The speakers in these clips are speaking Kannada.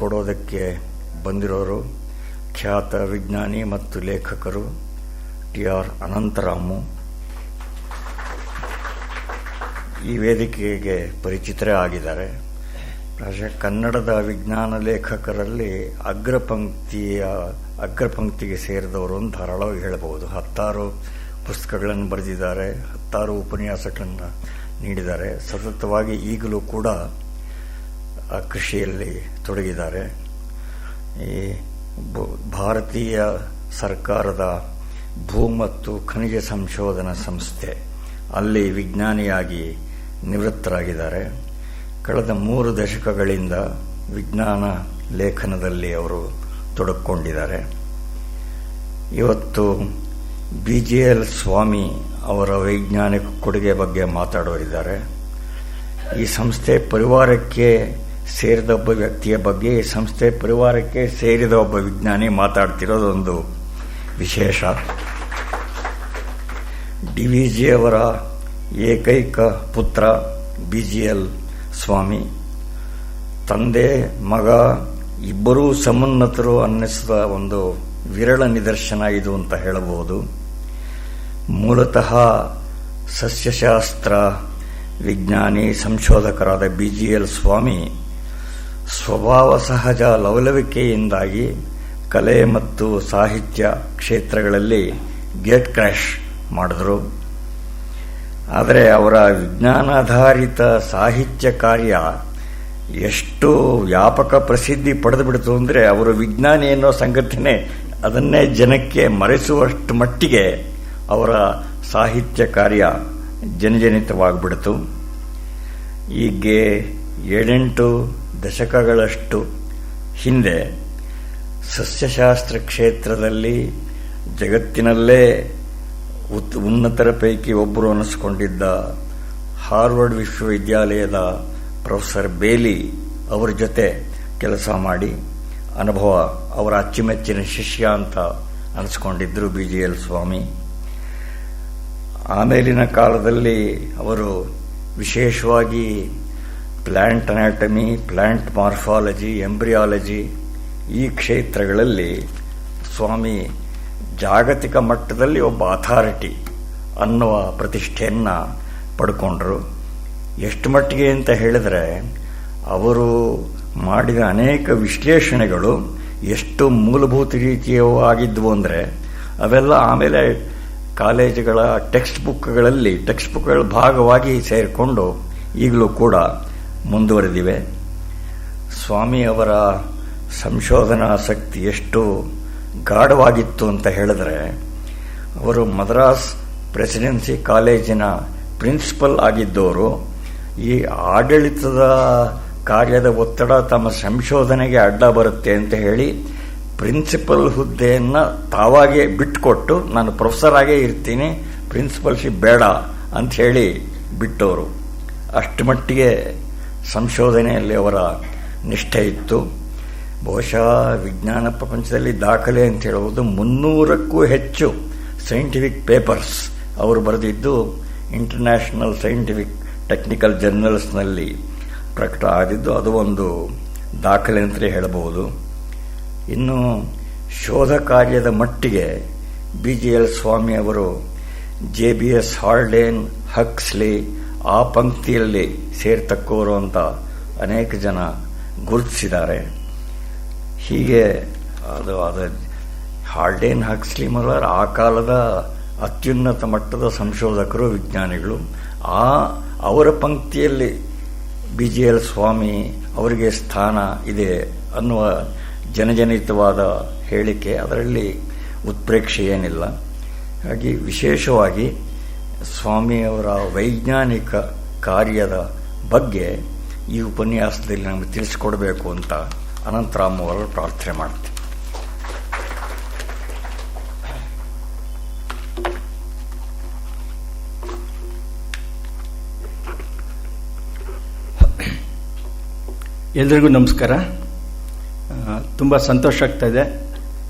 ತಿಳಿಸ್ಕೊಡೋದಕ್ಕೆ ಬಂದಿರೋರು ಖ್ಯಾತ ವಿಜ್ಞಾನಿ ಮತ್ತು ಲೇಖಕರು ಟಿ.ಆರ್. ಅನಂತರಾಮು. ಈ ವೇದಿಕೆಗೆ ಪರಿಚಿತರೇ ಆಗಿದ್ದಾರೆ. ಪ್ರಾಯಶಃ ಕನ್ನಡದ ವಿಜ್ಞಾನ ಲೇಖಕರಲ್ಲಿ ಅಗ್ರಪಂಕ್ತಿಗೆ ಸೇರಿದವರು ಅಂತ ಧಾರಾಳವಾಗಿ ಹೇಳಬಹುದು. 10 ಪುಸ್ತಕಗಳನ್ನು ಬರೆದಿದ್ದಾರೆ, 10 ಉಪನ್ಯಾಸಗಳನ್ನು ನೀಡಿದ್ದಾರೆ. ಸತತವಾಗಿ ಈಗಲೂ ಕೂಡ ಕೃಷಿಯಲ್ಲಿ ತೊಡಗಿದ್ದಾರೆ. ಈ ಭಾರತೀಯ ಸರ್ಕಾರದ ಭೂ ಮತ್ತು ಖನಿಜ ಸಂಶೋಧನಾ ಸಂಸ್ಥೆ ಅಲ್ಲಿ ವಿಜ್ಞಾನಿಯಾಗಿ ನಿವೃತ್ತರಾಗಿದ್ದಾರೆ. ಕಳೆದ 3 ದಶಕಗಳಿಂದ ವಿಜ್ಞಾನ ಲೇಖನದಲ್ಲಿ ಅವರು ತೊಡಗಿಕೊಂಡಿದ್ದಾರೆ. ಇವತ್ತು BGL ಸ್ವಾಮಿ ಅವರ ವೈಜ್ಞಾನಿಕ ಕೊಡುಗೆ ಬಗ್ಗೆ ಮಾತಾಡೋರಿದ್ದಾರೆ. ಈ ಸಂಸ್ಥೆ ಪರಿವಾರಕ್ಕೆ ಸೇರಿದ ಒಬ್ಬ ವ್ಯಕ್ತಿಯ ಬಗ್ಗೆ, ಈ ಸಂಸ್ಥೆ ಪರಿವಾರಕ್ಕೆ ಸೇರಿದ ಒಬ್ಬ ವಿಜ್ಞಾನಿ ಮಾತಾಡ್ತಿರೋದೊಂದು ವಿಶೇಷ. DVG ಅವರ ಏಕೈಕ ಪುತ್ರ BGL ಸ್ವಾಮಿ. ತಂದೆ ಮಗ ಇಬ್ಬರೂ ಸಮುನ್ನತರು ಅನ್ನಿಸಿದ ಒಂದು ವಿರಳ ನಿದರ್ಶನ ಇದು ಅಂತ ಹೇಳಬಹುದು. ಮೂಲತಃ ಸಸ್ಯಶಾಸ್ತ್ರ ವಿಜ್ಞಾನಿ ಸಂಶೋಧಕರಾದ BGL ಸ್ವಾಮಿ ಸ್ವಭಾವ ಸಹಜ ಲವಲವಿಕೆಯಿಂದಾಗಿ ಕಲೆ ಮತ್ತು ಸಾಹಿತ್ಯ ಕ್ಷೇತ್ರಗಳಲ್ಲಿ ಗೇಟ್ ಕ್ರ್ಯಾಶ್ ಮಾಡಿದ್ರು. ಆದರೆ ಅವರ ವಿಜ್ಞಾನಾಧಾರಿತ ಸಾಹಿತ್ಯ ಕಾರ್ಯ ಎಷ್ಟು ವ್ಯಾಪಕ ಪ್ರಸಿದ್ಧಿ ಪಡೆದುಬಿಡ್ತು ಅಂದರೆ, ಅವರು ವಿಜ್ಞಾನಿ ಅನ್ನೋ ಸಂಗತಿನೇ ಅದನ್ನೇ ಜನಕ್ಕೆ ಮರೆಸುವಷ್ಟು ಮಟ್ಟಿಗೆ ಅವರ ಸಾಹಿತ್ಯ ಕಾರ್ಯ ಜನಜನಿತವಾಗಿಬಿಡ್ತು. ಹೀಗೆ 7-8 ದಶಕಗಳಷ್ಟು ಹಿಂದೆ ಸಸ್ಯಶಾಸ್ತ್ರ ಕ್ಷೇತ್ರದಲ್ಲಿ ಜಗತ್ತಿನಲ್ಲೇ ಉನ್ನತರ ಪೈಕಿ ಒಬ್ಬರು ಅನ್ನಿಸ್ಕೊಂಡಿದ್ದ ಹಾರ್ವರ್ಡ್ ವಿಶ್ವವಿದ್ಯಾಲಯದ ಪ್ರೊಫೆಸರ್ ಬೇಲಿ ಅವರ ಜೊತೆ ಕೆಲಸ ಮಾಡಿ ಅನುಭವ, ಅವರ ಅಚ್ಚುಮೆಚ್ಚಿನ ಶಿಷ್ಯ ಅಂತ ಅನಿಸ್ಕೊಂಡಿದ್ರು BGL ಸ್ವಾಮಿ. ಆಮೇಲಿನ ಕಾಲದಲ್ಲಿ ಅವರು ವಿಶೇಷವಾಗಿ plant anatomy, plant morphology, embryology ಈ ಕ್ಷೇತ್ರಗಳಲ್ಲಿ ಸ್ವಾಮಿ ಜಾಗತಿಕ ಮಟ್ಟದಲ್ಲಿ ಒಬ್ಬ ಅಥಾರಿಟಿ ಅನ್ನುವ ಪ್ರತಿಷ್ಠೆಯನ್ನು ಪಡ್ಕೊಂಡ್ರು. ಎಷ್ಟು ಮಟ್ಟಿಗೆ ಅಂತ ಹೇಳಿದ್ರೆ, ಅವರು ಮಾಡಿದ ಅನೇಕ ವಿಶ್ಲೇಷಣೆಗಳು ಎಷ್ಟು ಮೂಲಭೂತ ರೀತಿಯವಾಗಿದ್ವು ಅಂದರೆ, ಅವೆಲ್ಲ ಆಮೇಲೆ ಕಾಲೇಜುಗಳ ಟೆಕ್ಸ್ಟ್ ಬುಕ್ಗಳ ಭಾಗವಾಗಿ ಸೇರಿಕೊಂಡು ಈಗಲೂ ಕೂಡ ಮುಂದುವರೆದಿವೆ. ಸ್ವಾಮಿ ಅವರ ಸಂಶೋಧನಾಸಕ್ತಿ ಎಷ್ಟು ಗಾಢವಾಗಿತ್ತು ಅಂತ ಹೇಳಿದ್ರೆ, ಅವರು ಮದ್ರಾಸ್ ಪ್ರೆಸಿಡೆನ್ಸಿ ಕಾಲೇಜಿನ ಪ್ರಿನ್ಸಿಪಲ್ ಆಗಿದ್ದವರು. ಈ ಆಡಳಿತದ ಕಾರ್ಯದ ಒತ್ತಡ ತಮ್ಮ ಸಂಶೋಧನೆಗೆ ಅಡ್ಡ ಬರುತ್ತೆ ಅಂತ ಹೇಳಿ ಪ್ರಿನ್ಸಿಪಲ್ ಹುದ್ದೆಯನ್ನು ತಾವಾಗೇ ಬಿಟ್ಟುಕೊಟ್ಟು, ನಾನು ಪ್ರೊಫೆಸರ್ ಆಗೇ ಇರ್ತೀನಿ, ಪ್ರಿನ್ಸಿಪಲ್ಶಿಪ್ ಬೇಡ ಅಂತ ಹೇಳಿ ಬಿಟ್ಟವರು. ಅಷ್ಟು ಮಟ್ಟಿಗೆ ಸಂಶೋಧನೆಯಲ್ಲಿ ಅವರ ನಿಷ್ಠೆ ಇತ್ತು. ಬಹುಶಃ ವಿಜ್ಞಾನ ಪ್ರಪಂಚದಲ್ಲಿ ದಾಖಲೆ ಅಂತ ಹೇಳುವುದು 300ಕ್ಕೂ ಹೆಚ್ಚು ಸೈಂಟಿಫಿಕ್ ಪೇಪರ್ಸ್ ಅವರು ಬರೆದಿದ್ದು ಇಂಟರ್ನ್ಯಾಷನಲ್ ಸೈಂಟಿಫಿಕ್ ಟೆಕ್ನಿಕಲ್ ಜರ್ನಲ್ಸ್ನಲ್ಲಿ ಪ್ರಕಟ ಆಗಿದ್ದು, ಅದು ಒಂದು ದಾಖಲೆ ಅಂತಲೇ ಹೇಳಬಹುದು. ಇನ್ನು ಶೋಧ ಕಾರ್ಯದ ಮಟ್ಟಿಗೆ BGL ಸ್ವಾಮಿ ಅವರು JBS ಹಾಲ್ಡೇನ್, ಹಕ್ಸ್ಲಿ ಆ ಪಂಕ್ತಿಯಲ್ಲಿ ಸೇರ್ತಕ್ಕವರು ಅಂತ ಅನೇಕ ಜನ ಗುರುತಿಸಿದ್ದಾರೆ. ಹೀಗೆ ಅದು ಹಾಲ್ಡೇನ್, ಹಕ್ಸ್ಲಿ ಮೊದಲ ಆ ಕಾಲದ ಅತ್ಯುನ್ನತ ಮಟ್ಟದ ಸಂಶೋಧಕರು, ವಿಜ್ಞಾನಿಗಳು. ಅವರ ಪಂಕ್ತಿಯಲ್ಲಿ BGL ಸ್ವಾಮಿ ಅವರಿಗೆ ಸ್ಥಾನ ಇದೆ ಅನ್ನುವ ಜನಜನಿತವಾದ ಹೇಳಿಕೆ, ಅದರಲ್ಲಿ ಉತ್ಪ್ರೇಕ್ಷೆ ಏನಿಲ್ಲ. ಹಾಗಾಗಿ ವಿಶೇಷವಾಗಿ ಸ್ವಾಮಿಯವರ ವೈಜ್ಞಾನಿಕ ಕಾರ್ಯದ ಬಗ್ಗೆ ಈ ಉಪನ್ಯಾಸದಲ್ಲಿ ನಮಗೆ ತಿಳಿಸಿಕೊಡಬೇಕು ಅಂತ ಅನಂತರಾಮ್ ಅವರು ಪ್ರಾರ್ಥನೆ ಮಾಡ್ತೀನಿ. ಎಲ್ರಿಗೂ ನಮಸ್ಕಾರ. ತುಂಬ ಸಂತೋಷ ಆಗ್ತಾ ಇದೆ.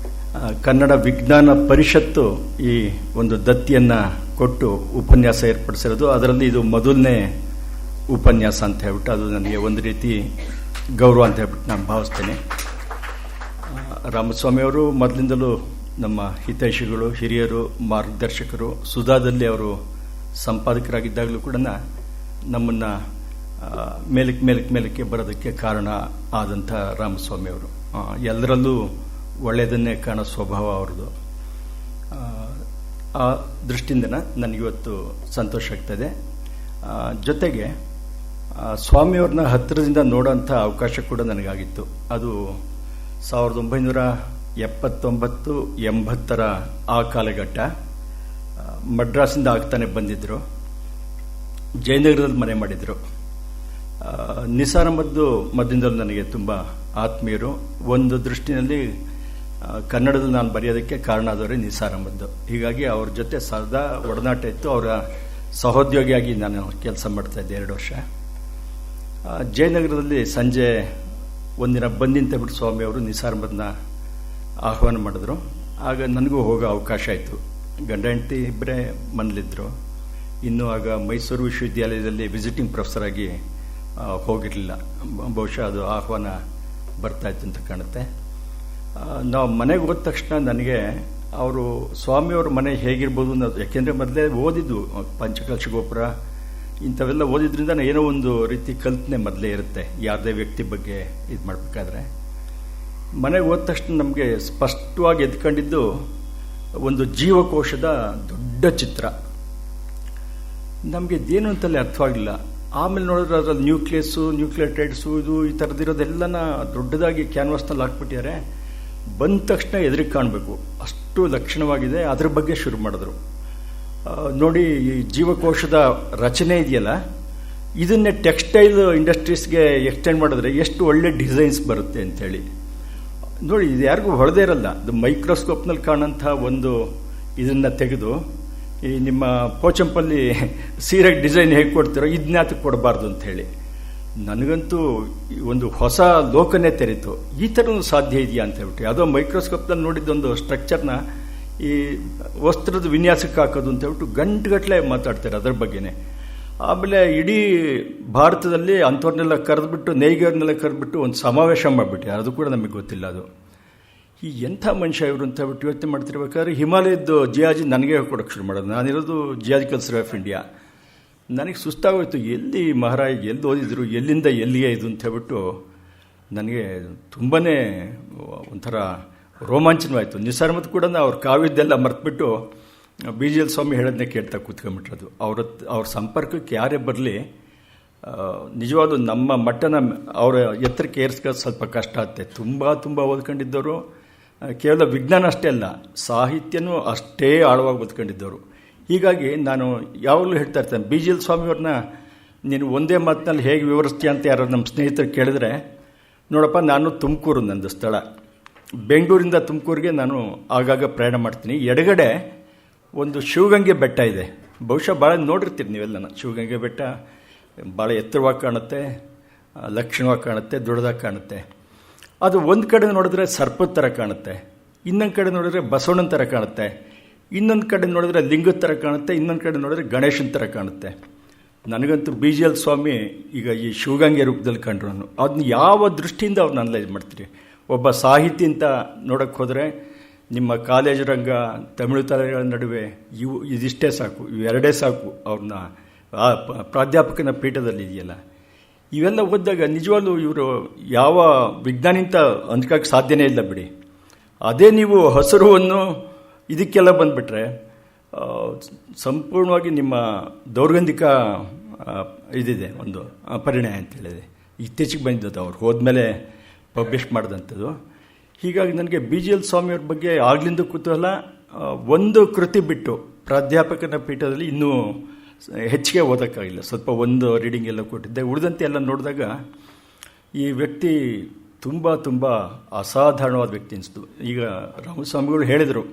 ಕನ್ನಡ ವಿಜ್ಞಾನ ಪರಿಷತ್ತು ಈ ಒಂದು ದತ್ತಿಯನ್ನು ಕೊಟ್ಟು ಉಪನ್ಯಾಸ ಏರ್ಪಡಿಸಿರೋದು. ಅದರಲ್ಲಿ ಇದು ಮೊದಲನೇ ಉಪನ್ಯಾಸ ಅಂತ ಹೇಳ್ಬಿಟ್ಟು ಅದು ನನಗೆ ಒಂದು ರೀತಿ ಗೌರವ ಅಂತ ಹೇಳ್ಬಿಟ್ಟು ನಾನು ಭಾವಿಸ್ತೇನೆ. ರಾಮಸ್ವಾಮಿಯವರು ಮೊದಲಿಂದಲೂ ನಮ್ಮ ಹಿತೈಷಿಗಳು, ಹಿರಿಯರು, ಮಾರ್ಗದರ್ಶಕರು. ಸುಧಾದಲ್ಲಿ ಅವರು ಸಂಪಾದಕರಾಗಿದ್ದಾಗಲೂ ಕೂಡ ನಮ್ಮನ್ನು ಮೇಲಕ್ಕೆ ಬರೋದಕ್ಕೆ ಕಾರಣ ಆದಂಥ ರಾಮಸ್ವಾಮಿಯವರು. ಎಲ್ಲರಲ್ಲೂ ಒಳ್ಳೆಯದನ್ನೇ ಕಾಣೋ ಸ್ವಭಾವ ಅವ್ರದ್ದು. ಆ ದೃಷ್ಟಿಯಿಂದ ನನಗಿವತ್ತು ಸಂತೋಷ ಆಗ್ತದೆ. ಜೊತೆಗೆ ಸ್ವಾಮಿಯವ್ರನ್ನ ಹತ್ತಿರದಿಂದ ನೋಡೋಂಥ ಅವಕಾಶ ಕೂಡ ನನಗಾಗಿತ್ತು. ಅದು 1979-80 ಆ ಕಾಲಘಟ್ಟ. ಮಡ್ರಾಸಿಂದ ಆಗ್ತಾನೆ ಬಂದಿದ್ದರು. ಜಯನಗರದಲ್ಲಿ ಮನೆ ಮಾಡಿದರು. ನಿಸಾರ್ ಅಹಮದ್ ಮೊದಲಿಂದಲೂ ನನಗೆ ತುಂಬ ಆತ್ಮೀಯರು. ಒಂದು ದೃಷ್ಟಿನಲ್ಲಿ ಕನ್ನಡದಲ್ಲಿ ನಾನು ಬರೆಯೋದಕ್ಕೆ ಕಾರಣ ಆದವರೇ ನಿಸಾರ್ ಅಹಮದ್. ಹೀಗಾಗಿ ಅವ್ರ ಜೊತೆ ಸದಾ ಒಡನಾಟ ಇತ್ತು. ಅವರ ಸಹೋದ್ಯೋಗಿಯಾಗಿ ನಾನು ಕೆಲಸ ಮಾಡ್ತಾಯಿದ್ದೆ 2 ವರ್ಷ. ಜಯನಗರದಲ್ಲಿ ಸಂಜೆ ಒಂದಿನ ಬಂದಿಂತ ಬಿಟ್ಟು ಸ್ವಾಮಿಯವರು ನಿಸಾರ್ ಅಹಮದ್ನ ಆಹ್ವಾನ ಮಾಡಿದ್ರು. ಆಗ ನನಗೂ ಹೋಗೋ ಅವಕಾಶ ಆಯಿತು. ಗಂಡ ಹೆಂಡತಿ ಇಬ್ಬರೇ ಮನೇಲಿದ್ದರು. ಇನ್ನೂ ಆಗ ಮೈಸೂರು ವಿಶ್ವವಿದ್ಯಾಲಯದಲ್ಲಿ ವಿಸಿಟಿಂಗ್ ಪ್ರೊಫೆಸರ್ ಆಗಿ ಹೋಗಿರಲಿಲ್ಲ. ಬಹುಶಃ ಅದು ಆಹ್ವಾನ ಬರ್ತಾಯಿತ್ತು ಅಂತ ಕಾಣುತ್ತೆ. ನಾವು ಮನೆಗೆ ಹೋದ ತಕ್ಷಣ ನನಗೆ ಅವರು ಸ್ವಾಮಿಯವ್ರ ಮನೆ ಹೇಗಿರ್ಬೋದು ಅನ್ನೋದು, ಯಾಕೆಂದರೆ ಮೊದಲೇ ಓದಿದ್ದು ಪಂಚಕಲಶ ಗೋಪುರ ಇಂಥವೆಲ್ಲ ಓದಿದ್ರಿಂದ ಏನೋ ಒಂದು ರೀತಿ ಕಲ್ಪನೆ ಮೊದಲೇ ಇರುತ್ತೆ ಯಾರದೇ ವ್ಯಕ್ತಿ ಬಗ್ಗೆ ಇದು ಮಾಡಬೇಕಾದ್ರೆ. ಮನೆಗೆ ಹೋದ ತಕ್ಷಣ ನಮಗೆ ಸ್ಪಷ್ಟವಾಗಿ ಎದ್ಕೊಂಡಿದ್ದು ಒಂದು ಜೀವಕೋಶದ ದೊಡ್ಡ ಚಿತ್ರ. ನಮಗೆ ಇದೇನು ಅಂತಲೇ ಅರ್ಥವಾಗಿಲ್ಲ. ಆಮೇಲೆ ನೋಡಿದ್ರೆ ಅದರಲ್ಲಿ ನ್ಯೂಕ್ಲಿಯಸ್ಸು, ನ್ಯೂಕ್ಲಿಯೋಟೈಡ್ಸು, ಈ ಥರದಿರೋದೆಲ್ಲನ ದೊಡ್ಡದಾಗಿ ಕ್ಯಾನ್ವಾಸ್ನಲ್ಲಿ ಹಾಕ್ಬಿಟ್ಟಿದ್ದಾರೆ. ಬಂದ ತಕ್ಷಣ ಎದುರಿಗೆ ಕಾಣಬೇಕು, ಅಷ್ಟು ಲಕ್ಷಣವಾಗಿದೆ. ಅದ್ರ ಬಗ್ಗೆ ಶುರು ಮಾಡಿದ್ರು. ನೋಡಿ, ಈ ಜೀವಕೋಶದ ರಚನೆ ಇದೆಯಲ್ಲ, ಇದನ್ನೇ ಟೆಕ್ಸ್ಟೈಲ್ ಇಂಡಸ್ಟ್ರೀಸ್ಗೆ ಎಕ್ಸ್ಟೆಂಡ್ ಮಾಡಿದ್ರೆ ಎಷ್ಟು ಒಳ್ಳೆ ಡಿಸೈನ್ಸ್ ಬರುತ್ತೆ ಅಂಥೇಳಿ. ನೋಡಿ, ಇದು ಯಾರಿಗೂ ಹೊಳದೇ ಇರಲ್ಲ. ಅದು ಮೈಕ್ರೋಸ್ಕೋಪ್ನಲ್ಲಿ ಕಾಣೋಂಥ ಒಂದು ಇದನ್ನು ತೆಗೆದು ಈ ನಿಮ್ಮ ಪೋಚಂಪಲ್ಲಿ ಸೀರೆಗೆ ಡಿಸೈನ್ ಹೇಗೆ ಕೊಡ್ತೀರೋ ಇದನ್ಯಾತಕ್ಕೆ ಕೊಡಬಾರ್ದು ಅಂಥೇಳಿ. ನನಗಂತೂ ಒಂದು ಹೊಸ ಲೋಕನೇ ತೆರೀತು. ಈ ಥರನೂ ಸಾಧ್ಯ ಇದೆಯಾ ಅಂತ ಹೇಳ್ಬಿಟ್ಟು ಯಾವುದೋ ಮೈಕ್ರೋಸ್ಕೋಪ್ನಲ್ಲಿ ನೋಡಿದ್ದೊಂದು ಸ್ಟ್ರಕ್ಚರ್ನ ಈ ವಸ್ತ್ರದ ವಿನ್ಯಾಸಕ್ಕೆ ಹಾಕೋದು ಅಂತ ಹೇಳ್ಬಿಟ್ಟು ಗಂಟುಗಟ್ಟಲೆ ಮಾತಾಡ್ತಾರೆ ಅದರ ಬಗ್ಗೆನೇ. ಆಮೇಲೆ ಇಡೀ ಭಾರತದಲ್ಲಿ ಅಂಥವ್ರನ್ನೆಲ್ಲ ಕರೆದ್ಬಿಟ್ಟು, ನೇಯ್ಗೆಯವ್ರನ್ನೆಲ್ಲ ಕರೆದ್ಬಿಟ್ಟು ಒಂದು ಸಮಾವೇಶ ಮಾಡಿಬಿಟ್ಟೆ. ಅದು ಕೂಡ ನಮಗೆ ಗೊತ್ತಿಲ್ಲ. ಅದು ಈ ಎಂಥ ಮನುಷ್ಯ ಇವರು ಅಂತ ಹೇಳ್ಬಿಟ್ಟು ಯೋಚನೆ ಮಾಡ್ತಿರ್ಬೇಕಾದ್ರೆ ಹಿಮಾಲಯದ್ದು ಜಿಯಾಜಿ ನನಗೆ ಕೊಡೋಕ್ಕೆ ಶುರು ಮಾಡೋದು. ನಾನಿರೋದು ಜಿಯಾಜಿಕಲ್ ಸರ್ವೆ ಆಫ್ ಇಂಡಿಯಾ. ನನಗೆ ಸುಸ್ತಾಗೋಯ್ತು. ಎಲ್ಲಿ ಮಹಾರಾಜ್ ಎಲ್ಲಿ ಓದಿದ್ರು, ಎಲ್ಲಿಂದ ಎಲ್ಲಿಗೆ ಇದು ಅಂತ ಹೇಳ್ಬಿಟ್ಟು ನನಗೆ ತುಂಬಾ ಒಂಥರ ರೋಮಾಂಚನವಾಯಿತು. ನಿಸಾರ್ ಅಹಮದ್ ಕೂಡ ಅವ್ರ ಕಾವ್ಯದ್ದೆಲ್ಲ ಮರೆತುಬಿಟ್ಟು BGL ಸ್ವಾಮಿ ಹೇಳೋದನ್ನೇ ಕೇಳ್ತಾ ಕೂತ್ಕೊಂಡ್ಬಿಟ್ರದು. ಅವ್ರ ಸಂಪರ್ಕಕ್ಕೆ ಯಾರೇ ಬರಲಿ, ನಿಜವಾದ ನಮ್ಮ ಮಟ್ಟನ ಅವರ ಎತ್ತರಕ್ಕೆ ಏರಿಸ್ಕೊಳ್ಳೋದು ಸ್ವಲ್ಪ ಕಷ್ಟ ಆಗುತ್ತೆ. ತುಂಬ ಓದ್ಕೊಂಡಿದ್ದವರು. ಕೇವಲ ವಿಜ್ಞಾನ ಅಷ್ಟೇ ಅಲ್ಲ, ಸಾಹಿತ್ಯನೂ ಅಷ್ಟೇ ಆಳವಾಗಿ ಓದ್ಕೊಂಡಿದ್ದವರು. ಹೀಗಾಗಿ ನಾನು ಯಾವಾಗಲೂ ಹೇಳ್ತಾ ಇರ್ತೇನೆ, BGL ಸ್ವಾಮಿಯವ್ರನ್ನ ನೀನು ಒಂದೇ ಮಾತಿನಲ್ಲಿ ಹೇಗೆ ವಿವರಿಸ್ತೀಯ ಅಂತ ಯಾರು ನಮ್ಮ ಸ್ನೇಹಿತರು ಕೇಳಿದ್ರೆ, ನೋಡಪ್ಪ, ನಾನು ತುಮಕೂರು ನಂದು ಸ್ಥಳ. ಬೆಂಗಳೂರಿಂದ ತುಮಕೂರಿಗೆ ನಾನು ಆಗಾಗ ಪ್ರಯಾಣ ಮಾಡ್ತೀನಿ. ಎಡಗಡೆ ಒಂದು ಶಿವಗಂಗೆ ಬೆಟ್ಟ ಇದೆ. ಬಹುಶಃ ಭಾಳ ನೋಡಿರ್ತೀರಿ ನೀವೆಲ್ಲ. ಶಿವಗಂಗೆ ಬೆಟ್ಟ ಭಾಳ ಎತ್ತರವಾಗಿ ಕಾಣುತ್ತೆ, ಲಕ್ಷಣವಾಗಿ ಕಾಣುತ್ತೆ, ದೊಡ್ಡದಾಗಿ ಕಾಣುತ್ತೆ. ಅದು ಒಂದು ಕಡೆ ನೋಡಿದ್ರೆ ಸರ್ಪದ ಥರ ಕಾಣುತ್ತೆ, ಇನ್ನೊಂದು ಕಡೆ ನೋಡಿದ್ರೆ ಬಸವಣ್ಣನ ಥರ ಕಾಣುತ್ತೆ, ಇನ್ನೊಂದು ಕಡೆ ನೋಡಿದ್ರೆ ಲಿಂಗದ ಥರ ಕಾಣುತ್ತೆ, ಇನ್ನೊಂದು ಕಡೆ ನೋಡಿದ್ರೆ ಗಣೇಶನ ಥರ ಕಾಣುತ್ತೆ. ನನಗಂತೂ BGL ಸ್ವಾಮಿ ಈಗ ಈ ಶಿವಗಂಗೆ ರೂಪದಲ್ಲಿ ಕಂಡ್ರು. ಅದನ್ನ ಯಾವ ದೃಷ್ಟಿಯಿಂದ ಅವ್ರನ್ನ ಅನಲೈಸ್ ಮಾಡ್ತೀರಿ? ಒಬ್ಬ ಸಾಹಿತಿ ಅಂತ ನೋಡೋಕ್ಕೆ ಹೋದರೆ ನಿಮ್ಮ ಕಾಲೇಜು ರಂಗ, ತಮಿಳು ತಲೆಗಳ ನಡುವೆ ಇದಿಷ್ಟೇ ಸಾಕು, ಇವೆರಡೇ ಸಾಕು ಅವ್ರನ್ನ ಪ್ರಾಧ್ಯಾಪಕನ ಪೀಠದಲ್ಲಿ ಇದೆಯಲ್ಲ. ಇವೆಲ್ಲ ಓದಿದಾಗ ನಿಜವಾಗ್ಲೂ ಇವರು ಯಾವ ವಿಜ್ಞಾನಿ ಅಂತ ಅಂದ್ಕೋಕ್ಕೆ ಸಾಧ್ಯನೇ ಇಲ್ಲ ಬಿಡಿ. ಅದೇ ನೀವು ಹಸಿರುವನ್ನು ಇದಕ್ಕೆಲ್ಲ ಬಂದುಬಿಟ್ರೆ ಸಂಪೂರ್ಣವಾಗಿ ನಿಮ್ಮ ದೌರ್ಗಂಧಿಕ ಇದಿದೆ, ಒಂದು ಪರಿಣಯ ಅಂತೇಳಿದೆ. ಇತ್ತೀಚೆಗೆ ಬಂದಿದ್ದು ಅವ್ರು ಹೋದ್ಮೇಲೆ ಪಬ್ಲಿಷ್ ಮಾಡಿದಂಥದ್ದು. ಹೀಗಾಗಿ ನನಗೆ BGL ಸ್ವಾಮಿಯವ್ರ ಬಗ್ಗೆ ಆಗ್ಲಿಂದ ಕುತೂಹಲ. ಒಂದು ಕೃತಿ ಬಿಟ್ಟು ಪ್ರಾಧ್ಯಾಪಕನ ಪೀಠದಲ್ಲಿ ಇನ್ನೂ ಹೆಚ್ಚಿಗೆ ಓದೋಕ್ಕಾಗಿಲ್ಲ. ಸ್ವಲ್ಪ ಒಂದು ರೀಡಿಂಗ್ ಎಲ್ಲ ಕೊಟ್ಟಿದ್ದೆ. ಉಳಿದಂತೆ ಎಲ್ಲ ನೋಡಿದಾಗ ಈ ವ್ಯಕ್ತಿ ತುಂಬ ಅಸಾಧಾರಣವಾದ ವ್ಯಕ್ತಿ ಅನಿಸ್ತು. ಈಗ ರಾಮಸ್ವಾಮಿಗಳು ಹೇಳಿದರು,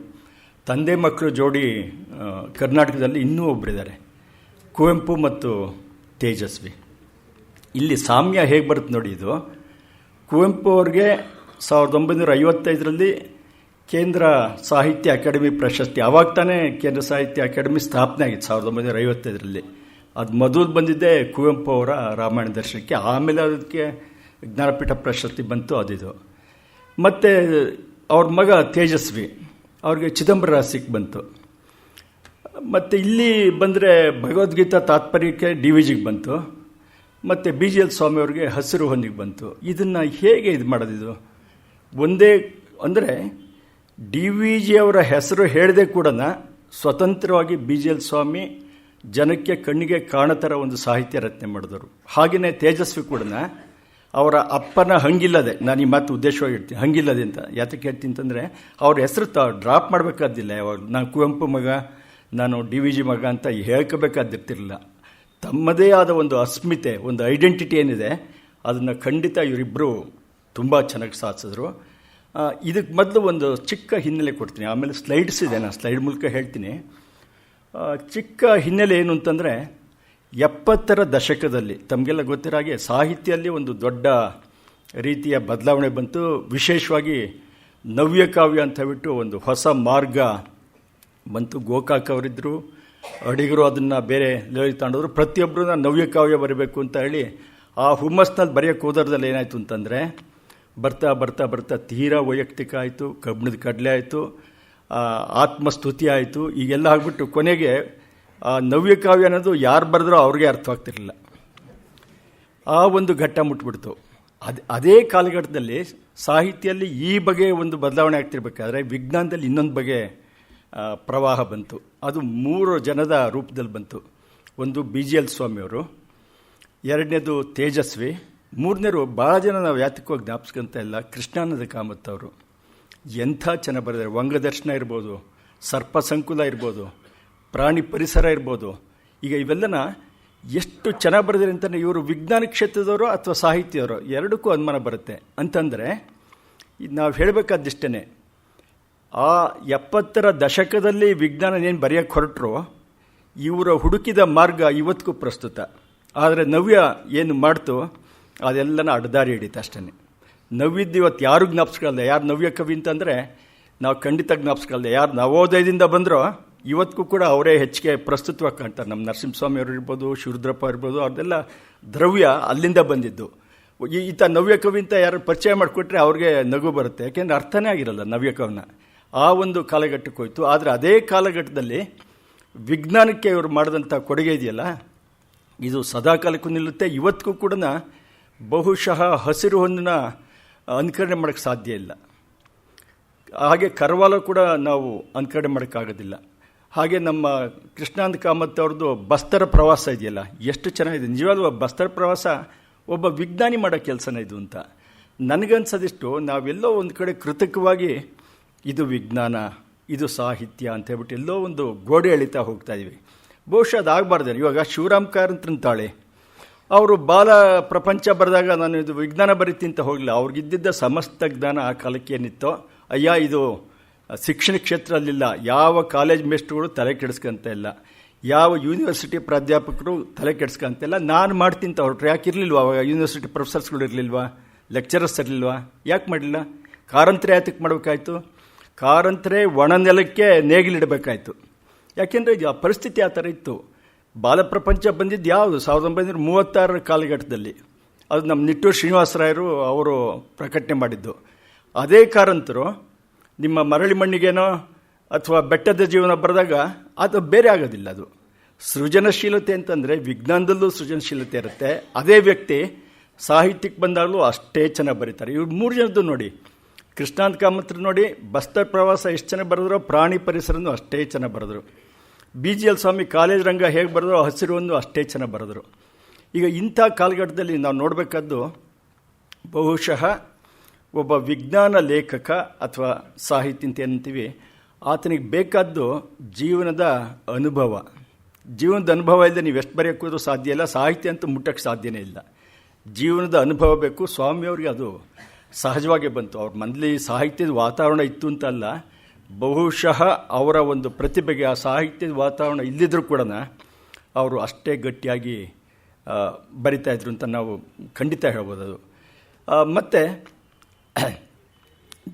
ತಂದೆ ಮಕ್ಕಳು ಜೋಡಿ ಕರ್ನಾಟಕದಲ್ಲಿ ಇನ್ನೂ ಒಬ್ಬರಿದ್ದಾರೆ, ಕುವೆಂಪು ಮತ್ತು ತೇಜಸ್ವಿ. ಇಲ್ಲಿ ಸಾಮ್ಯ ಹೇಗೆ ಬರುತ್ತೆ ನೋಡಿ. ಇದು ಕುವೆಂಪು ಅವ್ರಿಗೆ 1955ರಲ್ಲಿ ಕೇಂದ್ರ ಸಾಹಿತ್ಯ ಅಕಾಡೆಮಿ ಪ್ರಶಸ್ತಿ. ಆವಾಗ ತಾನೇ ಕೇಂದ್ರ ಸಾಹಿತ್ಯ ಅಕಾಡೆಮಿ ಸ್ಥಾಪನೆ ಆಗಿತ್ತು 1955ರಲ್ಲಿ. ಅದು ಮೊದಲು ಬಂದಿದ್ದೆ ಕುವೆಂಪು ಅವರ ರಾಮಾಯಣ ದರ್ಶನಕ್ಕೆ. ಆಮೇಲೆ ಅದಕ್ಕೆ ಜ್ಞಾನಪೀಠ ಪ್ರಶಸ್ತಿ ಬಂತು. ಅದಿದು ಮತ್ತು ಅವ್ರ ಮಗ ತೇಜಸ್ವಿ, ಅವ್ರಿಗೆ ಚಿದಂಬರ ಸಿಕ್ ಬಂತು. ಮತ್ತು ಇಲ್ಲಿ ಬಂದರೆ ಭಗವದ್ಗೀತಾ ತಾತ್ಪರ್ಯಕ್ಕೆ DVGಗೆ ಬಂತು, ಮತ್ತು BGL ಸ್ವಾಮಿಯವ್ರಿಗೆ ಹಸಿರು ಹೊನ್ನಿಗೆ ಬಂತು. ಇದನ್ನು ಹೇಗೆ ಇದು ಮಾಡೋದಿದು? ಒಂದೇ ಅಂದರೆ DVG ಅವರ ಹೆಸರು ಹೇಳದೆ ಕೂಡ ಸ್ವತಂತ್ರವಾಗಿ BGL ಸ್ವಾಮಿ ಜನಕ್ಕೆ ಕಣ್ಣಿಗೆ ಕಾಣತರ ಒಂದು ಸಾಹಿತ್ಯ ರಚನೆ ಮಾಡಿದವರು. ಹಾಗೆಯೇ ತೇಜಸ್ವಿ ಕೂಡ ಅವರ ಅಪ್ಪನ ಹಂಗಿಲ್ಲದೆ, ನಾನು ಈ ಮಾತು ಉದ್ದೇಶವಾಗಿ ಹೇಳ್ತೀನಿ, ಹಂಗಿಲ್ಲದೆ ಅಂತ ಯಾತಕ್ಕೆ ಹೇಳ್ತೀನಿ ಅಂತಂದರೆ ಅವ್ರ ಹೆಸರು ಡ್ರಾಪ್ ಮಾಡಬೇಕಾದಿಲ್ಲ. ಯಾವಾಗ ನಾನು ಕುವೆಂಪು ಮಗ, ನಾನು DVG ಮಗ ಅಂತ ಹೇಳ್ಕೋಬೇಕಾದಿರ್ತಿರಲಿಲ್ಲ. ತಮ್ಮದೇ ಆದ ಒಂದು ಅಸ್ಮಿತೆ, ಒಂದು ಐಡೆಂಟಿಟಿ ಏನಿದೆ ಅದನ್ನು ಖಂಡಿತ ಇವರಿಬ್ಬರು ತುಂಬ ಚೆನ್ನಾಗಿ ಸಾಧಿಸಿದ್ರು. ಇದಕ್ಕೆ ಮೊದಲು ಒಂದು ಚಿಕ್ಕ ಹಿನ್ನೆಲೆ ಕೊಡ್ತೀನಿ, ಆಮೇಲೆ ಸ್ಲೈಡ್ಸ್ ಇದೆ, ನಾನು ಸ್ಲೈಡ್ ಮೂಲಕ ಹೇಳ್ತೀನಿ. ಚಿಕ್ಕ ಹಿನ್ನೆಲೆ ಏನು ಅಂತಂದರೆ 70ರ ದಶಕದಲ್ಲಿ ತಮಗೆಲ್ಲ ಗೊತ್ತಿರೋ ಹಾಗೆ ಸಾಹಿತ್ಯದಲ್ಲಿ ಒಂದು ದೊಡ್ಡ ರೀತಿಯ ಬದಲಾವಣೆ ಬಂತು. ವಿಶೇಷವಾಗಿ ನವ್ಯಕಾವ್ಯ ಅಂತ ಹೇಳ್ಬಿಟ್ಟು ಒಂದು ಹೊಸ ಮಾರ್ಗ ಬಂತು. ಗೋಕಾಕ್ ಅವರಿದ್ದರು, ಅಡಿಗರು ಅದನ್ನು ಬೇರೆ ಲೆವೆಲ್ ತಗೊಂಡಿದ್ರು. ಪ್ರತಿಯೊಬ್ಬರು ನವ್ಯಕಾವ್ಯ ಬರೀಬೇಕು ಅಂತ ಹೇಳಿ ಆ ಹುಮ್ಮಸ್ನಲ್ಲಿ ಬರೆಯೋಕ್ಕೆ ಹೋದರದಲ್ಲಿ ಏನಾಯಿತು ಅಂತಂದರೆ ಬರ್ತಾ ಬರ್ತಾ ಬರ್ತಾ ತೀರಾ ವೈಯಕ್ತಿಕ ಆಯಿತು, ಕಬ್ಬಿಣದ ಕಡಲೆ ಆಯಿತು, ಆತ್ಮಸ್ತುತಿ ಆಯಿತು. ಈಗೆಲ್ಲ ಆಗ್ಬಿಟ್ಟು ಕೊನೆಗೆ ಆ ನವ್ಯಕಾವ್ಯ ಅನ್ನೋದು ಯಾರು ಬರೆದ್ರೋ ಅವ್ರಿಗೆ ಅರ್ಥವಾಗ್ತಿರಲಿಲ್ಲ. ಆ ಒಂದು ಘಟ್ಟ ಮುಟ್ಬಿಡ್ತು. ಅದೇ ಕಾಲಘಟ್ಟದಲ್ಲಿ ಸಾಹಿತ್ಯದಲ್ಲಿ ಈ ಬಗೆಯ ಒಂದು ಬದಲಾವಣೆ ಆಗ್ತಿರ್ಬೇಕಾದ್ರೆ ವಿಜ್ಞಾನದಲ್ಲಿ ಇನ್ನೊಂದು ಬಗೆ ಪ್ರವಾಹ ಬಂತು. ಅದು 3 ಜನದ ರೂಪದಲ್ಲಿ ಬಂತು. ಒಂದು BGL ಸ್ವಾಮಿಯವರು, ಎರಡನೇದು ತೇಜಸ್ವಿ, ಮೂರನೇರು ಭಾಳ ಜನ ನಾವು ಯಾತಕ್ಕೂ ಜ್ಞಾಪಿಸ್ಕೊಂತ ಇಲ್ಲ, ಕೃಷ್ಣಾನಂದ ಕಾಮತ್ ಅವರು. ಎಂಥ ಚೆನ್ನಾಗಿ ಬರೆದಾರೆ. ವಂಗದರ್ಶನ ಇರ್ಬೋದು, ಸರ್ಪ ಸಂಕುಲ ಇರ್ಬೋದು, ಪ್ರಾಣಿ ಪರಿಸರ ಇರ್ಬೋದು. ಈಗ ಇವೆಲ್ಲನ ಎಷ್ಟು ಚೆನ್ನಾಗಿ ಬರೆದಿದೆ ಅಂತಂದರೆ ಇವರು ವಿಜ್ಞಾನ ಕ್ಷೇತ್ರದವರು ಅಥವಾ ಸಾಹಿತ್ಯದವರು ಎರಡಕ್ಕೂ ಅನುಮಾನ ಬರುತ್ತೆ. ಅಂತಂದರೆ ನಾವು ಹೇಳಬೇಕಾದಿಷ್ಟೇ, ಆ 70ರ ದಶಕದಲ್ಲಿ ವಿಜ್ಞಾನ ಏನು ಬರೆಯೋಕ್ಕೆ ಹೊರಟರು, ಇವರ ಹುಡುಕಿದ ಮಾರ್ಗ ಇವತ್ತಿಗೂ ಪ್ರಸ್ತುತ. ಆದರೆ ನವ್ಯ ಏನು ಮಾಡ್ತು ಅದೆಲ್ಲನ ಅಡ್ಡದಾರಿ ಹಿಡಿತು ಅಷ್ಟೇ. ನವ್ಯದ್ದು ಇವತ್ತು ಯಾರು ಜ್ಞಾಪಿಸ್ಕೊಳ್ಳದೆ. ಯಾರು ನವ್ಯ ಕವಿ ಅಂತಂದರೆ ನಾವು ಖಂಡಿತ ಜ್ಞಾಪಿಸ್ಕೊಳ್ಳದೆ. ಯಾರು ನವೋದಯದಿಂದ ಬಂದರೋ ಇವತ್ತಿಗೂ ಕೂಡ ಅವರೇ ಹೆಚ್ಚಿಗೆ ಪ್ರಸ್ತುತವಾಗಿ ಕಾಣ್ತಾರೆ. ನಮ್ಮ ನರಸಿಂಹಸ್ವಾಮಿ ಅವರು ಇರ್ಬೋದು, ಶಿವರುದ್ರಪ್ಪ ಇರ್ಬೋದು, ಅವ್ರದ್ದೆಲ್ಲ ದ್ರವ್ಯ ಅಲ್ಲಿಂದ ಬಂದಿದ್ದು. ಈತ ನವ್ಯ ಕವಿ ಅಂತ ಯಾರು ಪರಿಚಯ ಮಾಡಿಕೊಟ್ರೆ ಅವ್ರಿಗೆ ನಗು ಬರುತ್ತೆ, ಯಾಕೆಂದರೆ ಅರ್ಥನೇ ಆಗಿರಲ್ಲ ನವ್ಯ ಕವನ. ಆ ಒಂದು ಕಾಲಘಟ್ಟಕ್ಕೆ ಹೋಯಿತು. ಆದರೆ ಅದೇ ಕಾಲಘಟ್ಟದಲ್ಲಿ ವಿಜ್ಞಾನಕ್ಕೆ ಇವರು ಮಾಡಿದಂಥ ಕೊಡುಗೆ ಇದೆಯಲ್ಲ, ಇದು ಸದಾಕಾಲಕ್ಕೂ ನಿಲ್ಲುತ್ತೆ. ಇವತ್ತಿಗೂ ಕೂಡ ಬಹುಶಃ ಹಸಿರು ಹೊನ್ನನ್ನ ಅನುಕರಣೆ ಮಾಡೋಕ್ಕೆ ಸಾಧ್ಯ ಇಲ್ಲ. ಹಾಗೆ ಕರ್ವಾಲ ಕೂಡ ನಾವು ಅನುಕರಣೆ ಮಾಡೋಕ್ಕಾಗೋದಿಲ್ಲ. ಹಾಗೆ ನಮ್ಮ ಕೃಷ್ಣಾನಂದ ಕಾಮತ್ ಅವ್ರದ್ದು ಬಸ್ತರ ಪ್ರವಾಸ ಇದೆಯಲ್ಲ, ಎಷ್ಟು ಚೆನ್ನಾಗಿದೆ. ನಿಜವಾದ ಬಸ್ತರ ಪ್ರವಾಸ ಒಬ್ಬ ವಿಜ್ಞಾನಿ ಮಾಡೋ ಕೆಲಸನೇ ಇದು ಅಂತ ನನಗನ್ಸೋದಿಷ್ಟು. ನಾವೆಲ್ಲೋ ಒಂದು ಕಡೆ ಕೃತಕವಾಗಿ ಇದು ವಿಜ್ಞಾನ, ಇದು ಸಾಹಿತ್ಯ ಅಂತ ಹೇಳ್ಬಿಟ್ಟು ಎಲ್ಲೋ ಒಂದು ಗೋಡೆ ಎಳಿತಾ ಹೋಗ್ತಾ ಇದ್ವಿ. ಬಹುಶಃ ಅದಾಗಬಾರ್ದು. ಇವಾಗ ಶಿವರಾಮ್ ಕಾರಂತಂತಾಳೆ ಅವರು ಬಾಲ ಪ್ರಪಂಚ ಬರೆದಾಗ ನಾನು ಇದು ವಿಜ್ಞಾನ ಬರೀತೀನಿ ಅಂತ ಹೋಗಲಿಲ್ಲ. ಅವ್ರಿಗಿದ್ದಿದ್ದ ಸಮಸ್ತ ಜ್ಞಾನ ಆ ಕಾಲಕ್ಕೆ ಏನಿತ್ತೋ, ಅಯ್ಯ ಇದು ಶಿಕ್ಷಣ ಕ್ಷೇತ್ರದಲ್ಲಿಲ್ಲ, ಯಾವ ಕಾಲೇಜ್ ಮೇಸ್ಟ್ರುಗಳು ತಲೆ ಕೆಡಿಸ್ಕೊಂತ ಇಲ್ಲ, ಯಾವ ಯೂನಿವರ್ಸಿಟಿ ಪ್ರಾಧ್ಯಾಪಕರು ತಲೆ ಕೆಡಿಸ್ಕೊಂತ ಇಲ್ಲ, ನಾನು ಮಾಡ್ತೀನಿ ಅಂತ ಹೊರಟ್ರು. ಯಾಕೆ ಇರಲಿಲ್ವಾ ಅವಾಗ ಯೂನಿವರ್ಸಿಟಿ ಪ್ರೊಫೆಸರ್ಸ್ಗಳು ಇರಲಿಲ್ವಾ, ಲೆಕ್ಚರರ್ಸ್ ಇರಲಿಲ್ವಾ? ಯಾಕೆ ಮಾಡಲಿಲ್ಲ? ಕಾರಂತರೇ ಯಾತಕ್ಕೆ ಮಾಡಬೇಕಾಯ್ತು? ಕಾರಂತರೇ ಒಣ ನೆಲಕ್ಕೆ ನೇಗಿಲಿಡಬೇಕಾಯ್ತು. ಯಾಕೆಂದರೆ ಆ ಪರಿಸ್ಥಿತಿ ಆ ಥರ ಇತ್ತು. ಬಾಲಪ್ರಪಂಚ ಬಂದಿದ್ದು ಯಾವುದು 1936 ಕಾಲಘಟ್ಟದಲ್ಲಿ. ಅದು ನಮ್ಮ ನಿಟ್ಟೂರು ಶ್ರೀನಿವಾಸರಾಯರು ಅವರು ಪ್ರಕಟಣೆ ಮಾಡಿದ್ದು. ಅದೇ ಕಾರಂತರು ನಿಮ್ಮ ಮರಳಿ ಮಣ್ಣಿಗೇನೋ ಅಥವಾ ಬೆಟ್ಟದ ಜೀವನ ಬರೆದಾಗ ಅದು ಬೇರೆ ಆಗೋದಿಲ್ಲ. ಅದು ಸೃಜನಶೀಲತೆ ಅಂತಂದರೆ ವಿಜ್ಞಾನದಲ್ಲೂ ಸೃಜನಶೀಲತೆ ಇರುತ್ತೆ. ಅದೇ ವ್ಯಕ್ತಿ ಸಾಹಿತ್ಯಕ್ಕೆ ಬಂದಾಗಲೂ ಅಷ್ಟೇ ಚೆನ್ನಾಗಿ ಬರೀತಾರೆ. ಇವ್ರು 3 ಜನದ್ದು ನೋಡಿ, ಕೃಷ್ಣಾನಂದ ಕಾಮತ್ರು ನೋಡಿ, ಬಸ್ತರ್ ಪ್ರವಾಸ ಎಷ್ಟು ಚೆನ್ನಾಗಿ ಬರೆದ್ರು, ಪ್ರಾಣಿ ಪರಿಸರನೂ ಅಷ್ಟೇ ಚೆನ್ನಾಗಿ ಬರೆದ್ರು. BGL ಸ್ವಾಮಿ ಕಾಲೇಜ್ ರಂಗ ಹೇಗೆ ಬರೆದ್ರು, ಹಸಿರು ಒಂದು ಅಷ್ಟೇ ಚೆನ್ನಾಗಿ ಬರೆದ್ರು. ಈಗ ಇಂಥ ಕಾಲಘಟ್ಟದಲ್ಲಿ ನಾವು ನೋಡಬೇಕಾದ್ದು ಬಹುಶಃ ಒಬ್ಬ ವಿಜ್ಞಾನ ಲೇಖಕ ಅಥವಾ ಸಾಹಿತ್ಯ ಅಂತ ಏನಂತೀವಿ, ಆತನಿಗೆ ಬೇಕಾದ್ದು ಜೀವನದ ಅನುಭವ. ಜೀವನದ ಅನುಭವ ಇಲ್ಲದೆ ನೀವು ಎಷ್ಟು ಬರೆಯೋಕ್ಕೋದ್ರೂ ಸಾಧ್ಯ ಇಲ್ಲ. ಸಾಹಿತ್ಯ ಅಂತೂ ಮುಟ್ಟಕ್ಕೆ ಸಾಧ್ಯನೇ ಇಲ್ಲ. ಜೀವನದ ಅನುಭವ ಬೇಕು. ಸ್ವಾಮಿಯವ್ರಿಗೆ ಅದು ಸಹಜವಾಗಿ ಬಂತು. ಅವ್ರ ಮನೇಲಿ ಸಾಹಿತ್ಯದ ವಾತಾವರಣ ಇತ್ತು ಅಂತಲ್ಲ, ಬಹುಶಃ ಅವರ ಒಂದು ಪ್ರತಿಭೆಗೆ ಆ ಸಾಹಿತ್ಯದ ವಾತಾವರಣ ಇಲ್ಲಿದ್ದರೂ ಕೂಡ ಅವರು ಅಷ್ಟೇ ಗಟ್ಟಿಯಾಗಿ ಬರಿತಾಯಿದ್ರು ಅಂತ ನಾವು ಖಂಡಿತ ಹೇಳ್ಬೋದು. ಅದು ಮತ್ತು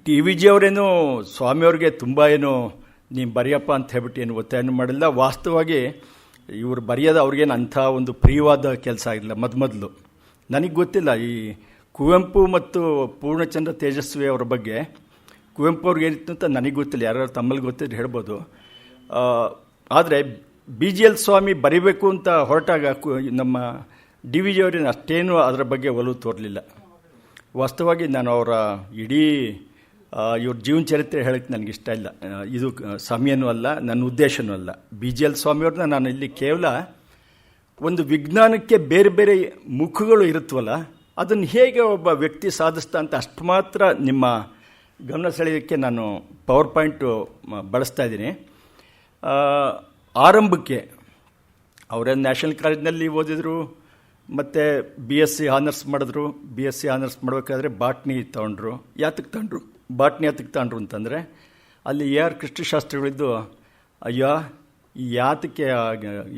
DVG ಅವರೇನು ಸ್ವಾಮಿಯವ್ರಿಗೆ ತುಂಬ ಏನು ನೀನು ಬರೆಯಪ್ಪ ಅಂತ ಹೇಳ್ಬಿಟ್ಟು ಏನು ಒತ್ತಾಯನೂ ಮಾಡಿಲ್ಲ. ವಾಸ್ತವವಾಗಿ ಇವರು ಬರೆಯೋದು ಅವ್ರಿಗೇನು ಅಂಥ ಒಂದು ಪ್ರಿಯವಾದ ಕೆಲಸ ಆಗಿಲ್ಲ. ಮೊದಲು ನನಗೆ ಗೊತ್ತಿಲ್ಲ, ಈ ಕುವೆಂಪು ಮತ್ತು ಪೂರ್ಣಚಂದ್ರ ತೇಜಸ್ವಿ ಅವರ ಬಗ್ಗೆ ಕುವೆಂಪು ಅವ್ರಿಗೆ ಏನಿತ್ತು ಅಂತ ನನಗೆ ಗೊತ್ತಿಲ್ಲ, ಯಾರು ತಮ್ಮಲ್ಲಿ ಗೊತ್ತಿದ್ರೆ ಹೇಳ್ಬೋದು. ಆದರೆ BGL ಸ್ವಾಮಿ ಬರಿಬೇಕು ಅಂತ ಹೊರಟಾಗ ನಮ್ಮ DVG ಅವರಿನ ಅಷ್ಟೇನು ಅದರ ಬಗ್ಗೆ ಒಲವು ತೋರಲಿಲ್ಲ. ವಾಸ್ತವವಾಗಿ ನಾನು ಅವರ ಇಡೀ ಇವ್ರ ಜೀವನ ಚರಿತ್ರೆ ಹೇಳೋಕ್ಕೆ ನನಗಿಷ್ಟ ಇಲ್ಲ. ಇದು ಸಮಯನೂ ಅಲ್ಲ, ನನ್ನ ಉದ್ದೇಶನೂ ಅಲ್ಲ. BGL ಸ್ವಾಮಿಯವ್ರನ್ನ ನಾನು ಇಲ್ಲಿ ಕೇವಲ ಒಂದು ವಿಜ್ಞಾನಕ್ಕೆ ಬೇರೆ ಬೇರೆ ಮುಖಗಳು ಇರುತ್ತವಲ್ಲ, ಅದನ್ನು ಹೇಗೆ ಒಬ್ಬ ವ್ಯಕ್ತಿ ಸಾಧಿಸ್ತಾ ಅಂತ ಅಷ್ಟು ಮಾತ್ರ ನಿಮ್ಮ ಗಮನ ಸೆಳೆಯೋಕ್ಕೆ ನಾನು ಪವರ್ ಪಾಯಿಂಟು ಬಳಸ್ತಾ ಇದ್ದೀನಿ. ಆರಂಭಕ್ಕೆ ಅವರೇ ನ್ಯಾಷನಲ್ ಕಾಲೇಜ್ನಲ್ಲಿ ಓದಿದರು, ಮತ್ತು BSc ಆನರ್ಸ್ ಮಾಡಿದ್ರು. BSc ಆನರ್ಸ್ ಮಾಡಬೇಕಾದ್ರೆ ಬಾಟ್ನಿ ತೊಗೊಂಡ್ರು. ಯಾತಕ್ಕೆ ತಗೊಂಡ್ರು, ಬಾಟ್ನಿ ಯಾತಕ್ಕೆ ತಗೊಂಡ್ರು ಅಂತಂದರೆ ಅಲ್ಲಿ AR ಕೃಷ್ಣಶಾಸ್ತ್ರಿಗಳಿದ್ದು, ಅಯ್ಯೋ ಈ ಯಾತಕ್ಕೆ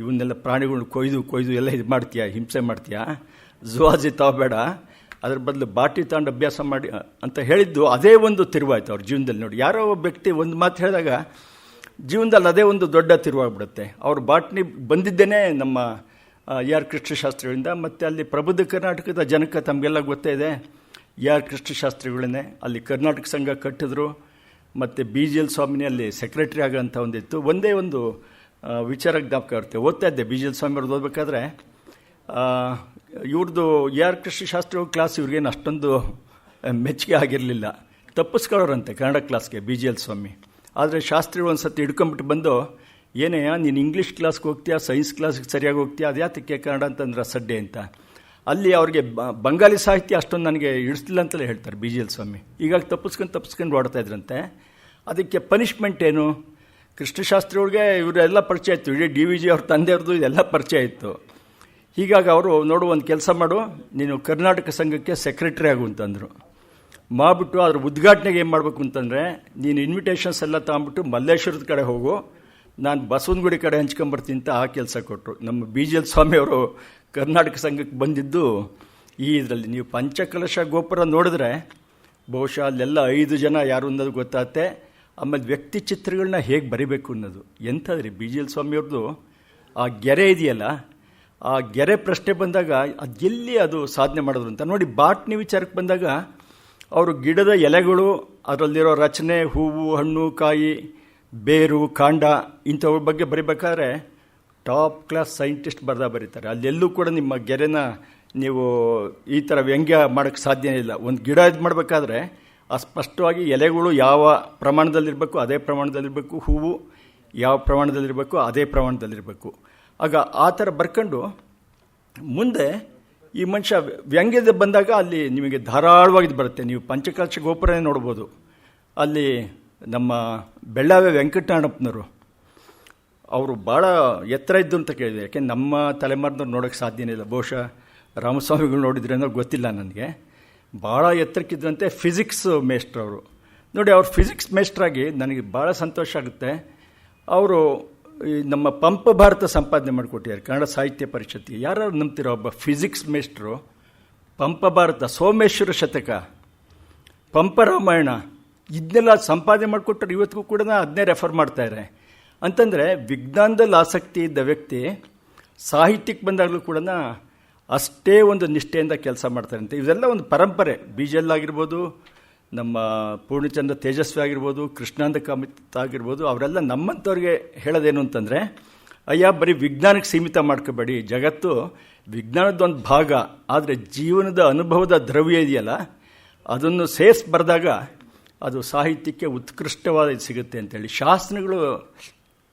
ಇವನ್ನೆಲ್ಲ ಪ್ರಾಣಿಗಳನ್ನ ಕೊಯ್ದು ಎಲ್ಲ ಇದು ಮಾಡ್ತೀಯಾ, ಹಿಂಸೆ ಮಾಡ್ತೀಯಾ, ಝುವಾಲಜಿ ತಗೋಬೇಡ, ಅದ್ರ ಬದಲು ಬಾಟ್ನಿ ತಗೊಂಡು ಅಭ್ಯಾಸ ಮಾಡಿ ಅಂತ ಹೇಳಿದ್ದು ಅದೇ ಒಂದು ತಿರುವಾಯ್ತು ಅವ್ರ ಜೀವನದಲ್ಲಿ. ನೋಡಿ, ಯಾರೋ ಒಬ್ಬ ವ್ಯಕ್ತಿ ಒಂದು ಮಾತು ಹೇಳಿದಾಗ ಜೀವನದಲ್ಲಿ ಅದೇ ಒಂದು ದೊಡ್ಡ ತಿರುವಾಗ್ಬಿಡುತ್ತೆ. ಅವ್ರು ಬಾಟ್ನಿ ಬಂದಿದ್ದೇನೆ ನಮ್ಮ AR ಕೃಷ್ಣಶಾಸ್ತ್ರಿಗಳಿಂದ. ಮತ್ತು ಅಲ್ಲಿ ಪ್ರಬುದ್ಧ ಕರ್ನಾಟಕದ ಜನಕ ತಮಗೆಲ್ಲ ಗೊತ್ತೇ ಇದೆ, AR ಕೃಷ್ಣಶಾಸ್ತ್ರಿಗಳನ್ನೇ ಅಲ್ಲಿ ಕರ್ನಾಟಕ ಸಂಘ ಕಟ್ಟಿದ್ರು. ಮತ್ತು BGL ಸ್ವಾಮಿನೇ ಅಲ್ಲಿ ಸೆಕ್ರೆಟರಿ ಆಗೋಂಥ ಒಂದಿತ್ತು. ಒಂದೇ ಒಂದು ವಿಚಾರ ಜ್ಞಾಪಕ ಇರುತ್ತೆ. ಓದ್ತಾ ಇದ್ದೆ BGL ಸ್ವಾಮಿ ಅವ್ರದ್ದು ಓದಬೇಕಾದ್ರೆ, ಇವ್ರದ್ದು AR ಕೃಷ್ಣಶಾಸ್ತ್ರಿ ಕ್ಲಾಸ್ ಇವ್ರಿಗೇನು ಅಷ್ಟೊಂದು ಮೆಚ್ಚುಗೆ ಆಗಿರಲಿಲ್ಲ. ತಪ್ಪಿಸ್ಕೊಳ್ಳೋರಂತೆ ಕನ್ನಡ ಕ್ಲಾಸ್ಗೆ BGL ಸ್ವಾಮಿ. ಆದರೆ ಶಾಸ್ತ್ರಿಗಳು ಒಂದು ಸತಿ ಹಿಡ್ಕೊಂಬಿಟ್ಟು ಬಂದು, ಏನೇ ನೀನು ಇಂಗ್ಲೀಷ್ ಕ್ಲಾಸ್ಗೆ ಹೋಗ್ತೀಯಾ, ಸೈನ್ಸ್ ಕ್ಲಾಸ್ಗೆ ಸರಿಯಾಗಿ ಹೋಗ್ತೀಯಾ, ಅದು ಯಾತಕ್ಕೆ ಕನ್ನಡ ಅಂತಂದ್ರೆ ಸಡ್ಡೆ ಅಂತ. ಅಲ್ಲಿ ಅವ್ರಿಗೆ ಬಂಗಾಲಿ ಸಾಹಿತ್ಯ ಅಷ್ಟೊಂದು ನನಗೆ ಇಡಿಸ್ಲಿಲ್ಲ ಅಂತಲೇ ಹೇಳ್ತಾರೆ BGL ಸ್ವಾಮಿ. ಈಗ ತಪ್ಪಿಸ್ಕೊಂಡು ಓಡ್ತಾ ಇದ್ರಂತೆ. ಅದಕ್ಕೆ ಪನಿಷ್ಮೆಂಟ್ ಏನು? ಕೃಷ್ಣಶಾಸ್ತ್ರಿ ಅವ್ರಿಗೆ ಇವರೆಲ್ಲ ಪರಿಚಯ ಇತ್ತು, ಇಡೀ DVG ಅವ್ರ ತಂದೆಯವ್ರದ್ದು ಇದೆಲ್ಲ ಪರಿಚಯ ಇತ್ತು. ಹೀಗಾಗಿ ಅವರು ನೋಡು, ಒಂದು ಕೆಲಸ ಮಾಡು, ನೀನು ಕರ್ನಾಟಕ ಸಂಘಕ್ಕೆ ಸೆಕ್ರೆಟರಿ ಆಗು ಅಂತಂದರು. ಮಾಡಿಬಿಟ್ಟು ಅದ್ರ ಉದ್ಘಾಟನೆಗೆ ಏನು ಮಾಡಬೇಕು ಅಂತಂದರೆ, ನೀನು ಇನ್ವಿಟೇಷನ್ಸ್ ಎಲ್ಲ ತಗೊಂಬಿಟ್ಟು ಮಲ್ಲೇಶ್ವರದ ಕಡೆ ಹೋಗು, ನಾನು ಬಸವನಗುಡಿ ಕಡೆ ಹಂಚ್ಕೊಂಬರ್ತೀನಿ ಅಂತ ಆ ಕೆಲಸ ಕೊಟ್ಟರು. ನಮ್ಮ BGL ಸ್ವಾಮಿಯವರು ಕರ್ನಾಟಕ ಸಂಘಕ್ಕೆ ಬಂದಿದ್ದು ಈ ಇದರಲ್ಲಿ. ನೀವು ಪಂಚಕಲಶ ಗೋಪುರ ನೋಡಿದ್ರೆ ಬಹುಶಃ ಅಲ್ಲೆಲ್ಲ 5 ಜನ ಯಾರು ಅನ್ನೋದು ಗೊತ್ತಾಗುತ್ತೆ. ಆಮೇಲೆ ವ್ಯಕ್ತಿ ಚಿತ್ರಗಳನ್ನ ಹೇಗೆ ಬರಿಬೇಕು ಅನ್ನೋದು ಎಂಥದ್ರಿ BGL ಸ್ವಾಮಿಯವ್ರದ್ದು. ಆ ಗೆರೆ ಇದೆಯಲ್ಲ, ಆ ಗೆರೆ ಪ್ರಶ್ನೆ ಬಂದಾಗ ಅದು ಎಲ್ಲಿ ಅದು ಸಾಧನೆ ಮಾಡಿದ್ರು ಅಂತ ನೋಡಿ. ಬಾಟ್ನಿ ವಿಚಾರಕ್ಕೆ ಬಂದಾಗ ಅವರು ಗಿಡದ ಎಲೆಗಳು, ಅದರಲ್ಲಿರೋ ರಚನೆ, ಹೂವು, ಹಣ್ಣು, ಕಾಯಿ, ಬೇರು, ಕಾಂಡ ಇಂಥವ್ರ ಬಗ್ಗೆ ಬರಿಬೇಕಾದ್ರೆ ಟಾಪ್ ಕ್ಲಾಸ್ ಸೈಂಟಿಸ್ಟ್ ಬರೀತಾರೆ. ಅಲ್ಲೆಲ್ಲೂ ಕೂಡ ನಿಮ್ಮ ಗೆರೆನ ನೀವು ಈ ಥರ ವ್ಯಂಗ್ಯ ಮಾಡೋಕ್ಕೆ ಸಾಧ್ಯ ಇಲ್ಲ. ಒಂದು ಗಿಡ ಇದು ಮಾಡಬೇಕಾದ್ರೆ ಸ್ಪಷ್ಟವಾಗಿ ಎಲೆಗಳು ಯಾವ ಪ್ರಮಾಣದಲ್ಲಿರಬೇಕು ಅದೇ ಪ್ರಮಾಣದಲ್ಲಿರಬೇಕು, ಹೂವು ಯಾವ ಪ್ರಮಾಣದಲ್ಲಿರಬೇಕು ಅದೇ ಪ್ರಮಾಣದಲ್ಲಿರಬೇಕು. ಆಗ ಆ ಥರ ಬರ್ಕೊಂಡು ಮುಂದೆ ಈ ಮನುಷ್ಯ ವ್ಯಂಗ್ಯದ ಬಂದಾಗ ಅಲ್ಲಿ ನಿಮಗೆ ಧಾರಾಳವಾಗಿ ಬರುತ್ತೆ. ನೀವು ಪಂಚಕಲಶ ಗೋಪುರನೇ ನೋಡ್ಬೋದು. ಅಲ್ಲಿ ನಮ್ಮ ಬೆಳ್ಳಾವೆ ವೆಂಕಟನಾಣಪ್ಪನವರು ಅವರು ಭಾಳ ಎತ್ತರ ಇದ್ದು ಅಂತ ಕೇಳಿದೆ. ಯಾಕೆಂದ್ರೆ ನಮ್ಮ ತಲೆಮಾರಿನವ್ರು ನೋಡೋಕ್ಕೆ ಸಾಧ್ಯನೇ ಇಲ್ಲ. ಬಹುಶಃ ರಾಮಸ್ವಾಮಿಗಳು ನೋಡಿದ್ರೆ ಅನ್ನೋ ಗೊತ್ತಿಲ್ಲ ನನಗೆ. ಭಾಳ ಎತ್ತರಕ್ಕಿದ್ದಂತೆ ಫಿಸಿಕ್ಸ್ ಮೇಸ್ಟ್ರು ಅವರು. ನೋಡಿ, ಅವ್ರು ಫಿಸಿಕ್ಸ್ ಮೇಸ್ಟ್ರಾಗಿ ನನಗೆ ಭಾಳ ಸಂತೋಷ ಆಗುತ್ತೆ. ಅವರು ನಮ್ಮ ಪಂಪ ಭಾರತ ಸಂಪಾದನೆ ಮಾಡಿಕೊಟ್ಟಿದ್ದಾರೆ ಕನ್ನಡ ಸಾಹಿತ್ಯ ಪರಿಷತ್ತಿಗೆ. ಯಾರು ನಂಬ್ತಿರೋ, ಒಬ್ಬ ಫಿಸಿಕ್ಸ್ ಮೇಸ್ಟ್ರು ಪಂಪ ಭಾರತ, ಸೋಮೇಶ್ವರ ಶತಕ, ಪಂಪ ರಾಮಾಯಣ ಇದನ್ನೆಲ್ಲ ಸಂಪಾದನೆ ಮಾಡಿಕೊಟ್ಟರು. ಇವತ್ತಿಗೂ ಕೂಡ ಅದನ್ನೇ ರೆಫರ್ ಮಾಡ್ತಾಯಿದ್ದಾರೆ. ಅಂತಂದರೆ ವಿಜ್ಞಾನದಲ್ಲಿ ಆಸಕ್ತಿ ಇದ್ದ ವ್ಯಕ್ತಿ ಸಾಹಿತ್ಯಕ್ಕೆ ಬಂದಾಗಲೂ ಕೂಡ ಅಷ್ಟೇ ಒಂದು ನಿಷ್ಠೆಯಿಂದ ಕೆಲಸ ಮಾಡ್ತಾರೆ ಅಂತ. ಇದೆಲ್ಲ ಒಂದು ಪರಂಪರೆ. BGL ಆಗಿರ್ಬೋದು, ನಮ್ಮ ಪೂರ್ಣಚಂದ್ರ ತೇಜಸ್ವಿ ಆಗಿರ್ಬೋದು, ಕೃಷ್ಣಾನಂದ ಕಾಮತ್ ಆಗಿರ್ಬೋದು, ಅವರೆಲ್ಲ ನಮ್ಮಂಥವ್ರಿಗೆ ಹೇಳೋದೇನು ಅಂತಂದರೆ, ಅಯ್ಯ ಬರೀ ವಿಜ್ಞಾನಕ್ಕೆ ಸೀಮಿತ ಮಾಡ್ಕೋಬೇಡಿ, ಜಗತ್ತು ವಿಜ್ಞಾನದೊಂದು ಭಾಗ, ಆದರೆ ಜೀವನದ ಅನುಭವದ ದ್ರವ್ಯ ಇದೆಯಲ್ಲ ಅದನ್ನು ಸೇರಿಸಿ ಬರೆದಾಗ ಅದು ಸಾಹಿತ್ಯಕ್ಕೆ ಉತ್ಕೃಷ್ಟವಾದ ಇದು ಸಿಗುತ್ತೆ ಅಂತೇಳಿ.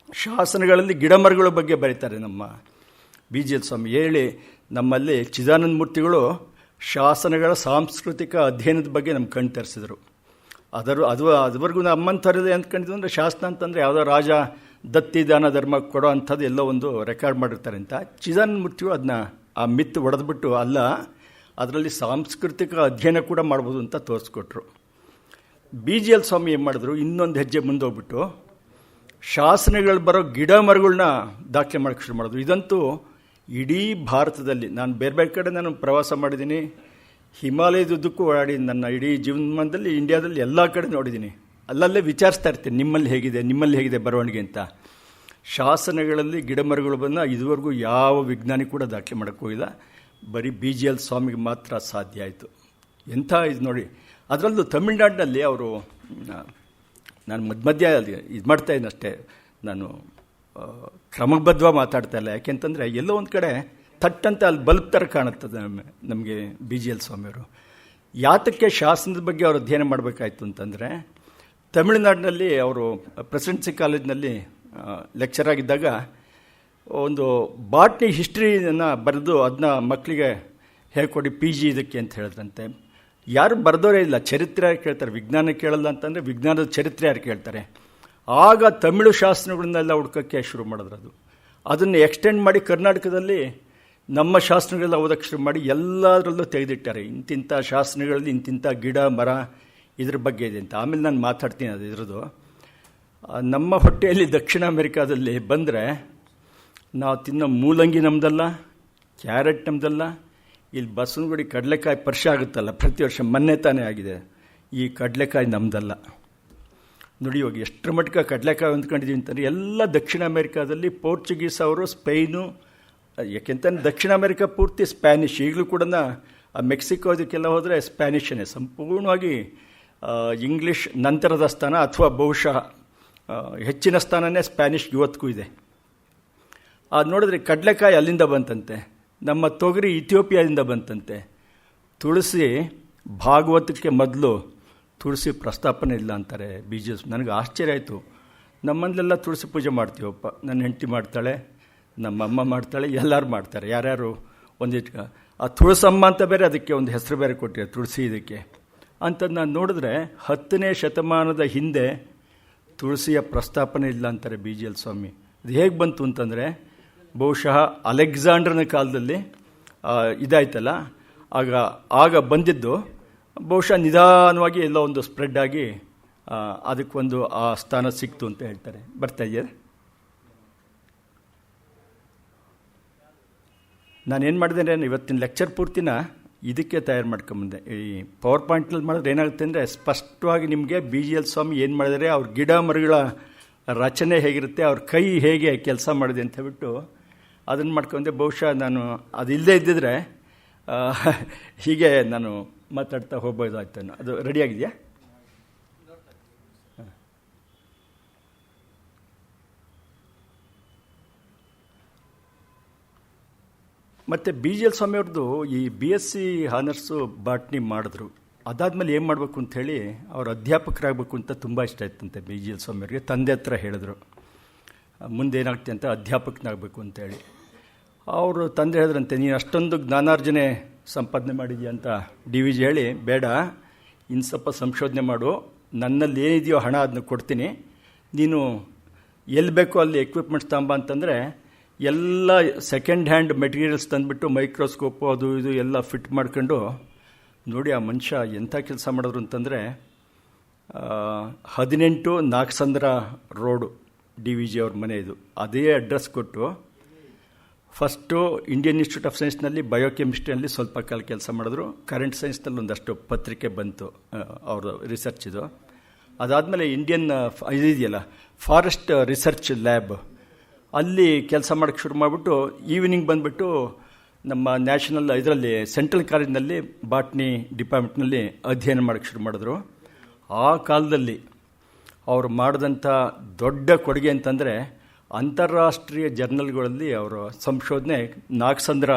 ಶಾಸನಗಳಲ್ಲಿ ಗಿಡಮರಗಳ ಬಗ್ಗೆ ಬರೀತಾರೆ ನಮ್ಮ BGL ಸ್ವಾಮಿ. ಹೇಳಿ ನಮ್ಮಲ್ಲಿ ಚಿದಾನಂದ ಮೂರ್ತಿಗಳು ಶಾಸನಗಳ ಸಾಂಸ್ಕೃತಿಕ ಅಧ್ಯಯನದ ಬಗ್ಗೆ ನಮ್ಗೆ ಕಣ್ ತರಿಸಿದ್ರು. ಅದುವರೆಗೂ ನಮ್ಮಂಥವ್ರದ್ದು ಅಂದ್ಕೊಂಡಿದ್ದು ಅಂದರೆ ಶಾಸನ ಅಂತಂದರೆ ಯಾವುದೋ ರಾಜ ದತ್ತಿ ದಾನ ಧರ್ಮ ಕೊಡೋ ಅಂಥದ್ದು ಎಲ್ಲೋ ಒಂದು ರೆಕಾರ್ಡ್ ಮಾಡಿರ್ತಾರೆ ಅಂತ. ಚಿದಾನಂದ ಮೂರ್ತಿಗಳು ಅದನ್ನ ಆ ಮಿತ್ತು ಒಡೆದ್ಬಿಟ್ಟು ಅಲ್ಲ, ಅದರಲ್ಲಿ ಸಾಂಸ್ಕೃತಿಕ ಅಧ್ಯಯನ ಕೂಡ ಮಾಡ್ಬೋದು ಅಂತ ತೋರಿಸ್ಕೊಟ್ರು. BGL ಸ್ವಾಮಿ ಏನು ಮಾಡಿದ್ರು, ಇನ್ನೊಂದು ಹೆಜ್ಜೆ ಮುಂದೆ ಹೋಗ್ಬಿಟ್ಟು ಶಾಸನಗಳು ಬರೋ ಗಿಡ ಮರಗಳನ್ನ ದಾಖಲೆ ಮಾಡೋಕ್ಕೆ ಶುರು ಮಾಡಿದ್ರು. ಇದಂತೂ ಇಡೀ ಭಾರತದಲ್ಲಿ, ನಾನು ಬೇರೆ ಬೇರೆ ಕಡೆ ನಾನು ಪ್ರವಾಸ ಮಾಡಿದ್ದೀನಿ, ಹಿಮಾಲಯದುದ್ದಕ್ಕೂ ಓಡಾಡಿ ನನ್ನ ಇಡೀ ಜೀವನದಲ್ಲಿ ಇಂಡಿಯಾದಲ್ಲಿ ಎಲ್ಲ ಕಡೆ ನೋಡಿದ್ದೀನಿ. ಅಲ್ಲಲ್ಲೇ ವಿಚಾರಿಸ್ತಾ ಇರ್ತೀನಿ, ನಿಮ್ಮಲ್ಲಿ ಹೇಗಿದೆ ಬರವಣಿಗೆ ಅಂತ. ಶಾಸನಗಳಲ್ಲಿ ಗಿಡ ಮರಗಳು ಬಂದ ಇದುವರೆಗೂ ಯಾವ ವಿಜ್ಞಾನಿ ಕೂಡ ದಾಖಲೆ ಮಾಡೋಕ್ಕೆ ಹೋಗಿಲ್ಲ. ಬರೀ BGL ಸ್ವಾಮಿಗೆ ಮಾತ್ರ ಸಾಧ್ಯ ಆಯಿತು. ಎಂಥ ಇದು ನೋಡಿ. ಅದರಲ್ಲೂ ತಮಿಳ್ನಾಡಿನಲ್ಲಿ ಅವರು, ನಾನು ಮಧ್ಯ ಇದು ಮಾಡ್ತಾಯಿದ್ದೀನಿ ಅಷ್ಟೇ, ನಾನು ಕ್ರಮಬದ್ಧವಾಗಿ ಮಾತಾಡ್ತಾ ಇಲ್ಲ. ಯಾಕೆಂತಂದರೆ ಎಲ್ಲೋ ಒಂದು ಕಡೆ ಥಟ್ಟಂತ ಅಲ್ಲಿ ಬಲ್ಬ್ ಥರ ಕಾಣುತ್ತದೆ ನಮಗೆ ಬಿ ಜಿ ಎಲ್ ಸ್ವಾಮಿಯವರು. ಯಾತಕ್ಕೆ ಶಾಸನದ ಬಗ್ಗೆ ಅವರು ಅಧ್ಯಯನ ಮಾಡಬೇಕಾಯ್ತು ಅಂತಂದರೆ, ತಮಿಳುನಾಡಿನಲ್ಲಿ ಅವರು ಪ್ರೆಸಿಡೆನ್ಸಿ ಕಾಲೇಜಿನಲ್ಲಿ ಲೆಕ್ಚರ್ ಆಗಿದ್ದಾಗ ಒಂದು ಬಾಟ್ನಿ ಹಿಸ್ಟ್ರಿಯನ್ನು ಬರೆದು ಅದನ್ನ ಮಕ್ಕಳಿಗೆ ಹೇಳ್ಕೊಡಿ ಪಿ ಜಿ ಇದಕ್ಕೆ ಅಂತ ಹೇಳಿದ್ರಂತೆ. ಯಾರು ಬರೆದವರೇ ಇಲ್ಲ, ಚರಿತ್ರೆ ಯಾರು ಕೇಳ್ತಾರೆ, ವಿಜ್ಞಾನ ಕೇಳಲ್ಲ ಅಂತಂದರೆ ವಿಜ್ಞಾನದ ಚರಿತ್ರೆ ಯಾರು ಕೇಳ್ತಾರೆ. ಆಗ ತಮಿಳು ಶಾಸನಗಳನ್ನೆಲ್ಲ ಹುಡ್ಕೋಕ್ಕೆ ಶುರು ಮಾಡಿದ್ರು. ಅದನ್ನು ಎಕ್ಸ್ಟೆಂಡ್ ಮಾಡಿ ಕರ್ನಾಟಕದಲ್ಲಿ ನಮ್ಮ ಶಾಸನಗಳೆಲ್ಲ ಓದೋಕ್ಕೆ ಶುರು ಮಾಡಿ ಎಲ್ಲದರಲ್ಲೂ ತೆಗೆದಿಟ್ಟಾರೆ. ಇಂತಿಂಥ ಶಾಸನಗಳಲ್ಲಿ ಇಂತಿಂಥ ಗಿಡ ಮರ ಇದ್ರ ಬಗ್ಗೆ ಇದೆ ಅಂತ. ಆಮೇಲೆ ನಾನು ಮಾತಾಡ್ತೀನಿ ಅದು ಇದ್ರದ್ದು. ನಮ್ಮ ಹೊಟ್ಟೆಯಲ್ಲಿ ದಕ್ಷಿಣ ಅಮೆರಿಕಾದಲ್ಲಿ ಬಂದರೆ ನಾವು ತಿನ್ನೋ ಮೂಲಂಗಿ ನಮ್ಮದಲ್ಲ, ಕ್ಯಾರೆಟ್ ನಮ್ಮದಲ್ಲ. ಇಲ್ಲಿ ಬಸವನಗುಡಿ ಕಡಲೆಕಾಯಿ ಪರಿಷೆ ಆಗುತ್ತಲ್ಲ ಪ್ರತಿ ವರ್ಷ, ಮೊನ್ನೆ ತಾನೇ ಆಗಿದೆ. ಈ ಕಡಲೆಕಾಯಿ ನಮ್ಮದಲ್ಲ ನೋಡಿ. ಇವಾಗ ಎಷ್ಟರ ಮಟ್ಟಿಗೆ ಕಡಲೆಕಾಯಿ ಹೊಂದ್ಕೊಂಡಿದ್ದೀವಿ ಅಂತಂದರೆ ಎಲ್ಲ ದಕ್ಷಿಣ ಅಮೆರಿಕಾದಲ್ಲಿ ಪೋರ್ಚುಗೀಸ್ ಅವರು, ಸ್ಪೇನು, ಯಾಕೆಂತಂದ್ರೆ ದಕ್ಷಿಣ ಅಮೆರಿಕ ಪೂರ್ತಿ ಸ್ಪ್ಯಾನಿಷ್. ಈಗಲೂ ಕೂಡ ಮೆಕ್ಸಿಕೋ ಇದಕ್ಕೆಲ್ಲ ಹೋದರೆ ಸ್ಪ್ಯಾನಿಷನೇ ಸಂಪೂರ್ಣವಾಗಿ. ಇಂಗ್ಲೀಷ್ ನಂತರದ ಸ್ಥಾನ ಅಥವಾ ಬಹುಶಃ ಹೆಚ್ಚಿನ ಸ್ಥಾನನೇ ಸ್ಪ್ಯಾನಿಷ್ ಇವತ್ತಿಗೂ ಇದೆ. ಅದು ನೋಡಿದ್ರೆ ಕಡಲೆಕಾಯಿ ಅಲ್ಲಿಂದ ಬಂತಂತೆ, ನಮ್ಮ ತೊಗರಿ ಇಥಿಯೋಪಿಯಾದಿಂದ ಬಂತಂತೆ. ತುಳಸಿ ಭಾಗವತಕ್ಕೆ ಮೊದಲು ತುಳಸಿ ಪ್ರಸ್ತಾಪನೆ ಇಲ್ಲ ಅಂತಾರೆ ಬಿ ಜಿ ಎಸ್. ನನಗೆ ಆಶ್ಚರ್ಯ ಆಯಿತು. ನಮ್ಮಲ್ಲೆಲ್ಲ ತುಳಸಿ ಪೂಜೆ ಮಾಡ್ತೀವಪ್ಪ, ನನ್ನ ಹೆಂಡತಿ ಮಾಡ್ತಾಳೆ, ನಮ್ಮಮ್ಮ ಮಾಡ್ತಾಳೆ, ಎಲ್ಲರೂ ಮಾಡ್ತಾರೆ. ಯಾರ್ಯಾರು ಒಂದಿಟ್ಟು ಆ ತುಳಸಮ್ಮ ಅಂತ ಬೇರೆ ಅದಕ್ಕೆ ಒಂದು ಹೆಸರು ಬೇರೆ ಕೊಟ್ಟಿದ್ದಾರೆ, ತುಳಸಿ ಇದಕ್ಕೆ ಅಂತ. ನಾನು ನೋಡಿದ್ರೆ 10ನೇ ಶತಮಾನದ ಹಿಂದೆ ತುಳಸಿಯ ಪ್ರಸ್ತಾಪನೆ ಇಲ್ಲ ಅಂತಾರೆ ಬಿ ಜಿ ಎಲ್ ಸ್ವಾಮಿ. ಅದು ಹೇಗೆ ಬಂತು ಅಂತಂದರೆ, ಬಹುಶಃ ಅಲೆಕ್ಸಾಂಡ್ರನ ಕಾಲದಲ್ಲಿ ಇದಾಯ್ತಲ್ಲ, ಆಗ ಬಂದಿದ್ದು ಬಹುಶಃ ನಿಧಾನವಾಗಿ ಎಲ್ಲ ಒಂದು ಸ್ಪ್ರೆಡ್ ಆಗಿ ಅದಕ್ಕೊಂದು ಆ ಸ್ಥಾನ ಸಿಕ್ತು ಅಂತ ಹೇಳ್ತಾರೆ. ಬರ್ತಾ ಇದೆಯಾ? ನಾನೇನು ಮಾಡಿದೆ, ಇವತ್ತಿನ ಲೆಕ್ಚರ್ ಪೂರ್ತಿನ ಇದಕ್ಕೆ ತಯಾರು ಮಾಡ್ಕೊಂಬಂದೆ. ಈ ಪವರ್ ಪಾಯಿಂಟಲ್ಲಿ ಮಾಡಿದ್ರೆ ಏನಾಗುತ್ತೆ ಅಂದರೆ, ಸ್ಪಷ್ಟವಾಗಿ ನಿಮಗೆ ಬಿ ಜಿ ಎಲ್ ಸ್ವಾಮಿ ಏನು ಮಾಡಿದರೆ, ಅವ್ರ ಗಿಡ ಮರಗಳ ರಚನೆ ಹೇಗಿರುತ್ತೆ, ಅವ್ರ ಕೈ ಹೇಗೆ ಕೆಲಸ ಮಾಡಿದೆ ಅಂತ ಹೇಳ್ಬಿಟ್ಟು ಅದನ್ನು ಮಾಡ್ಕೊಂಡೆ. ಬಹುಶಃ ನಾನು ಅದಿಲ್ಲದೆ ಇದ್ದಿದ್ರೆ ಹೀಗೆ ನಾನು ಮಾತಾಡ್ತಾ ಹೋಗ್ಬೋದಾಯ್ತು. ಅದು ರೆಡಿಯಾಗಿದೆಯಾ? ಮತ್ತು ಬಿ ಜಿ ಎಲ್ ಸ್ವಾಮಿಯವ್ರದ್ದು ಈ BSc ಹಾನರ್ಸು ಬಾಟ್ನಿ ಮಾಡಿದ್ರು. ಅದಾದಮೇಲೆ ಏನು ಮಾಡಬೇಕು ಅಂಥೇಳಿ ಅವ್ರು ಅಧ್ಯಾಪಕರಾಗಬೇಕು ಅಂತ ತುಂಬ ಇಷ್ಟ ಇತ್ತಂತೆ ಬಿ ಜಿ ಎಲ್ ಸ್ವಾಮಿಯವ್ರಿಗೆ. ತಂದೆ ಹತ್ರ ಹೇಳಿದ್ರು, ಮುಂದೆ ಏನಾಗ್ತಿ ಅಂತ ಅಧ್ಯಾಪಕನಾಗಬೇಕು ಅಂತೇಳಿ. ಅವರು ತಂದೆ ಹೇಳಿದ್ರಂತೆ, ನೀನು ಅಷ್ಟೊಂದು ಜ್ಞಾನಾರ್ಜನೆ ಸಂಪಾದನೆ ಮಾಡಿದ್ಯಾ ಅಂತ ಡಿ ವಿ ಜಿ ಹೇಳಿ, ಬೇಡ ಇನ್ನು ಸ್ವಲ್ಪ ಸಂಶೋಧನೆ ಮಾಡು, ನನ್ನಲ್ಲಿ ಏನಿದೆಯೋ ಹಣ ಅದನ್ನ ಕೊಡ್ತೀನಿ, ನೀನು ಎಲ್ಲಿ ಬೇಕೋ ಅಲ್ಲಿ ಎಕ್ವಿಪ್ಮೆಂಟ್ಸ್ ತಗೊಂಬ ಅಂತಂದರೆ ಎಲ್ಲ ಸೆಕೆಂಡ್ ಹ್ಯಾಂಡ್ ಮೆಟೀರಿಯಲ್ಸ್ ತಂದುಬಿಟ್ಟು ಮೈಕ್ರೋಸ್ಕೋಪು ಅದು ಇದು ಎಲ್ಲ ಫಿಟ್ ಮಾಡ್ಕೊಂಡು. ನೋಡಿ ಆ ಮನುಷ್ಯ ಎಂಥ ಕೆಲಸ ಮಾಡಿದ್ರು ಅಂತಂದರೆ, 18 Nagasandra road D V G ಅವ್ರ ಮನೆ ಇದು. ಅದೇ ಅಡ್ರೆಸ್ ಕೊಟ್ಟು ಫಸ್ಟು ಇಂಡಿಯನ್ ಇನ್ಸ್ಟಿಟ್ಯೂಟ್ ಆಫ್ ಸೈನ್ಸ್ನಲ್ಲಿ ಬಯೋಕೆಮಿಸ್ಟ್ರಿಯಲ್ಲಿ ಸ್ವಲ್ಪ ಕಾಲ ಕೆಲಸ ಮಾಡಿದ್ರು. ಕರೆಂಟ್ ಸೈನ್ಸ್ನಲ್ಲಿ ಒಂದಷ್ಟು ಪತ್ರಿಕೆ ಬಂತು ಅವ್ರ ರಿಸರ್ಚ್ ಇದು. ಅದಾದಮೇಲೆ ಇಂಡಿಯನ್ ಇದೆಯಲ್ಲ ಫಾರೆಸ್ಟ್ ರಿಸರ್ಚ್ ಲ್ಯಾಬ್, ಅಲ್ಲಿ ಕೆಲಸ ಮಾಡೋಕ್ಕೆ ಶುರು ಮಾಡಿಬಿಟ್ಟು ಈವ್ನಿಂಗ್ ಬಂದುಬಿಟ್ಟು ನಮ್ಮ ನ್ಯಾಷನಲ್ ಇದರಲ್ಲಿ ಸೆಂಟ್ರಲ್ ಕಾಲೇಜಿನಲ್ಲಿ ಬಾಟ್ನಿ ಡಿಪಾರ್ಟ್ಮೆಂಟ್ನಲ್ಲಿ ಅಧ್ಯಯನ ಮಾಡೋಕ್ಕೆ ಶುರು ಮಾಡಿದ್ರು. ಆ ಕಾಲದಲ್ಲಿ ಅವರು ಮಾಡಿದಂಥ ದೊಡ್ಡ ಕೊಡುಗೆ ಅಂತಂದರೆ, ಅಂತಾರಾಷ್ಟ್ರೀಯ ಜರ್ನಲ್ಗಳಲ್ಲಿ ಅವರ ಸಂಶೋಧನೆ ನಾಗಸಂದ್ರ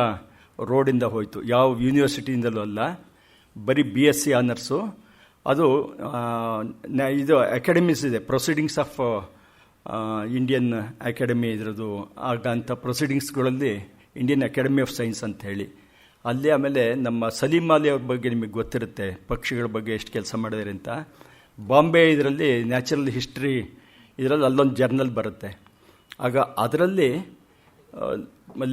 ರೋಡಿಂದ ಹೋಯಿತು, ಯಾವ ಯೂನಿವರ್ಸಿಟಿಯಿಂದಲೂ ಅಲ್ಲ, ಬರೀ BSc ಆನರ್ಸು. ಅದು ಇದು ಅಕಾಡೆಮೀಸ್ ಇದೆ, ಪ್ರೊಸೀಡಿಂಗ್ಸ್ ಆಫ್ ಇಂಡಿಯನ್ ಅಕಾಡೆಮಿ ಇದ್ರದ್ದು. ಆಗ ಅಂಥ ಪ್ರೊಸೀಡಿಂಗ್ಸ್ಗಳಲ್ಲಿ ಇಂಡಿಯನ್ ಅಕಾಡೆಮಿ ಆಫ್ ಸೈನ್ಸ್ ಅಂತ ಹೇಳಿ ಅಲ್ಲಿ. ಆಮೇಲೆ ನಮ್ಮ ಸಲೀಂ ಅಲಿ ಅವ್ರ ಬಗ್ಗೆ ನಿಮಗೆ ಗೊತ್ತಿರುತ್ತೆ, ಪಕ್ಷಿಗಳ ಬಗ್ಗೆ ಎಷ್ಟು ಕೆಲಸ ಮಾಡಿದ್ದಾರೆ ಅಂತ. ಬಾಂಬೆ ಇದರಲ್ಲಿ ನ್ಯಾಚುರಲ್ ಹಿಸ್ಟ್ರಿ ಇದರಲ್ಲಿ ಅಲ್ಲೊಂದು ಜರ್ನಲ್ ಬರುತ್ತೆ. ಆಗ ಅದರಲ್ಲಿ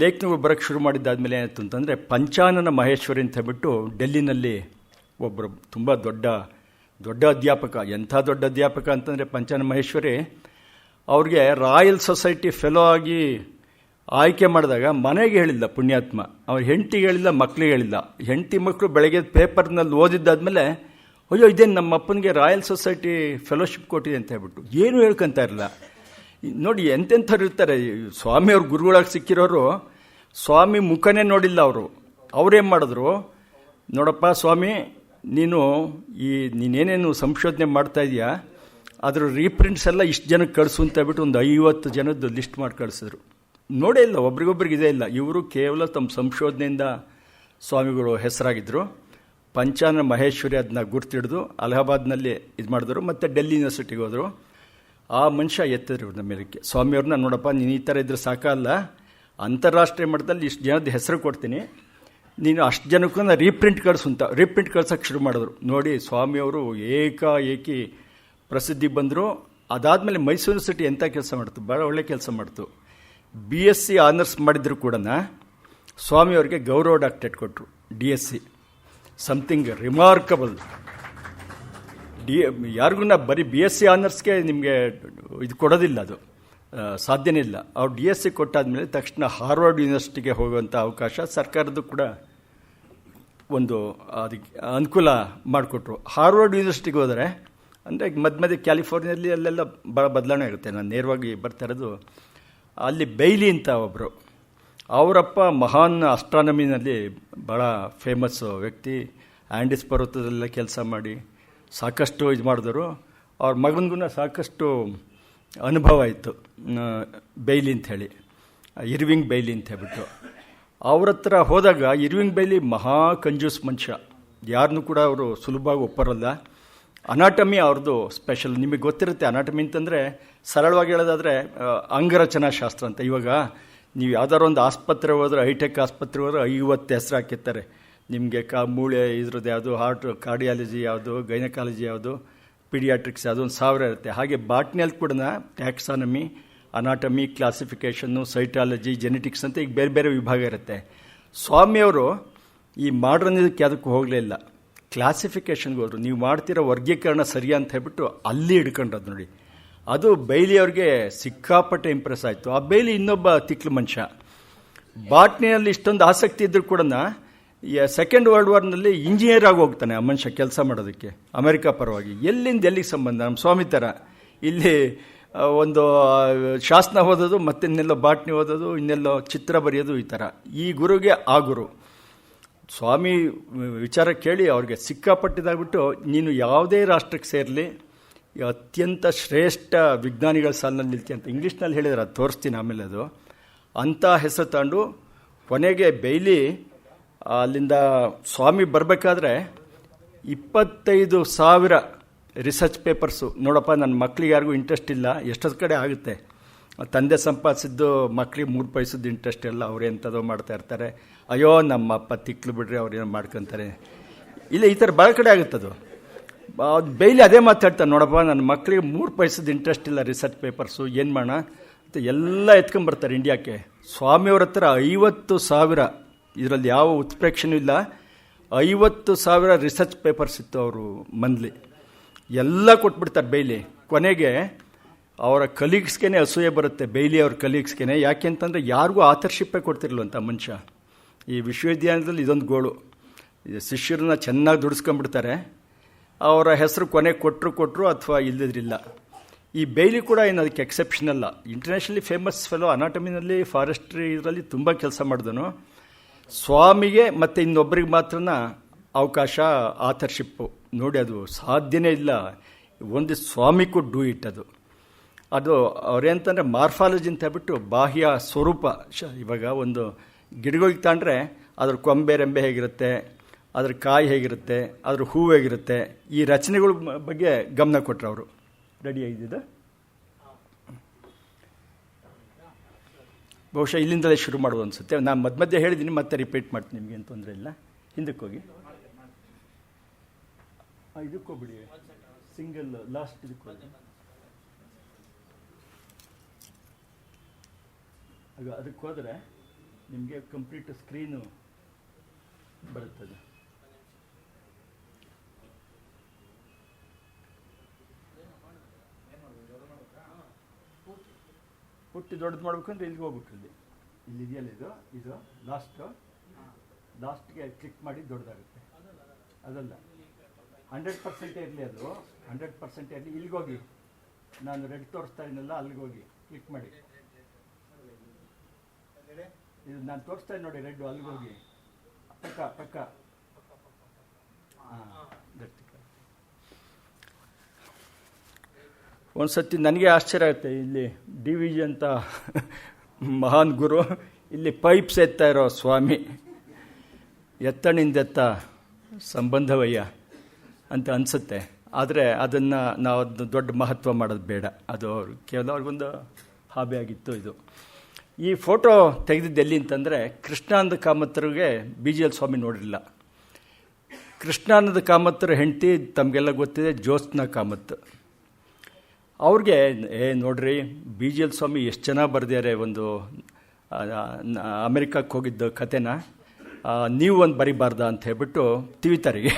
ಲೇಖನಗಳು ಬರೋಕ್ಕೆ ಶುರು ಮಾಡಿದ್ದಾದಮೇಲೆ ಏನಾಯಿತು ಅಂತಂದರೆ, ಪಂಚಾನನ ಮಹೇಶ್ವರಿ ಅಂತ ಹೇಳ್ಬಿಟ್ಟು ಡೆಲ್ಲಿನಲ್ಲಿ ಒಬ್ಬರು ತುಂಬ ದೊಡ್ಡ ಅಧ್ಯಾಪಕ. ಎಂಥ ದೊಡ್ಡ ಅಧ್ಯಾಪಕ ಅಂತಂದರೆ ಪಂಚಾನನ ಮಹೇಶ್ವರಿ ಅವ್ರಿಗೆ ರಾಯಲ್ ಸೊಸೈಟಿ ಫೆಲೋ ಆಗಿ ಆಯ್ಕೆ ಮಾಡಿದಾಗ ಮನೆಗೆ ಹೇಳಿಲ್ಲ ಪುಣ್ಯಾತ್ಮ, ಅವ್ರ ಹೆಂಡತಿಗೆ ಹೇಳಿಲ್ಲ, ಮಕ್ಕಳಿಗೆ ಹೇಳಿಲ್ಲ. ಹೆಂಡತಿ ಮಕ್ಕಳು ಬೆಳಗ್ಗೆ ಪೇಪರ್ನಲ್ಲಿ ಓದಿದ್ದಾದಮೇಲೆ, ಅಯ್ಯೋ ಇದೇನು ನಮ್ಮ ಅಪ್ಪನಿಗೆ ರಾಯಲ್ ಸೊಸೈಟಿ ಫೆಲೋಶಿಪ್ ಕೊಟ್ಟಿದೆ ಅಂತ ಹೇಳ್ಬಿಟ್ಟು ಏನೂ ಹೇಳ್ಕೊಂತ ಇರಲಿಲ್ಲ. ನೋಡಿ ಎಂತೆಂಥವ್ರು ಇರ್ತಾರೆ. ಸ್ವಾಮಿಯವ್ರ ಗುರುಗಳಾಗಿ ಸಿಕ್ಕಿರೋರು ಸ್ವಾಮಿ ಮುಖನೇ ನೋಡಿಲ್ಲ ಅವರು. ಅವ್ರೇನು ಮಾಡಿದ್ರು, ನೋಡಪ್ಪ ಸ್ವಾಮಿ ನೀನೇನೇನು ಸಂಶೋಧನೆ ಮಾಡ್ತಾ ಇದೆಯಾ ಅದರ ರೀಪ್ರಿಂಟ್ಸ್ ಎಲ್ಲ ಇಷ್ಟು ಜನಕ್ಕೆ ಕಳಿಸು ಅಂತ ಹೇಳ್ಬಿಟ್ಟು ಒಂದು 50 ಜನದ್ದು ಲಿಸ್ಟ್ ಮಾಡಿ ಕಳಿಸಿದ್ರು. ನೋಡೇ ಇಲ್ಲ, ಒಬ್ರಿಗೊಬ್ರಿಗೆ ಇದೇ ಇಲ್ಲ. ಇವರು ಕೇವಲ ತಮ್ಮ ಸಂಶೋಧನೆಯಿಂದ ಸ್ವಾಮಿಗಳು ಹೆಸರಾಗಿದ್ದರು. ಪಂಚಾನ ಮಹೇಶ್ವರಿ ಅದನ್ನ ಗುರ್ತಿಡಿದು ಅಲಹಾಬಾದ್ನಲ್ಲಿ ಇದು ಮಾಡಿದ್ರು, ಮತ್ತು ಡೆಲ್ಲಿ ಯೂನಿವರ್ಸಿಟಿಗೆ ಹೋದರು. ಆ ಮನುಷ್ಯ ಎತ್ತಿದ್ರು ಇವ್ರನ್ನ ಮೇಲಕ್ಕೆ. ಸ್ವಾಮಿಯವ್ರನ್ನ, ನೋಡಪ್ಪ ನೀನು ಈ ಥರ ಇದ್ರೆ ಸಾಕಲ್ಲ, ಅಂತಾರಾಷ್ಟ್ರೀಯ ಮಟ್ಟದಲ್ಲಿ ಇಷ್ಟು ಜನದ ಹೆಸರು ಕೊಡ್ತೀನಿ, ನೀನು ಅಷ್ಟು ಜನಕ್ಕೂ ರೀಪ್ರಿಂಟ್ ಕಳಿಸು ಅಂತ ರೀಪ್ರಿಂಟ್ ಕಳ್ಸೋಕ್ಕೆ ಶುರು ಮಾಡಿದ್ರು. ನೋಡಿ, ಸ್ವಾಮಿಯವರು ಏಕಾಏಕಿ ಪ್ರಸಿದ್ಧಿ ಬಂದರು. ಅದಾದಮೇಲೆ ಮೈಸೂರು ಯೂನಿವರ್ಸಿಟಿ ಎಂಥ ಕೆಲಸ ಮಾಡ್ತು, ಭಾಳ ಒಳ್ಳೆ ಕೆಲಸ ಮಾಡ್ತು. BSc ಆನರ್ಸ್ ಮಾಡಿದ್ರು ಕೂಡ ಸ್ವಾಮಿಯವ್ರಿಗೆ ಗೌರವ ಡಾಕ್ಟರೇಟ್ ಕೊಟ್ಟರು. DSc something remarkable. ಯಾರಿಗೂ ಬರೀ BSc ಆನರ್ಸ್ಗೆ ನಿಮಗೆ ಇದು ಕೊಡೋದಿಲ್ಲ, ಅದು ಸಾಧ್ಯನೇ ಇಲ್ಲ. ಅವ್ರು DSc ಕೊಟ್ಟಾದ್ಮೇಲೆ ತಕ್ಷಣ ಹಾರ್ವರ್ಡ್ ಯೂನಿವರ್ಸಿಟಿಗೆ ಹೋಗುವಂಥ ಅವಕಾಶ ಸರ್ಕಾರದ್ದು ಕೂಡ ಒಂದು ಅದಕ್ಕೆ ಅನುಕೂಲ ಮಾಡಿಕೊಟ್ರು. ಹಾರ್ವರ್ಡ್ ಯೂನಿವರ್ಸಿಟಿಗೆ ಹೋದರೆ ಅಂದರೆ ಮಧ್ಯೆ ಕ್ಯಾಲಿಫೋರ್ನಿಯಲ್ಲಿ ಅಲ್ಲೆಲ್ಲ ಭಾಳ ಬದಲಾವಣೆ ಆಗುತ್ತೆ. ನಾನು ನೇರವಾಗಿ ಬರ್ತಾ ಇರೋದು ಅಲ್ಲಿ ಬೈಲಿ ಅಂತ ಒಬ್ಬರು, ಅವರಪ್ಪ ಮಹಾನ್ ಅಸ್ಟ್ರಾನಮಿನಲ್ಲಿ ಭಾಳ ಫೇಮಸ್ ವ್ಯಕ್ತಿ. ಆ್ಯಂಡಿಸ್ ಪರ್ವತದಲ್ಲೆಲ್ಲ ಕೆಲಸ ಮಾಡಿ ಸಾಕಷ್ಟು ಇದು ಮಾಡಿದ್ರು. ಅವ್ರ ಮಗನಿಗೂ ಸಾಕಷ್ಟು ಅನುಭವ ಇತ್ತು. ಬೈಲಿ ಅಂಥೇಳಿ, ಇರ್ವಿಂಗ್ ಬೈಲಿ ಅಂತ ಹೇಳ್ಬಿಟ್ಟು. ಅವ್ರ ಹತ್ರ ಹೋದಾಗ ಇರ್ವಿಂಗ್ ಬೈಲಿ ಮಹಾ ಕಂಜೂಸ್ ಮನುಷ್ಯ, ಯಾರನ್ನೂ ಕೂಡ ಅವರು ಸುಲಭವಾಗಿ ಒಪ್ಪರಲ್ಲ. ಅನಾಟಮಿ ಅವ್ರದ್ದು ಸ್ಪೆಷಲ್. ನಿಮಗೆ ಗೊತ್ತಿರುತ್ತೆ ಅನಾಟಮಿ ಅಂತಂದರೆ, ಸರಳವಾಗಿ ಹೇಳೋದಾದರೆ ಅಂಗರಚನಾ ಶಾಸ್ತ್ರ ಅಂತ. ಇವಾಗ ನೀವು ಯಾವ್ದಾದ್ರು ಒಂದು ಆಸ್ಪತ್ರೆ ಹೋದ್ರೆ, ಹೈಟೆಕ್ ಆಸ್ಪತ್ರೆ ಹೋದ್ರೆ 50 ಹೆಸರು ಹಾಕಿರ್ತಾರೆ ನಿಮಗೆ. ಮೂಳೆ ಇದ್ರದ್ದು ಯಾವುದು, ಹಾರ್ಟ್ ಕಾರ್ಡಿಯಾಲಜಿ ಯಾವುದು, ಗೈನಕಾಲಜಿ ಯಾವುದು, ಪೀಡಿಯಾಟ್ರಿಕ್ಸ್ ಯಾವುದು, ಒಂದು 1000 ಇರುತ್ತೆ. ಹಾಗೆ ಬಾಟ್ನಿಯಲ್ಲಿ ಕೂಡ ಟ್ಯಾಕ್ಸಾನಮಿ, ಅನಾಟಮಿ, ಕ್ಲಾಸಿಫಿಕೇಷನ್ನು, ಸೈಟಾಲಜಿ, ಜೆನೆಟಿಕ್ಸ್ ಅಂತ ಈಗ ಬೇರೆ ಬೇರೆ ವಿಭಾಗ ಇರುತ್ತೆ. ಸ್ವಾಮಿಯವರು ಈ ಮಾಡ್ರನ್ ಇದಕ್ಕೆ ಯಾವುದಕ್ಕೂ ಹೋಗಲೇ ಇಲ್ಲ, ಕ್ಲಾಸಿಫಿಕೇಷನ್ಗೆ ಹೋದರು. ನೀವು ಮಾಡ್ತಿರೋ ವರ್ಗೀಕರಣ ಸರಿಯಾ ಅಂತ ಹೇಳ್ಬಿಟ್ಟು ಅಲ್ಲಿ ಹಿಡ್ಕೊಂಡ್ರದು ನೋಡಿ. ಅದು ಬೈಲಿಯವ್ರಿಗೆ ಸಿಕ್ಕಾಪಟ್ಟೆ ಇಂಪ್ರೆಸ್ ಆಯಿತು. ಆ ಬೈಲಿ ಇನ್ನೊಬ್ಬ ತಿಕ್ಲು ಮನುಷ್ಯ. ಬಾಟ್ನಿಯಲ್ಲಿ ಇಷ್ಟೊಂದು ಆಸಕ್ತಿ ಇದ್ದರೂ ಕೂಡ ಸೆಕೆಂಡ್ ವರ್ಲ್ಡ್ ವಾರ್ನಲ್ಲಿ ಇಂಜಿನಿಯರ್ ಆಗಿ ಹೋಗ್ತಾನೆ ಆ ಮನುಷ್ಯ ಕೆಲಸ ಮಾಡೋದಕ್ಕೆ ಅಮೆರಿಕ ಪರವಾಗಿ. ಎಲ್ಲಿಂದ ಎಲ್ಲಿಗೆ ಸಂಬಂಧ? ನಮ್ಮ ಸ್ವಾಮಿ ಥರ ಇಲ್ಲಿ ಒಂದು ಶಾಸನ ಓದೋದು, ಮತ್ತೆ ಇನ್ನೆಲ್ಲೋ ಬಾಟ್ನಿ ಓದೋದು, ಇನ್ನೆಲ್ಲೋ ಚಿತ್ರ ಬರೆಯೋದು, ಈ ಥರ. ಈ ಗುರುಗೆ ಆ ಗುರು. ಸ್ವಾಮಿ ವಿಚಾರ ಕೇಳಿ ಅವ್ರಿಗೆ ಸಿಕ್ಕಾಪಟ್ಟಿದಾಗ್ಬಿಟ್ಟು, ನೀನು ಯಾವುದೇ ರಾಷ್ಟ್ರಕ್ಕೆ ಸೇರಲಿ ಅತ್ಯಂತ ಶ್ರೇಷ್ಠ ವಿಜ್ಞಾನಿಗಳ ಸಾಲಿನಲ್ಲಿ ನಿಲ್ತಿ ಅಂತ ಇಂಗ್ಲೀಷ್ನಲ್ಲಿ ಹೇಳಿದ್ರೆ, ಅದು ತೋರಿಸ್ತೀನಿ ಆಮೇಲೆ. ಅದು ಅಂಥ ಹೆಸರು ತಗೊಂಡು ಕೊನೆಗೆ ಬೈಲಿ ಅಲ್ಲಿಂದ ಸ್ವಾಮಿ ಬರಬೇಕಾದ್ರೆ 25,000 ರಿಸರ್ಚ್ ಪೇಪರ್ಸು. ನೋಡಪ್ಪ, ನನ್ನ ಮಕ್ಕಳಿಗೆ ಯಾರಿಗೂ ಇಂಟ್ರೆಸ್ಟ್ ಇಲ್ಲ, ಎಷ್ಟೊತ್ತು ಕಡೆ ಆಗುತ್ತೆ. ತಂದೆ ಸಂಪಾದಿಸಿದ್ದು ಮಕ್ಕಳಿಗೆ 3 ಪೈಸದ್ದು ಇಂಟ್ರೆಸ್ಟ್ ಇಲ್ಲ, ಅವರೇ ಎಂಥದೋ ಮಾಡ್ತಾ ಇರ್ತಾರೆ. ಅಯ್ಯೋ ನಮ್ಮ ಅಪ್ಪ ತಿಕ್ಲು ಬಿಡ್ರಿ, ಅವ್ರೇನೋ ಮಾಡ್ಕೊತಾರೆ. ಇಲ್ಲ, ಈ ಥರ ಭಾಳ ಕಡೆ ಆಗುತ್ತದು. ಬೈಲಿ ಅದೇ ಮಾತಾಡ್ತಾನೆ, ನೋಡಪ್ಪ ನನ್ನ ಮಕ್ಕಳಿಗೆ 3 ಪೈಸದ್ದು ಇಂಟ್ರೆಸ್ಟ್ ಇಲ್ಲ, ರಿಸರ್ಚ್ ಪೇಪರ್ಸು ಏನು ಮಾಡೋಣ ಅಂತ ಎಲ್ಲ ಎತ್ಕೊಂಬರ್ತಾರೆ ಇಂಡಿಯಾಕ್ಕೆ. ಸ್ವಾಮಿಯವ್ರ ಹತ್ರ 50,000, ಇದರಲ್ಲಿ ಯಾವ ಉತ್ಪ್ರೇಕ್ಷಣೂ ಇಲ್ಲ, 50,000 ರಿಸರ್ಚ್ ಪೇಪರ್ಸ್ ಇತ್ತು ಅವರು ಮಂದ್ಲಿ. ಎಲ್ಲ ಕೊಟ್ಬಿಡ್ತಾರೆ ಬೈಲಿ. ಕೊನೆಗೆ ಅವರ ಕಲೀಗ್ಸ್ಗೆ ಅಸೂಯೆ ಬರುತ್ತೆ, ಬೈಲಿ ಅವ್ರ ಕಲೀಗ್ಸ್ಗೆ. ಯಾಕೆ ಅಂತಂದರೆ ಯಾರಿಗೂ ಆಥರ್ಶಿಪ್ಪೇ ಕೊಡ್ತಿರ್ಲಿಲ್ವಂತ ಮನುಷ್ಯ. ಈ ವಿಶ್ವವಿದ್ಯಾಲಯದಲ್ಲಿ ಇದೊಂದು ಗೋಳು, ಶಿಷ್ಯರನ್ನ ಚೆನ್ನಾಗಿ ದುಡಿಸ್ಕೊಂಡ್ಬಿಡ್ತಾರೆ, ಅವರ ಹೆಸರು ಕೊನೆಗೆ ಕೊಟ್ಟರು ಅಥವಾ ಇಲ್ಲದಿರಲಿಲ್ಲ. ಈ ಬೈಲಿ ಕೂಡ ಏನು ಅದಕ್ಕೆ ಎಕ್ಸೆಪ್ಷನ್ ಅಲ್ಲ. ಇಂಟರ್ನ್ಯಾಷನಲಿ ಫೇಮಸ್ ಫೆಲೋ, ಅನಾಟಮಿನಲ್ಲಿ, ಫಾರೆಸ್ಟ್ರಿ ಇದರಲ್ಲಿ ತುಂಬ ಕೆಲಸ ಮಾಡಿದನು. ಸ್ವಾಮಿಗೆ ಮತ್ತು ಇನ್ನೊಬ್ಬರಿಗೆ ಮಾತ್ರ ಅವಕಾಶ, ಆಥರ್ಶಿಪ್ಪು. ನೋಡಿ, ಅದು ಸಾಧ್ಯನೇ ಇಲ್ಲ. ಒಂದು ಸ್ವಾಮಿ ಕುಡ್ ಡೂ ಇಟ್. ಅದು ಅವ್ರೇಂತಂದರೆ ಮಾರ್ಫಾಲಜಿ ಅಂತ ಹೇಳ್ಬಿಟ್ಟು ಬಾಹ್ಯ ಸ್ವರೂಪ. ಇವಾಗ ಒಂದು ಗಿಡಗಳಿಗೆ ತಗೊಂಡ್ರೆ ಅದ್ರ ಕೊಂಬೆ ರೆಂಬೆ ಹೇಗಿರುತ್ತೆ, ಅದ್ರ ಕಾಯಿ ಹೇಗಿರುತ್ತೆ, ಅದ್ರ ಹೂವು ಹೇಗಿರುತ್ತೆ, ಈ ರಚನೆಗಳ ಬಗ್ಗೆ ಗಮನ ಕೊಟ್ಟರು ಅವರು. ರೆಡಿ ಆಗಿದ್ದ ಬಹುಶಃ ಇಲ್ಲಿಂದಲೇ ಶುರು ಮಾಡೋದು ಅನಿಸುತ್ತೆ. ನಾನು ಮಧ್ಯೆ ಹೇಳಿದ್ದೀನಿ, ಮತ್ತೆ ರಿಪೀಟ್ ಮಾಡ್ತೀನಿ, ನಿಮಗೇನು ತೊಂದರೆ ಇಲ್ಲ. ಹಿಂದಕ್ಕೆ ಹೋಗಿ, ಇದಕ್ಕೆ ಹೋಗ್ಬಿಡಿ, ಸಿಂಗಲ್ ಲಾಸ್ಟ್ ಇದಕ್ಕೆ ಹೋಗಿ. ಅದಕ್ಕೆ ಹೋದರೆ ನಿಮಗೆ ಕಂಪ್ಲೀಟ್ ಸ್ಕ್ರೀನು ಬರುತ್ತದೆ. ಪುಟ್ಟಿ ದೊಡ್ಡದು ಮಾಡ್ಬೇಕಂದ್ರೆ ಇಲ್ಲಿಗೆ ಹೋಗ್ಬೇಕು. ಇಲ್ಲಿ ಇದೆಯಲ್ಲ, ಇದು ಲಾಸ್ಟ್ಗೆ ಕ್ಲಿಕ್ ಮಾಡಿ ದೊಡ್ಡದಾಗುತ್ತೆ. ಅದಲ್ಲ, 100% ಇರಲಿ, ಅದು 100% ಇರಲಿ. ಇಲ್ಲಿಗೆ ಹೋಗಿ, ನಾನು ರೆಡ್ ತೋರಿಸ್ತಾ ಇದ್ದೀನಲ್ಲ, ಅಲ್ಲಿಗೆ ಹೋಗಿ ಕ್ಲಿಕ್ ಮಾಡಿ. ಇದು ನಾನು ತೋರಿಸ್ತಾ ಇದ್ದೀನಿ ನೋಡಿ, ರೆಡ್, ಅಲ್ಲಿಗೆ ಹೋಗಿ ಪಕ್ಕ ಒಂದು ಸತಿ ನನಗೆ ಆಶ್ಚರ್ಯ ಆಗುತ್ತೆ, ಇಲ್ಲಿ ಡಿ ವಿ ಜಿ ಅಂತ ಮಹಾನ್ ಗುರು, ಇಲ್ಲಿ ಪೈಪ್ಸ್ ಎತ್ತಾ ಇರೋ ಸ್ವಾಮಿ, ಎತ್ತಣಿಂದೆತ್ತ ಸಂಬಂಧವಯ್ಯ ಅಂತ ಅನಿಸುತ್ತೆ. ಆದರೆ ಅದನ್ನು ನಾವು ಅದನ್ನು ದೊಡ್ಡ ಮಹತ್ವ ಮಾಡೋದು ಬೇಡ, ಅದು ಕೇವಲ ಅವ್ರಿಗೊಂದು ಹಾಬಿ ಆಗಿತ್ತು. ಇದು ಈ ಫೋಟೋ ತೆಗೆದಿದ್ದು ಎಲ್ಲಿ ಅಂತಂದರೆ, ಕೃಷ್ಣಾನಂದ ಕಾಮತ್ರಿಗೆ BGL ಸ್ವಾಮಿ ನೋಡಿರಲಿಲ್ಲ. ಕೃಷ್ಣಾನಂದ ಕಾಮತ್ತರ ಹೆಂಡತಿ ತಮಗೆಲ್ಲ ಗೊತ್ತಿದೆ, ಜ್ಯೋತ್ಸ್ನಾ ಕಾಮತ್. ಅವ್ರಿಗೆ ನೋಡ್ರಿ BGL ಸ್ವಾಮಿ ಎಷ್ಟು ಚೆನ್ನಾಗಿ ಬರೆದಿದ್ದಾರೆ, ಒಂದು ಅಮೆರಿಕಕ್ಕೆ ಹೋಗಿದ್ದ ಕಥೆನ ನೀವು ಒಂದು ಬರಿಬಾರ್ದ ಅಂತ ಹೇಳ್ಬಿಟ್ಟು ತಿವಿತಾರಿಗೆ.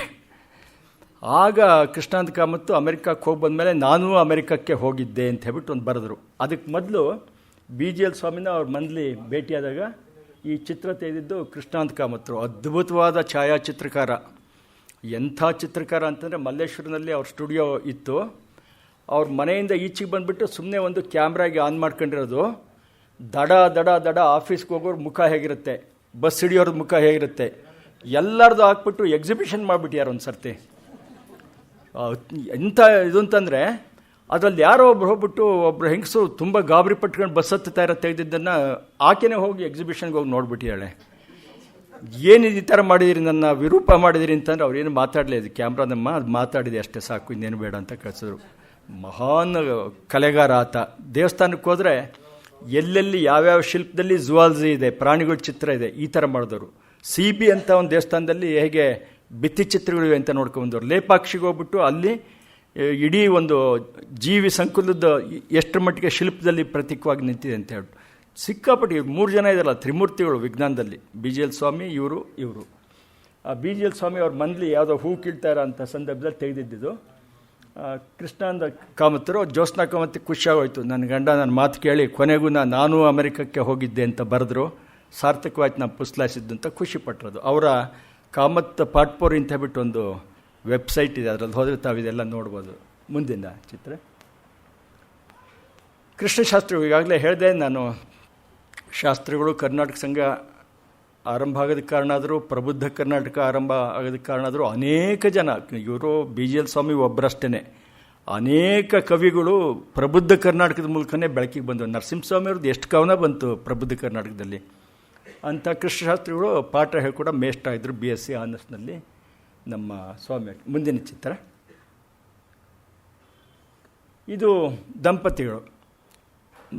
ಆಗ ಕೃಷ್ಣಾನಂದ ಕಾಮತ್ತು ಅಮೆರಿಕಕ್ಕೆ ಹೋಗಿ ಬಂದಮೇಲೆ ನಾನು ಅಮೆರಿಕಕ್ಕೆ ಹೋಗಿದ್ದೆ ಅಂತ ಹೇಳ್ಬಿಟ್ಟು ಒಂದು ಬರೆದ್ರು. ಅದಕ್ಕೆ ಮೊದಲು BGL ಸ್ವಾಮಿನ ಅವ್ರ ಮನೇಲಿ ಭೇಟಿಯಾದಾಗ ಈ ಚಿತ್ರ ತೆಗೆದಿದ್ದು ಕೃಷ್ಣಾನಂದ ಕಾಮತ್ರು. ಅದ್ಭುತವಾದ ಛಾಯಾಚಿತ್ರಕಾರ. ಎಂಥ ಚಿತ್ರಕಾರ ಅಂತಂದರೆ, ಮಲ್ಲೇಶ್ವರನಲ್ಲಿ ಅವ್ರ ಸ್ಟುಡಿಯೋ ಇತ್ತು. ಅವ್ರ ಮನೆಯಿಂದ ಈಚೆಗೆ ಬಂದುಬಿಟ್ಟು ಸುಮ್ಮನೆ ಒಂದು ಕ್ಯಾಮ್ರಾಗೆ ಆನ್ ಮಾಡ್ಕೊಂಡಿರೋದು. ದಡ ದಡ ದಡ ಆಫೀಸ್ಗೆ ಹೋಗೋರು ಮುಖ ಹೇಗಿರುತ್ತೆ, ಬಸ್ ಹಿಡಿಯೋರ್ದು ಮುಖ ಹೇಗಿರುತ್ತೆ, ಎಲ್ಲರದು ಹಾಕ್ಬಿಟ್ಟು ಎಕ್ಸಿಬಿಷನ್ ಮಾಡಿಬಿಟ್ಟಿಯಾರ ಒಂದು ಸರ್ತಿ. ಎಂಥ ಇದು ಅಂತಂದರೆ, ಅದರಲ್ಲಿ ಯಾರೋ ಒಬ್ರು ಹೋಗ್ಬಿಟ್ಟು ಒಬ್ಬರು ಹೆಂಗಸು ತುಂಬ ಗಾಬರಿ ಪಟ್ಕೊಂಡು ಬಸ್ ಹತ್ತುತ್ತಾ ಇರೋ ತೆಗೆದಿದ್ದನ್ನು ಆಕೆನೇ ಹೋಗಿ ಎಕ್ಸಿಬಿಷನ್ಗೆ ಹೋಗಿ ನೋಡ್ಬಿಟ್ಟಿಯಾಳೆ. ಏನಿದು ಈ ಥರ ಮಾಡಿದಿರಿ, ನನ್ನ ವಿರೂಪ ಮಾಡಿದಿರಿ ಅಂತಂದ್ರೆ ಅವ್ರೇನು ಮಾತಾಡಲೇ, ಇದು ಕ್ಯಾಮ್ರಾದಮ್ಮ ಅದು ಮಾತಾಡಿದೆ ಅಷ್ಟೇ ಸಾಕು, ಇನ್ನೇನು ಬೇಡ ಅಂತ ಕಳಿಸಿದ್ರು. ಮಹಾನ್ ಕಲೆಗಾರ ಆತ. ದೇವಸ್ಥಾನಕ್ಕೆ ಹೋದರೆ ಎಲ್ಲೆಲ್ಲಿ ಯಾವ್ಯಾವ ಶಿಲ್ಪದಲ್ಲಿ ಝುವಾಲಜಿ ಇದೆ, ಪ್ರಾಣಿಗಳ ಚಿತ್ರ ಇದೆ, ಈ ಥರ ಮಾಡಿದವರು. CB ಅಂತ ಒಂದು ದೇವಸ್ಥಾನದಲ್ಲಿ ಹೇಗೆ ಭಿತ್ತಿ ಚಿತ್ರಗಳಿವೆ ಅಂತ ನೋಡ್ಕೊಂಡ್ಬಂದವರು. ಲೇಪಾಕ್ಷಿಗೆ ಹೋಗ್ಬಿಟ್ಟು ಅಲ್ಲಿ ಇಡೀ ಒಂದು ಜೀವಿ ಸಂಕುಲದ ಎಷ್ಟರ ಮಟ್ಟಿಗೆ ಶಿಲ್ಪದಲ್ಲಿ ಪ್ರತೀಕವಾಗಿ ನಿಂತಿದೆ ಅಂತ ಹೇಳ್ಬಿಟ್ಟು ಸಿಕ್ಕಾಪಟ್ಟಿ 3 ಜನ ಇದಾರಲ್ಲ, ತ್ರಿಮೂರ್ತಿಗಳು ವಿಜ್ಞಾನದಲ್ಲಿ, BGL ಸ್ವಾಮಿ, ಇವರು. ಆ BGL ಸ್ವಾಮಿ ಅವ್ರ ಮನೇಲಿ ಯಾವುದೋ ಹೂ ಕೀಳ್ತಾ ಇರೋ ಅಂಥ ಸಂದರ್ಭದಲ್ಲಿ ತೆಗೆದಿದ್ದು. ಕೃಷ್ಣಾನಂದ ಕಾಮತ್ತರು, ಜ್ಯೋತ್ಸ್ನಾ ಕಾಮತ್ತಿಗೆ ಖುಷಿಯಾಗೋಯ್ತು, ನನ್ನ ಗಂಡ ನನ್ನ ಮಾತು ಕೇಳಿ ಕೊನೆಗೂ ನಾನು ಅಮೆರಿಕಕ್ಕೆ ಹೋಗಿದ್ದೆ ಅಂತ ಬರೆದ್ರು, ಸಾರ್ಥಕವಾಯ್ತು ನಾನು ಪುಸ್ತಲಾಯಿಸಿದ್ದು ಅಂತ ಖುಷಿಪಟ್ಟರು. ಅವರ ಕಾಮತ್ ಪಾಟ್ಪೋರಿ ಅಂತ ಹೇಳ್ಬಿಟ್ಟು ಒಂದು ವೆಬ್ಸೈಟ್ ಇದೆ, ಅದರಲ್ಲಿ ಹೋದರೆ ತಾವು ಇದೆಲ್ಲ ನೋಡ್ಬೋದು. ಮುಂದಿನ ಚಿತ್ರ ಕೃಷ್ಣಶಾಸ್ತ್ರಿಗಳು. ಈಗಾಗಲೇ ಹೇಳಿದೆ ನಾನು, ಶಾಸ್ತ್ರಿಗಳು ಕರ್ನಾಟಕ ಸಂಘ ಆರಂಭ ಆಗೋದಕ್ಕೆ ಕಾರಣ ಆದರೂ, ಪ್ರಬುದ್ಧ ಕರ್ನಾಟಕ ಆರಂಭ ಆಗೋದಕ್ಕೆ ಕಾರಣ ಆದರೂ ಅನೇಕ ಜನ, ಇವರು BGL ಸ್ವಾಮಿ ಒಬ್ಬರಷ್ಟೇ, ಅನೇಕ ಕವಿಗಳು ಪ್ರಬುದ್ಧ ಕರ್ನಾಟಕದ ಮೂಲಕನೇ ಬೆಳಕಿಗೆ ಬಂದರು. ನರಸಿಂಹಸ್ವಾಮಿ ಅವ್ರದ್ದು ಎಷ್ಟು ಕವನ ಬಂತು ಪ್ರಬುದ್ಧ ಕರ್ನಾಟಕದಲ್ಲಿ ಅಂತ. ಕೃಷ್ಣಶಾಸ್ತ್ರಿಗಳು ಪಾಠ ಹೇಳಿ ಕೂಡ ಮೇಷ್ಟ್ರ ಆಗಿದ್ದರು BSc ಆನರ್ಸ್ನಲ್ಲಿ ನಮ್ಮ ಸ್ವಾಮಿ. ಮುಂದಿನ ಚಿತ್ರ ಇದು ದಂಪತಿಗಳು,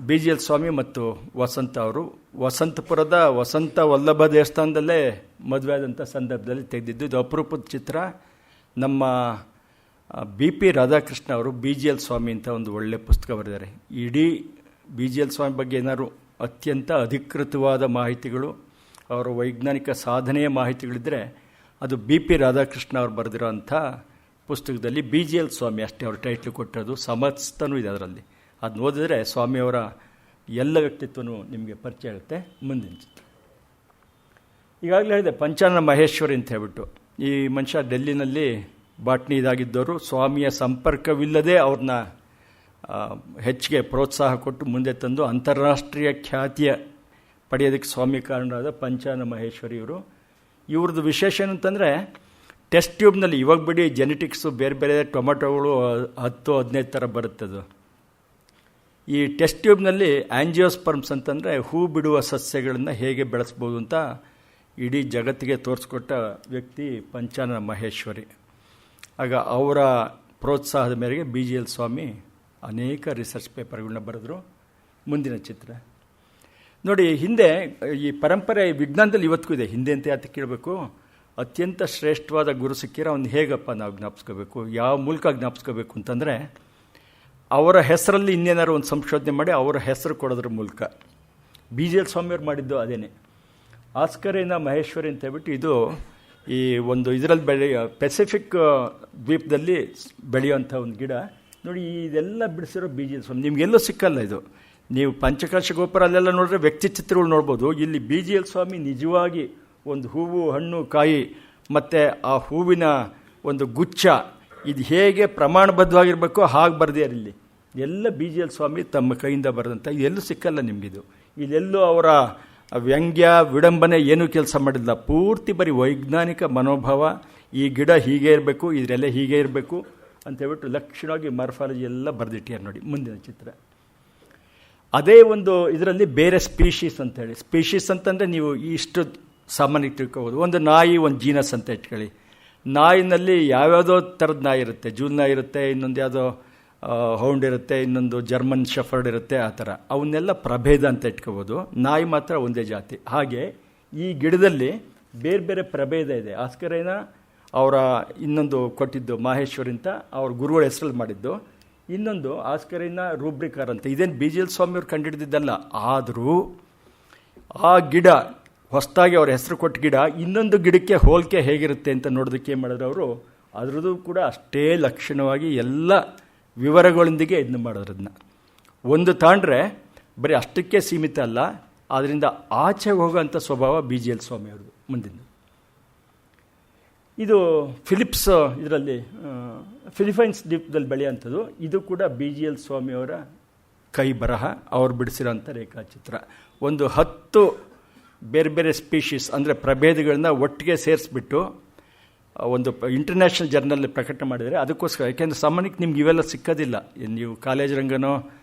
BGL ಸ್ವಾಮಿ ಮತ್ತು ವಸಂತ ಅವರು. ವಸಂತಪುರದ ವಸಂತ ವಲ್ಲಭ ದೇವಸ್ಥಾನದಲ್ಲೇ ಮದುವೆ ಆದಂಥ ಸಂದರ್ಭದಲ್ಲಿ ತೆಗೆದಿದ್ದು. ಇದು ಅಪರೂಪದ ಚಿತ್ರ. ನಮ್ಮ BP ರಾಧಾಕೃಷ್ಣ ಅವರು BGL ಸ್ವಾಮಿ ಅಂತ ಒಂದು ಒಳ್ಳೆಯ ಪುಸ್ತಕ ಬರೆದಿದ್ದಾರೆ. ಇಡೀ BGL ಸ್ವಾಮಿ ಬಗ್ಗೆ ಏನಾದ್ರು ಅತ್ಯಂತ ಅಧಿಕೃತವಾದ ಮಾಹಿತಿಗಳು, ಅವರ ವೈಜ್ಞಾನಿಕ ಸಾಧನೆಯ ಮಾಹಿತಿಗಳಿದ್ದರೆ ಅದು BP ರಾಧಾಕೃಷ್ಣ ಅವರು ಬರೆದಿರೋ ಅಂಥ ಪುಸ್ತಕದಲ್ಲಿ BGL ಸ್ವಾಮಿ ಅಷ್ಟೇ ಅವರು ಟೈಟ್ಲು ಕೊಟ್ಟಿರೋದು. ಸಮಸ್ತನೂ ಇದೆ ಅದರಲ್ಲಿ. ಅದನ್ನ ಓದಿದ್ರೆ ಸ್ವಾಮಿಯವರ ಎಲ್ಲ ವ್ಯಕ್ತಿತ್ವನೂ ನಿಮಗೆ ಪರಿಚಯ ಆಗುತ್ತೆ. ಮುಂದಿನ ಚಿತ್ರ ಈಗಾಗಲೇ ಹೇಳಿದೆ, ಪಂಚಾನನ ಮಹೇಶ್ವರಿ ಅಂತ ಹೇಳ್ಬಿಟ್ಟು. ಈ ಮನುಷ್ಯ ಡೆಲ್ಲಿನಲ್ಲಿ ಬಾಟ್ನಿ ಇದಾಗಿದ್ದವರು. ಸ್ವಾಮಿಯ ಸಂಪರ್ಕವಿಲ್ಲದೆ ಅವ್ರನ್ನ ಹೆಚ್ಚಿಗೆ ಪ್ರೋತ್ಸಾಹ ಕೊಟ್ಟು ಮುಂದೆ ತಂದು ಅಂತಾರಾಷ್ಟ್ರೀಯ ಖ್ಯಾತಿಯ ಪಡೆಯೋದಕ್ಕೆ ಸ್ವಾಮಿ ಕಾರಣರಾದ ಪಂಚಾನನ ಮಹೇಶ್ವರಿ ಇವರು. ಇವ್ರದ್ದು ವಿಶೇಷ ಏನಂತಂದರೆ, ಟೆಸ್ಟ್ ಟ್ಯೂಬ್ನಲ್ಲಿ ಇವಾಗ ಬಿಡಿ ಜೆನೆಟಿಕ್ಸು ಬೇರೆ ಬೇರೆ ಟೊಮೆಟೊಗಳು 10-15 ಥರ ಬರುತ್ತದು. ಈ ಟೆಸ್ಟ್ ಟ್ಯೂಬ್ನಲ್ಲಿ ಆಂಜಿಯೋಸ್ಪರ್ಮ್ಸ್ ಅಂತಂದರೆ ಹೂ ಬಿಡುವ ಸಸ್ಯಗಳನ್ನು ಹೇಗೆ ಬೆಳೆಸ್ಬೋದು ಅಂತ ಇಡೀ ಜಗತ್ತಿಗೆ ತೋರಿಸ್ಕೊಟ್ಟ ವ್ಯಕ್ತಿ ಪಂಚಾನನ ಮಹೇಶ್ವರಿ. ಆಗ ಅವರ ಪ್ರೋತ್ಸಾಹದ ಮೇರೆಗೆ BGL ಸ್ವಾಮಿ ಅನೇಕ ರಿಸರ್ಚ್ ಪೇಪರ್ಗಳನ್ನ ಬರೆದರು. ಮುಂದಿನ ಚಿತ್ರ ನೋಡಿ. ಹಿಂದೆ ಈ ಪರಂಪರೆ ವಿಜ್ಞಾನದಲ್ಲಿ ಇವತ್ತಿಗೂ ಇದೆ. ಹಿಂದೆ ಅಂತ ಯಾತಕ್ಕೆ ಕೇಳಬೇಕು, ಅತ್ಯಂತ ಶ್ರೇಷ್ಠವಾದ ಗುರು ಸಿಕ್ಕಿರ ಅವ್ನು ಹೇಗಪ್ಪ ನಾವು ಜ್ಞಾಪಿಸ್ಕೋಬೇಕು, ಯಾವ ಮೂಲಕ ಜ್ಞಾಪಿಸ್ಕೋಬೇಕು ಅಂತಂದರೆ, ಅವರ ಹೆಸರಲ್ಲಿ ಇನ್ನೇನಾದ್ರು ಒಂದು ಸಂಶೋಧನೆ ಮಾಡಿ ಅವರ ಹೆಸರು ಕೊಡೋದ್ರ ಮೂಲಕ. BGL ಸ್ವಾಮಿಯವ್ರು ಮಾಡಿದ್ದು ಅದೇನೆ. ಆಸ್ಕರೇನ ಮಹೇಶ್ವರಿ ಅಂತ ಹೇಳ್ಬಿಟ್ಟು ಇದು ಈ ಒಂದು ಇದರಲ್ಲಿ ಬೆಳೆಯೋ ಪೆಸಿಫಿಕ್ ದ್ವೀಪದಲ್ಲಿ ಬೆಳೆಯುವಂಥ ಒಂದು ಗಿಡ ನೋಡಿ. ಇದೆಲ್ಲ ಬಿಡಿಸಿರೋ BGL ಸ್ವಾಮಿ. ನಿಮಗೆಲ್ಲೂ ಸಿಕ್ಕಲ್ಲ ಇದು. ನೀವು ಪಂಚಕಾಶ ಗೋಪುರ ಅಲ್ಲೆಲ್ಲ ನೋಡಿದ್ರೆ ವ್ಯಕ್ತಿ ಚಿತ್ರಗಳು ನೋಡ್ಬೋದು. ಇಲ್ಲಿ BGL ಸ್ವಾಮಿ ನಿಜವಾಗಿ ಒಂದು ಹೂವು, ಹಣ್ಣು, ಕಾಯಿ ಮತ್ತು ಆ ಹೂವಿನ ಒಂದು ಗುಚ್ಛ ಇದು ಹೇಗೆ ಪ್ರಮಾಣಬದ್ಧವಾಗಿರಬೇಕೋ ಹಾಗೆ ಬರೆದಿದ್ದಾರೆ. ಇಲ್ಲಿ ಎಲ್ಲ BGL ಸ್ವಾಮಿ ತಮ್ಮ ಕೈಯಿಂದ ಬರೆದಂಥ, ಎಲ್ಲೂ ಸಿಕ್ಕಲ್ಲ ನಿಮಗಿದು. ಇಲ್ಲೆಲ್ಲೂ ಅವರ ವ್ಯಂಗ್ಯ ವಿಡಂಬನೆ ಏನೂ ಕೆಲಸ ಮಾಡಿಲ್ಲ. ಪೂರ್ತಿ ಬರೀ ವೈಜ್ಞಾನಿಕ ಮನೋಭಾವ, ಈ ಗಿಡ ಹೀಗೆ ಇರಬೇಕು, ಇದರೆಲ್ಲ ಹೀಗೆ ಇರಬೇಕು ಅಂತ ಹೇಳ್ಬಿಟ್ಟು ಲಕ್ಷಣವಾಗಿ ಮಾರ್ಫಾಲಜಿ ಎಲ್ಲ ಬರೆದಿಟ್ಟಿದ್ದಾರೆ ನೋಡಿ. ಮುಂದಿನ ಚಿತ್ರ. ಅದೇ ಒಂದು ಇದರಲ್ಲಿ ಬೇರೆ ಸ್ಪೀಷೀಸ್ ಅಂತ ಹೇಳಿ, ಸ್ಪೀಷೀಸ್ ಅಂತಂದರೆ ನೀವು ಇಷ್ಟು ಸಾಮಾನ್ಯ ತಿಳ್ಕೊಬೋದು. ಒಂದು ನಾಯಿ, ಒಂದು ಜೀನಸ್ ಅಂತ ಇಟ್ಕೊಳ್ಳಿ. ನಾಯಿನಲ್ಲಿ ಯಾವ್ಯಾವುದೋ ಥರದ ನಾಯಿ ಇರುತ್ತೆ, ಜೂಲ್ ನಾಯಿ ಇರುತ್ತೆ, ಇನ್ನೊಂದು ಯಾವುದೋ ಹೌಂಡ್ ಇರುತ್ತೆ, ಇನ್ನೊಂದು ಜರ್ಮನ್ ಶೆಫರ್ಡ್ ಇರುತ್ತೆ, ಆ ಥರ ಅವನ್ನೆಲ್ಲ ಪ್ರಭೇದ ಅಂತ ಇಟ್ಕೋಬೋದು. ನಾಯಿ ಮಾತ್ರ ಒಂದೇ ಜಾತಿ. ಹಾಗೆ ಈ ಗಿಡದಲ್ಲಿ ಬೇರೆ ಬೇರೆ ಪ್ರಭೇದ ಇದೆ. ಆಸ್ಕರೇನ ಅವರ ಇನ್ನೊಂದು ಕೊಟ್ಟಿದ್ದು ಮಾಹೇಶ್ವರಿ ಅಂತ ಅವ್ರ ಗುರುಗಳ ಹೆಸರಲ್ಲಿ ಮಾಡಿದ್ದು, ಇನ್ನೊಂದು ಆಸ್ಕರೇನ ರೂಬ್ರಿಕಾರ್ ಅಂತ. ಇದೇನು BGL ಸ್ವಾಮಿಯವ್ರು ಕಂಡುಹಿಡಿದಿದ್ದಲ್ಲ. ಆದರೂ ಆ ಗಿಡ ಹೊಸದಾಗಿ ಅವ್ರ ಹೆಸರು ಕೊಟ್ಟ ಗಿಡ ಇನ್ನೊಂದು ಗಿಡಕ್ಕೆ ಹೋಲಿಕೆ ಹೇಗಿರುತ್ತೆ ಅಂತ ನೋಡೋದಕ್ಕೆ ಏನು ಮಾಡಿದ್ರು ಅವರು, ಅದರದ್ದು ಕೂಡ ಅಷ್ಟೇ ಲಕ್ಷಣವಾಗಿ ಎಲ್ಲ ವಿವರಗಳೊಂದಿಗೆ ಇದನ್ನು ಮಾಡೋರು. ಅದನ್ನ ಒಂದು ತಾಂಡ್ರೆ ಬರೀ ಅಷ್ಟಕ್ಕೆ ಸೀಮಿತ ಅಲ್ಲ, ಅದರಿಂದ ಆಚೆಗೆ ಹೋಗೋಂಥ ಸ್ವಭಾವ BGL ಸ್ವಾಮಿಯವ್ರದ್ದು. ಮುಂದಿನ ಇದು ಫಿಲಿಪ್ಸ್ ಇದರಲ್ಲಿ ಫಿಲಿಪೈನ್ಸ್ ದ್ವೀಪದಲ್ಲಿ ಬೆಳೆಯುವಂಥದ್ದು. ಇದು ಕೂಡ BGL ಸ್ವಾಮಿಯವರ ಕೈ ಬರಹ, ಅವ್ರು ಬಿಡಿಸಿರೋಂಥ ರೇಖಾಚಿತ್ರ. ಒಂದು 10 ಬೇರೆ ಬೇರೆ ಸ್ಪೀಷೀಸ್ ಅಂದರೆ ಪ್ರಭೇದಗಳನ್ನ ಒಟ್ಟಿಗೆ ಸೇರಿಸ್ಬಿಟ್ಟು ಒಂದು ಇಂಟರ್ನ್ಯಾಷನಲ್ ಜರ್ನಲ್ಲಿ ಪ್ರಕಟಣೆ ಮಾಡಿದರೆ. ಅದಕ್ಕೋಸ್ಕರ, ಯಾಕೆಂದರೆ ಸಾಮಾನ್ಯಕ್ಕೆ ನಿಮ್ಗೆ ಇವೆಲ್ಲ ಸಿಕ್ಕೋದಿಲ್ಲ. ನೀವು ಕಾಲೇಜ್ ರಂಗನೋ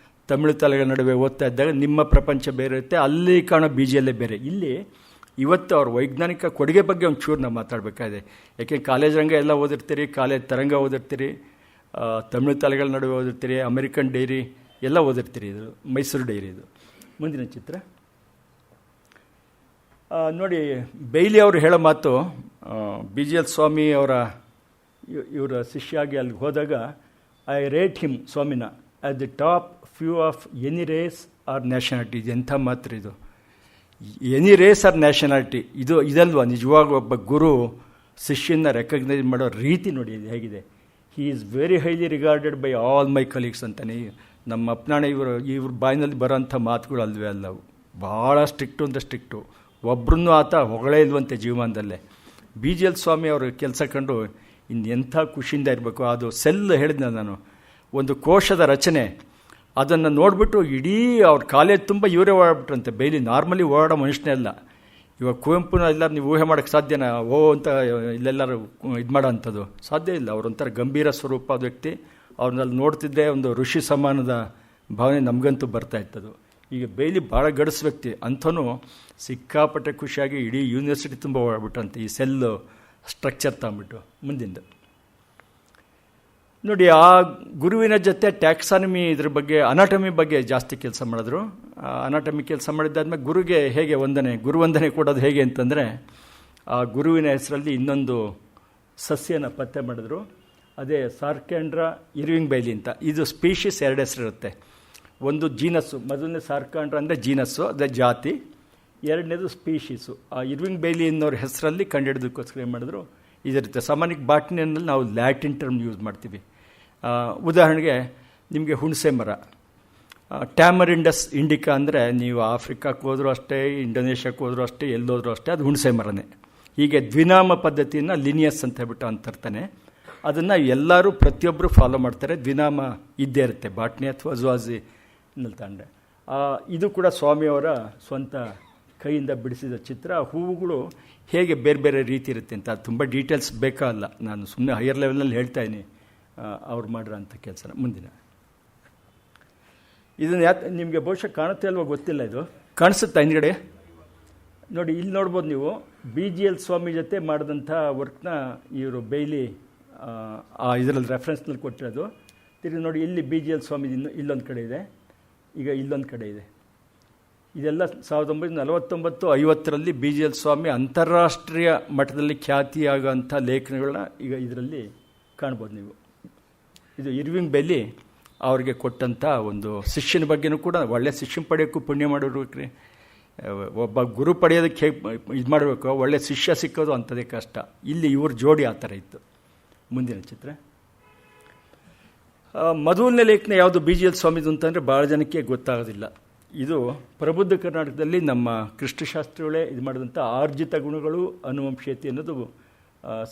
ತಮಿಳು ತಲೆಗಳ ನಡುವೆ ಓದ್ತಾ ಇದ್ದಾಗ ನಿಮ್ಮ ಪ್ರಪಂಚ ಬೇರೆ ಇರುತ್ತೆ, ಅಲ್ಲಿ ಕಾಣೋ BGL ಬೇರೆ. ಇಲ್ಲಿ ಇವತ್ತು ಅವ್ರ ವೈಜ್ಞಾನಿಕ ಕೊಡುಗೆ ಬಗ್ಗೆ ಒಂದು ಚೂರು ನಾವು ಮಾತಾಡಬೇಕಾಗಿದೆ. ಯಾಕೆ ಕಾಲೇಜ್ ರಂಗ ಎಲ್ಲ ಓದಿರ್ತೀರಿ, ಕಾಲೇಜ್ ತರಂಗ ಓದಿರ್ತೀರಿ, ತಮಿಳು ತಲೆಗಳ ನಡುವೆ ಓದಿರ್ತೀರಿ, ಅಮೆರಿಕನ್ ಡೈರಿ ಎಲ್ಲ ಓದಿರ್ತೀರಿ. ಇದು ಮೈಸೂರು ಡೈರಿ. ಇದು ಮುಂದಿನ ಚಿತ್ರ ನೋಡಿ. ಬೈಲಿ ಅವರು ಹೇಳೋ ಮಾತು, BGL ಸ್ವಾಮಿ ಇವರ ಶಿಷ್ಯಾಗಿ ಅಲ್ಲಿಗೆ ಹೋದಾಗ, ಐ ರೇಟ್ ಹಿಮ್ ಸ್ವಾಮಿನ at the top few of any race or nationality. ಇದು ಎಂಥ ಮಾತ್ರ ಇದು, ಎನಿ ರೇಸ್ ಆರ್ ನ್ಯಾಷನಾಲಿಟಿ. ಇದಲ್ವಾ ನಿಜವಾಗ ಒಬ್ಬ ಗುರು ಶಿಷ್ಯನ ರೆಕಗ್ನೈಸ್ ಮಾಡೋ ರೀತಿ ನೋಡಿ ಇದು ಹೇಗಿದೆ. He is very highly regarded by all my colleagues ಅಂತಾನೆ. ನಮ್ಮ ಅಪ್ನಾಣೆ ಇವ್ರ ಬಾಯಿನಲ್ಲಿ ಬರೋಂಥ ಮಾತುಗಳು ಅಲ್ವೇ ಅಲ್ಲವು. ಭಾಳ ಸ್ಟ್ರಿಕ್ಟು ಅಂದರೆ ಸ್ಟ್ರಿಕ್ಟು. ಒಬ್ಬರನ್ನೂ ಆತ ಹೊಗಳೇ ಇಲ್ವಂತೆ ಜೀವಮಾನದಲ್ಲೇ. BGL ಸ್ವಾಮಿ ಅವ್ರ ಕೆಲಸ ಕಂಡು ಇನ್ನೆಂಥ ಖುಷಿಯಿಂದ ಇರಬೇಕು. ಅದು ಸೆಲ್ ಹೇಳಿದ್ನ ನಾನು, ಒಂದು ಕೋಶದ ರಚನೆ, ಅದನ್ನು ನೋಡಿಬಿಟ್ಟು ಇಡೀ ಅವ್ರ ಕಾಲೇಜ್ ತುಂಬ ಇವರೇ ಓಡಾಡ್ಬಿಟ್ರಂತೆ. ಬೈಲಿ ನಾರ್ಮಲಿ ಓಡಾಡೋ ಮನುಷ್ಯನೇ ಅಲ್ಲ. ಇವಾಗ ಕುವೆಂಪುನ ಎಲ್ಲರೂ ನೀವು ಊಹೆ ಮಾಡೋಕ್ಕೆ ಸಾಧ್ಯನಾ? ಅಂತ ಇಲ್ಲೆಲ್ಲರೂ ಇದು ಮಾಡೋ ಅಂಥದ್ದು ಸಾಧ್ಯ ಇಲ್ಲ. ಅವರೊಂಥರ ಗಂಭೀರ ಸ್ವರೂಪದ ವ್ಯಕ್ತಿ. ಅವ್ರನ್ನಲ್ಲಿ ನೋಡ್ತಿದ್ದೆ ಒಂದು ಋಷಿ ಸಮಾನದ ಭಾವನೆ ನಮಗಂತೂ ಬರ್ತಾ ಇತ್ತದು. ಈಗ ಬೈಲಿ ಭಾಳ ಗಡಸ್ ವ್ಯಕ್ತಿ, ಅಂಥವೂ ಸಿಕ್ಕಾಪಟ್ಟೆ ಖುಷಿಯಾಗಿ ಇಡೀ ಯೂನಿವರ್ಸಿಟಿ ತುಂಬ ಓಡಾಡ್ಬಿಟ್ರಂತೆ ಈ ಸೆಲ್ ಸ್ಟ್ರಕ್ಚರ್ ತಗೊಂಬಿಟ್ಟು. ಮುಂದಿಂದ ನೋಡಿ, ಆ ಗುರುವಿನ ಜೊತೆ ಟ್ಯಾಕ್ಸಾನಮಿ ಇದ್ರ ಬಗ್ಗೆ, ಅನಾಟಮಿ ಬಗ್ಗೆ ಜಾಸ್ತಿ ಕೆಲಸ ಮಾಡಿದ್ರು. ಅನಾಟಮಿ ಕೆಲಸ ಮಾಡಿದ್ದಾದ್ಮೇಲೆ ಗುರುಗೆ ಹೇಗೆ ಗುರುವಂದನೆ ಕೊಡೋದು ಹೇಗೆ ಅಂತಂದರೆ, ಆ ಗುರುವಿನ ಹೆಸರಲ್ಲಿ ಇನ್ನೊಂದು ಸಸ್ಯನ ಪತ್ತೆ ಮಾಡಿದ್ರು. ಅದೇ ಸಾರ್ಕ್ಯಾಂಡ್ರಾ ಇರ್ವಿಂಗ್ ಬೈಲಿ ಅಂತ. ಇದು ಸ್ಪೀಷೀಸ್ 2 ಹೆಸರಿರುತ್ತೆ. ಒಂದು ಜೀನಸ್ಸು, ಮೊದಲನೇ ಸಾರ್ಕ್ಯಾಂಡ್ರಾ ಅಂದರೆ ಜೀನಸ್ಸು, ಅದೇ ಜಾತಿ. ಎರಡನೇದು ಸ್ಪೀಷೀಸು. ಆ ಇರ್ವಿಂಗ್ ಬೈಲಿ ಅನ್ನೋರ ಹೆಸರಲ್ಲಿ ಕಂಡುಹಿಡಿದಕ್ಕೋಸ್ಕರ ಏನು ಮಾಡಿದ್ರು, ಇದಿರುತ್ತೆ. ಸಾಮಾನ್ಯಕ್ಕೆ ಬಾಟ್ನಿಯಲ್ಲಿ ನಾವು ಲ್ಯಾಟಿನ್ ಟರ್ಮ್ ಯೂಸ್ ಮಾಡ್ತೀವಿ. ಉದಾಹರಣೆಗೆ ನಿಮಗೆ ಹುಣಸೆ ಮರ, ಟ್ಯಾಮರಿಂಡಸ್ ಇಂಡಿಕಾ ಅಂದರೆ ನೀವು ಆಫ್ರಿಕಾಕ್ಕೆ ಹೋದರೂ ಅಷ್ಟೇ, ಇಂಡೋನೇಷ್ಯಾಕ್ಕೆ ಹೋದರೂ ಅಷ್ಟೇ, ಎಲ್ಲೋದ್ರೂ ಅಷ್ಟೇ, ಅದು ಹುಣಸೆ ಮರನೇ. ಹೀಗೆ ದ್ವಿನಾಮ ಪದ್ಧತಿಯನ್ನು ಲಿನಿಯಸ್ ಅಂತ ಹೇಳ್ಬಿಟ್ಟು ಅಂತರ್ತಾನೆ. ಅದನ್ನು ಎಲ್ಲರೂ ಪ್ರತಿಯೊಬ್ಬರು ಫಾಲೋ ಮಾಡ್ತಾರೆ. ದ್ವಿನಾಮ ಇದ್ದೇ ಇರುತ್ತೆ ಬಾಟ್ನಿ ಅಥವಾ ಝುವಾಜಿ ತಂಡೆ. ಇದು ಕೂಡ ಸ್ವಾಮಿಯವರ ಸ್ವಂತ ಕೈಯಿಂದ ಬಿಡಿಸಿದ ಚಿತ್ರ. ಹೂವುಗಳು ಹೇಗೆ ಬೇರೆ ಬೇರೆ ರೀತಿ ಇರುತ್ತೆ ಅಂತ ತುಂಬ ಡೀಟೇಲ್ಸ್ ಬೇಕಾಗಲ್ಲ, ನಾನು ಸುಮ್ಮನೆ ಹೈಯರ್ ಲೆವೆಲ್ನಲ್ಲಿ ಹೇಳ್ತಾ ಇದ್ದೀನಿ ಅವ್ರು ಮಾಡಿರೋಂಥ ಕೆಲಸನ. ಮುಂದಿನ ಇದನ್ನು ನಿಮಗೆ ಬಹುಶಃ ಕಾಣುತ್ತೆ ಅಲ್ವ ಗೊತ್ತಿಲ್ಲ, ಇದು ಕಾಣಿಸುತ್ತಾ ಹಿಂದ್ಗಡೆ ನೋಡಿ. ಇಲ್ಲಿ ನೋಡ್ಬೋದು ನೀವು, BGL ಸ್ವಾಮಿ ಜೊತೆ ಮಾಡಿದಂಥ ವರ್ಕ್ನ ಇವರು ಬೈಲಿ ಇದರಲ್ಲಿ ರೆಫರೆನ್ಸ್ನಲ್ಲಿ ಕೊಟ್ಟಿರೋದು. ತಿರುಗಿ ನೋಡಿ, ಇಲ್ಲಿ BGL ಸ್ವಾಮಿ ಇಲ್ಲೊಂದು ಕಡೆ ಇದೆ, ಈಗ ಇಲ್ಲೊಂದು ಕಡೆ ಇದೆ. ಇದೆಲ್ಲ 1949-50ರಲ್ಲಿ BGL ಸ್ವಾಮಿ ಅಂತಾರಾಷ್ಟ್ರೀಯ ಮಟ್ಟದಲ್ಲಿ ಖ್ಯಾತಿಯಾಗೋಂಥ ಲೇಖನಗಳನ್ನ ಈಗ ಇದರಲ್ಲಿ ಕಾಣ್ಬೋದು ನೀವು. ಇದು ಇರ್ವಿಂಗ್ ಬೈಲಿ ಅವ್ರಿಗೆ ಕೊಟ್ಟಂಥ ಒಂದು ಶಿಷ್ಯನ ಬಗ್ಗೆನೂ ಕೂಡ, ಒಳ್ಳೆ ಶಿಷ್ಯನ ಪಡೆಯೋಕ್ಕೂ ಪುಣ್ಯ ಮಾಡಿರ್ಬೇಕ್ರಿ. ಒಬ್ಬ ಗುರು ಪಡೆಯೋದಕ್ಕೆ ಹೇಗೆ ಇದು ಮಾಡಬೇಕು, ಒಳ್ಳೆ ಶಿಷ್ಯ ಸಿಕ್ಕೋದು ಅಂಥದ್ದೇ ಕಷ್ಟ. ಇಲ್ಲಿ ಇವ್ರ ಜೋಡಿ ಆ ಥರ ಇತ್ತು. ಮುಂದಿನ ಚಿತ್ರ. ಮೊದಲನೇ ಲೇಖನ ಯಾವುದು BGL ಸ್ವಾಮಿದು ಅಂತಂದರೆ ಭಾಳ ಜನಕ್ಕೆ ಗೊತ್ತಾಗೋದಿಲ್ಲ. ಇದು ಪ್ರಬುದ್ಧ ಕರ್ನಾಟಕದಲ್ಲಿ ನಮ್ಮ ಕೃಷ್ಣಶಾಸ್ತ್ರಿಗಳೇ ಇದು ಮಾಡಿದಂಥ ಆರ್ಜಿತ ಗುಣಗಳು ಅನುವಂಶೀಯತೆ ಅನ್ನೋದು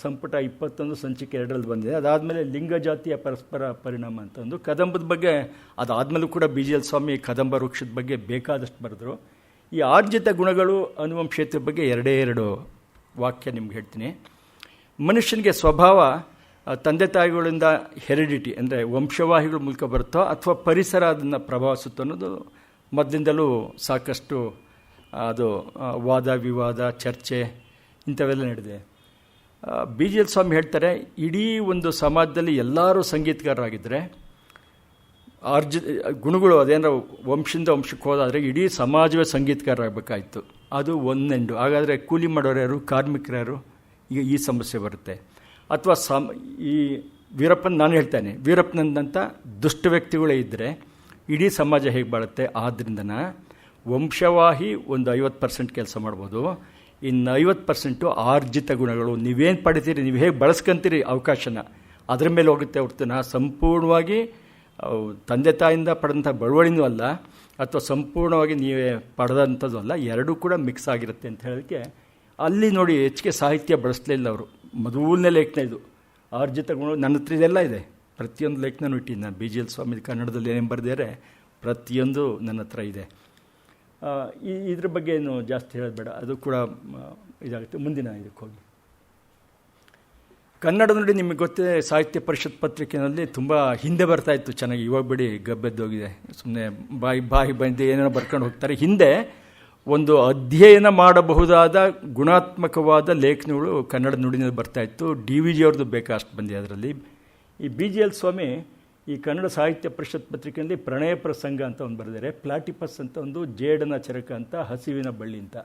ಸಂಪುಟ 21 ಸಂಚಿಕೆ 2ರಲ್ಲಿ ಬಂದಿದೆ. ಅದಾದಮೇಲೆ ಲಿಂಗ ಜಾತಿಯ ಪರಸ್ಪರ ಪರಿಣಾಮ ಅಂತ ಒಂದು ಕದಂಬದ ಬಗ್ಗೆ, ಅದಾದಮೇಲೂ ಕೂಡ BGL ಸ್ವಾಮಿ ಕದಂಬ ವೃಕ್ಷದ ಬಗ್ಗೆ ಬೇಕಾದಷ್ಟು ಬರೆದರು. ಈ ಆರ್ಜಿತ ಗುಣಗಳು ಅನುವಂಶೀಯತೆ ಬಗ್ಗೆ 2 ವಾಕ್ಯ ನಿಮ್ಗೆ ಹೇಳ್ತೀನಿ. ಮನುಷ್ಯನಿಗೆ ಸ್ವಭಾವ ತಂದೆ ತಾಯಿಗಳಿಂದ ಹೆರಿಡಿಟಿ ಅಂದರೆ ವಂಶವಾಹಿಗಳ ಮೂಲಕ ಬರುತ್ತೋ ಅಥವಾ ಪರಿಸರ ಅದನ್ನು ಪ್ರಭಾವಿಸುತ್ತೋ ಅನ್ನೋದು ಮೊದಲಿಂದಲೂ ಸಾಕಷ್ಟು ಅದು ವಾದ ವಿವಾದ ಚರ್ಚೆ ಇಂಥವೆಲ್ಲ ನಡೆದಿದೆ. BGL ಸ್ವಾಮಿ ಹೇಳ್ತಾರೆ, ಇಡೀ ಒಂದು ಸಮಾಜದಲ್ಲಿ ಎಲ್ಲರೂ ಸಂಗೀತಗಾರರಾಗಿದ್ದರೆ ಗುಣಗಳು ಅದೇನಾರ ವಂಶದಿಂದ ವಂಶಕ್ಕೆ ಹೋದಾದರೆ ಇಡೀ ಸಮಾಜವೇ ಸಂಗೀತಗಾರರಾಗಬೇಕಾಯಿತು. ಅದು ಒಂದೆಂಡು. ಹಾಗಾದರೆ ಕೂಲಿ ಮಾಡೋರು ಯಾರು, ಕಾರ್ಮಿಕರು ಯಾರು? ಈಗ ಈ ಸಮಸ್ಯೆ ಬರುತ್ತೆ. ಅಥವಾ ಈ ವೀರಪ್ಪನ ನಾನು ಹೇಳ್ತೇನೆ, ವೀರಪ್ಪನಂತ ದುಷ್ಟ ವ್ಯಕ್ತಿಗಳೇ ಇದ್ದರೆ ಇಡೀ ಸಮಾಜ ಹೇಗೆ ಬಾಳುತ್ತೆ? ಆದ್ದರಿಂದನ ವಂಶವಾಹಿ ಒಂದು 50% ಕೆಲಸ ಮಾಡ್ಬೋದು, ಇನ್ನು 50% ಆರ್ಜಿತ ಗುಣಗಳು. ನೀವೇನು ಪಡಿತೀರಿ, ನೀವು ಹೇಗೆ ಬಳಸ್ಕೊಂತೀರಿ ಅವಕಾಶನ, ಅದರ ಮೇಲೆ ಹೋಗುತ್ತೆ ಹೊರತುನ ಸಂಪೂರ್ಣವಾಗಿ ತಂದೆ ತಾಯಿಂದ ಪಡೆದಂಥ ಬಳುವಳಿನೂ ಅಲ್ಲ ಅಥವಾ ಸಂಪೂರ್ಣವಾಗಿ ನೀವೇ ಪಡೆದಂಥದ್ದು ಅಲ್ಲ, ಎರಡೂ ಕೂಡ ಮಿಕ್ಸ್ ಆಗಿರುತ್ತೆ ಅಂತ ಹೇಳೋದಕ್ಕೆ ಅಲ್ಲಿ ನೋಡಿ ಹೆಚ್ಚಿಗೆ ಸಾಹಿತ್ಯ ಬಳಸಲೇ ಇಲ್ಲ ಅವರು. ಮೊದಲನೇ ಲೇಖನ ಇದು ಆರ್ಜಿತ ಗುಣ. ನನ್ನ ಹತ್ರ ಇದೆಲ್ಲ ಇದೆ, ಪ್ರತಿಯೊಂದು ಲೇಖನೂ ಇಟ್ಟಿದ್ದು ನಾನು. BGL ಸ್ವಾಮಿ ಕನ್ನಡದಲ್ಲಿ ಏನೇನು ಬರೆದಿದ್ದಾರೆ ಪ್ರತಿಯೊಂದು ನನ್ನ ಹತ್ರ ಇದೆ. ಇದ್ರ ಬಗ್ಗೆ ಏನು ಜಾಸ್ತಿ ಹೇಳೋದು ಬೇಡ, ಅದು ಕೂಡ ಇದಾಗುತ್ತೆ. ಮುಂದಿನ ಇದಕ್ಕೆ ಹೋಗಿ. ಕನ್ನಡ ನೋಡಿ ನಿಮಗೆ ಗೊತ್ತಿದೆ, ಸಾಹಿತ್ಯ ಪರಿಷತ್ ಪತ್ರಿಕೆಯಲ್ಲಿ ತುಂಬ ಹಿಂದೆ ಬರ್ತಾಯಿತ್ತು ಚೆನ್ನಾಗಿ. ಇವಾಗ ಬಿಡಿ ಗಬ್ಬೆದ್ದೋಗಿದೆ, ಸುಮ್ಮನೆ ಬಾಯಿ ಬಂದು ಏನೇನೋ ಬರ್ಕೊಂಡು ಹೋಗ್ತಾರೆ. ಹಿಂದೆ ಒಂದು ಅಧ್ಯಯನ ಮಾಡಬಹುದಾದ ಗುಣಾತ್ಮಕವಾದ ಲೇಖನಗಳು ಕನ್ನಡ ನುಡಿನಲ್ಲಿ ಬರ್ತಾಯಿತ್ತು. DVG ಅವ್ರದ್ದು ಬೇಕಷ್ಟು ಬಂದಿದೆ ಅದರಲ್ಲಿ. ಈ BGL ಸ್ವಾಮಿ ಈ ಕನ್ನಡ ಸಾಹಿತ್ಯ ಪರಿಷತ್ ಪತ್ರಿಕೆಯಲ್ಲಿ ಪ್ರಣಯ ಪ್ರಸಂಗ ಅಂತ ಒಂದು ಬರೆದಿದ್ದಾರೆ, ಪ್ಲಾಟಿಪಸ್ ಅಂತ ಒಂದು, ಜೇಡನ ಚರಕ ಅಂತ, ಹಸಿವಿನ ಬಳ್ಳಿ ಅಂತ.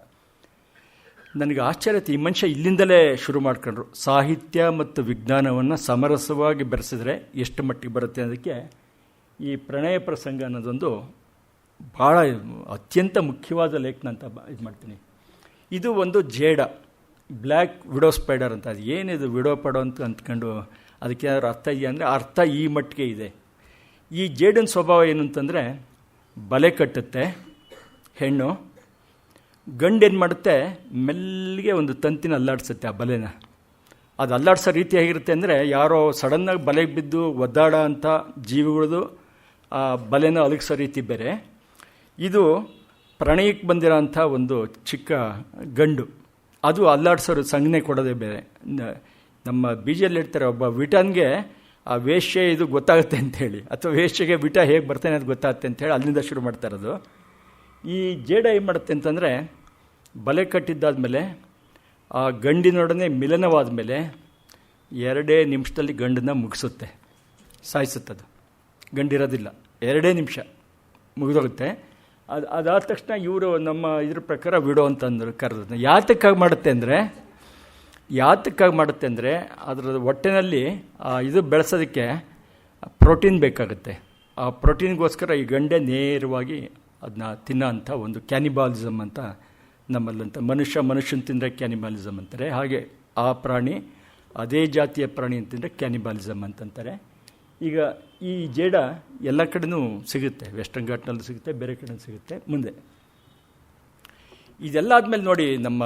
ನನಗೆ ಆಶ್ಚರ್ಯತೆ, ಈ ಮನುಷ್ಯ ಇಲ್ಲಿಂದಲೇ ಶುರು ಮಾಡ್ಕೊಂಡ್ರು. ಸಾಹಿತ್ಯ ಮತ್ತು ವಿಜ್ಞಾನವನ್ನು ಸಮರಸವಾಗಿ ಬೆರೆಸಿದ್ರೆ ಎಷ್ಟು ಮಟ್ಟಿಗೆ ಬರುತ್ತೆ ಅನ್ನೋದಕ್ಕೆ ಈ ಪ್ರಣಯ ಪ್ರಸಂಗ ಅನ್ನೋದೊಂದು ಭಾಳ ಅತ್ಯಂತ ಮುಖ್ಯವಾದ ಲೇಖನ ಅಂತ ಇದು ಮಾಡ್ತೀನಿ. ಇದು ಒಂದು ಜೇಡ, ಬ್ಲ್ಯಾಕ್ ವಿಡೋ ಸ್ಪೈಡರ್ ಅಂತ. ಅದು ಏನಿದು ವಿಡೋ ಪಡೋ ಅಂತ ಅಂದ್ಕೊಂಡು ಅದಕ್ಕೆ ಏನಾದ್ರು ಅರ್ಥ ಇದೆಯಾ ಅಂದರೆ ಅರ್ಥ ಈ ಮಟ್ಟಿಗೆ ಇದೆ. ಈ ಜೇಡನ ಸ್ವಭಾವ ಏನು ಅಂತಂದರೆ ಬಲೆ ಕಟ್ಟುತ್ತೆ ಹೆಣ್ಣು, ಗಂಡು ಏನು ಮಾಡುತ್ತೆ ಮೆಲ್ಲಿಗೆ ಒಂದು ತಂತಿನ ಅಲ್ಲಾಡಿಸುತ್ತೆ ಆ ಬಲೆನ. ಅದು ಅಲ್ಲಾಡಿಸೋ ರೀತಿ ಹೇಗಿರುತ್ತೆ ಅಂದರೆ ಯಾರೋ ಸಡನ್ನಾಗಿ ಬಲೆಗೆ ಬಿದ್ದು ಒದ್ದಾಡೋ ಅಂಥ ಜೀವಿಗಳದು ಆ ಬಲೆನ ಅಲಗಿಸೋ ರೀತಿ ಬೇರೆ. ಇದು ಪ್ರಣಯಕ್ಕೆ ಬಂದಿರೋ ಅಂಥ ಒಂದು ಚಿಕ್ಕ ಗಂಡು, ಅದು ಅಲ್ಲಾಡಿಸೋರು ಸಂಜ್ಞೆ ಕೊಡೋದೇ ಬೇರೆ. ನಮ್ಮ BGL ಹೇಳ್ತಾರೆ, ಒಬ್ಬ ವಿಟನ್ಗೆ ಆ ವೇಶ್ಯೆ ಇದು ಗೊತ್ತಾಗುತ್ತೆ ಅಂಥೇಳಿ, ಅಥವಾ ವೇಶ್ಯೆಗೆ ವಿಟ ಹೇಗೆ ಬರ್ತಾನೆ ಅದು ಗೊತ್ತಾಗುತ್ತೆ ಅಂಥೇಳಿ ಅಲ್ಲಿಂದ ಶುರು ಮಾಡ್ತಾ ಇರೋದು. ಈ ಜೇಡ ಏನು ಮಾಡುತ್ತೆ ಅಂತಂದರೆ ಬಲೆ ಕಟ್ಟಿದ್ದಾದಮೇಲೆ ಆ ಗಂಡಿನೊಡನೆ ಮಿಲನವಾದ ಮೇಲೆ 2 ನಿಮಿಷದಲ್ಲಿ ಗಂಡನ್ನ ಮುಗಿಸುತ್ತೆ, ಸಾಯಿಸುತ್ತದು. ಗಂಡಿರೋದಿಲ್ಲ, 2 ನಿಮಿಷ ಮುಗಿದೋಗುತ್ತೆ. ಅದಾದ ತಕ್ಷಣ ಇವರು ನಮ್ಮ ಇದ್ರ ಪ್ರಕಾರ ವಿಡೋ ಅಂತಂದ್ರು ಕರೆದ. ಯಾತಕ್ಕಾಗಿ ಮಾಡುತ್ತೆ ಅಂದರೆ ಅದರ ಹೊಟ್ಟೆನಲ್ಲಿ ಇದು ಬೆಳೆಸೋದಕ್ಕೆ ಪ್ರೋಟೀನ್ ಬೇಕಾಗುತ್ತೆ. ಆ ಪ್ರೋಟೀನ್ಗೋಸ್ಕರ ಈ ಗಂಡೆ ನೇರವಾಗಿ ಅದನ್ನ ತಿನ್ನೋ ಅಂಥ ಒಂದು ಕ್ಯಾನಿಬಾಲಿಸಮ್ ಅಂತ ನಮ್ಮಲ್ಲಂತ. ಮನುಷ್ಯನ ತಿಂದರೆ ಕ್ಯಾನಿಬಾಲಿಸಮ್ ಅಂತಾರೆ. ಹಾಗೆ ಆ ಪ್ರಾಣಿ ಅದೇ ಜಾತಿಯ ಪ್ರಾಣಿ ಅಂತಂದರೆ ಕ್ಯಾನಿಬಾಲಿಸಮ್ ಅಂತಂತಾರೆ. ಈಗ ಈ ಜೇಡ ಎಲ್ಲ ಕಡೆನೂ ಸಿಗುತ್ತೆ, ವೆಸ್ಟರ್ನ್ ಘಾಟ್ನಲ್ಲಿ ಸಿಗುತ್ತೆ, ಬೇರೆ ಕಡೆ ಸಿಗುತ್ತೆ. ಮುಂದೆ ಇದೆಲ್ಲ ಆದಮೇಲೆ ನೋಡಿ ನಮ್ಮ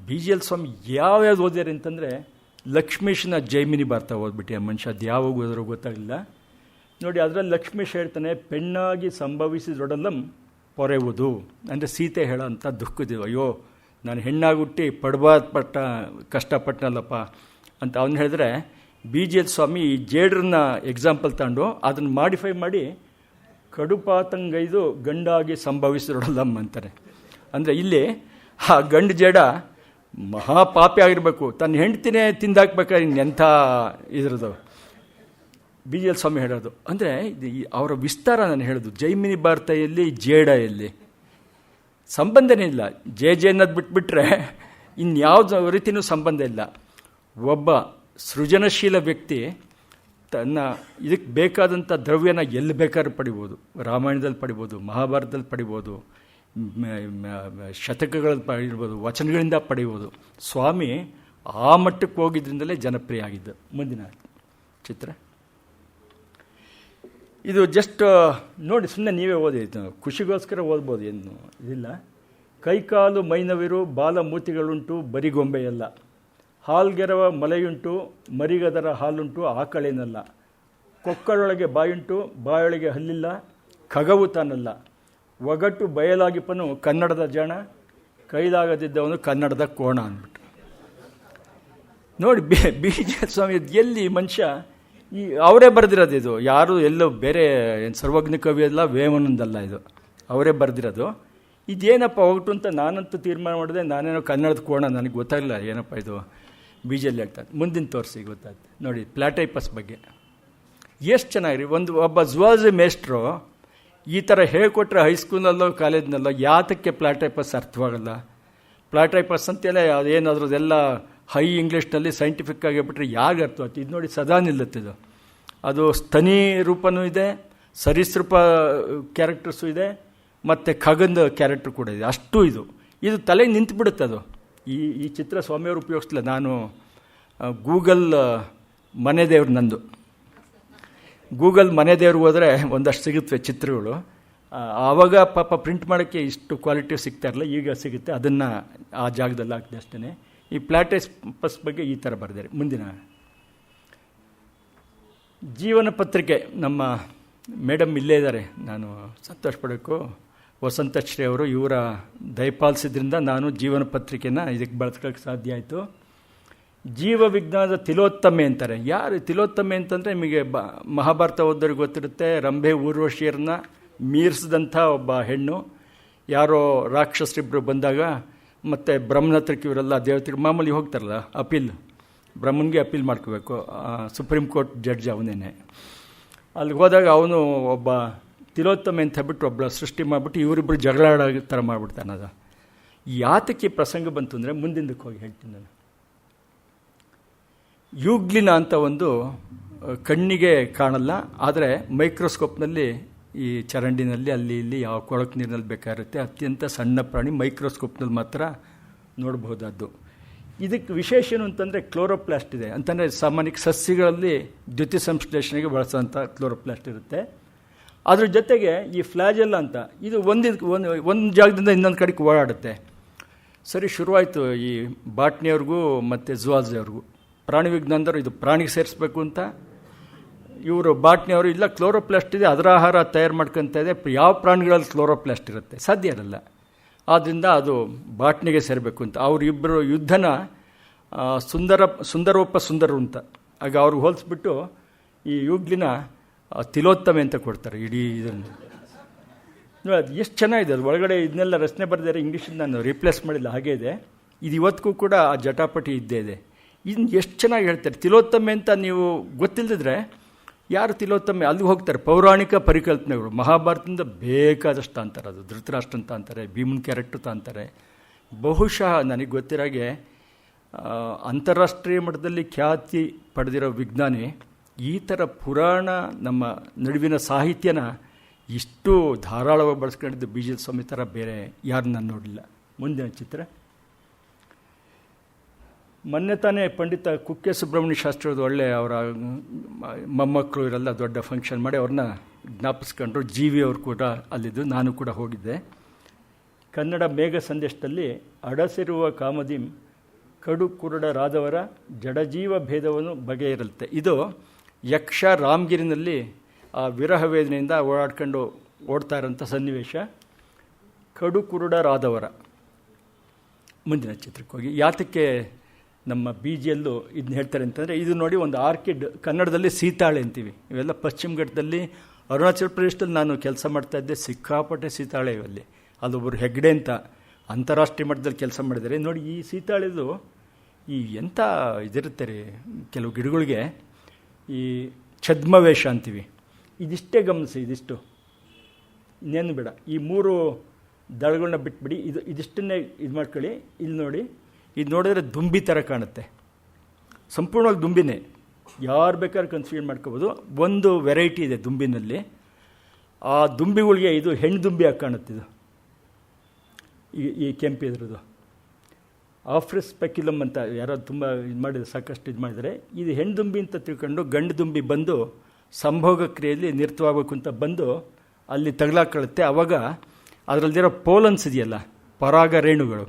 BGL ಸ್ವಾಮಿ ಯಾವ್ಯಾವ್ದು ಓದ್ಯಾರ ಅಂತಂದರೆ ಲಕ್ಷ್ಮೀಶನ ಜೈಮಿನಿ ಭಾರತ ಓದ್ಬಿಟ್ಟು ಆ ಮನುಷ್ಯ ಅದು ಯಾವಾಗ ಓದಿರೋ ಗೊತ್ತಾಗಲಿಲ್ಲ ನೋಡಿ. ಅದರಲ್ಲಿ ಲಕ್ಷ್ಮೀಶ್ ಹೇಳ್ತಾನೆ, ಪೆಣ್ಣಾಗಿ ಸಂಭವಿಸಿದೊಡಲಂ ಪೊರೆಯುವುದು ಅಂದರೆ ಸೀತೆ ಹೇಳೋ ಅಂಥ ದುಃಖದಿವು. ಅಯ್ಯೋ ನಾನು ಹೆಣ್ಣಾಗಿ ಹುಟ್ಟಿ ಕಷ್ಟಪಟ್ಟನಲ್ಲಪ್ಪ ಅಂತ ಅವನು ಹೇಳಿದ್ರೆ, BGL ಸ್ವಾಮಿ ಈ ಜೇಡ್ರನ್ನ ಎಕ್ಸಾಂಪಲ್ ತಗೊಂಡು ಅದನ್ನು ಮಾಡಿಫೈ ಮಾಡಿ ಕಡುಪಾತಂಗೈದು ಗಂಡಾಗಿ ಸಂಭವಿಸಿದೊಡಲಂ ಅಂತಾರೆ. ಅಂದರೆ ಇಲ್ಲಿ ಆ ಗಂಡು ಜೇಡ ಮಹಾಪಾಪಿ ಆಗಿರಬೇಕು, ತನ್ನ ಹೆಂಡ್ತಿನೇ ತಿಂದಾಕ್ಬೇಕಾದ್ರೆ ಇನ್ನೆಂಥ ಇದ್ರದ್ದು BGL ಸ್ವಾಮಿ ಹೇಳೋದು. ಅಂದರೆ ಅವರ ವಿಸ್ತಾರ ನಾನು ಹೇಳೋದು. ಜೈಮಿನಿ ಭಾರತೆಯಲ್ಲಿ ಜೇಡ ಎಲ್ಲಿ ಸಂಬಂಧನೇ ಇಲ್ಲ. ಜೆ ಅನ್ನೋದು ಬಿಟ್ಬಿಟ್ರೆ ಇನ್ಯಾವುದ ರೀತಿಯೂ ಸಂಬಂಧ ಇಲ್ಲ. ಒಬ್ಬ ಸೃಜನಶೀಲ ವ್ಯಕ್ತಿ ತನ್ನ ಇದಕ್ಕೆ ಬೇಕಾದಂಥ ದ್ರವ್ಯನ ಎಲ್ಲಿ ಬೇಕಾದ್ರೂ ಪಡಿಬೋದು. ರಾಮಾಯಣದಲ್ಲಿ ಪಡಿಬೋದು, ಮಹಾಭಾರತದಲ್ಲಿ ಪಡಿಬೋದು, ಶತಕಗಳಲ್ಲಿ ಪಡಿಬೋದು, ವಚನಗಳಿಂದ ಪಡೆಯುವುದು. ಸ್ವಾಮಿ ಆ ಮಟ್ಟಕ್ಕೆ ಹೋಗಿದ್ರಿಂದಲೇ ಜನಪ್ರಿಯ ಆಗಿದ್ದು. ಮುಂದಿನ ಚಿತ್ರ ಇದು ಜಸ್ಟ್ ನೋಡಿ, ಸುಮ್ಮನೆ ನೀವೇ ಓದಿ, ಖುಷಿಗೋಸ್ಕರ ಓದ್ಬೋದು, ಏನು ಇದಿಲ್ಲ. ಕೈಕಾಲು ಮೈನವಿರು ಬಾಲಮೂತಿಗಳುಂಟು ಬರಿಗೊಂಬೆಯಲ್ಲ, ಹಾಲ್ಗೆರವ ಮಲೆಯುಂಟು ಮರಿಗದರ ಹಾಲುಂಟು ಆಕಳೇನಲ್ಲ, ಕೊಕ್ಕಳೊಳಗೆ ಬಾಯುಂಟು ಬಾಯೊಳಗೆ ಹಲ್ಲಿಲ್ಲ ಖಗವು ತಾನಲ್ಲ, ಒಗಟು ಬಯಲಾಗಿಪ್ಪನು ಕನ್ನಡದ ಜಾಣ, ಕೈಲಾಗದಿದ್ದವನು ಕನ್ನಡದ ಕೋಣ ಅಂದ್ಬಿಟ್ಟು. ನೋಡಿ ಬಿ ಜಿ ಸ್ವಾಮಿ ಎಲ್ಲಿ ಮನುಷ್ಯ ಈ ಅವರೇ ಬರೆದಿರೋದು, ಇದು ಯಾರು ಎಲ್ಲೋ ಬೇರೆ ಏನು ಸರ್ವಜ್ಞ ಕವಿ ಅಲ್ಲ, ವೇಮನಂದಲ್ಲ, ಇದು ಅವರೇ ಬರೆದಿರೋದು. ಇದೇನಪ್ಪ ಹೊಗಟು ಅಂತ ನಾನಂತೂ ತೀರ್ಮಾನ ಮಾಡಿದೆ. ನಾನೇನೋ ಕನ್ನಡದ ಕೋಣ, ನನಗೆ ಗೊತ್ತಾಗಲಿಲ್ಲ ಏನಪ್ಪ ಇದು ಬೀಜಲ್ಲಿ ಆಗ್ತದೆ. ಮುಂದಿನ ತೋರಿಸಿ ಗೊತ್ತಾಗ್ತದೆ. ನೋಡಿ ಪ್ಲಾಟೈಪಸ್ ಬಗ್ಗೆ ಎಷ್ಟು ಚೆನ್ನಾಗಿರಿ. ಒಬ್ಬ ಜುವಾಲಜಿ ಮೇಸ್ಟ್ರು ಈ ಥರ ಹೇಳ್ಕೊಟ್ರೆ ಹೈಸ್ಕೂಲಲ್ಲೋ ಕಾಲೇಜ್ನಲ್ಲೋ ಯಾತಕ್ಕೆ ಪ್ಲಾಟೈಪಸ್ ಅರ್ಥವಾಗಲ್ಲ? ಪ್ಲಾಟೈಪಸ್ ಅಂತೇಳಿ ಅದೇನಾದ್ರೂ ಅದೆಲ್ಲ ಹೈ ಇಂಗ್ಲೀಷ್ನಲ್ಲಿ ಸೈಂಟಿಫಿಕ್ ಆಗಿಬಿಟ್ರೆ ಯಾರಿಗೆ ಅರ್ಥವಾಗ್ತದೆ? ಇದು ನೋಡಿ ಸದಾ ನಿಲ್ಲುತ್ತಿದ್ದು. ಅದು ಸ್ತನಿ ರೂಪನೂ ಇದೆ, ಸರೀಸೃಪ ಕ್ಯಾರೆಕ್ಟರ್ಸು ಇದೆ, ಮತ್ತು ಖಗಂದ ಕ್ಯಾರೆಕ್ಟರ್ ಕೂಡ ಇದೆ. ಅಷ್ಟು ಇದು ತಲೆಗೆ ನಿಂತುಬಿಡುತ್ತೆ. ಅದು ಈ ಚಿತ್ರ ಸ್ವಾಮಿಯವರು ಉಪಯೋಗಿಸಲಿಲ್ಲ. ನಾನು ಗೂಗಲ್ ಮನೆ ದೇವ್ರು ನಂದು, ಗೂಗಲ್ ಮನೆ ದೇವ್ರಿಗೆ ಹೋದರೆ ಒಂದಷ್ಟು ಸಿಗುತ್ತವೆ ಚಿತ್ರಗಳು. ಆವಾಗ ಪಾಪ ಪ್ರಿಂಟ್ ಮಾಡೋಕ್ಕೆ ಇಷ್ಟು ಕ್ವಾಲಿಟಿ ಸಿಗ್ತಾ ಇರಲಿಲ್ಲ, ಈಗ ಸಿಗುತ್ತೆ. ಅದನ್ನು ಆ ಜಾಗದಲ್ಲಿ ಹಾಕಿದೆ ಅಷ್ಟೇ. ಈ ಪ್ಲಾಟೈಪಸ್ ಬಗ್ಗೆ ಈ ಥರ ಬರೆದಿದ್ದಾರೆ. ಮುಂದಿನ ಜೀವನ ಪತ್ರಿಕೆ ನಮ್ಮ ಮೇಡಮ್ ಇಲ್ಲೇ ಇದ್ದಾರೆ, ನಾನು ಸಂತೋಷ ಪಡಬೇಕು. ವಸಂತಶ್ರೀ ಅವರು ಇವರ ದಯಪಾಲಿಸಿದ್ರಿಂದ ನಾನು ಜೀವನ ಪತ್ರಿಕೆನ ಇದಕ್ಕೆ ಬಳಸ್ಕೊಳ್ಳೋಕ್ಕೆ ಸಾಧ್ಯ ಆಯಿತು. ಜೀವ ವಿಜ್ಞಾನದ ತಿಲೋತ್ತಮೆ ಅಂತಾರೆ. ಯಾರು ತಿಲೋತ್ತಮೆ ಅಂತಂದರೆ ನಿಮಗೆ ಮಹಾಭಾರತ ಓದೋರಿಗೆ ಗೊತ್ತಿರುತ್ತೆ. ರಂಭೆ ಊರ್ವಶಿಯರನ್ನ ಮೀರಿಸಿದಂಥ ಒಬ್ಬ ಹೆಣ್ಣು. ಯಾರೋ ರಾಕ್ಷಸರಿಬ್ಬರು ಬಂದಾಗ ಮತ್ತು ಬ್ರಹ್ಮನ ಹತ್ರಕ್ಕೆ ಇವರೆಲ್ಲ ದೇವತೆಗಳು ಮಾಮೂಲಿ ಹೋಗ್ತಾರಲ್ಲ ಅಪೀಲ್, ಬ್ರಹ್ಮನಿಗೆ ಅಪೀಲ್ ಮಾಡ್ಕೋಬೇಕು. ಸುಪ್ರೀಂ ಕೋರ್ಟ್ ಜಡ್ಜ್ ಅವನೇನೆ. ಅಲ್ಲಿಗೆ ಹೋದಾಗ ಅವನು ಒಬ್ಬ ತಿಲೋತ್ತಮೆ ಅಂತ ಹೇಳ್ಬಿಟ್ಟು ಒಬ್ಬಳ ಸೃಷ್ಟಿ ಮಾಡಿಬಿಟ್ಟು ಇವರಿಬ್ಬರು ಜಗಳಾಡೋ ಥರ ಮಾಡಿಬಿಡ್ತಾನೆ. ಅದು ಯಾತಕ್ಕೆ ಪ್ರಸಂಗ ಬಂತು ಅಂದರೆ ಮುಂದಿಂದಕ್ಕೆ ಹೋಗಿ ಹೇಳ್ತೀನಿ ನಾನು. ಯೂಗ್ಲಿನ ಅಂತ ಒಂದು ಕಣ್ಣಿಗೆ ಕಾಣಲ್ಲ, ಆದರೆ ಮೈಕ್ರೋಸ್ಕೋಪ್ನಲ್ಲಿ ಈ ಚರಂಡಿನಲ್ಲಿ ಅಲ್ಲಿ ಇಲ್ಲಿ ಯಾವ ಕೊಳಕು ನೀರಿನಲ್ಲಿ ಬೇಕಾಗಿರುತ್ತೆ. ಅತ್ಯಂತ ಸಣ್ಣ ಪ್ರಾಣಿ, ಮೈಕ್ರೋಸ್ಕೋಪ್ನಲ್ಲಿ ಮಾತ್ರ ನೋಡಬಹುದಾದ್ದು. ಇದಕ್ಕೆ ವಿಶೇಷ ಏನು ಅಂತಂದರೆ ಕ್ಲೋರೋಪ್ಲಾಸ್ಟ್ ಇದೆ. ಅಂತಂದರೆ ಸಾಮಾನ್ಯಕ್ಕೆ ಸಸ್ಯಗಳಲ್ಲಿ ದ್ಯುತಿ ಸಂಶ್ಲೇಷಣೆಗೆ ಬಳಸೋಂಥ ಕ್ಲೋರೋಪ್ಲಾಸ್ಟ್ ಇರುತ್ತೆ. ಅದ್ರ ಜೊತೆಗೆ ಈ ಫ್ಲಾಜೆಲ್ಲ ಅಂತ ಇದು ಒಂದು ಜಾಗದಿಂದ ಇನ್ನೊಂದು ಕಡೆಗೆ ಓಡಾಡುತ್ತೆ. ಸರಿ, ಶುರುವಾಯಿತು ಈ ಬಾಟ್ನಿಯವ್ರಿಗೂ ಮತ್ತು ಜುವಾಲಜಿ ಅವ್ರಿಗೂ. ಪ್ರಾಣಿ ವಿಜ್ಞಾನದವರು ಇದು ಪ್ರಾಣಿಗೆ ಸೇರಿಸ್ಬೇಕು ಅಂತ, ಇವರು ಬಾಟ್ನಿಯವರು ಇಲ್ಲ ಕ್ಲೋರೋಪ್ಲಾಸ್ಟ್ ಇದೆ, ಅದರ ಆಹಾರ ತಯಾರು ಮಾಡ್ಕೊತ ಇದೆ. ಯಾವ ಪ್ರಾಣಿಗಳಲ್ಲಿ ಕ್ಲೋರೋಪ್ಲಾಸ್ಟ್ ಇರುತ್ತೆ? ಸಾಧ್ಯ ಇರಲ್ಲ. ಆದ್ದರಿಂದ ಅದು ಬಾಟ್ನಿಗೆ ಸೇರಬೇಕು ಅಂತ ಅವರಿಬ್ಬರು ಯುದ್ಧನ ಸುಂದರೋಪ ಸುಂದರು ಅಂತ ಆಗ ಅವ್ರಿಗೆ ಹೋಲಿಸ್ಬಿಟ್ಟು ಈ ಯೂಗ್ಲಿನ ತಿಲೋತ್ತಮೆ ಅಂತ ಕೊಡ್ತಾರೆ. ಇಡೀ ಇದನ್ನು ಅದು ಎಷ್ಟು ಚೆನ್ನಾಗಿದೆ. ಅದು ಒಳಗಡೆ ಇದನ್ನೆಲ್ಲ ರಚನೆ ಬರೆದಿದ್ದಾರೆ. ಇಂಗ್ಲೀಷಲ್ಲಿ ನಾನು ರಿಪ್ಲೇಸ್ ಮಾಡಿಲ್ಲ, ಹಾಗೇ ಇದೆ. ಇದು ಇವತ್ತಿಗೂ ಕೂಡ ಆ ಜಟಾಪಟಿ ಇದ್ದೇ ಇದೆ. ಇದನ್ನು ಎಷ್ಟು ಚೆನ್ನಾಗಿ ಹೇಳ್ತಾರೆ. ತಿಲೋತ್ತಮೆ ಅಂತ ನೀವು ಗೊತ್ತಿಲ್ಲದಿದ್ರೆ ಯಾರು ತಿಲೋತ್ತಮೆ ಅಲ್ಲಿಗೆ ಹೋಗ್ತಾರೆ. ಪೌರಾಣಿಕ ಪರಿಕಲ್ಪನೆಗಳು ಮಹಾಭಾರತದಿಂದ ಬೇಕಾದಷ್ಟು ಅಂತಾರೆ. ಅದು ಧೃತರಾಷ್ಟ್ರ ಅಂತ ಅಂತಾರೆ, ಭೀಮನ್ ಕ್ಯಾರೆಕ್ಟರ್ ಅಂತಾರೆ. ಬಹುಶಃ ನನಗೆ ಗೊತ್ತಿರಾಗೆ ಅಂತಾರಾಷ್ಟ್ರೀಯ ಮಟ್ಟದಲ್ಲಿ ಖ್ಯಾತಿ ಪಡೆದಿರೋ ವಿಜ್ಞಾನಿ ಈ ಥರ ಪುರಾಣ ನಮ್ಮ ನಡುವಿನ ಸಾಹಿತ್ಯನ ಇಷ್ಟು ಧಾರಾಳವಾಗಿ ಬಳಸ್ಕೊಂಡಿದ್ದು ಬಿ ಜಿ ಸ್ವಾಮಿ ಥರ ಬೇರೆ ಯಾರು ನಾನು ನೋಡಲಿಲ್ಲ. ಮುಂದಿನ ಚಿತ್ರ. ಮೊನ್ನೆ ತಾನೇ ಪಂಡಿತ ಕುಕ್ಕೆ ಸುಬ್ರಹ್ಮಣ್ಯ ಶಾಸ್ತ್ರಿಯವ್ರದ್ದು ಒಳ್ಳೆ ಅವರ ಮೊಮ್ಮಕ್ಕಳು ಇವರೆಲ್ಲ ದೊಡ್ಡ ಫಂಕ್ಷನ್ ಮಾಡಿ ಅವ್ರನ್ನ ಜ್ಞಾಪಿಸ್ಕೊಂಡ್ರು. ಜಿ ವಿ ಅವರು ಕೂಡ ಅಲ್ಲಿದ್ದು, ನಾನು ಕೂಡ ಹೋಗಿದ್ದೆ. ಕನ್ನಡ ಮೇಘ ಸಂದೇಶದಲ್ಲಿ ಅಡಸಿರುವ ಕಾಮದಿಂ ಕಡು ಕುರುಡರಾದವರ ಜಡಜೀವ ಭೇದವನ್ನು ಬಗೆಯಿರುತ್ತೆ. ಇದು ಯಕ್ಷ ರಾಮಗಿರಿನಲ್ಲಿ ಆ ವಿರಹ ವೇದನೆಯಿಂದ ಓಡ್ತಾ ಇರೋಂಥ ಸನ್ನಿವೇಶ. ಕಡು ಕುರುಡರಾದವರ. ಮುಂದಿನ ಚಿತ್ರಕ್ಕೆ ಹೋಗಿ. ಯಾತಕ್ಕೆ ನಮ್ಮ ಬಿ ಜಿಯಲ್ಲೂ ಇದನ್ನ ಹೇಳ್ತಾರೆ ಅಂತಂದರೆ, ಇದು ನೋಡಿ ಒಂದು ಆರ್ಕಿಡ್, ಕನ್ನಡದಲ್ಲಿ ಸೀತಾಳೆ ಅಂತೀವಿ. ಇವೆಲ್ಲ ಪಶ್ಚಿಮ ಘಟ್ಟದಲ್ಲಿ ಅರುಣಾಚಲ ಪ್ರದೇಶದಲ್ಲಿ ನಾನು ಕೆಲಸ ಮಾಡ್ತಾಯಿದ್ದೆ. ಸಿಕ್ಕಾಪಟ್ಟೆ ಸೀತಾಳೆ ಇವಲ್ಲಿ. ಅಲ್ಲೊಬ್ಬರು ಹೆಗ್ಡೆ ಅಂತ ಅಂತಾರಾಷ್ಟ್ರೀಯ ಮಟ್ಟದಲ್ಲಿ ಕೆಲಸ ಮಾಡಿದ್ದಾರೆ. ನೋಡಿ ಈ ಸೀತಾಳೆದು ಈ ಎಂಥ ಇದಿರುತ್ತೆ ರೀ, ಕೆಲವು ಗಿಡಗಳಿಗೆ ಈ ಛದ್ಮವೇಷ ಅಂತೀವಿ. ಇದಿಷ್ಟೇ ಗಮನಿಸಿ, ಇದಿಷ್ಟು ಇನ್ನೇನು ಬೇಡ. ಈ ಮೂರು ದಳಗಳನ್ನ ಬಿಟ್ಬಿಡಿ, ಇದಿಷ್ಟನ್ನೇ ಇದು ಮಾಡ್ಕೊಳ್ಳಿ. ಇಲ್ಲಿ ನೋಡಿ, ಇದು ನೋಡಿದ್ರೆ ದುಂಬಿ ಥರ ಕಾಣುತ್ತೆ. ಸಂಪೂರ್ಣವಾಗಿ ದುಂಬಿನೇ, ಯಾರು ಬೇಕಾದ್ರೂ ಕನ್ಫ್ಯೂಷನ್ ಮಾಡ್ಕೋಬೋದು. ಒಂದು ವೆರೈಟಿ ಇದೆ ದುಂಬಿನಲ್ಲಿ. ಆ ದುಂಬಿಗಳಿಗೆ ಇದು ಹೆಣ್ಣು ದುಂಬಿ ಆಗಿ ಕಾಣುತ್ತಿದ್ದು. ಈ ಕೆಂಪಿದ್ರದ್ದು ಆಫ್ರಿಸ್ ಸ್ಪೆಕ್ಯುಲಮ್ ಅಂತ ಯಾರೋ ತುಂಬ ಇದು ಮಾಡಿದ್ರೆ, ಸಾಕಷ್ಟು ಇದು ಮಾಡಿದರೆ. ಇದು ಹೆಣ್ಣು ದುಂಬಿ ಅಂತ ತಿಳ್ಕೊಂಡು ಗಂಡು ದುಂಬಿ ಬಂದು ಸಂಭೋಗ ಕ್ರಿಯೆಯಲ್ಲಿ ನಿರತವಾಗಬೇಕು ಅಂತ ಬಂದು ಅಲ್ಲಿ ತಗಲಾಕೊಳ್ಳುತ್ತೆ. ಆವಾಗ ಅದರಲ್ಲಿರೋ ಪೋಲನ್ಸ್ ಇದೆಯಲ್ಲ, ಪರಾಗ ರೇಣುಗಳು,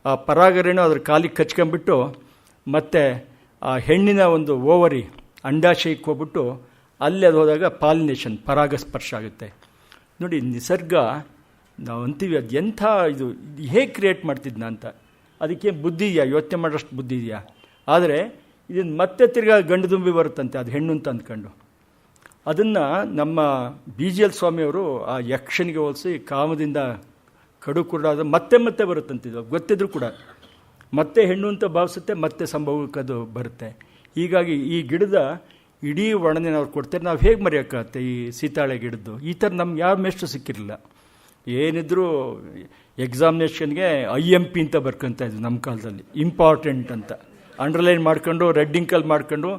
ಆ ಪರಾಗ ರೇಣು ಅದ್ರ ಕಾಲಿಗೆ ಕಚ್ಕೊಂಡ್ಬಿಟ್ಟು ಮತ್ತೆ ಆ ಹೆಣ್ಣಿನ ಒಂದು ಓವರಿ ಅಂಡಾಶಯಕ್ಕೆ ಹೋಗ್ಬಿಟ್ಟು ಅಲ್ಲಿ ಅದು ಹೋದಾಗ ಪಾಲಿನೇಷನ್, ಪರಾಗಸ್ಪರ್ಶ ಆಗುತ್ತೆ. ನೋಡಿ ನಿಸರ್ಗ ನಾವು ಅಂತೀವಿ ಅದು ಎಂಥ ಇದು ಹೇಗೆ ಕ್ರಿಯೇಟ್ ಮಾಡ್ತಿದ್ನ ಅಂತ. ಅದಕ್ಕೆ ಬುದ್ಧಿ ಇದೆಯಾ? ಯೋಚನೆ ಮಾಡೋಷ್ಟು ಬುದ್ಧಿ ಇದೆಯಾ? ಆದರೆ ಇದನ್ನು ಮತ್ತೆ ತಿರ್ಗಾ ಗಂಡು ದುಂಬಿ ಬರುತ್ತಂತೆ, ಅದು ಹೆಣ್ಣು ಅಂತ ಅಂದ್ಕೊಂಡು. ಅದನ್ನು ನಮ್ಮ BGL ಸ್ವಾಮಿಯವರು ಆ ಯಕ್ಷನಿಗೆ ಹೋಲಿಸಿ ಕಾಮದಿಂದ ಕಡು ಕುರುಡಾದ ಮತ್ತೆ ಮತ್ತೆ ಬರುತ್ತಂತಿದ್ದು ಗೊತ್ತಿದ್ರು ಕೂಡ ಮತ್ತೆ ಹೆಣ್ಣು ಅಂತ ಭಾವಿಸುತ್ತೆ, ಮತ್ತೆ ಸಂಭವಕ್ಕದು ಬರುತ್ತೆ. ಹೀಗಾಗಿ ಈ ಗಿಡದ ಇಡೀ ವರ್ಣನೆ ಅವ್ರು ಕೊಡ್ತಾರೆ. ನಾವು ಹೇಗೆ ಮರೆಯೋಕ್ಕಾಗತ್ತೆ ಈ ಸೀತಾಳೆ ಗಿಡದ್ದು? ಈ ಥರ ನಮ್ಗೆ ಯಾವ ಮೇಷ್ಟು ಸಿಕ್ಕಿರಲಿಲ್ಲ. ಏನಿದ್ರು ಎಕ್ಸಾಮಿನೇಷನ್ಗೆ IMP ಅಂತ ಬರ್ಕೊಂತ ಇದ್ವಿ ನಮ್ಮ ಕಾಲದಲ್ಲಿ, ಇಂಪಾರ್ಟೆಂಟ್ ಅಂತ ಅಂಡರ್ಲೈನ್ ಮಾಡ್ಕೊಂಡು ರೆಡ್ ಇಂಕಲ್ಲಿ ಮಾಡ್ಕೊಂಡು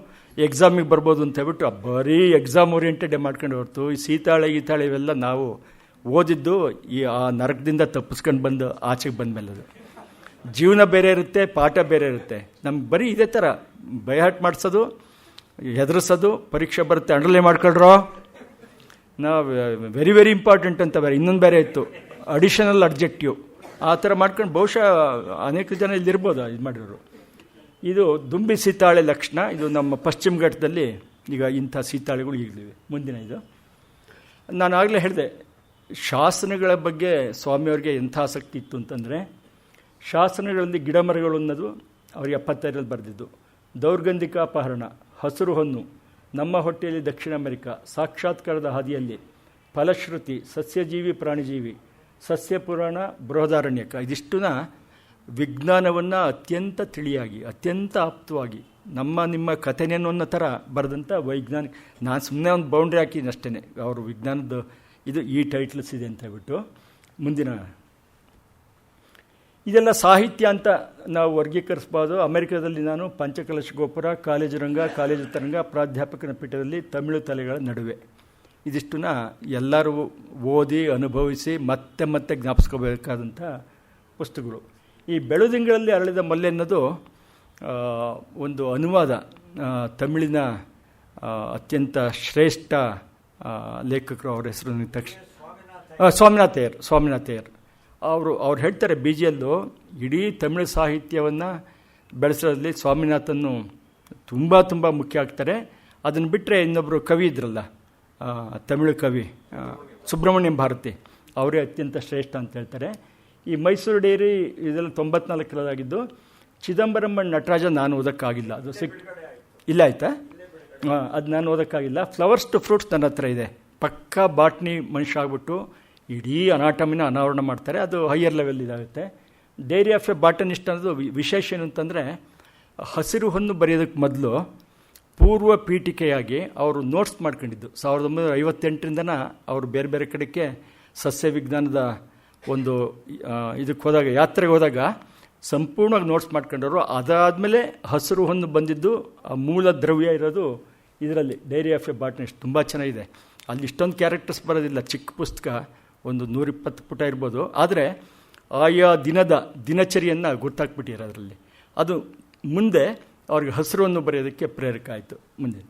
ಎಕ್ಸಾಮಿಗೆ ಬರ್ಬೋದು ಅಂತ ಹೇಳ್ಬಿಟ್ಟು ಬರೀ ಎಕ್ಸಾಮ್ ಓರಿಯೆಂಟೆಡೇ ಮಾಡ್ಕೊಂಡು ಹೊರತು ಈ ಸೀತಾಳೆ ಗೀತಾಳೆ ಇವೆಲ್ಲ ನಾವು ಓದಿದ್ದು ಆ ನರಕದಿಂದ ತಪ್ಪಿಸ್ಕೊಂಡು ಬಂದು ಆಚೆಗೆ ಬಂದಮೇಲೆ. ಅದು ಜೀವನ ಬೇರೆ ಇರುತ್ತೆ, ಪಾಠ ಬೇರೆ ಇರುತ್ತೆ. ನಮ್ಗೆ ಬರೀ ಇದೇ ಥರ ಬೈಹಾಟ್ ಮಾಡಿಸೋದು, ಹೆದರಿಸೋದು, ಪರೀಕ್ಷೆ ಬರುತ್ತೆ ಅಂಡರ್ಲೈನ್ ಮಾಡ್ಕೊಳ್ರೋ, ನಾವು ವೆರಿ ವೆರಿ ಇಂಪಾರ್ಟೆಂಟ್ ಅಂತ ಬೇರೆ ಇನ್ನೊಂದು ಬೇರೆ ಇತ್ತು, ಅಡಿಷನಲ್ ಅಬ್ಜೆಕ್ಟಿವ್, ಆ ಥರ ಮಾಡ್ಕೊಂಡು ಬಹುಶಃ ಅನೇಕ ಜನ ಇಲ್ಲಿರ್ಬೋದು ಇದು ಮಾಡಿರೋರು. ಇದು ದುಂಬಿ ಸೀತಾಳೆ ಲಕ್ಷಣ. ಇದು ನಮ್ಮ ಪಶ್ಚಿಮ ಘಟ್ಟದಲ್ಲಿ ಈಗ ಇಂಥ ಸೀತಾಳೆಗಳು ಈಗಲಿವೆ. ಮುಂದಿನ ಇದು ನಾನು ಆಗಲೇ ಹೇಳಿದೆ, ಶಾಸನಗಳ ಬಗ್ಗೆ ಸ್ವಾಮಿಯವ್ರಿಗೆ ಎಂಥ ಆಸಕ್ತಿ ಇತ್ತು ಅಂತಂದರೆ, ಶಾಸನಗಳಲ್ಲಿ ಗಿಡ ಮರಗಳು ಅನ್ನೋದು ಅವ್ರಿಗೆ 75ರಲ್ಲಿ ಬರೆದಿದ್ದು. ದೌರ್ಗಂಧಿಕ ಅಪಹರಣ, ಹಸಿರು ಹೊನ್ನು, ನಮ್ಮ ಹೊಟ್ಟೆಯಲ್ಲಿ ದಕ್ಷಿಣ ಅಮೆರಿಕ, ಸಾಕ್ಷಾತ್ಕಾರದ ಹಾದಿಯಲ್ಲಿ, ಫಲಶ್ರುತಿ, ಸಸ್ಯಜೀವಿ ಪ್ರಾಣಿಜೀವಿ, ಸಸ್ಯ ಪುರಾಣ, ಬೃಹದಾರಣ್ಯಕ, ಇದಿಷ್ಟುನ ವಿಜ್ಞಾನವನ್ನು ಅತ್ಯಂತ ತಿಳಿಯಾಗಿ ಅತ್ಯಂತ ಆಪ್ತವಾಗಿ ನಿಮ್ಮ ಕಥೆನೇನು ಅನ್ನೋ ಥರ ಬರೆದಂಥ ವೈಜ್ಞಾನಿಕ. ನಾನು ಸುಮ್ಮನೆ ಒಂದು ಬೌಂಡ್ರಿ ಹಾಕಿದ್ದೀನಿ ಅಷ್ಟೇ, ಅವರು ವಿಜ್ಞಾನದ ಇದು ಈ ಟೈಟ್ಲ್ಸ್ ಇದೆ ಅಂತ ಹೇಳ್ಬಿಟ್ಟು. ಮುಂದಿನ ಇದೆಲ್ಲ ಸಾಹಿತ್ಯ ಅಂತ ನಾವು ವರ್ಗೀಕರಿಸ್ಬೋದು. ಅಮೆರಿಕದಲ್ಲಿ ನಾನು ಪಂಚಕಲಶ ಗೋಪುರ, ಕಾಲೇಜು ರಂಗ, ಕಾಲೇಜು ತರಂಗ, ಪ್ರಾಧ್ಯಾಪಕನ ಪೀಠದಲ್ಲಿ ತಮಿಳು ತಲೆಗಳ ನಡುವೆ, ಇದಿಷ್ಟನ್ನ ಎಲ್ಲರೂ ಓದಿ ಅನುಭವಿಸಿ ಮತ್ತೆ ಮತ್ತೆ ಜ್ಞಾಪಿಸ್ಕೋಬೇಕಾದಂಥ ಪುಸ್ತಕಗಳು. ಈ ಬೆಳುದಿಂಗಳಲ್ಲಿ ಅರಳಿದ ಮೊಲ್ಲೆ ಅನ್ನೋದು ಒಂದು ಅನುವಾದ. ತಮಿಳಿನ ಅತ್ಯಂತ ಶ್ರೇಷ್ಠ ಲೇಖಕರು, ಅವರ ಹೆಸರು ತಕ್ಷಣ ಸ್ವಾಮಿನಾಥಯ್ಯರ್ ಅವ್ರು ಹೇಳ್ತಾರೆ, BGL ಇಡೀ ತಮಿಳು ಸಾಹಿತ್ಯವನ್ನು ಬೆಳೆಸೋದ್ರಲ್ಲಿ ಸ್ವಾಮಿನಾಥನ್ನು ತುಂಬ ತುಂಬ ಮುಖ್ಯ ಆಗ್ತಾರೆ. ಅದನ್ನು ಬಿಟ್ಟರೆ ಇನ್ನೊಬ್ಬರು ಕವಿ ಇದ್ರಲ್ಲ, ತಮಿಳು ಕವಿ ಸುಬ್ರಹ್ಮಣ್ಯಂ ಭಾರತಿ, ಅವರೇ ಅತ್ಯಂತ ಶ್ರೇಷ್ಠ ಅಂತ ಹೇಳ್ತಾರೆ. ಈ ಮೈಸೂರು ಡೈರಿ ಇದೆಲ್ಲ 94ರದಾಗಿದ್ದು. ಚಿದಂಬರಂ ನಟರಾಜ ನಾನು ಓದೋಕ್ಕಾಗಿಲ್ಲ, ಅದು ಇಲ್ಲ ಆಯಿತಾ, ಅದು ನಾನು ಓದೋಕ್ಕಾಗಿಲ್ಲ. ಫ್ಲವರ್ಸ್ ಟು ಫ್ರೂಟ್ಸ್ ನನ್ನ ಹತ್ರ ಇದೆ. ಪಕ್ಕಾ ಬಾಟ್ನಿ ಮನುಷ್ಯ ಆಗ್ಬಿಟ್ಟು ಇಡೀ ಅನಾಟಮಿನ ಅನಾವರಣ ಮಾಡ್ತಾರೆ, ಅದು ಹೈಯರ್ ಲೆವೆಲ್ ಇದಾಗುತ್ತೆ. ಡೈರಿ ಆಫ್ ಎ ಬಾಟನಿಸ್ಟ್ ಅನ್ನೋದು ವಿಶೇಷ ಏನು ಅಂತಂದರೆ, ಹಸಿರು ಹೊನ್ನು ಬರೆಯೋದಕ್ಕೆ ಮೊದಲು ಪೂರ್ವ ಪೀಠಿಕೆಯಾಗಿ ಅವರು ನೋಟ್ಸ್ ಮಾಡ್ಕೊಂಡಿದ್ದು. 1958ರಿಂದನ ಅವರು ಬೇರೆ ಬೇರೆ ಕಡೆಗೆ ಸಸ್ಯ ವಿಜ್ಞಾನದ ಒಂದು ಇದಕ್ಕೆ ಹೋದಾಗ, ಯಾತ್ರೆಗೆ ಹೋದಾಗ ಸಂಪೂರ್ಣವಾಗಿ ನೋಟ್ಸ್ ಮಾಡ್ಕೊಂಡವರು. ಅದಾದಮೇಲೆ ಹಸಿರು ಹೊನ್ನು ಬಂದಿದ್ದು ಆ ಮೂಲ ದ್ರವ್ಯ ಇರೋದು ಇದರಲ್ಲಿ ಡೈರಿ ಆಫ್ ಎ ಬಾಟನಿಸ್ಟ್. ತುಂಬ ಚೆನ್ನಾಗಿದೆ. ಅಲ್ಲಿ ಇಷ್ಟೊಂದು ಕ್ಯಾರೆಕ್ಟರ್ಸ್ ಬರೋದಿಲ್ಲ, ಚಿಕ್ಕ ಪುಸ್ತಕ, ಒಂದು 120 ಪುಟ ಇರ್ಬೋದು. ಆದರೆ ಆಯಾ ದಿನದ ದಿನಚರಿಯನ್ನು ಗೊತ್ತಾಗ್ಬಿಟ್ಟಿದ್ದಾರೆ ಅದರಲ್ಲಿ. ಅದು ಮುಂದೆ ಅವ್ರಿಗೆ ಹಸಿರನ್ನು ಬರೆಯೋದಕ್ಕೆ ಪ್ರೇರಕ ಆಯಿತು. ಮುಂದೆ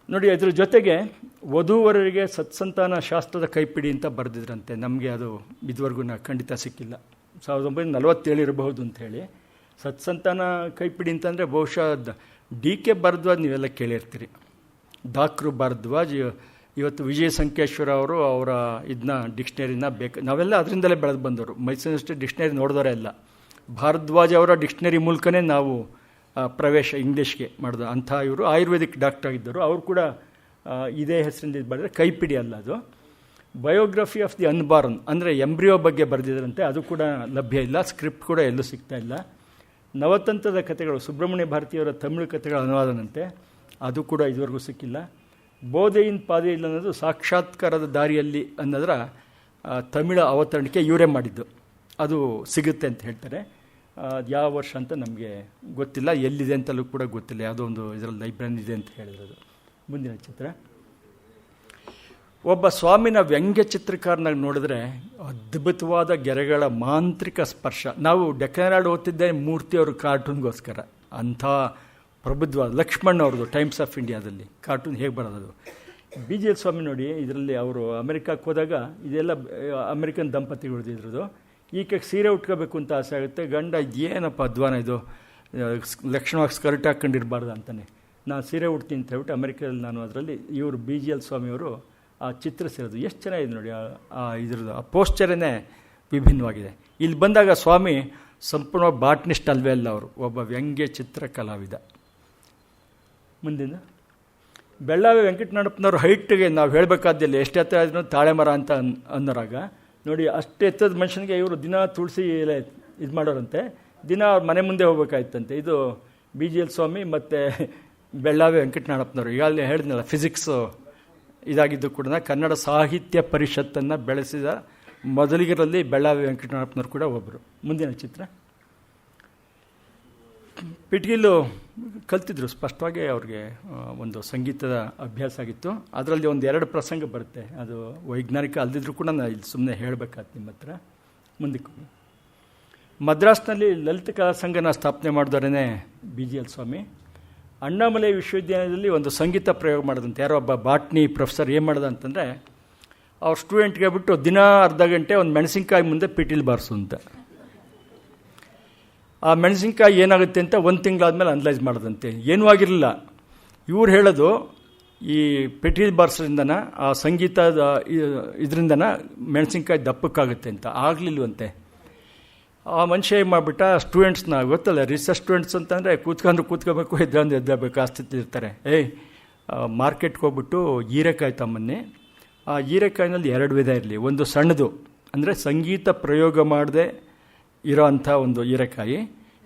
ನೋಡಿ, ಅದ್ರ ಜೊತೆಗೆ ವಧೂವರರಿಗೆ ಸತ್ಸಂತಾನ ಶಾಸ್ತ್ರದ ಕೈಪಿಡಿ ಅಂತ ಬರೆದಿದ್ರಂತೆ. ನಮಗೆ ಅದು ಇದುವರೆಗೂ ಖಂಡಿತ ಸಿಕ್ಕಿಲ್ಲ. 1947 ಇರಬಹುದು ಅಂಥೇಳಿ. ಸತ್ಸಂತಾನ ಕೈಪಿಡಿ ಅಂತಂದರೆ ಬಹುಶಃ DK ಭಾರದ್ವಾಜ್ ನೀವೆಲ್ಲ ಕೇಳಿರ್ತೀರಿ. ಡಾಕ್ಟ್ರು ಭಾರದ್ವಾಜ್ ಇವತ್ತು ವಿಜಯ ಸಂಕೇಶ್ವರ ಅವರು ಅವರ ಇದನ್ನ ಡಿಕ್ಷನರಿನ ನಾವೆಲ್ಲ ಅದರಿಂದಲೇ ಬೆಳೆದು ಬಂದವರು. ಮೈಸೂರು ಯೂನಿವರ್ಸಿಟಿ ಡಿಕ್ಷನರಿ ನೋಡಿದವರೇ ಇಲ್ಲ. ಭಾರದ್ವಾಜ್ ಅವರ ಡಿಕ್ಷನರಿ ಮೂಲಕನೇ ನಾವು ಪ್ರವೇಶ ಇಂಗ್ಲೀಷ್ಗೆ ಮಾಡಿದ ಅಂಥ ಇವರು ಆಯುರ್ವೇದಿಕ್ ಡಾಕ್ಟರ್ ಆಗಿದ್ದರು. ಅವರು ಕೂಡ ಇದೇ ಹೆಸರಿಂದ ಇದು ಬರೆದ್ರೆ, ಕೈಪಿಡಿ ಅಲ್ಲ ಅದು. ಬಯೋಗ್ರಫಿ ಆಫ್ ದಿ ಅನ್ಬಾರ್ನ್ ಅಂದರೆ ಎಂಬ್ರಿಯೋ ಬಗ್ಗೆ ಬರೆದಿದ್ರಂತೆ, ಅದು ಕೂಡ ಲಭ್ಯ ಇಲ್ಲ. ಸ್ಕ್ರಿಪ್ಟ್ ಕೂಡ ಎಲ್ಲೂ ಸಿಗ್ತಾ ಇಲ್ಲ. ನವತಂತ್ರದ ಕಥೆಗಳು, ಸುಬ್ರಹ್ಮಣ್ಯ ಭಾರತಿಯವರ ತಮಿಳು ಕಥೆಗಳ ಅನುವಾದನಂತೆ, ಅದು ಕೂಡ ಇದುವರೆಗೂ ಸಿಕ್ಕಿಲ್ಲ. ಬೋಧೆಯಿನ್ ಪಾದೆ ಇಲ್ಲ ಅನ್ನೋದು ಸಾಕ್ಷಾತ್ಕಾರದ ದಾರಿಯಲ್ಲಿ ಅನ್ನೋದರ ತಮಿಳ ಅವತರಣಿಕೆ ಇವರೇ ಮಾಡಿದ್ದು. ಅದು ಸಿಗುತ್ತೆ ಅಂತ ಹೇಳ್ತಾರೆ. ಯಾವ ವರ್ಷ ಅಂತ ನಮಗೆ ಗೊತ್ತಿಲ್ಲ, ಎಲ್ಲಿದೆ ಅಂತಲೂ ಕೂಡ ಗೊತ್ತಿಲ್ಲ. ಯಾವುದೋ ಒಂದು ಇದರಲ್ಲಿ ಲೈಬ್ರರಿ ಇದೆ ಅಂತ ಹೇಳಿರೋದು. ಮುಂದಿನ ಚಿತ್ರ, ಒಬ್ಬ ಸ್ವಾಮಿನ ವ್ಯಂಗ್ಯ ಚಿತ್ರಕಾರನಾಗಿ ನೋಡಿದ್ರೆ ಅದ್ಭುತವಾದ ಗೆರೆಗಳ ಮಾಂತ್ರಿಕ ಸ್ಪರ್ಶ. ನಾವು ಡೆಕ್ಕನಾಡು ಓದ್ತಿದ್ದೆ ಮೂರ್ತಿಯವರು ಕಾರ್ಟೂನ್ಗೋಸ್ಕರ. ಅಂಥ ಪ್ರಬುದ್ಧವಾದ ಲಕ್ಷ್ಮಣ್ ಅವ್ರದ್ದು ಟೈಮ್ಸ್ ಆಫ್ ಇಂಡಿಯಾದಲ್ಲಿ ಕಾರ್ಟೂನ್ ಹೇಗೆ ಬರೋದು. BGL ಸ್ವಾಮಿ ನೋಡಿ, ಇದರಲ್ಲಿ ಅವರು ಅಮೆರಿಕಕ್ಕೆ ಹೋದಾಗ ಇದೆಲ್ಲ ಅಮೆರಿಕನ್ ದಂಪತಿಗಳದ್ದು ಇದ್ರದ್ದು. ಈಕೆ ಸೀರೆ ಉಟ್ಕೋಬೇಕು ಅಂತ ಆಸೆ ಆಗುತ್ತೆ. ಗಂಡ ಏನಪ್ಪ ಅಧ್ವಾನ ಇದು, ಲಕ್ಷಣವಾಗಿ ಸ್ಕರ್ಟ್ ಹಾಕ್ಕೊಂಡಿರಬಾರ್ದು ಅಂತಾನೆ. ನಾನು ಸೀರೆ ಉಡ್ತೀನಿ ಅಂತ ಹೇಳ್ಬಿಟ್ಟು ಅಮೆರಿಕದಲ್ಲಿ ನಾನು ಅದರಲ್ಲಿ ಇವರು BGL ಸ್ವಾಮಿಯವರು ಆ ಚಿತ್ರಿಸಿರೋದು ಎಷ್ಟು ಚೆನ್ನಾಗಿದೆ ನೋಡಿ. ಇದ್ರದ್ದು ಆ ಪೋಸ್ಚರೇ ವಿಭಿನ್ನವಾಗಿದೆ. ಇಲ್ಲಿ ಬಂದಾಗ ಸ್ವಾಮಿ ಸಂಪೂರ್ಣ ಬಾಟ್ನಿಸ್ಟ್ ಅಲ್ವೇ ಅಲ್ಲ, ಅವರು ಒಬ್ಬ ವ್ಯಂಗ್ಯ ಚಿತ್ರ ಕಲಾವಿದ. ಮುಂದಿನ ಬೆಳ್ಳಾವಿ ವೆಂಕಟನಾಡಪ್ಪನವ್ರ ಹೈಟ್ಗೆ ನಾವು ಹೇಳಬೇಕಾದಿಲ್ಲ, ಎಷ್ಟು ಎತ್ತರ ಆದ್ರೂ ತಾಳೆ ಮರ ಅಂತ ಅನ್ನೋರಾಗ ನೋಡಿ, ಅಷ್ಟು ಎತ್ತರದ ಮನುಷ್ಯನಿಗೆ ಇವರು ದಿನ ತುಳಸಿ ಎಲೆ ಇದು ಮಾಡೋರಂತೆ, ದಿನ ಅವ್ರ ಮನೆ ಮುಂದೆ ಹೋಗ್ಬೇಕಾಯ್ತಂತೆ. ಇದು BGL ಸ್ವಾಮಿ ಮತ್ತು ಬೆಳ್ಳಾವಿ ವೆಂಕಟನಾಡಪ್ಪನವರು. ಈಗಾಗಲೇ ಹೇಳಿದ್ನಲ್ಲ, ಫಿಸಿಕ್ಸು ಇದಾಗಿದ್ದು ಕೂಡ ಕನ್ನಡ ಸಾಹಿತ್ಯ ಪರಿಷತ್ತನ್ನು ಬೆಳೆಸಿದ ಮೊದಲಿಗರಲ್ಲಿ ಬೆಳ್ಳಾವಿ ವೆಂಕಟನಾಡಪ್ಪನವರು ಕೂಡ ಒಬ್ಬರು. ಮುಂದಿನ ಚಿತ್ರ. ಪಿಟೀಲು ಕಲ್ತಿದ್ರು, ಸ್ಪಷ್ಟವಾಗಿ ಅವ್ರಿಗೆ ಒಂದು ಸಂಗೀತದ ಅಭ್ಯಾಸ ಆಗಿತ್ತು. ಅದರಲ್ಲಿ ಒಂದು 2 ಪ್ರಸಂಗ ಬರುತ್ತೆ, ಅದು ವೈಜ್ಞಾನಿಕ ಅಲ್ಲದಿದ್ರೂ ಕೂಡ ನಾನು ಇಲ್ಲಿ ಸುಮ್ಮನೆ ಹೇಳಬೇಕಾಯ್ತು ನಿಮ್ಮ ಹತ್ರ. ಮುಂದಕ್ಕೆ ಮದ್ರಾಸ್ನಲ್ಲಿ ಲಲಿತ ಕಲಾ ಸಂಘನ ಸ್ಥಾಪನೆ ಮಾಡಿದವರೇ BGL ಸ್ವಾಮಿ. ಅಣ್ಣಾಮಲೈ ವಿಶ್ವವಿದ್ಯಾಲಯದಲ್ಲಿ ಒಂದು ಸಂಗೀತ ಪ್ರಯೋಗ ಮಾಡೋದಂತೆ. ಯಾರೋ ಒಬ್ಬ ಬಾಟ್ನಿ ಪ್ರೊಫೆಸರ್ ಏನು ಮಾಡೋದು ಅಂತಂದರೆ, ಅವ್ರ ಸ್ಟೂಡೆಂಟ್ಗೆ ಬಿಟ್ಟು ದಿನ ಅರ್ಧ ಗಂಟೆ ಒಂದು ಮೆಣಸಿನ್ಕಾಯಿ ಮುಂದೆ ಪಿಟೀಲ್ ಬಾರಿಸು ಅಂತ. ಆ ಮೆಣಸಿನ್ಕಾಯಿ ಏನಾಗುತ್ತೆ ಅಂತ 1 ತಿಂಗಳಾದಮೇಲೆ ಅನಲೈಸ್ ಮಾಡೋದಂತೆ. ಏನೂ ಆಗಿರಲಿಲ್ಲ. ಇವ್ರು ಹೇಳೋದು ಈ ಪಿಟೀಲ್ ಬಾರಿಸೋದ್ರಿಂದನ ಆ ಸಂಗೀತದ ಇದರಿಂದನ ಮೆಣಸಿನ್ಕಾಯಿ ದಪ್ಪಕ್ಕಾಗುತ್ತೆ ಅಂತ. ಆಗಲಿಲ್ವಂತೆ. ಆ ಮನುಷ್ಯ ಏನು ಮಾಡಿಬಿಟ್ಟ, ಸ್ಟೂಡೆಂಟ್ಸ್ನ ಗೊತ್ತಲ್ಲ, ರಿಸರ್ಚ್ ಸ್ಟೂಡೆಂಟ್ಸ್ ಅಂತಂದರೆ ಕೂತ್ಕೋಬೇಕು, ಎದ್ದಬೇಕು, ಆ ಸ್ಥಿತಿ ಇರ್ತಾರೆ. ಮಾರ್ಕೆಟ್ಗೆ ಹೋಗ್ಬಿಟ್ಟು ಹೀರೆಕಾಯಿ ತಮ್ಮನ್ನಿ, ಆ ಹೀರೆಕಾಯಿನಲ್ಲಿ 2 ವಿಧ ಇರಲಿ. ಒಂದು ಸಣ್ಣದು, ಅಂದರೆ ಸಂಗೀತ ಪ್ರಯೋಗ ಮಾಡದೆ ಇರೋ ಅಂಥ ಒಂದು ಹೀರೆಕಾಯಿ.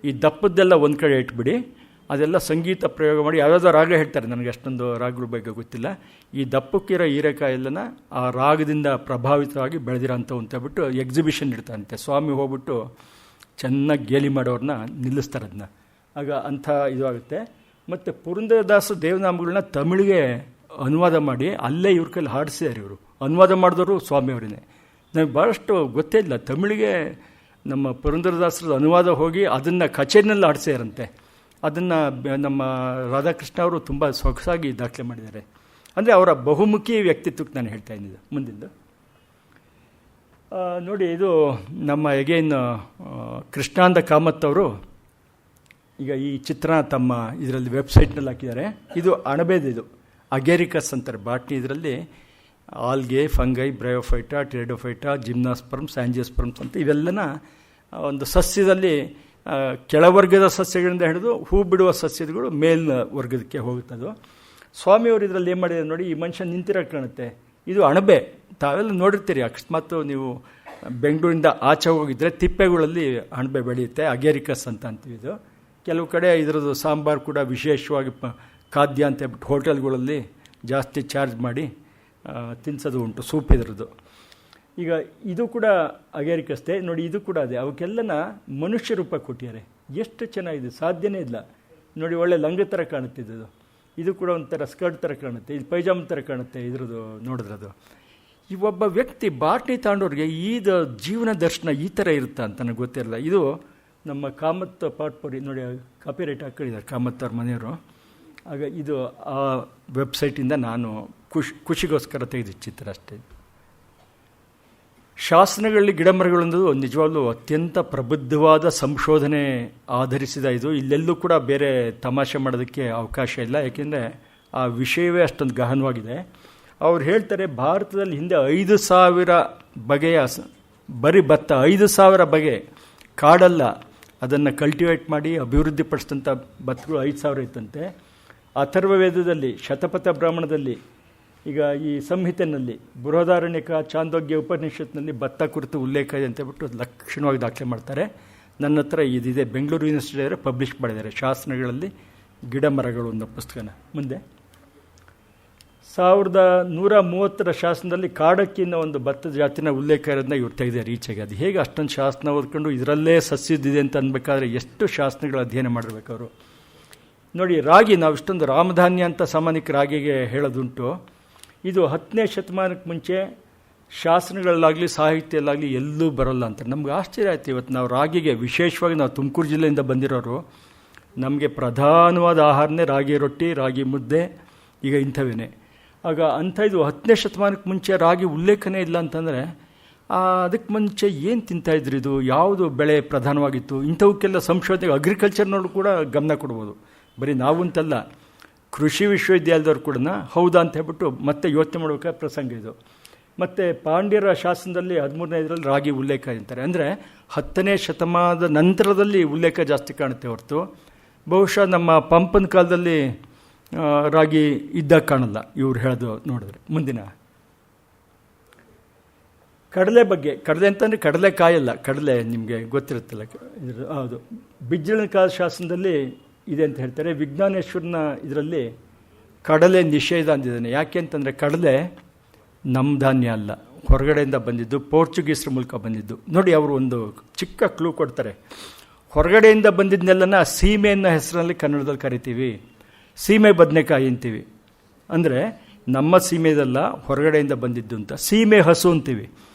ಈ ದಪ್ಪದ್ದೆಲ್ಲ ಒಂದು ಕಡೆ ಇಟ್ಬಿಡಿ, ಅದೆಲ್ಲ ಸಂಗೀತ ಪ್ರಯೋಗ ಮಾಡಿ ಯಾವುದಾದ್ರೂ ರಾಗ ಹೇಳ್ತಾರೆ, ನನಗೆ ಅಷ್ಟೊಂದು ರಾಗಗಳ ಬಗ್ಗೆ ಗೊತ್ತಿಲ್ಲ. ಈ ದಪ್ಪಕ್ಕಿರೋ ಹೀರೆಕಾಯಿಲ್ಲನ ಆ ರಾಗದಿಂದ ಪ್ರಭಾವಿತವಾಗಿ ಬೆಳೆದಿರೋ ಅಂಥವು ಅಂತ ಹೇಳ್ಬಿಟ್ಟು ಎಕ್ಸಿಬಿಷನ್ ಇಡ್ತಾರಂತೆ. ಸ್ವಾಮಿ ಹೋಗ್ಬಿಟ್ಟು ಚೆನ್ನಾಗಿ ಗೇಲಿ ಮಾಡೋರನ್ನ ನಿಲ್ಲಿಸ್ತಾರೆ ಅದನ್ನ. ಆಗ ಅಂಥ ಇದು ಆಗುತ್ತೆ. ಮತ್ತು ಪುರಂದರದಾಸ ದೇವನಾಮಗಳನ್ನ ತಮಿಳಿಗೆ ಅನುವಾದ ಮಾಡಿ ಅಲ್ಲೇ ಇವ್ರ ಕೈಲಿ ಹಾಡಿಸಿದ್ದಾರೆ. ಇವರು ಅನುವಾದ ಮಾಡಿದವರು ಸ್ವಾಮಿಯವರೇ. ನನಗೆ ಭಾಳಷ್ಟು ಗೊತ್ತೇ ಇಲ್ಲ, ತಮಿಳಿಗೆ ನಮ್ಮ ಪುರಂದರದಾಸರ ಅನುವಾದ ಹೋಗಿ ಅದನ್ನು ಕಚೇರಿನಲ್ಲಿ ಹಾಡಿಸ್ಯಾರಂತೆ. ಅದನ್ನು ನಮ್ಮ ರಾಧಾಕೃಷ್ಣ ಅವರು ತುಂಬ ಸೊಗಸಾಗಿ ದಾಖಲೆ ಮಾಡಿದ್ದಾರೆ. ಅಂದರೆ ಅವರ ಬಹುಮುಖಿ ವ್ಯಕ್ತಿತ್ವಕ್ಕೆ ನಾನು ಹೇಳ್ತಾ ಇದ್ದಿದ್ದು. ಮುಂದಿಂದು ನೋಡಿ, ಇದು ನಮ್ಮ ಎಗೇನ್ ಕೃಷ್ಣಾನಂದ ಕಾಮತ್ ಅವರು ಈಗ ಈ ಚಿತ್ರ ತಮ್ಮ ಇದರಲ್ಲಿ ವೆಬ್ಸೈಟ್ನಲ್ಲಿ ಹಾಕಿದ್ದಾರೆ. ಇದು ಅಣಬೆದು, ಇದು ಅಗೇರಿಕಸ್ ಅಂತಾರೆ ಬಾಟ್ನಿ. ಇದರಲ್ಲಿ ಆಲ್ಗೆ, ಫಂಗೈ, ಬ್ರಯೋಫೈಟಾ, ಟೆರಿಡೋಫೈಟಾ, ಜಿಮ್ನಾಸ್ಪರ್ಮ್ಸ್, ಆಂಜಿಯೋಸ್ಪರ್ಮ್ಸ್ ಅಂತ ಇವೆಲ್ಲನ ಒಂದು ಸಸ್ಯದಲ್ಲಿ ಕೆಳವರ್ಗದ ಸಸ್ಯಗಳಿಂದ ಹಿಡಿದು ಹೂ ಬಿಡುವ ಸಸ್ಯಗಳು ಮೇಲಿನ ವರ್ಗದಕ್ಕೆ ಹೋಗುತ್ತದು. ಸ್ವಾಮಿಯವರು ಇದರಲ್ಲಿ ಏನು ಮಾಡಿದ್ದಾರೆ ನೋಡಿ, ಈ ಮನುಷ್ಯ ನಿಂತಿರೋ ಕಾಣುತ್ತೆ, ಇದು ಅಣಬೆ. ತಾವೆಲ್ಲ ನೋಡಿರ್ತೀರಿ, ಅಕಸ್ಮಾತ್ ನೀವು ಬೆಂಗಳೂರಿಂದ ಆಚೆ ಹೋಗಿದ್ದರೆ ತಿಪ್ಪೆಗಳಲ್ಲಿ ಅಣಬೆ ಬೆಳೆಯುತ್ತೆ, ಅಗೇರಿಕಸ್ ಅಂತ ಅಂತೀವಿ. ಇದು ಕೆಲವು ಕಡೆ ಇದರದ್ದು ಸಾಂಬಾರು ಕೂಡ ವಿಶೇಷವಾಗಿ ಖಾದ್ಯ ಅಂತ ಹೇಳ್ಬಿಟ್ಟು ಹೋಟೆಲ್ಗಳಲ್ಲಿ ಜಾಸ್ತಿ ಚಾರ್ಜ್ ಮಾಡಿ ತಿನ್ನಿಸೋದು ಉಂಟು, ಸೂಪ್ ಇದರದ್ದು. ಈಗ ಇದು ಕೂಡ ಅಗೇರಿಕಸ್ತೆ ನೋಡಿ, ಇದು ಕೂಡ ಅದೇ. ಅವಕ್ಕೆಲ್ಲನ ಮನುಷ್ಯ ರೂಪ ಕೊಟ್ಟಿದ್ದಾರೆ. ಎಷ್ಟು ಚೆನ್ನಾಗಿದೆ, ಸಾಧ್ಯನೇ ಇಲ್ಲ ನೋಡಿ. ಒಳ್ಳೆ ಲಂಗ ಥರ ಕಾಣುತ್ತಿದ್ದು. ಇದು ಕೂಡ ಒಂಥರ ಸ್ಕರ್ಟ್ ಥರ ಕಾಣುತ್ತೆ, ಇದು ಪೈಜಾಮ ಥರ ಕಾಣುತ್ತೆ ಇದ್ರದ್ದು ನೋಡಿದ್ರದು. ಈ ಒಬ್ಬ ವ್ಯಕ್ತಿ ಬಾಟ್ನಿ ತಾಂಡೋರಿಗೆ ಈದ ಜೀವನ ದರ್ಶನ ಈ ಥರ ಇರುತ್ತಾ ಅಂತ ನನಗೆ ಗೊತ್ತಿರಲ್ಲ. ಇದು ನಮ್ಮ ಕಾಮತ್ ಪಾಟ್ಪುರಿ ನೋಡಿ, ಕಾಪಿರೈಟ್ ಹಾಕೊಂಡಿದ್ದಾರೆ ಕಾಮತ್ ಅವ್ರ ಮನೆಯವರು. ಆಗ ಇದು ಆ ವೆಬ್ಸೈಟಿಂದ ನಾನು ಖುಷಿಗೋಸ್ಕರ ತೆಗೆದ ಚಿತ್ರ ಅಷ್ಟೇ. ಶಾಸನಗಳಲ್ಲಿ ಗಿಡಮರಗಳೊಂದು ನಿಜವಾಗ್ಲೂ ಅತ್ಯಂತ ಪ್ರಬುದ್ಧವಾದ ಸಂಶೋಧನೆ ಆಧರಿಸಿದ ಇದು. ಇಲ್ಲೆಲ್ಲೂ ಕೂಡ ಬೇರೆ ತಮಾಷೆ ಮಾಡೋದಕ್ಕೆ ಅವಕಾಶ ಇಲ್ಲ, ಯಾಕೆಂದರೆ ಆ ವಿಷಯವೇ ಅಷ್ಟೊಂದು ಗಹನವಾಗಿದೆ. ಅವ್ರು ಹೇಳ್ತಾರೆ, ಭಾರತದಲ್ಲಿ ಹಿಂದೆ 5,000 ಬಗೆಯ ಬರೀ ಭತ್ತ, 5,000 ಬಗೆ ಕಾಡಲ್ಲ ಅದನ್ನು ಕಲ್ಟಿವೇಟ್ ಮಾಡಿ ಅಭಿವೃದ್ಧಿಪಡಿಸಿದಂಥ ಭತ್ತಗಳು 5,000 ಇತ್ತಂತೆ. ಅಥರ್ವವೇದದಲ್ಲಿ, ಶತಪಥ ಬ್ರಾಹ್ಮಣದಲ್ಲಿ, ಈಗ ಈ ಸಂಹಿತೆಯಲ್ಲಿ, ಬೃಹದಾರಣ್ಯಕ, ಚಾಂದೋಗ್ಯ ಉಪನಿಷತ್ನಲ್ಲಿ ಭತ್ತ ಕುರಿತು ಉಲ್ಲೇಖ ಇದೆ ಅಂತ ಹೇಳ್ಬಿಟ್ಟು ಲಕ್ಷಣವಾಗಿ ದಾಖಲೆ ಮಾಡ್ತಾರೆ. ನನ್ನ ಹತ್ರ ಇದಿದೆ, ಬೆಂಗಳೂರು ಯೂನಿವರ್ಸಿಟಿಯವರು ಪಬ್ಲಿಷ್ ಮಾಡಿದ್ದಾರೆ, ಶಾಸನಗಳಲ್ಲಿ ಗಿಡ ಮರಗಳು ಅನ್ನೋ ಪುಸ್ತಕನ. ಮುಂದೆ 1130 ಶಾಸನದಲ್ಲಿ ಕಾಡಕ್ಕಿ ಅನ್ನೋ ಒಂದು ಭತ್ತದ ಜಾತಿನ ಉಲ್ಲೇಖ ಇರೋದನ್ನ ಇವ್ರು ತೆಗೆದಾರೆ ಈಚೆಗೆ. ಅದು ಹೇಗೆ ಅಷ್ಟೊಂದು ಶಾಸನ ಓದ್ಕೊಂಡು ಇದರಲ್ಲೇ ಸಸ್ಯದಿದೆ ಅಂತ ಅನ್ಬೇಕಾದ್ರೆ ಎಷ್ಟು ಶಾಸನಗಳ ಅಧ್ಯಯನ ಮಾಡಿರ್ಬೇಕು ಅವರು. ನೋಡಿ, ರಾಗಿ, ನಾವು ಇಷ್ಟೊಂದು ರಾಮಧಾನ್ಯ ಅಂತ ಸಾಮಾನ್ಯಕ್ಕೆ ರಾಗಿಗೆ ಹೇಳೋದುಂಟು. ಇದು 10ನೇ ಶತಮಾನಕ್ಕೆ ಮುಂಚೆ ಶಾಸನಗಳಲ್ಲಾಗಲಿ ಸಾಹಿತ್ಯದಲ್ಲಾಗಲಿ ಎಲ್ಲೂ ಬರೋಲ್ಲ ಅಂತ ನಮ್ಗೆ ಆಶ್ಚರ್ಯ ಆಯ್ತು. ಇವತ್ತು ನಾವು ರಾಗಿಗೆ, ವಿಶೇಷವಾಗಿ ನಾವು ತುಮಕೂರು ಜಿಲ್ಲೆಯಿಂದ ಬಂದಿರೋರು, ನಮಗೆ ಪ್ರಧಾನವಾದ ಆಹಾರನೇ ರಾಗಿ ರೊಟ್ಟಿ, ರಾಗಿ ಮುದ್ದೆ, ಈಗ ಇಂಥವೇನೆ. ಆಗ ಅಂಥ ಇದು 10ನೇ ಶತಮಾನಕ್ಕೆ ಮುಂಚೆ ರಾಗಿ ಉಲ್ಲೇಖನೇ ಇಲ್ಲ ಅಂತಂದರೆ ಅದಕ್ಕೆ ಮುಂಚೆ ಏನು ತಿಂತಾಯಿದ್ರು, ಇದು ಯಾವುದು ಬೆಳೆ ಪ್ರಧಾನವಾಗಿತ್ತು, ಇಂಥವಕ್ಕೆಲ್ಲ ಸಂಶೋಧನೆ ಅಗ್ರಿಕಲ್ಚರ್ನಲ್ಲೂ ಕೂಡ ಗಮನ ಕೊಡ್ಬೋದು. ಬರೀ ನಾವು ಅಂತಲ್ಲ, ಕೃಷಿ ವಿಶ್ವವಿದ್ಯಾಲಯದವ್ರು ಕೂಡ ಹೌದಾ ಅಂತ ಹೇಳ್ಬಿಟ್ಟು ಮತ್ತೆ ಯೋಚನೆ ಮಾಡಬೇಕಾದ ಪ್ರಸಂಗ ಇದು. ಮತ್ತು ಪಾಂಡ್ಯರ ಶಾಸನದಲ್ಲಿ 13ನೇ ಇದರಲ್ಲಿ ರಾಗಿ ಉಲ್ಲೇಖ ಅಂತಾರೆ. ಅಂದರೆ 10ನೇ ಶತಮಾನದ ನಂತರದಲ್ಲಿ ಉಲ್ಲೇಖ ಜಾಸ್ತಿ ಕಾಣುತ್ತೆ ಹೊರತು ಬಹುಶಃ ನಮ್ಮ ಪಂಪನ ಕಾಲದಲ್ಲಿ ರಾಗಿ ಇದ್ದಾಗ ಕಾಣಲ್ಲ ಇವ್ರು ಹೇಳೋದು ನೋಡಿದ್ರೆ. ಮುಂದಿನ ಕಡಲೆ ಬಗ್ಗೆ, ಕಡಲೆ ಅಂತಂದರೆ ಕಡಲೆಕಾಯಲ್ಲ, ಕಡಲೆ ನಿಮಗೆ ಗೊತ್ತಿರುತ್ತಲ್ಲ, ಹೌದು. ಬಿಜ್ಜಳನ ಕಾಲ ಶಾಸನದಲ್ಲಿ ಇದೆ ಅಂತ ಹೇಳ್ತಾರೆ. ವಿಜ್ಞಾನೇಶ್ವರನ ಇದರಲ್ಲಿ ಕಡಲೆ ನಿಷೇಧ ಅಂದಿದ್ದಾನೆ. ಯಾಕೆ ಅಂತಂದರೆ ಕಡಲೆ ನಮ್ಮ ಧಾನ್ಯ ಅಲ್ಲ, ಹೊರಗಡೆಯಿಂದ ಬಂದಿದ್ದು, ಪೋರ್ಚುಗೀಸ್ರ ಮೂಲಕ ಬಂದಿದ್ದು. ನೋಡಿ, ಅವರು ಒಂದು ಚಿಕ್ಕ ಕ್ಲೂ ಕೊಡ್ತಾರೆ. ಹೊರಗಡೆಯಿಂದ ಬಂದಿದ್ದನ್ನೆಲ್ಲನ ಸೀಮೆ ಅನ್ನೋ ಹೆಸರಲ್ಲಿ ಕನ್ನಡದಲ್ಲಿ ಕರಿತೀವಿ, ಸೀಮೆ ಬದನೆಕಾಯಿ ಅಂತೀವಿ. ಅಂದರೆ ನಮ್ಮ ಸೀಮೆದಲ್ಲ, ಹೊರಗಡೆಯಿಂದ ಬಂದಿದ್ದು ಅಂತ. ಸೀಮೆ ಹಸು ಅಂತೀವಿ.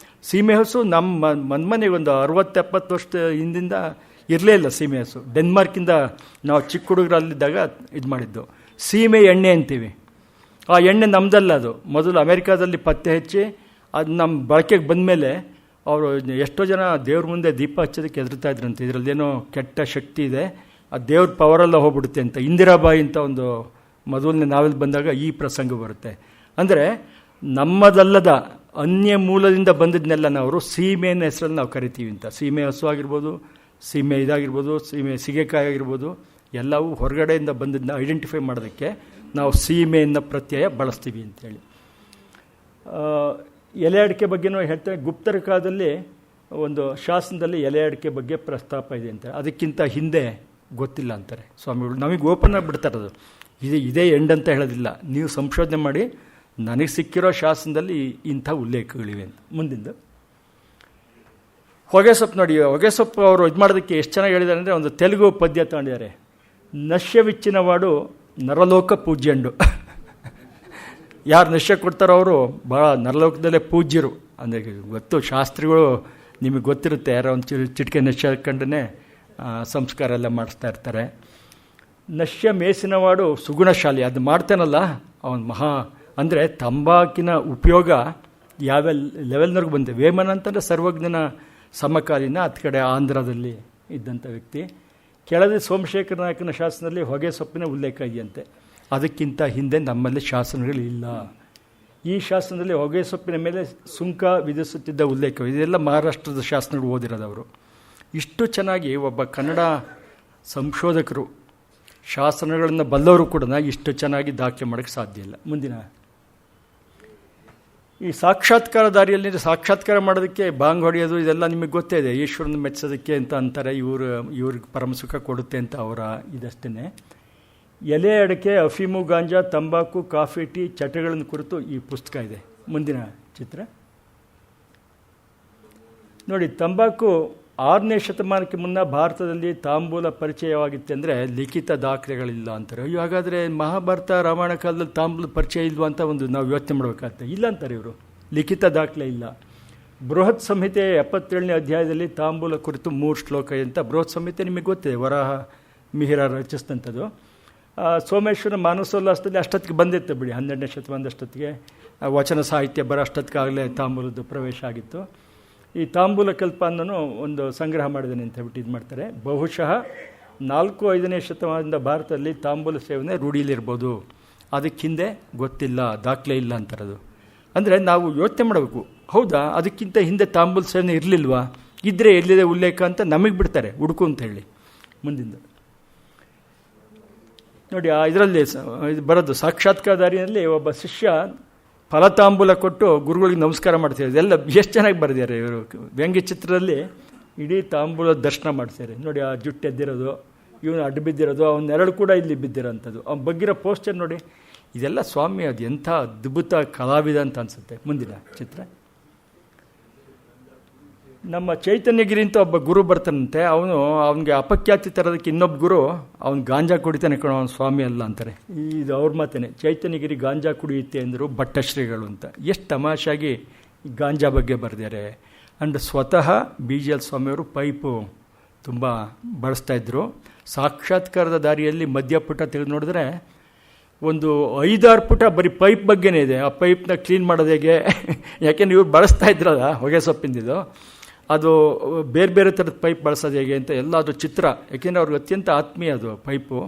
ಸೀಮೆ ಹಸು ನಮ್ಮ ಮನೆಗೆ ಒಂದು 60-70 ವರ್ಷ ಹಿಂದಿಂದ ಇರಲೇ ಇಲ್ಲ ಸೀಮೆ ಹಸು. ಡೆನ್ಮಾರ್ಕಿಂದ ನಾವು ಚಿಕ್ಕ ಹುಡುಗರಲ್ಲಿದ್ದಾಗ ಇದು ಮಾಡಿದ್ದು. ಸೀಮೆ ಎಣ್ಣೆ ಅಂತೀವಿ. ಆ ಎಣ್ಣೆ ನಮ್ಮದಲ್ಲ, ಅದು ಮೊದಲು ಅಮೆರಿಕಾದಲ್ಲಿ ಪತ್ತೆ ಹಚ್ಚಿ ಅದು ನಮ್ಮ ಬಳಕೆಗೆ ಬಂದಮೇಲೆ ಅವರು ಎಷ್ಟೋ ಜನ ದೇವ್ರ ಮುಂದೆ ದೀಪ ಹಚ್ಚೋದಕ್ಕೆ ಹೆದರ್ತಾ ಇದ್ರಂತೆ. ಇದರಲ್ಲೇನೋ ಕೆಟ್ಟ ಶಕ್ತಿ ಇದೆ, ಆ ದೇವ್ರ ಪವರೆಲ್ಲ ಹೋಗ್ಬಿಡುತ್ತೆ ಅಂತ. ಇಂದಿರಾಬಾಯಿ ಅಂತ ಒಂದು ಮೊದಲನೇ ನಾವೆಲ್ ಬಂದಾಗ ಈ ಪ್ರಸಂಗ ಬರುತ್ತೆ. ಅಂದರೆ ನಮ್ಮದಲ್ಲದ ಅನ್ಯ ಮೂಲದಿಂದ ಬಂದಿದ್ದನ್ನೆಲ್ಲ ನಾವು ಸೀಮೆಯ ಹೆಸರಲ್ಲಿ ನಾವು ಕರಿತೀವಿ ಅಂತ. ಸೀಮೆ ಹಸು ಆಗಿರ್ಬೋದು, ಸೀಮೆ ಇದಾಗಿರ್ಬೋದು, ಸೀಮೆ ಸಿಗೆಕಾಯಿ ಆಗಿರ್ಬೋದು, ಎಲ್ಲವೂ ಹೊರಗಡೆಯಿಂದ ಬಂದಿದ್ದನ್ನ ಐಡೆಂಟಿಫೈ ಮಾಡೋದಕ್ಕೆ ನಾವು ಸೀಮೆಯನ್ನು ಪ್ರತ್ಯಯ ಬಳಸ್ತೀವಿ ಅಂತೇಳಿ. ಎಲೆ ಅಡಿಕೆ ಬಗ್ಗೆನೂ ಹೇಳ್ತಾರೆ. ಗುಪ್ತರ ಕಾಲದಲ್ಲಿ ಒಂದು ಶಾಸನದಲ್ಲಿ ಎಲೆ ಅಡಿಕೆ ಬಗ್ಗೆ ಪ್ರಸ್ತಾಪ ಇದೆ ಅಂತಾರೆ. ಅದಕ್ಕಿಂತ ಹಿಂದೆ ಗೊತ್ತಿಲ್ಲ ಅಂತಾರೆ ಸ್ವಾಮಿಗಳು. ನಮಗೆ ಓಪನ್ ಆಗಿ ಬಿಡ್ತಾರೆ, ಅದು ಇದೇ ಎಂಡ್ ಅಂತ ಹೇಳೋದಿಲ್ಲ. ನೀವು ಸಂಶೋಧನೆ ಮಾಡಿ ನನಗೆ ಸಿಕ್ಕಿರೋ ಶಾಸನದಲ್ಲಿ ಇಂಥ ಉಲ್ಲೇಖಗಳಿವೆ ಅಂತ. ಮುಂದಿಂದು ಹೊಗೆ ಸೊಪ್ಪು ನೋಡಿ. ಹೊಗೆ ಸೊಪ್ಪು ಅವರು ಇದು ಮಾಡೋದಕ್ಕೆ ಎಷ್ಟು ಚೆನ್ನಾಗಿ ಹೇಳಿದ್ದಾರೆ ಅಂದರೆ, ಒಂದು ತೆಲುಗು ಪದ್ಯ ತಗೊಂಡಿದ್ದಾರೆ. ನಶ್ಯವಿಚ್ಚಿನವಾಡು ನರಲೋಕ ಪೂಜ್ಯಂಡು. ಯಾರು ನಶ್ಯ ಕೊಡ್ತಾರೋ ಅವರು ಭಾಳ ನರಲೋಕದಲ್ಲೇ ಪೂಜ್ಯರು. ಅಂದರೆ ಗೊತ್ತು, ಶಾಸ್ತ್ರಿಗಳು ನಿಮಗೆ ಗೊತ್ತಿರುತ್ತೆ, ಯಾರೋ ಒಂದು ಚಿಟಿಕೆ ನಶ್ಯ ಕಂಡೇ ಸಂಸ್ಕಾರ ಎಲ್ಲ ಮಾಡಿಸ್ತಾ ಇರ್ತಾರೆ. ನಶ್ಯ ಮೇಸಿನವಾಡು ಸುಗುಣಶಾಲಿ. ಅದು ಮಾಡ್ತಾನಲ್ಲ ಅವನು ಮಹಾ. ಅಂದರೆ ತಂಬಾಕಿನ ಉಪಯೋಗ ಯಾವ ಲೆವೆಲ್ನವ್ರಿಗೆ ಬಂದಿದೆ. ವೇಮನ ಅಂತಂದರೆ ಸರ್ವಜ್ಞನ ಸಮಕಾಲೀನ, ಹತ್ತು ಕಡೆ ಆಂಧ್ರದಲ್ಲಿ ಇದ್ದಂಥ ವ್ಯಕ್ತಿ. ಕೆಳದಿ ಸೋಮಶೇಖರ ನಾಯಕನ ಶಾಸನದಲ್ಲಿ ಹೊಗೆ ಸೊಪ್ಪಿನ ಉಲ್ಲೇಖ ಇದೆಯಂತೆ. ಅದಕ್ಕಿಂತ ಹಿಂದೆ ನಮ್ಮಲ್ಲಿ ಶಾಸನಗಳಿಲ್ಲ. ಈ ಶಾಸನದಲ್ಲಿ ಹೊಗೆ ಸೊಪ್ಪಿನ ಮೇಲೆ ಸುಂಕ ವಿಧಿಸುತ್ತಿದ್ದ ಉಲ್ಲೇಖ, ಇದೆಲ್ಲ ಮಹಾರಾಷ್ಟ್ರದ ಶಾಸನಗಳು ಓದಿರೋದವರು. ಇಷ್ಟು ಚೆನ್ನಾಗಿ ಒಬ್ಬ ಕನ್ನಡ ಸಂಶೋಧಕರು, ಶಾಸನಗಳನ್ನು ಬಲ್ಲವರು ಕೂಡ ಇಷ್ಟು ಚೆನ್ನಾಗಿ ದಾಖಲೆ ಮಾಡೋಕ್ಕೆ ಸಾಧ್ಯ ಇಲ್ಲ. ಮುಂದಿನ ಈ ಸಾಕ್ಷಾತ್ಕಾರ ದಾರಿಯಲ್ಲಿ ಸಾಕ್ಷಾತ್ಕಾರ ಮಾಡೋದಕ್ಕೆ ಬಾಂಗ್ ಹೊಡೆಯೋದು ಇದೆಲ್ಲ ನಿಮಗೆ ಗೊತ್ತೇ ಇದೆ. ಈಶ್ವರನ ಮೆಚ್ಚೋದಕ್ಕೆ ಅಂತ ಅಂತಾರೆ. ಇವ್ರಿಗೆ ಪರಮಸುಖ ಕೊಡುತ್ತೆ ಅಂತ ಅವರ ಇದಷ್ಟೇ. ಎಲೆ ಅಡಿಕೆ, ಅಫೀಮು, ಗಾಂಜಾ, ತಂಬಾಕು, ಕಾಫಿ, ಟೀ ಚಟಗಳನ್ನು ಕುರಿತು ಈ ಪುಸ್ತಕ ಇದೆ. ಮುಂದಿನ ಚಿತ್ರ ನೋಡಿ. ತಂಬಾಕು 6ನೇ ಶತಮಾನಕ್ಕೆ ಮುನ್ನ ಭಾರತದಲ್ಲಿ ತಾಂಬೂಲ ಪರಿಚಯವಾಗಿತ್ತು ಅಂದರೆ ಲಿಖಿತ ದಾಖಲೆಗಳಿಲ್ಲ ಅಂತಾರೆ. ಅಯ್ಯೋ, ಹಾಗಾದರೆ ಮಹಾಭಾರತ ರಾಮಾಯಣ ಕಾಲದಲ್ಲಿ ತಾಂಬೂಲ ಪರಿಚಯ ಇಲ್ವ ಅಂತ ಒಂದು ನಾವು ಯೋಚನೆ ಮಾಡಬೇಕಾಗ್ತದೆ. ಇಲ್ಲ ಅಂತಾರೆ ಇವರು, ಲಿಖಿತ ದಾಖಲೆ ಇಲ್ಲ. ಬೃಹತ್ ಸಂಹಿತೆ 77ನೇ ಅಧ್ಯಾಯದಲ್ಲಿ ತಾಂಬೂಲ ಕುರಿತು 3 ಶ್ಲೋಕ ಅಂತ. ಬೃಹತ್ ಸಂಹಿತೆ ನಿಮಗೆ ಗೊತ್ತಿದೆ, ವರಾಹ ಮಿಹಿರ ರಚಿಸಿದಂಥದ್ದು. ಸೋಮೇಶ್ವರ ಮಾನಸೋಲ್ಲಾಸದಲ್ಲಿ ಅಷ್ಟೊತ್ತಿಗೆ ಬಂದಿತ್ತು ಬಿಡಿ, 12ನೇ ಶತಮಾನದಷ್ಟೊತ್ತಿಗೆ ವಚನ ಸಾಹಿತ್ಯ ಬರೋ ಅಷ್ಟೊತ್ತಿಗಾಗಲೇ ತಾಂಬೂಲದ ಪ್ರವೇಶ ಆಗಿತ್ತು. ಈ ತಾಂಬೂಲ ಕಲ್ಪ ಅನ್ನೋ ಒಂದು ಸಂಗ್ರಹ ಮಾಡಿದ್ದೇನೆ ಅಂತ ಹೇಳ್ಬಿಟ್ಟು ಇದು ಮಾಡ್ತಾರೆ. ಬಹುಶಃ 4-5ನೇ ಶತಮಾನದಿಂದ ಭಾರತದಲ್ಲಿ ತಾಂಬೂಲ ಸೇವನೆ ರೂಢಿಲಿರ್ಬೋದು. ಅದಕ್ಕೆ ಹಿಂದೆ ಗೊತ್ತಿಲ್ಲ, ದಾಖಲೆ ಇಲ್ಲ ಅಂತಾರದು. ಅಂದರೆ ನಾವು ಯೋಚನೆ ಮಾಡಬೇಕು, ಹೌದಾ ಅದಕ್ಕಿಂತ ಹಿಂದೆ ತಾಂಬೂಲ ಸೇವನೆ ಇರಲಿಲ್ವಾ, ಇದ್ದರೆ ಎಲ್ಲಿದೆ ಉಲ್ಲೇಖ ಅಂತ ನಮಗೆ ಬಿಡ್ತಾರೆ ಹುಡುಕು ಅಂತ ಹೇಳಿ. ಮುಂದಿಂದ ನೋಡಿ, ಇದರಲ್ಲಿ ಇದು ಬರೋದು ಸಾಕ್ಷಾತ್ಕಾರದಾರಿಯಲ್ಲಿ ಒಬ್ಬ ಶಿಷ್ಯ ಫಲತಾಂಬೂಲ ಕೊಟ್ಟು ಗುರುಗಳಿಗೆ ನಮಸ್ಕಾರ ಮಾಡ್ತಾರೆ. ಇದೆಲ್ಲ ಎಷ್ಟು ಚೆನ್ನಾಗಿ ಬರೆದಿದ್ದಾರೆ ಇವರು. ವ್ಯಂಗ್ಯ ಚಿತ್ರದಲ್ಲಿ ಇಡೀ ತಾಂಬೂಲ ದರ್ಶನ ಮಾಡ್ತಾರೆ ನೋಡಿ. ಆ ಜುಟ್ಟು ಎದ್ದಿರೋದು, ಇವನು ಅಡ್ಡು ಬಿದ್ದಿರೋದು, ಅವನ ನೆರಳು ಕೂಡ ಇಲ್ಲಿ ಬಿದ್ದಿರೋಂಥದ್ದು, ಅವ್ನು ಬಗ್ಗಿರೋ ಪೋಸ್ಟರ್ ನೋಡಿ. ಇದೆಲ್ಲ ಸ್ವಾಮಿ ಅದು ಎಂಥ ಅದ್ಭುತ ಕಲಾವಿದ ಅಂತ ಅನಿಸುತ್ತೆ. ಮುಂದಿನ ಚಿತ್ರ ನಮ್ಮ ಚೈತನ್ಯಗಿರಿ ಅಂತ ಒಬ್ಬ ಗುರು ಬರ್ತಾನಂತೆ. ಅವನಿಗೆ ಅಪಖ್ಯಾತಿ ತರೋದಕ್ಕೆ ಇನ್ನೊಬ್ಬ ಗುರು ಅವ್ನು ಗಾಂಜಾ ಕುಡಿತಾನೆ ಕಣೋ, ಅವನು ಸ್ವಾಮಿ ಅಲ್ಲ ಅಂತಾರೆ. ಇದು ಅವ್ರ ಮಾತೇನೆ. ಚೈತನ್ಯಗಿರಿ ಗಾಂಜಾ ಕುಡಿಯುತ್ತೆ ಅಂದರು ಭಟ್ಟಶ್ರೀಗಳು ಅಂತ. ಎಷ್ಟು ತಮಾಷಾಗಿ ಗಾಂಜಾ ಬಗ್ಗೆ ಬರೆದಿದ್ದಾರೆ. ಆ್ಯಂಡ್ ಸ್ವತಃ BGL ಸ್ವಾಮಿಯವರು ಪೈಪು ತುಂಬ ಬಳಸ್ತಾಯಿದ್ರು. ಸಾಕ್ಷಾತ್ಕಾರದ ದಾರಿಯಲ್ಲಿ ಮಧ್ಯಪುಟ ತೆಗೆದು ನೋಡಿದ್ರೆ ಒಂದು 5-6 ಪುಟ ಬರೀ ಪೈಪ್ ಬಗ್ಗೆನೇ ಇದೆ. ಆ ಪೈಪ್ನ ಕ್ಲೀನ್ ಮಾಡೋದು ಹೇಗೆ, ಯಾಕೆಂದ್ರೆ ಇವ್ರು ಬಳಸ್ತಾ ಇದ್ರಲ್ಲ ಹೊಗೆ ಸೊಪ್ಪಿಂದಿದ್ದು, ಅದು ಬೇರೆ ಬೇರೆ ಥರದ ಪೈಪ್ ಬಳಸೋದು ಹೇಗೆ ಅಂತ ಎಲ್ಲ ಅದು ಚಿತ್ರ. ಯಾಕೆಂದರೆ ಅವ್ರಿಗೆ ಅತ್ಯಂತ ಆತ್ಮೀಯ ಅದು ಪೈಪು.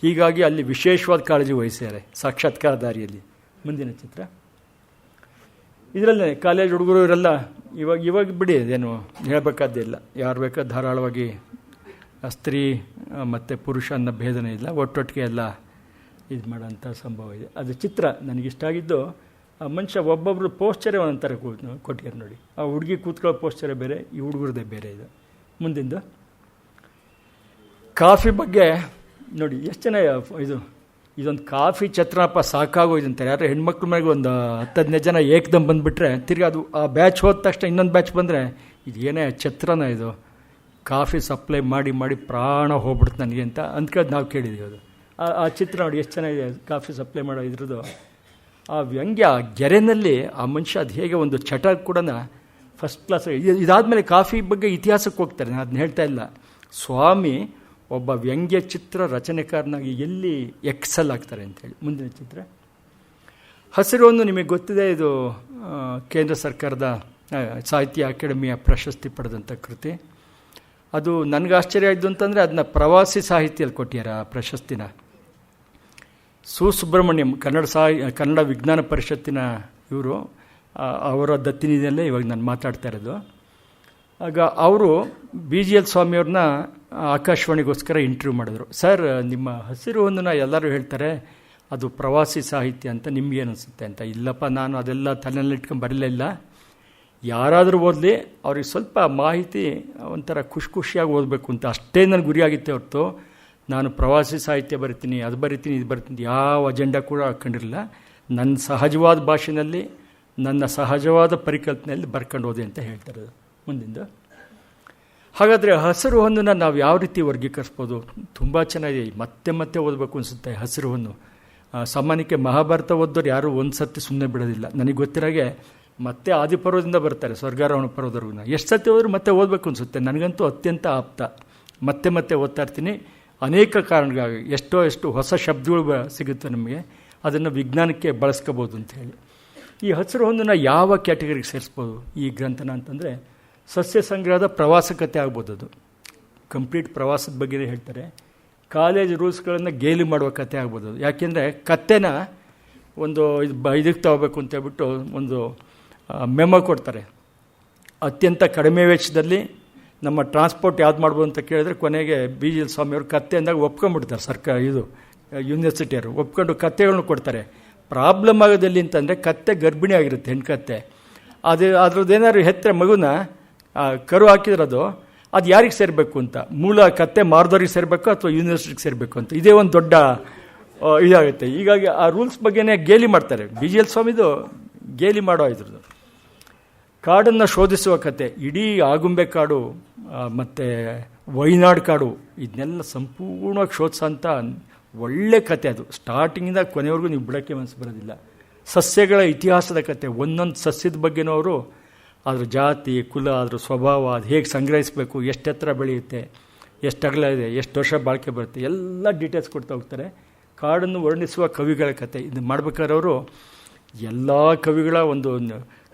ಹೀಗಾಗಿ ಅಲ್ಲಿ ವಿಶೇಷವಾದ ಕಾಳಜಿ ವಹಿಸ್ಯಾರೆ ಸಾಕ್ಷಾತ್ಕಾರ ದಾರಿಯಲ್ಲಿ. ಮುಂದಿನ ಚಿತ್ರ ಇದರಲ್ಲೇ ಕಾಲೇಜ್ ಹುಡುಗರು ಇವರೆಲ್ಲ ಇವಾಗ ಬಿಡಿ ಅದೇನು ಹೇಳಬೇಕಾದ್ದಿಲ್ಲ, ಯಾರು ಬೇಕಾದ ಧಾರಾಳವಾಗಿ ಸ್ತ್ರೀ ಮತ್ತು ಪುರುಷ ಅನ್ನೋ ಭೇದನೇ ಇಲ್ಲ, ಒಟ್ಟೊಟ್ಟಿಗೆ ಎಲ್ಲ ಇದು ಮಾಡೋಂಥ ಸಂಭವ ಇದೆ. ಅದು ಚಿತ್ರ ನನಗಿಷ್ಟ ಆಗಿದ್ದು, ಆ ಮನುಷ್ಯ ಒಬ್ಬೊಬ್ರು ಪೋಸ್ಚರೇ ಒಂಥರ ಕೊಟ್ಟಿದ್ದಾರೆ ನೋಡಿ. ಆ ಹುಡುಗಿ ಕೂತ್ಕೊಳ್ಳೋ ಪೋಸ್ಚರೇ ಬೇರೆ, ಈ ಹುಡುಗರದೇ ಬೇರೆ. ಇದು ಮುಂದಿಂದು ಕಾಫಿ ಬಗ್ಗೆ ನೋಡಿ ಎಷ್ಟು ಜನ ಇದೊಂದು ಕಾಫಿ ಛತ್ರನಪ್ಪ ಸಾಕಾಗೋಯ್ತು ಅಂತಾರೆ. ಯಾರು ಹೆಣ್ಮಕ್ಳ ಮೇಲೆ ಒಂದು 10-15 ಜನ ಏಕದಮ್ ಬಂದುಬಿಟ್ರೆ ತಿರ್ಗಿ ಅದು ಆ ಬ್ಯಾಚ್ ಹೋದ ತಕ್ಷಣ ಇನ್ನೊಂದು ಬ್ಯಾಚ್ ಬಂದರೆ ಇದು ಏನೇ ಛತ್ರನ, ಇದು ಕಾಫಿ ಸಪ್ಲೈ ಮಾಡಿ ಮಾಡಿ ಪ್ರಾಣ ಹೋಗ್ಬಿಡ್ತು ನನಗೆ ಅಂತ ಅಂದ್ಕೊಂಡು ನಾವು ಕೇಳಿದ್ದೀವಿ. ಅದು ಆ ಚಿತ್ರ ನೋಡಿ ಎಷ್ಟು ಚೆನ್ನಾಗಿದೆ, ಕಾಫಿ ಸಪ್ಲೈ ಮಾಡೋ ಇದ್ರದ್ದು ಆ ವ್ಯಂಗ್ಯ, ಆ ಗೆರೆನಲ್ಲಿ ಆ ಮನುಷ್ಯ ಅದು ಹೇಗೆ ಒಂದು ಚಟ ಕೂಡ ಫಸ್ಟ್ ಕ್ಲಾಸ್. ಇದಾದಮೇಲೆ ಕಾಫಿ ಬಗ್ಗೆ ಇತಿಹಾಸಕ್ಕೆ ಹೋಗ್ತಾರೆ, ನಾನು ಅದನ್ನ ಹೇಳ್ತಾ ಇಲ್ಲ. ಸ್ವಾಮಿ ಒಬ್ಬ ವ್ಯಂಗ್ಯ ಚಿತ್ರ ರಚನೆಕಾರನಾಗಿ ಎಲ್ಲಿ ಎಕ್ಸೆಲ್ ಆಗ್ತಾರೆ ಅಂತೇಳಿ. ಮುಂದಿನ ಚಿತ್ರ ಹಸಿರು ಒಂದು ನಿಮಗೆ ಗೊತ್ತಿದೆ, ಇದು ಕೇಂದ್ರ ಸರ್ಕಾರದ ಸಾಹಿತ್ಯ ಅಕಾಡೆಮಿಯ ಪ್ರಶಸ್ತಿ ಪಡೆದಂಥ ಕೃತಿ. ಅದು ನನಗೆ ಆಶ್ಚರ್ಯ ಆಯಿತು ಅಂತಂದರೆ ಅದನ್ನ ಪ್ರವಾಸಿ ಸಾಹಿತ್ಯದಲ್ಲಿ ಕೊಟ್ಟಿದ್ದಾರೆ ಆ ಪ್ರಶಸ್ತಿನ. ಸುಬ್ರಹ್ಮಣ್ಯಂ ಕನ್ನಡ ವಿಜ್ಞಾನ ಪರಿಷತ್ತಿನ ಇವರು, ಅವರ ದತ್ತಿನಿಧಿಯಲ್ಲೇ ಇವಾಗ ನಾನು ಮಾತಾಡ್ತಾ ಇರೋದು. ಆಗ ಅವರು BGL ಸ್ವಾಮಿಯವ್ರನ್ನ ಆಕಾಶವಾಣಿಗೋಸ್ಕರ ಇಂಟರ್ವ್ಯೂ ಮಾಡಿದ್ರು. ಸರ್, ನಿಮ್ಮ ಹಸಿರು ಹೊನ್ನನ್ನ ಎಲ್ಲರೂ ಹೇಳ್ತಾರೆ ಅದು ಪ್ರವಾಸಿ ಸಾಹಿತ್ಯ ಅಂತ, ನಿಮ್ಗೇನು ಅನಿಸುತ್ತೆ ಅಂತ. ಇಲ್ಲಪ್ಪ, ನಾನು ಅದೆಲ್ಲ ತಲೆಯಲ್ಲಿಟ್ಕೊಂಡು ಬರಲಿಲ್ಲ. ಯಾರಾದರೂ ಓದಲಿ ಅವ್ರಿಗೆ ಸ್ವಲ್ಪ ಮಾಹಿತಿ ಒಂಥರ ಖುಷಿಯಾಗಿ ಓದಬೇಕು ಅಂತ ಅಷ್ಟೇ ನನ್ನ ಗುರಿಯಾಗಿತ್ತೆ ಹೊರತು ನಾನು ಪ್ರವಾಸಿ ಸಾಹಿತ್ಯ ಬರಿತೀನಿ, ಅದು ಬರಿತೀನಿ, ಇದು ಬರಿತೀನಿ, ಯಾವ ಅಜೆಂಡಾ ಕೂಡ ಹಾಕ್ಕೊಂಡಿರಲಿಲ್ಲ. ನನ್ನ ಸಹಜವಾದ ಭಾಷೆಯಲ್ಲಿ, ನನ್ನ ಸಹಜವಾದ ಪರಿಕಲ್ಪನೆಯಲ್ಲಿ ಬರ್ಕೊಂಡು ಹೋದೆ ಅಂತ ಹೇಳ್ತಾರೆ. ಮುಂದಿಂದ ಹಾಗಾದರೆ ಹಸಿರು ಹೊನ್ನನ್ನು ನಾವು ಯಾವ ರೀತಿ ವರ್ಗೀಕರಿಸ್ಬೋದು? ತುಂಬ ಚೆನ್ನಾಗಿದೆ, ಮತ್ತೆ ಮತ್ತೆ ಓದಬೇಕು ಅನಿಸುತ್ತೆ ಹಸಿರು ಹೊನ್ನು. ಸಾಮಾನ್ಯಕ್ಕೆ ಮಹಾಭಾರತ ಓದೋರು ಯಾರೂ ಒಂದು ಸರ್ತಿ ಸುಮ್ಮನೆ ಬಿಡೋದಿಲ್ಲ. ನನಗೆ ಗೊತ್ತಿರಾಗೆ ಮತ್ತೆ ಆದಿಪರ್ವದಿಂದ ಬರ್ತಾರೆ ಸ್ವರ್ಗಾರೋಹಣ ಪರ್ವದವರೆಗೂ. ಎಷ್ಟು ಸರ್ತಿ ಹೋದರೂ ಮತ್ತೆ ಓದಬೇಕು ಅನಿಸುತ್ತೆ. ನನಗಂತೂ ಅತ್ಯಂತ ಆಪ್ತ, ಮತ್ತೆ ಮತ್ತೆ ಓದ್ತಾ ಇರ್ತೀನಿ. ಅನೇಕ ಕಾರಣಗಳಾಗಿ ಎಷ್ಟು ಹೊಸ ಶಬ್ದಗಳು ಸಿಗುತ್ತೆ ನಮಗೆ, ಅದನ್ನು ವಿಜ್ಞಾನಕ್ಕೆ ಬಳಸ್ಕೋಬೋದು ಅಂಥೇಳಿ. ಈ ಹಸಿರು ಹೊನ್ನನ್ನು ಯಾವ ಕ್ಯಾಟಗರಿಗೆ ಸೇರಿಸ್ಬೋದು ಈ ಗ್ರಂಥನ ಅಂತಂದರೆ, ಸಸ್ಯ ಸಂಗ್ರಹದ ಪ್ರವಾಸ ಕಥೆ ಆಗ್ಬೋದು. ಅದು ಕಂಪ್ಲೀಟ್ ಪ್ರವಾಸದ ಬಗ್ಗೆನೇ ಹೇಳ್ತಾರೆ. ಕಾಲೇಜ್ ರೂಲ್ಸ್ಗಳನ್ನು ಗೇಲಿ ಮಾಡುವ ಕಥೆ ಆಗ್ಬೋದು ಅದು. ಯಾಕೆಂದರೆ ಕಥೆನ ಒಂದು ಇದಕ್ಕೆ ತಗೋಬೇಕು ಅಂತ ಹೇಳ್ಬಿಟ್ಟು ಒಂದು ಮೆಮೊ ಕೊಡ್ತಾರೆ. ಅತ್ಯಂತ ಕಡಿಮೆ ವೆಚ್ಚದಲ್ಲಿ ನಮ್ಮ ಟ್ರಾನ್ಸ್ಪೋರ್ಟ್ ಯಾವ್ದು ಮಾಡ್ಬೋದು ಅಂತ ಕೇಳಿದ್ರೆ ಕೊನೆಗೆ BGL ಸ್ವಾಮಿಯವರು ಕತ್ತೆ ಅಂದಾಗ ಒಪ್ಕೊಂಡ್ಬಿಡ್ತಾರೆ. ಯೂನಿವರ್ಸಿಟಿಯವರು ಒಪ್ಕೊಂಡು ಕತ್ತೆಗಳನ್ನ ಕೊಡ್ತಾರೆ. ಪ್ರಾಬ್ಲಮ್ ಆಗೋದಲ್ಲಿ ಅಂತಂದರೆ ಕತ್ತೆ ಗರ್ಭಿಣಿ ಆಗಿರುತ್ತೆ, ಹೆಣ್ಕತ್ತೆ. ಅದ್ರದ್ದೇನಾದ್ರು ಹೆತ್ತರೆ ಮಗುನ ಕರು ಹಾಕಿದ್ರದು ಅದು ಯಾರಿಗೆ ಸೇರಬೇಕು ಅಂತ, ಮೂಲ ಕತ್ತೆ ಮಾರ್ದವ್ರಿಗೆ ಸೇರಬೇಕು ಅಥವಾ ಯೂನಿವರ್ಸಿಟಿಗೆ ಸೇರಬೇಕು ಅಂತ, ಇದೇ ಒಂದು ದೊಡ್ಡ ಇದಾಗುತ್ತೆ. ಹೀಗಾಗಿ ಆ ರೂಲ್ಸ್ ಬಗ್ಗೆನೇ ಗೇಲಿ ಮಾಡ್ತಾರೆ. BGL ಸ್ವಾಮಿದು ಗೇಲಿ ಮಾಡೋ ಇದ್ರದ್ದು. ಕಾಡನ್ನು ಶೋಧಿಸುವ ಕತೆ, ಇಡೀ ಆಗುಂಬೆ ಕಾಡು ಮತ್ತು ವೈನಾಡ್ ಕಾಡು ಇದನ್ನೆಲ್ಲ ಸಂಪೂರ್ಣವಾಗಿ ಶೋಧಿಸೋಂಥ ಒಳ್ಳೆ ಕತೆ ಅದು. ಸ್ಟಾರ್ಟಿಂಗಿಂದ ಕೊನೆವರೆಗೂ ನೀವು ಬಿಡೋಕ್ಕೆ ಮನಸ್ಸು ಬರೋದಿಲ್ಲ. ಸಸ್ಯಗಳ ಇತಿಹಾಸದ ಕತೆ, ಒಂದೊಂದು ಸಸ್ಯದ ಬಗ್ಗೆನೂ ಅವರು ಅದ್ರ ಜಾತಿ, ಕುಲ, ಅದ್ರ ಸ್ವಭಾವ, ಅದು ಹೇಗೆ ಸಂಗ್ರಹಿಸಬೇಕು, ಎಷ್ಟು ಎತ್ತರ ಬೆಳೆಯುತ್ತೆ, ಎಷ್ಟು ಅಗಲ ಇದೆ, ಎಷ್ಟು ವರ್ಷ ಬಾಳಿಕೆ ಬರುತ್ತೆ, ಎಲ್ಲ ಡೀಟೇಲ್ಸ್ ಕೊಡ್ತಾ ಹೋಗ್ತಾರೆ. ಕಾಡನ್ನು ವರ್ಣಿಸುವ ಕವಿಗಳ ಕತೆ ಇದು ಮಾಡ್ಬೇಕಾದ್ರೆ ಅವರು ಎಲ್ಲ ಕವಿಗಳ ಒಂದು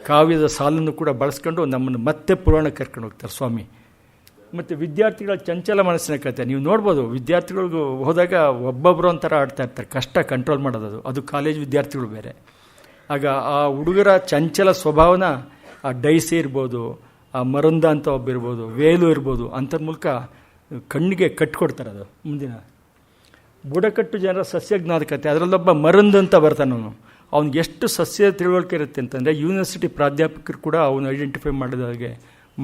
ಕಾವ್ಯದ ಸಾಲನ್ನು ಕೂಡ ಬಳಸ್ಕೊಂಡು ನಮ್ಮನ್ನು ಮತ್ತೆ ಪುರಾಣಕ್ಕೆ ಕರ್ಕೊಂಡು ಹೋಗ್ತಾರೆ ಸ್ವಾಮಿ. ಮತ್ತು ವಿದ್ಯಾರ್ಥಿಗಳ ಚಂಚಲ ಮನಸ್ಸಿನ ಕತೆ ನೀವು ನೋಡ್ಬೋದು. ವಿದ್ಯಾರ್ಥಿಗಳಿಗೂ ಹೋದಾಗ ಒಬ್ಬೊಬ್ಬರು ಒಂಥರ ಆಡ್ತಾ ಇರ್ತಾರೆ, ಕಷ್ಟ ಕಂಟ್ರೋಲ್ ಮಾಡೋದು. ಅದು ಕಾಲೇಜ್ ವಿದ್ಯಾರ್ಥಿಗಳು ಬೇರೆ. ಆಗ ಆ ಹುಡುಗರ ಚಂಚಲ ಸ್ವಭಾವನ ಆ ಡೈಸಿ ಇರ್ಬೋದು, ಆ ಮರಂದ ಅಂತ ಒಬ್ಬಿರ್ಬೋದು, ವೇಲು ಇರ್ಬೋದು, ಅಂಥರ ಮೂಲಕ ಕಣ್ಣಿಗೆ ಕಟ್ಕೊಡ್ತಾರೆ. ಅದು ಮುಂದಿನ ಬುಡಕಟ್ಟು ಜನರ ಸಸ್ಯಜ್ಞಾನ ಕತೆ, ಅದರಲ್ಲೊಬ್ಬ ಮರಂದ್ ಅಂತ ಬರ್ತಾನೆ. ಅವ್ನಿಗೆ ಎಷ್ಟು ಸಸ್ಯ ತಿಳುವಳಿಕೆ ಇರುತ್ತೆ ಅಂತಂದರೆ ಯೂನಿವರ್ಸಿಟಿ ಪ್ರಾಧ್ಯಾಪಕರು ಕೂಡ ಅವನು ಐಡೆಂಟಿಫೈ ಮಾಡೋದಾಗೆ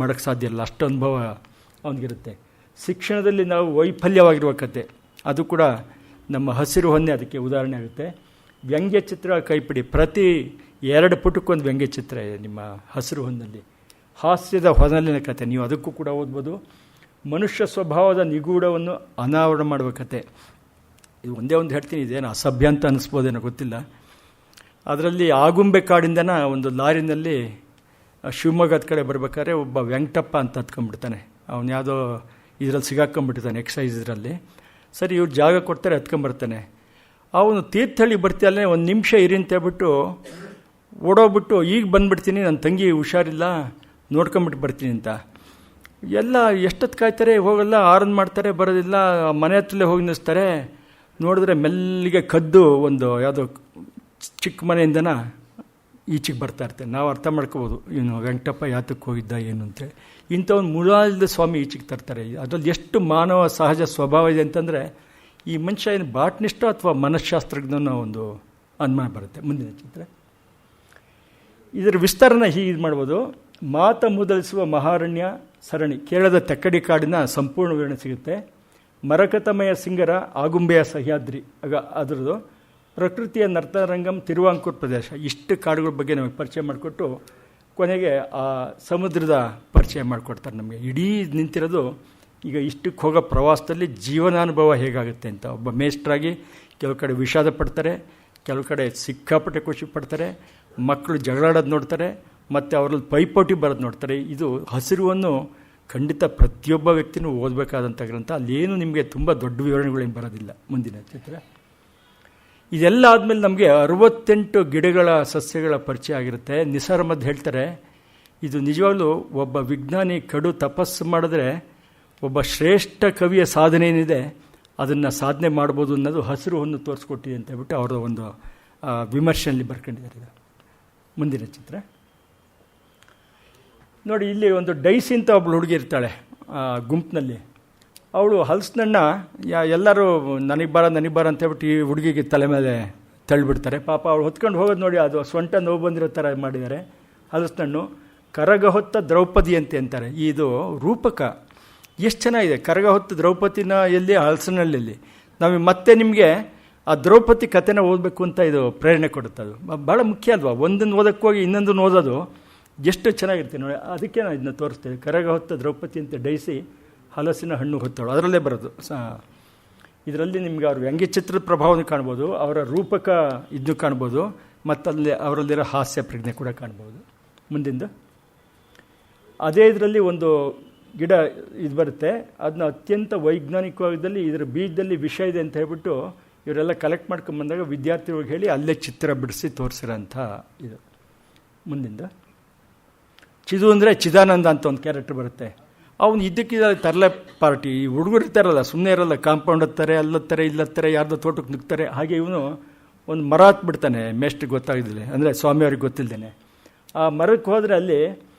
ಮಾಡೋಕ್ಕೆ ಸಾಧ್ಯ ಇಲ್ಲ, ಅಷ್ಟು ಅನುಭವ ಅವನಿಗಿರುತ್ತೆ. ಶಿಕ್ಷಣದಲ್ಲಿ ನಾವು ವೈಫಲ್ಯವಾಗಿರುವ ಕತೆ, ಅದು ಕೂಡ ನಮ್ಮ ಹಸಿರು ಹೊನ್ನೆ ಅದಕ್ಕೆ ಉದಾಹರಣೆ ಆಗುತ್ತೆ. ವ್ಯಂಗ್ಯ ಚಿತ್ರ ಕೈಪಿಡಿ, ಪ್ರತಿ 2 ಪುಟಕ್ಕೊಂದು ವ್ಯಂಗ್ಯ ಚಿತ್ರ ಇದೆ ನಿಮ್ಮ ಹಸಿರು ಹೊನ್ನಲ್ಲಿ. ಹಾಸ್ಯದ ಹೊನಲಿನ ಕತೆ, ನೀವು ಅದಕ್ಕೂ ಕೂಡ ಓದ್ಬೋದು. ಮನುಷ್ಯ ಸ್ವಭಾವದ ನಿಗೂಢವನ್ನು ಅನಾವರಣ ಮಾಡುವ ಕತೆ, ಇದು ಒಂದೇ ಒಂದು ಹೇಳ್ತೀನಿ, ಇದೇನು ಅಸಭ್ಯ ಅಂತ ಅನ್ನಿಸ್ಬೋದೇನೋ ಗೊತ್ತಿಲ್ಲ. ಅದರಲ್ಲಿ ಆಗುಂಬೆ ಕಾಡಿಂದನ ಒಂದು ಲಾರಿನಲ್ಲಿ ಶಿವಮೊಗ್ಗದ ಕಡೆ ಬರಬೇಕಾದ್ರೆ ಒಬ್ಬ ವೆಂಕಟಪ್ಪ ಅಂತ ಹತ್ಕೊಂಡ್ಬಿಡ್ತಾನೆ. ಅವನು ಯಾವುದೋ ಇದರಲ್ಲಿ ಸಿಗಾಕೊಂಡ್ಬಿಟ್ಟಿರ್ತಾನೆ, ಎಕ್ಸೈಸ್ ಇದರಲ್ಲಿ. ಸರಿ, ಇವ್ರು ಜಾಗ ಕೊಡ್ತಾರೆ, ಹತ್ಕೊಂಡ್ಬರ್ತಾನೆ. ಅವನು ತೀರ್ಥಹಳ್ಳಿ ಬರ್ತೀಯಲ್ಲೇ 1 ನಿಮಿಷ ಇರಿ ಅಂತ ಹೇಳ್ಬಿಟ್ಟು ಓಡೋಗ್ಬಿಟ್ಟು, ಈಗ ಬಂದುಬಿಡ್ತೀನಿ, ನನ್ನ ತಂಗಿ ಹುಷಾರಿಲ್ಲ, ನೋಡ್ಕೊಂಬಿಟ್ಟು ಬರ್ತೀನಿ ಅಂತ. ಎಲ್ಲ ಎಷ್ಟೊತ್ತು ಕಾಯ್ತಾರೆ, ಹೋಗಲ್ಲ, ಆರನ್ ಮಾಡ್ತಾರೆ, ಬರೋದಿಲ್ಲ. ಮನೆ ಹತ್ರಲ್ಲೇ ಹೋಗಿ ನಿಲ್ಲಿಸ್ತಾರೆ. ನೋಡಿದ್ರೆ ಮೆಲ್ಲಿಗೆ ಕದ್ದು ಒಂದು ಯಾವುದೋ ಚಿಕ್ಕ ಮನೆಯಿಂದನ ಈಚೆಗೆ ಬರ್ತಾ ಇರ್ತೇವೆ. ನಾವು ಅರ್ಥ ಮಾಡ್ಕೋಬೋದು ಇವನು ವೆಂಕಟಪ್ಪ ಯಾತಕ್ಕೆ ಹೋಗಿದ್ದ ಏನು ಅಂತೇಳಿ. ಇಂಥ ಒಂದು ಮುಳಾಲ್ದ ಸ್ವಾಮಿ ಈಚೆಗೆ ತರ್ತಾರೆ. ಅದರಲ್ಲಿ ಎಷ್ಟು ಮಾನವ ಸಹಜ ಸ್ವಭಾವ ಇದೆ ಅಂತಂದರೆ ಈ ಮನುಷ್ಯ ಏನು ಬಾಟ್ನಿಷ್ಟ ಅಥವಾ ಮನಃಶಾಸ್ತ್ರಜ್ಞನ ಒಂದು ಅನುಮಾನ ಬರುತ್ತೆ. ಮುಂದಿನ ಚಿತ್ರ ಇದರ ವಿಸ್ತಾರನ ಹೀಗೆ ಮಾಡ್ಬೋದು. ಮಾತ ಮುದಲಿಸುವ ಮಹಾರಣ್ಯ ಸರಣಿ ಕೇರಳದ ತೆಕ್ಕಡಿ ಕಾಡಿನ ಸಂಪೂರ್ಣ ವಿವರಣೆ ಸಿಗುತ್ತೆ. ಮರಕತಮಯ ಸಿಂಗರ ಆಗುಂಬೆಯ ಸಹ್ಯಾದ್ರಿ ಅದರದ್ದು ಪ್ರಕೃತಿಯ ನರ್ತನರಂಗಂ ತಿರುವಾಂಕೂರ್ ಪ್ರದೇಶ. ಇಷ್ಟು ಕಾಡುಗಳ ಬಗ್ಗೆ ನಮಗೆ ಪರಿಚಯ ಮಾಡಿಕೊಟ್ಟು ಕೊನೆಗೆ ಆ ಸಮುದ್ರದ ಪರಿಚಯ ಮಾಡಿಕೊಡ್ತಾರೆ ನಮಗೆ. ಇಡೀ ನಿಂತಿರೋದು ಈಗ ಇಷ್ಟಕ್ಕೆ ಹೋಗೋ ಪ್ರವಾಸದಲ್ಲಿ ಜೀವನಾನುಭವ ಹೇಗಾಗುತ್ತೆ ಅಂತ. ಒಬ್ಬ ಮೇಸ್ಟ್ರಾಗಿ ಕೆಲವು ಕಡೆ ವಿಷಾದ ಪಡ್ತಾರೆ, ಕೆಲವು ಕಡೆ ಸಿಕ್ಕಾಪಟ್ಟೆ ಖುಷಿ ಪಡ್ತಾರೆ, ಮಕ್ಕಳು ಜಗಳಾಡೋದು ನೋಡ್ತಾರೆ, ಮತ್ತು ಅವರಲ್ಲಿ ಪೈಪೋಟಿ ಬರೋದು ನೋಡ್ತಾರೆ. ಇದು ಹಸಿರುವನ್ನು ಖಂಡಿತ ಪ್ರತಿಯೊಬ್ಬ ವ್ಯಕ್ತಿನೂ ಓದಬೇಕಾದಂಥ ಗ್ರಂಥ. ಅಲ್ಲೇನು ನಿಮಗೆ ತುಂಬ ದೊಡ್ಡ ವಿವರಣೆಗಳೇನು ಬರೋದಿಲ್ಲ. ಮುಂದಿನ ಚಿತ್ರ ಇದೆಲ್ಲ ಆದಮೇಲೆ ನಮಗೆ 68 ಗಿಡಗಳ ಸಸ್ಯಗಳ ಪರಿಚಯ ಆಗಿರುತ್ತೆ. ನಿಸಾರ್ ಅಹ್ಮದ್ ಹೇಳ್ತಾರೆ, ಇದು ನಿಜವಾಗ್ಲೂ ಒಬ್ಬ ವಿಜ್ಞಾನಿ ಕಡು ತಪಸ್ಸು ಮಾಡಿದ್ರೆ ಒಬ್ಬ ಶ್ರೇಷ್ಠ ಕವಿಯ ಸಾಧನೆ ಏನಿದೆ ಅದನ್ನು ಸಾಧನೆ ಮಾಡ್ಬೋದು ಅನ್ನೋದು ಹಸಿರು ಹೊನ್ನು ತೋರಿಸ್ಕೊಟ್ಟಿದೆ ಅಂತ ಹೇಳ್ಬಿಟ್ಟು ಅವರ ಒಂದು ವಿಮರ್ಶೆಯಲ್ಲಿ ಬರ್ಕೊಂಡಿದ್ದಾರೆ. ಮುಂದಿನ ಚಿತ್ರ ನೋಡಿ. ಇಲ್ಲಿ ಒಂದು ಡೈಸಿ ಅಂತ ಒಬ್ಬಳು ಹುಡುಗಿ ಇರ್ತಾಳೆ ಗುಂಪಿನಲ್ಲಿ. ಅವಳು ಹಲಸಿನಣ್ಣ ಎಲ್ಲರೂ ನನಗೆ ಬಾರ ಅಂತ ಹೇಳ್ಬಿಟ್ಟು ಈ ಹುಡುಗಿಗೆ ತಲೆ ಮೇಲೆ ತಳ್ಳಿಬಿಡ್ತಾರೆ. ಪಾಪ ಅವಳು ಹೊತ್ಕೊಂಡು ಹೋಗೋದು ನೋಡಿ, ಅದು ಸೊಂಟ ನೋವು ಬಂದಿರೋ ಥರ ಮಾಡಿದ್ದಾರೆ. ಹಲಸಿನಣ್ಣು ಕರಗ ಹೊತ್ತ ದ್ರೌಪದಿ ಅಂತಾರೆ. ಇದು ರೂಪಕ ಎಷ್ಟು ಚೆನ್ನಾಗಿದೆ. ಕರಗ ಹೊತ್ತ ದ್ರೌಪದಿನ ಎಲ್ಲಿ, ಹಲಸಿನಳ್ಳಿ. ನಾವು ಮತ್ತೆ ನಿಮಗೆ ಆ ದ್ರೌಪದಿ ಕಥೆನ ಓದಬೇಕು ಅಂತ ಇದು ಪ್ರೇರಣೆ ಕೊಡುತ್ತೆ. ಅದು ಭಾಳ ಮುಖ್ಯ ಅಲ್ವಾ? ಒಂದನ್ನು ಓದಕ್ಕೆ ಹೋಗಿ ಇನ್ನೊಂದನ್ನು ಓದೋದು ಎಷ್ಟು ಚೆನ್ನಾಗಿರ್ತೀವಿ ನೋಡಿ. ಅದಕ್ಕೆ ನಾನು ಇದನ್ನ ತೋರಿಸ್ತೇವೆ. ಕರಗ ಹೊತ್ತ ದ್ರೌಪದಿ ಅಂತ ಡೈಸಿ ಹಲಸಿನ ಹಣ್ಣು ಹೊತ್ತವಳು ಅದರಲ್ಲೇ ಬರೋದು. ಇದರಲ್ಲಿ ನಿಮಗೆ ಅವ್ರ ವ್ಯಂಗ್ಯ ಚಿತ್ರದ ಪ್ರಭಾವವನ್ನು ಕಾಣ್ಬೋದು, ಅವರ ರೂಪಕ ಇದನ್ನು ಕಾಣ್ಬೋದು, ಮತ್ತು ಅಲ್ಲಿ ಅವರಲ್ಲಿರೋ ಹಾಸ್ಯ ಪ್ರಜ್ಞೆ ಕೂಡ ಕಾಣ್ಬೋದು. ಮುಂದಿಂದ ಅದೇ ಇದರಲ್ಲಿ ಒಂದು ಗಿಡ ಇದು ಬರುತ್ತೆ. ಅದನ್ನ ಅತ್ಯಂತ ವೈಜ್ಞಾನಿಕವಾದಲ್ಲಿ ಇದರ ಬೀಜದಲ್ಲಿ ವಿಷ ಇದೆ ಅಂತ ಹೇಳ್ಬಿಟ್ಟು ಇವರೆಲ್ಲ ಕಲೆಕ್ಟ್ ಮಾಡ್ಕೊಂಬಂದಾಗ ವಿದ್ಯಾರ್ಥಿಗಳಿಗೆ ಹೇಳಿ ಅಲ್ಲೇ ಚಿತ್ರ ಬಿಡಿಸಿ ತೋರಿಸಿರೋಂಥ ಇದು. ಮುಂದಿಂದ ಚಿದು ಅಂದರೆ ಚಿದಾನಂದ ಅಂತ ಒಂದು ಕ್ಯಾರೆಕ್ಟರ್ ಬರುತ್ತೆ. ಅವನು ಇದ್ದಕ್ಕಿದ್ದ ತರಲೆ ಪಾರ್ಟಿ. ಈ ಹುಡುಗರು ಇರ್ತಾರಲ್ಲ, ಸುಮ್ಮನೆ ಇರಲ್ಲ, ಕಾಂಪೌಂಡ್ ಹತ್ತಾರೆ, ಅಲ್ಲತ್ತಾರೆ, ಇಲ್ಲತ್ತಾರೆ, ಯಾರ್ದೋ ತೋಟಕ್ಕೆ ನುಗ್ತಾರೆ. ಹಾಗೆ ಇವನು ಒಂದು ಮರ ಹತ್ಬಿಡ್ತಾನೆ, ಮೇಷ್ಟ್ರಿಗೆ ಗೊತ್ತಾಗಿದ್ದಿಲ್ಲ, ಅಂದರೆ ಸ್ವಾಮಿಯವ್ರಿಗೆ ಗೊತ್ತಿಲ್ಲದೇನೆ. ಆ ಮರಕ್ಕೆ ಹೋದರೆ ಅಲ್ಲಿ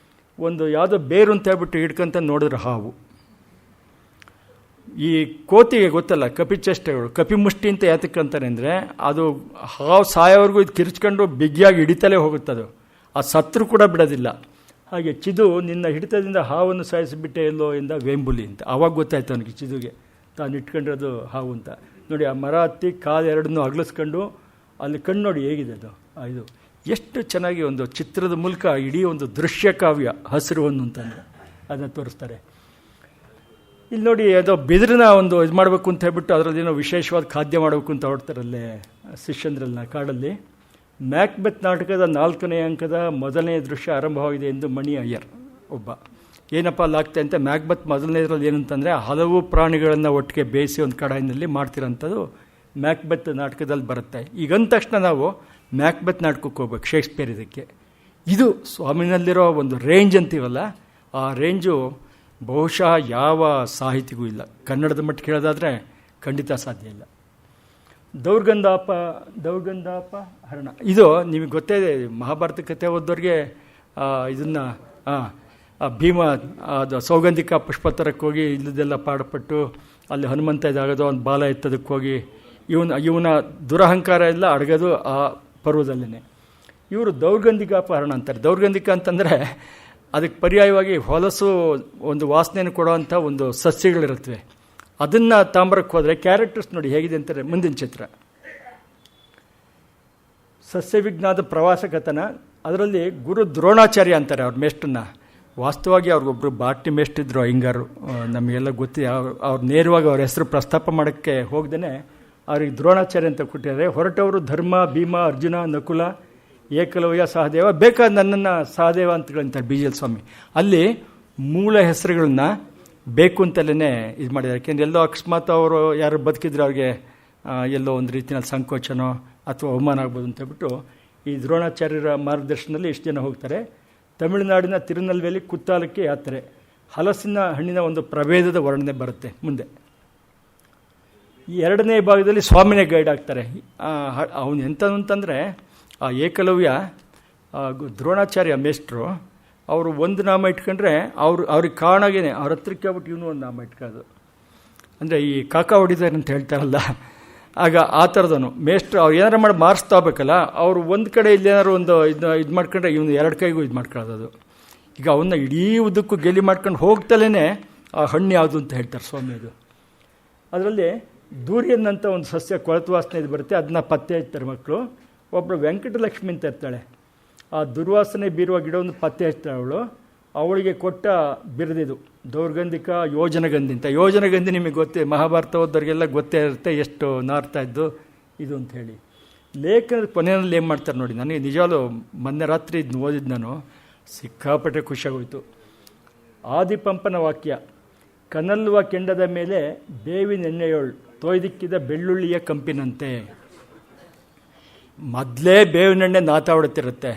ಒಂದು ಯಾವುದೋ ಬೇರು ಅಂತ ಹೇಳ್ಬಿಟ್ಟು ಹಿಡ್ಕೊಂತ ನೋಡಿದ್ರೆ ಹಾವು. ಈ ಕೋತಿಗೆ ಗೊತ್ತಲ್ಲ ಕಪಿಚೇಷ್ಟೆಗಳು, ಕಪಿಮುಷ್ಟಿ ಅಂತ ಯಾತಕ್ಕೆ ಅಂತಾರೆ ಅಂದರೆ ಅದು ಹಾವು ಸಾಯೋವರೆಗೂ ಇದು ಕಿರ್ಚ್ಕೊಂಡು ಬಿಗಿಯಾಗಿ ಹಿಡಿತಲೇ ಹೋಗುತ್ತದು. ಆ ಸತ್ರು ಕೂಡ ಬಿಡೋದಿಲ್ಲ. ಹಾಗೆ ಚಿದು ನಿನ್ನ ಹಿಡಿತದಿಂದ ಹಾವನ್ನು ಸಾಯಿಸಿಬಿಟ್ಟೆ ಎಲ್ಲೋ ಎಂದ ವೇಂಬುಲಿ ಅಂತ. ಆವಾಗ ಗೊತ್ತಾಯ್ತು ಅವನಿಗೆ, ಚಿದುಗೆ ತಾನು ಇಟ್ಕೊಂಡಿರೋದು ಹಾವು ಅಂತ. ನೋಡಿ ಆ ಮರ ಹತ್ತಿ ಕಾಲು ಎರಡನ್ನೂ ಅಗಲಿಸ್ಕೊಂಡು ಅಲ್ಲಿ ಕಣ್ಣು ನೋಡಿ ಹೇಗಿದೆ ಅದು. ಇದು ಎಷ್ಟು ಚೆನ್ನಾಗಿ ಒಂದು ಚಿತ್ರದ ಮೂಲಕ ಇಡೀ ಒಂದು ದೃಶ್ಯ ಕಾವ್ಯ ಹಸಿರು ಹೊನ್ನು ಅಂತಂದರೆ ಅದನ್ನು ತೋರಿಸ್ತಾರೆ. ಇಲ್ಲಿ ನೋಡಿ ಅದು ಬಿದಿರನ್ನ ಒಂದು ಇದು ಮಾಡಬೇಕು ಅಂತ ಹೇಳ್ಬಿಟ್ಟು ಅದರಲ್ಲೇನೋ ವಿಶೇಷವಾದ ಖಾದ್ಯ ಮಾಡಬೇಕು ಅಂತ ಹೊಡ್ತಾರಲ್ಲೇ ಶಿಷ್ಯಂದ್ರಲ್ಲ ಕಾಡಲ್ಲಿ. ಮ್ಯಾಕ್ಬೆತ್ ನಾಟಕದ 4ನೇ ಅಂಕದ ಮೊದಲನೇ ದೃಶ್ಯ ಆರಂಭವಾಗಿದೆ ಎಂದು ಮಣಿ ಅಯ್ಯರ್ ಒಬ್ಬ ಏನಪ್ಪ ಅಲ್ಲಾಗ್ತಾ ಅಂತ. ಮ್ಯಾಕ್ಬೆತ್ ಮೊದಲನೇದ್ರಲ್ಲಿ ಏನಂತಂದರೆ ಹಲವು ಪ್ರಾಣಿಗಳನ್ನು ಒಟ್ಟಿಗೆ ಬೇಯಿಸಿ ಒಂದು ಕಡಾಯಿನಲ್ಲಿ ಮಾಡ್ತಿರೋಂಥದ್ದು ಮ್ಯಾಕ್ಬೆತ್ ನಾಟಕದಲ್ಲಿ ಬರುತ್ತೆ. ಈಗಂದ ತಕ್ಷಣ ನಾವು ಮ್ಯಾಕ್ಬೆತ್ ನಾಟಕಕ್ಕೆ ಹೋಗ್ಬೇಕು, ಶೇಕ್ಸ್ಪಿಯರ್. ಇದಕ್ಕೆ ಇದು ಸ್ವಾಮಿನಲ್ಲಿರೋ ಒಂದು ರೇಂಜ್ ಅಂತೀವಲ್ಲ, ಆ ರೇಂಜು ಬಹುಶಃ ಯಾವ ಸಾಹಿತಿಗೂ ಇಲ್ಲ. ಕನ್ನಡದ ಮಟ್ಟಿಗೆ ಹೇಳೋದಾದರೆ ಖಂಡಿತ ಸಾಧ್ಯ ಇಲ್ಲ. ದೌರ್ಗಂಧಾಪ ಹರಣ ಇದು ನಿಮಗೆ ಗೊತ್ತೇ ಇದೆ. ಮಹಾಭಾರತ ಕಥೆ ಓದೋರಿಗೆ ಇದನ್ನು ಭೀಮ ಅದು ಸೌಗಂಧಿಕ ಪುಷ್ಪತರಕ್ಕೆ ಹೋಗಿ ಇಲ್ಲದೆಲ್ಲ ಪಾಡುಪಟ್ಟು ಅಲ್ಲಿ ಹನುಮಂತ ಇದಾಗೋದು, ಒಂದು ಬಾಲ ಎತ್ತದಕ್ಕೆ ಹೋಗಿ ಇವನ ದುರಹಂಕಾರ ಎಲ್ಲ ಅಡಗೋದು ಆ ಪರ್ವದಲ್ಲೇ. ಇವರು ದೌರ್ಗಂಧಿಕಾಪಹರಣ ಅಂತಾರೆ. ದೌರ್ಗಂಧಿಕ ಅಂತಂದರೆ ಅದಕ್ಕೆ ಪರ್ಯಾಯವಾಗಿ ಹೊಲಸು ಒಂದು ವಾಸನೆಯನ್ನು ಕೊಡೋವಂಥ ಒಂದು ಸಸ್ಯಗಳಿರುತ್ತವೆ. ಅದನ್ನು ತಾಂಬರಕ್ಕೆ ಹೋದರೆ ಕ್ಯಾರೆಕ್ಟರ್ಸ್ ನೋಡಿ ಹೇಗಿದೆ ಅಂತಾರೆ. ಮುಂದಿನ ಚಿತ್ರ ಸಸ್ಯವಿಜ್ಞಾನದ ಪ್ರವಾಸ ಕಥನ. ಅದರಲ್ಲಿ ಗುರು ದ್ರೋಣಾಚಾರ್ಯ ಅಂತಾರೆ ಅವ್ರ ಮೇಷ್ಟ್ರನ್ನ. ವಾಸ್ತವವಾಗಿ ಅವ್ರಿಗೊಬ್ಬರು ಬಾಟ್ನಿ ಮೇಷ್ಟ್ರಿದ್ರು, ಅಯ್ಯಂಗಾರು, ನಮಗೆಲ್ಲ ಗೊತ್ತಿದೆ. ಅವ್ರು ನೇರವಾಗಿ ಅವ್ರ ಹೆಸರು ಪ್ರಸ್ತಾಪ ಮಾಡೋಕ್ಕೆ ಹೋಗ್ದೇ ಅವ್ರಿಗೆ ದ್ರೋಣಾಚಾರ್ಯ ಅಂತ ಕೊಟ್ಟಿದ್ದಾರೆ. ಹೊರಟವರು ಧರ್ಮ, ಭೀಮ, ಅರ್ಜುನ, ನಕುಲ, ಏಕಲವ್ಯ, ಸಹದೇವ. ಬೇಕಾದ ನನ್ನನ್ನು ಸಹದೇವ ಅಂತಂತಾರೆ BGL ಸ್ವಾಮಿ. ಅಲ್ಲಿ ಮೂಲ ಹೆಸರುಗಳನ್ನ ಬೇಕು ಅಂತಲೇ ಇದು ಮಾಡಿದ್ದಾರೆ. ಯಾಕೆಂದರೆ ಎಲ್ಲೋ ಅಕಸ್ಮಾತ್ ಅವರು ಯಾರು ಬದುಕಿದ್ರು ಅವ್ರಿಗೆ ಎಲ್ಲೋ ಒಂದು ರೀತಿಯಲ್ಲಿ ಸಂಕೋಚನೋ ಅಥವಾ ಅವಮಾನ ಆಗ್ಬೋದು ಅಂತ ಹೇಳ್ಬಿಟ್ಟು ಈ ದ್ರೋಣಾಚಾರ್ಯರ ಮಾರ್ಗದರ್ಶನದಲ್ಲಿ ಇಷ್ಟು ಜನ ಹೋಗ್ತಾರೆ. ತಮಿಳುನಾಡಿನ ತಿರುನಲ್ವೇಲಿ ಕುತ್ತಾಲಕ್ಕೆ ಯಾತ್ರೆ. ಹಲಸಿನ ಹಣ್ಣಿನ ಒಂದು ಪ್ರಭೇದದ ವರ್ಣನೆ ಬರುತ್ತೆ ಮುಂದೆ. ಈ 2ನೇ ಭಾಗದಲ್ಲಿ ಸ್ವಾಮಿನೇ ಗೈಡ್ ಆಗ್ತಾರೆ. ಅವನು ಎಂಥದ್ದು ಅಂತಂದರೆ ಆ ಏಕಲವ್ಯ ದ್ರೋಣಾಚಾರ್ಯ ಮೇಷ್ಟ್ರು ಅವರು ಒಂದು ನಾಮ ಇಟ್ಕೊಂಡ್ರೆ ಅವ್ರಿಗೆ ಕಾರಣಾಗೇನೆ ಅವ್ರ ಹತ್ರಕ್ಕೆ ಆಗ್ಬಿಟ್ಟು ಇವನು ಒಂದು ನಾಮ ಇಟ್ಕೊಳ್ಳೋದು. ಅಂದರೆ ಈ ಕಾಕ ಹೊಡಿತಾರೆ ಅಂತ ಹೇಳ್ತಾರಲ್ಲ, ಆಗ ಆ ಥರದವನು ಮೇಷ್ಟ್ರು. ಅವ್ರು ಏನಾರು ಮಾಡಿ ಮಾರ್ಕ್ಸ್ ತಗೋಬೇಕಲ್ಲ, ಅವರು ಒಂದು ಕಡೆ ಇಲ್ಲಿ ಏನಾರು ಒಂದು ಇದು ಮಾಡ್ಕೊಂಡ್ರೆ ಇವನು ಎರಡು ಕೈಗೂ ಇದು ಮಾಡ್ಕೊಳ್ಳೋದು. ಈಗ ಅವನ್ನ ಇಡೀ ಉದ್ದಕ್ಕೂ ಗೆಲಿ ಮಾಡ್ಕೊಂಡು ಹೋಗ್ತಲೇ ಆ ಹಣ್ಣು ಯಾವುದು ಅಂತ ಹೇಳ್ತಾರೆ ಸ್ವಾಮಿಯದು. ಅದರಲ್ಲಿ ದೂರಿಯನ್ ಅಂತ ಒಂದು ಸಸ್ಯ ಕೊಳತು ವಾಸನೆ ಇದು ಬರುತ್ತೆ, ಅದನ್ನ ಪತ್ತೆ ಹಚ್ತಾರೆ ಮಕ್ಕಳು. ಒಬ್ಬರು ವೆಂಕಟಲಕ್ಷ್ಮಿ ಅಂತ ಇರ್ತಾಳೆ, ಆ ದುರ್ವಾಸನೆ ಬೀರುವ ಗಿಡವನ್ನು ಪತ್ತೆ ಹಚ್ತಾಳೆ. ಅವಳಿಗೆ ಕೊಟ್ಟ ಬಿರುದಿದು ದೌರ್ಗಂಧಿಕ ಯೋಜನಗಂಧಿ ಅಂತ. ಯೋಜನಗಂಧಿ ನಿಮಗೆ ಗೊತ್ತೇ, ಮಹಾಭಾರತ ಓದೋರಿಗೆಲ್ಲ ಗೊತ್ತೇ ಇರುತ್ತೆ ಎಷ್ಟು ನಾರ್ತಾ ಇದ್ದು ಇದು ಅಂತ ಹೇಳಿ. ಲೇಖನದ ಕೊನೆಯಲ್ಲಿ ಏನು ಮಾಡ್ತಾರೆ ನೋಡಿ, ನನಗೆ ನಿಜವಾಗ್ಲೂ ಮೊನ್ನೆ ರಾತ್ರಿ ಇದನ್ನ ಓದಿದ್ದು ನಾನು, ಸಿಕ್ಕಾಪಟ್ಟೆ ಖುಷಿಯಾಗೋಯ್ತು. ಆದಿಪಂಪನ ವಾಕ್ಯ, ಕನಲ್ವ ಕೆಂಡದ ಮೇಲೆ ಬೇವಿನೆಣ್ಣೆಯೋಳು ತೊಯ್ದಿಕ್ಕಿದ ಬೆಳ್ಳುಳ್ಳಿಯ ಕಂಪಿನಂತೆ. ಮೊದಲೇ ಬೇವಿನೆಣ್ಣೆ ನಾತಾವಡುತ್ತಿರುತ್ತೆ,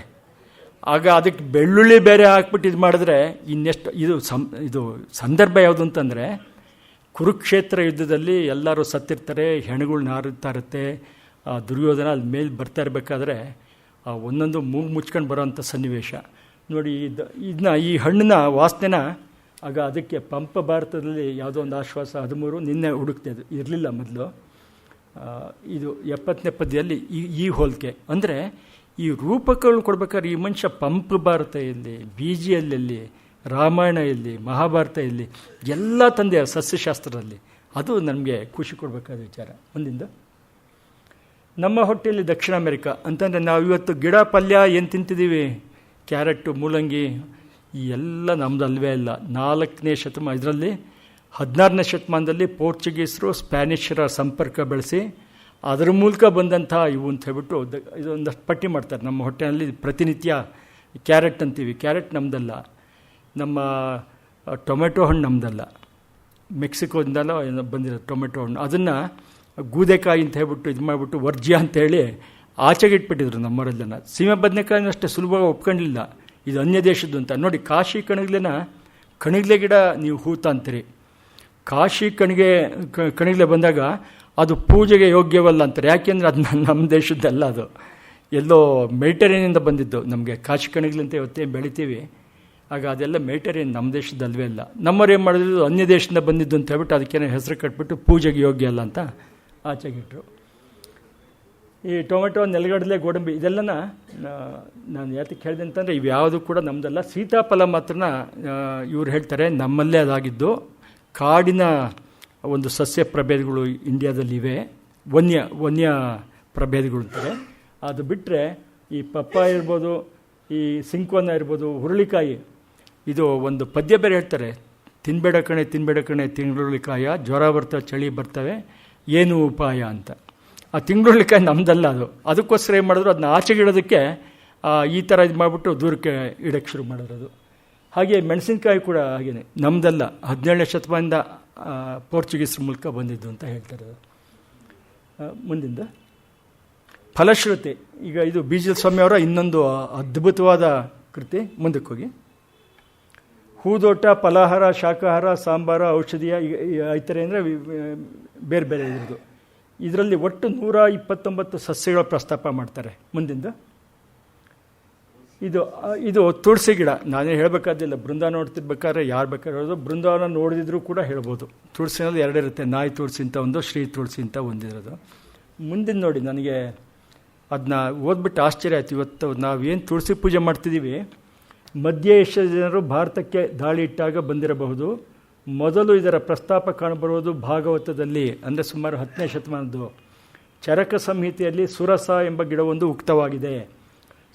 ಆಗ ಅದಕ್ಕೆ ಬೆಳ್ಳುಳ್ಳಿ ಬೇರೆ ಹಾಕ್ಬಿಟ್ಟು ಇದು ಮಾಡಿದ್ರೆ ಇನ್ನೆಷ್ಟು ಇದು ಸಂದರ್ಭ ಯಾವುದು ಅಂತಂದರೆ, ಕುರುಕ್ಷೇತ್ರ ಯುದ್ಧದಲ್ಲಿ ಎಲ್ಲರೂ ಸತ್ತಿರ್ತಾರೆ, ಹೆಣಗಳು ನಾರುತ್ತಾ ಇರುತ್ತೆ, ದುರ್ಯೋಧನ ಅಲ್ಲಿ ಮೇಲೆ ಬರ್ತಾ ಇರಬೇಕಾದ್ರೆ ಒಂದೊಂದು ಮೂಗು ಮುಚ್ಕೊಂಡು ಬರೋವಂಥ ಸನ್ನಿವೇಶ ನೋಡಿ. ಇದನ್ನ ಈ ಹಣ್ಣಿನ ವಾಸನೆನ ಆಗ ಅದಕ್ಕೆ ಪಂಪ ಭಾರತದಲ್ಲಿ ಯಾವುದೋ ಒಂದು ಆಶ್ವಾಸ 13 ನಿನ್ನೆ ಹುಡುಕ್ತೆ, ಅದು ಇರಲಿಲ್ಲ ಮೊದಲು. ಇದು 70ನೇ ಪದ್ಯದಲ್ಲಿ ಈ ಹೋಲಿಕೆ ಅಂದರೆ ಈ ರೂಪಕಗಳು ಕೊಡ್ಬೇಕಾದ್ರೆ ಈ ಮನುಷ್ಯ ಪಂಪ ಭಾರತ ಎಲ್ಲಿ, ಬೀಜಿಯಲ್ಲಿ, ರಾಮಾಯಣ ಎಲ್ಲಿ, ಮಹಾಭಾರತ ಎಲ್ಲಿ ಎಲ್ಲ ತಂದೆ ಸಸ್ಯಶಾಸ್ತ್ರದಲ್ಲಿ. ಅದು ನಮಗೆ ಖುಷಿ ಕೊಡಬೇಕಾದ ವಿಚಾರ. ಒಂದಿಂದ ನಮ್ಮ ಹೊಟ್ಟೆಯಲ್ಲಿ ದಕ್ಷಿಣ ಅಮೆರಿಕ ಅಂತಂದರೆ ನಾವು ಇವತ್ತು ಗಿಡ ಪಲ್ಯ ಏನು ತಿಂತಿದ್ದೀವಿ, ಕ್ಯಾರೆಟು, ಮೂಲಂಗಿ, ಈ ಎಲ್ಲ ನಮ್ಮದು ಅಲ್ವೇ ಇಲ್ಲ. 4ನೇ ಶತಮಾನ, ಇದರಲ್ಲಿ 16ನೇ ಶತಮಾನದಲ್ಲಿ ಪೋರ್ಚುಗೀಸರು ಸ್ಪ್ಯಾನಿಷರ ಸಂಪರ್ಕ ಬೆಳೆಸಿ ಅದರ ಮೂಲಕ ಬಂದಂಥ ಇವು ಅಂತ ಹೇಳ್ಬಿಟ್ಟು ಇದೊಂದಷ್ಟು ಪಟ್ಟಿ ಮಾಡ್ತಾರೆ. ನಮ್ಮ ಹೊಟ್ಟೆಯಲ್ಲಿ ಪ್ರತಿನಿತ್ಯ ಕ್ಯಾರೆಟ್ ಅಂತೀವಿ, ಕ್ಯಾರೆಟ್ ನಮ್ಮದಲ್ಲ. ನಮ್ಮ ಟೊಮೆಟೊ ಹಣ್ಣು ನಮ್ಮದಲ್ಲ, ಮೆಕ್ಸಿಕೋದಿಂದಲ್ಲ ಬಂದಿರೋ ಟೊಮೆಟೊ ಹಣ್ಣು. ಅದನ್ನು ಗೂದೆಕಾಯಿ ಅಂತ ಹೇಳ್ಬಿಟ್ಟು ಇದು ಮಾಡಿಬಿಟ್ಟು ವರ್ಜ್ಯ ಅಂತೇಳಿ ಆಚೆಗೆ ಇಟ್ಬಿಟ್ಟಿದ್ರು ನಮ್ಮವರೆಲ್ಲ. ಸೀಮೆ ಬದನೆಕಾಯಿನೂ ಅಷ್ಟೇ ಸುಲಭವಾಗಿ ಒಪ್ಕೊಂಡಿಲ್ಲ, ಇದು ಅನ್ಯ ದೇಶದ್ದು ಅಂತ. ನೋಡಿ, ಕಾಶಿ ಕಣಿಗ್ಲೆ ಗಿಡ ನೀವು ಹೂತ ಅಂತೀರಿ, ಕಾಶಿ ಕಣಿಗ್ಲೆ ಬಂದಾಗ ಅದು ಪೂಜೆಗೆ ಯೋಗ್ಯವಲ್ಲ ಅಂತಾರೆ. ಯಾಕೆಂದರೆ ಅದು ನಮ್ಮ ದೇಶದ್ದಲ್ಲ, ಅದು ಎಲ್ಲೋ ಮೆಡಿಟರೇನಿಯಿಂದ ಬಂದಿದ್ದು. ನಮಗೆ ಕಾಶಿ ಕಣಿಗ್ಲೆ ಅಂತ ಇವತ್ತೇನು ಬೆಳಿತೀವಿ, ಆಗ ಅದೆಲ್ಲ ಮೆಡಿಟರೇನಿಯನ್, ನಮ್ಮ ದೇಶದಲ್ವೇ ಅಲ್ಲ. ನಮ್ಮವ್ರು ಏನು ಮಾಡಿದ್ರು, ಅನ್ಯ ದೇಶದಿಂದ ಬಂದಿದ್ದು ಅಂತ ಹೇಳ್ಬಿಟ್ಟು ಅದಕ್ಕೇನೋ ಹೆಸರು ಕಟ್ಬಿಟ್ಟು ಪೂಜೆಗೆ ಯೋಗ್ಯ ಅಲ್ಲ ಅಂತ ಆಚೆಗಿಟ್ರು. ಈ ಟೊಮೆಟೊ, ನೆಲಗಡಲೆ, ಗೋಡಂಬಿ ಇದೆಲ್ಲನ ನಾನು ಯಾತಕ್ಕೆ ಹೇಳಿದೆ ಅಂತಂದರೆ ಇವು ಯಾವುದು ಕೂಡ ನಮ್ಮದಲ್ಲ. ಸೀತಾಫಲ ಮಾತ್ರನ ಇವ್ರು ಹೇಳ್ತಾರೆ ನಮ್ಮಲ್ಲೇ ಅದಾಗಿದ್ದು. ಕಾಡಿನ ಒಂದು ಸಸ್ಯ ಪ್ರಭೇದಗಳು ಇಂಡಿಯಾದಲ್ಲಿವೆ, ವನ್ಯ ಪ್ರಭೇದಗಳು ಅಂತಾರೆ. ಅದು ಬಿಟ್ಟರೆ ಈ ಪಪ್ಪಾಯ ಇರ್ಬೋದು, ಈ ಸಿಂಕ್ವನ್ನ ಇರ್ಬೋದು, ಹುರುಳಿಕಾಯಿ, ಇದು ಒಂದು ಪದ್ಯ ಬೇರೆ ಹೇಳ್ತಾರೆ, ತಿನ್ನಬೇಡ ಕಣೆ ತಿಂಗಳುಳ್ಳಿಕಾಯ, ಜ್ವರ ಬರ್ತವೆ, ಚಳಿ ಬರ್ತವೆ, ಏನು ಉಪಾಯ ಅಂತ. ಆ ತಿಂಗಳುಳ್ಳಿಕಾಯಿ ನಮ್ಮದಲ್ಲ ಅದು. ಅದಕ್ಕೋಸ್ಕರ ಏನು ಮಾಡಿದ್ರು, ಅದನ್ನ ಆಚೆಗೆ ಇಡೋದಕ್ಕೆ ಈ ಥರ ಇದು ಮಾಡಿಬಿಟ್ಟು ದೂರಕ್ಕೆ ಇಡೋಕ್ಕೆ ಶುರು ಮಾಡಿರೋದು. ಹಾಗೆ ಮೆಣಸಿನ್ಕಾಯಿ ಕೂಡ ಹಾಗೇನೆ ನಮ್ಮದಲ್ಲ, 17ನೇ ಶತಮಾನದಿಂದ ಪೋರ್ಚುಗೀಸರ ಮೂಲಕ ಬಂದಿದ್ದು ಅಂತ ಹೇಳ್ತಾರೆ. ಮುಂದಿಂದ ಫಲಶ್ರುತಿ, ಈಗ ಇದು ಬೀಜಲ್ ಸ್ವಾಮಿಯವರ ಇನ್ನೊಂದು ಅದ್ಭುತವಾದ ಕೃತಿ. ಮುಂದಕ್ಕೆ ಹೋಗಿ, ಹೂದೋಟ, ಫಲಾಹಾರ, ಶಾಖಾಹಾರ, ಸಾಂಬಾರ, ಔಷಧೀಯ ಈ ಥರ ಅಂದರೆ ಬೇರೆ ಬೇರೆ ಇರೋದು. ಇದರಲ್ಲಿ ಒಟ್ಟು 129 ಸಸ್ಯಗಳ ಪ್ರಸ್ತಾಪ ಮಾಡ್ತಾರೆ. ಮುಂದಿಂದ ಇದು ತುಳಸಿ ಗಿಡ. ನಾನೇ ಹೇಳಬೇಕಾದಿಲ್ಲ, ಬೃಂದಾವನ ನೋಡ್ತಿರ್ಬೇಕಾದ್ರೆ ಯಾರು ಬೇಕಾದ್ರೆ ಹೇಳೋದು, ಬೃಂದಾವನ ನೋಡಿದ್ರು ಕೂಡ ಹೇಳ್ಬೋದು. ತುಳಸಿನಲ್ಲಿ 2 ಇರುತ್ತೆ, ನಾಯಿ ತುಳಸಿ ಅಂತ ಒಂದು, ಶ್ರೀ ತುಳಸಿ ಅಂತ ಒಂದಿರೋದು. ಮುಂದಿನ ನೋಡಿ, ನನಗೆ ಅದನ್ನ ಓದ್ಬಿಟ್ಟು ಆಶ್ಚರ್ಯ ಆಯ್ತು. ಇವತ್ತು ನಾವೇನು ತುಳಸಿ ಪೂಜೆ ಮಾಡ್ತಿದ್ದೀವಿ, ಮಧ್ಯ ಏಷ್ಯಾದ ಜನರು ಭಾರತಕ್ಕೆ ದಾಳಿ ಇಟ್ಟಾಗ ಬಂದಿರಬಹುದು. ಮೊದಲು ಇದರ ಪ್ರಸ್ತಾಪ ಕಾಣಬರುವುದು ಭಾಗವತದಲ್ಲಿ, ಅಂದರೆ ಸುಮಾರು 10ನೇ ಶತಮಾನದ್ದು. ಚರಕ ಸಂಹಿತೆಯಲ್ಲಿ ಸುರಸ ಎಂಬ ಗಿಡವೊಂದು ಉಕ್ತವಾಗಿದೆ.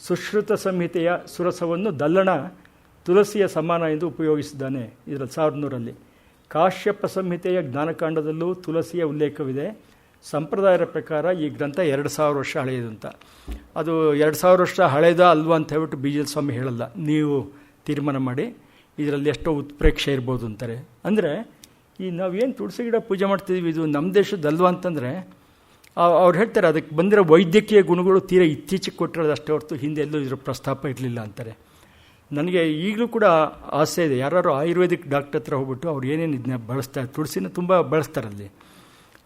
ಸುಶ್ರುತ ಸಂಹಿತೆಯ ಸುರಸವನ್ನು ದಲ್ಲಣ ತುಳಸಿಯ ಸಮಾನ ಎಂದು ಉಪಯೋಗಿಸಿದ್ದಾನೆ ಇದರಲ್ಲಿ 1100ರಲ್ಲಿ. ಕಾಶ್ಯಪ ಸಂಹಿತೆಯ ಜ್ಞಾನಕಾಂಡದಲ್ಲೂ ತುಳಸಿಯ ಉಲ್ಲೇಖವಿದೆ. ಸಂಪ್ರದಾಯದ ಪ್ರಕಾರ ಈ ಗ್ರಂಥ 2000 ವರ್ಷ ಹಳೆಯದು ಅಂತ. ಅದು 2000 ವರ್ಷ ಹಳೆಯದ ಅಲ್ವಾ ಅಂತ ಹೇಳ್ಬಿಟ್ಟು ಬೀಜಲ್ ಸ್ವಾಮಿ ಹೇಳಲ್ಲ, ನೀವು ತೀರ್ಮಾನ ಮಾಡಿ, ಇದರಲ್ಲಿ ಎಷ್ಟೋ ಉತ್ಪ್ರೇಕ್ಷೆ ಇರ್ಬೋದು ಅಂತಾರೆ. ಅಂದರೆ ಈ ನಾವೇನು ತುಳಸಿ ಗಿಡ ಪೂಜೆ ಮಾಡ್ತಿದ್ದೀವಿ, ಇದು ನಮ್ಮ ದೇಶದಲ್ವಾ ಅಂತಂದರೆ ಅವ್ರು ಹೇಳ್ತಾರೆ ಅದಕ್ಕೆ ಬಂದಿರೋ ವೈದ್ಯಕೀಯ ಗುಣಗಳು ತೀರಾ ಇತ್ತೀಚೆಗೆ ಕೊಟ್ಟಿರೋದು ಅಷ್ಟೇ ಹೊರತು ಹಿಂದೆ ಎಲ್ಲೂ ಇದರ ಪ್ರಸ್ತಾಪ ಇರಲಿಲ್ಲ ಅಂತಾರೆ. ನನಗೆ ಈಗಲೂ ಕೂಡ ಆಸೆ ಇದೆ, ಯಾರು ಆಯುರ್ವೇದಿಕ್ ಡಾಕ್ಟರ್ ಹತ್ರ ಹೋಗ್ಬಿಟ್ಟು ಅವ್ರು ಏನೇನು ಇದನ್ನ ಬಳಸ್ತಾರೆ, ತುಳಸಿನ ತುಂಬ ಬಳಸ್ತಾರಲ್ಲಿ,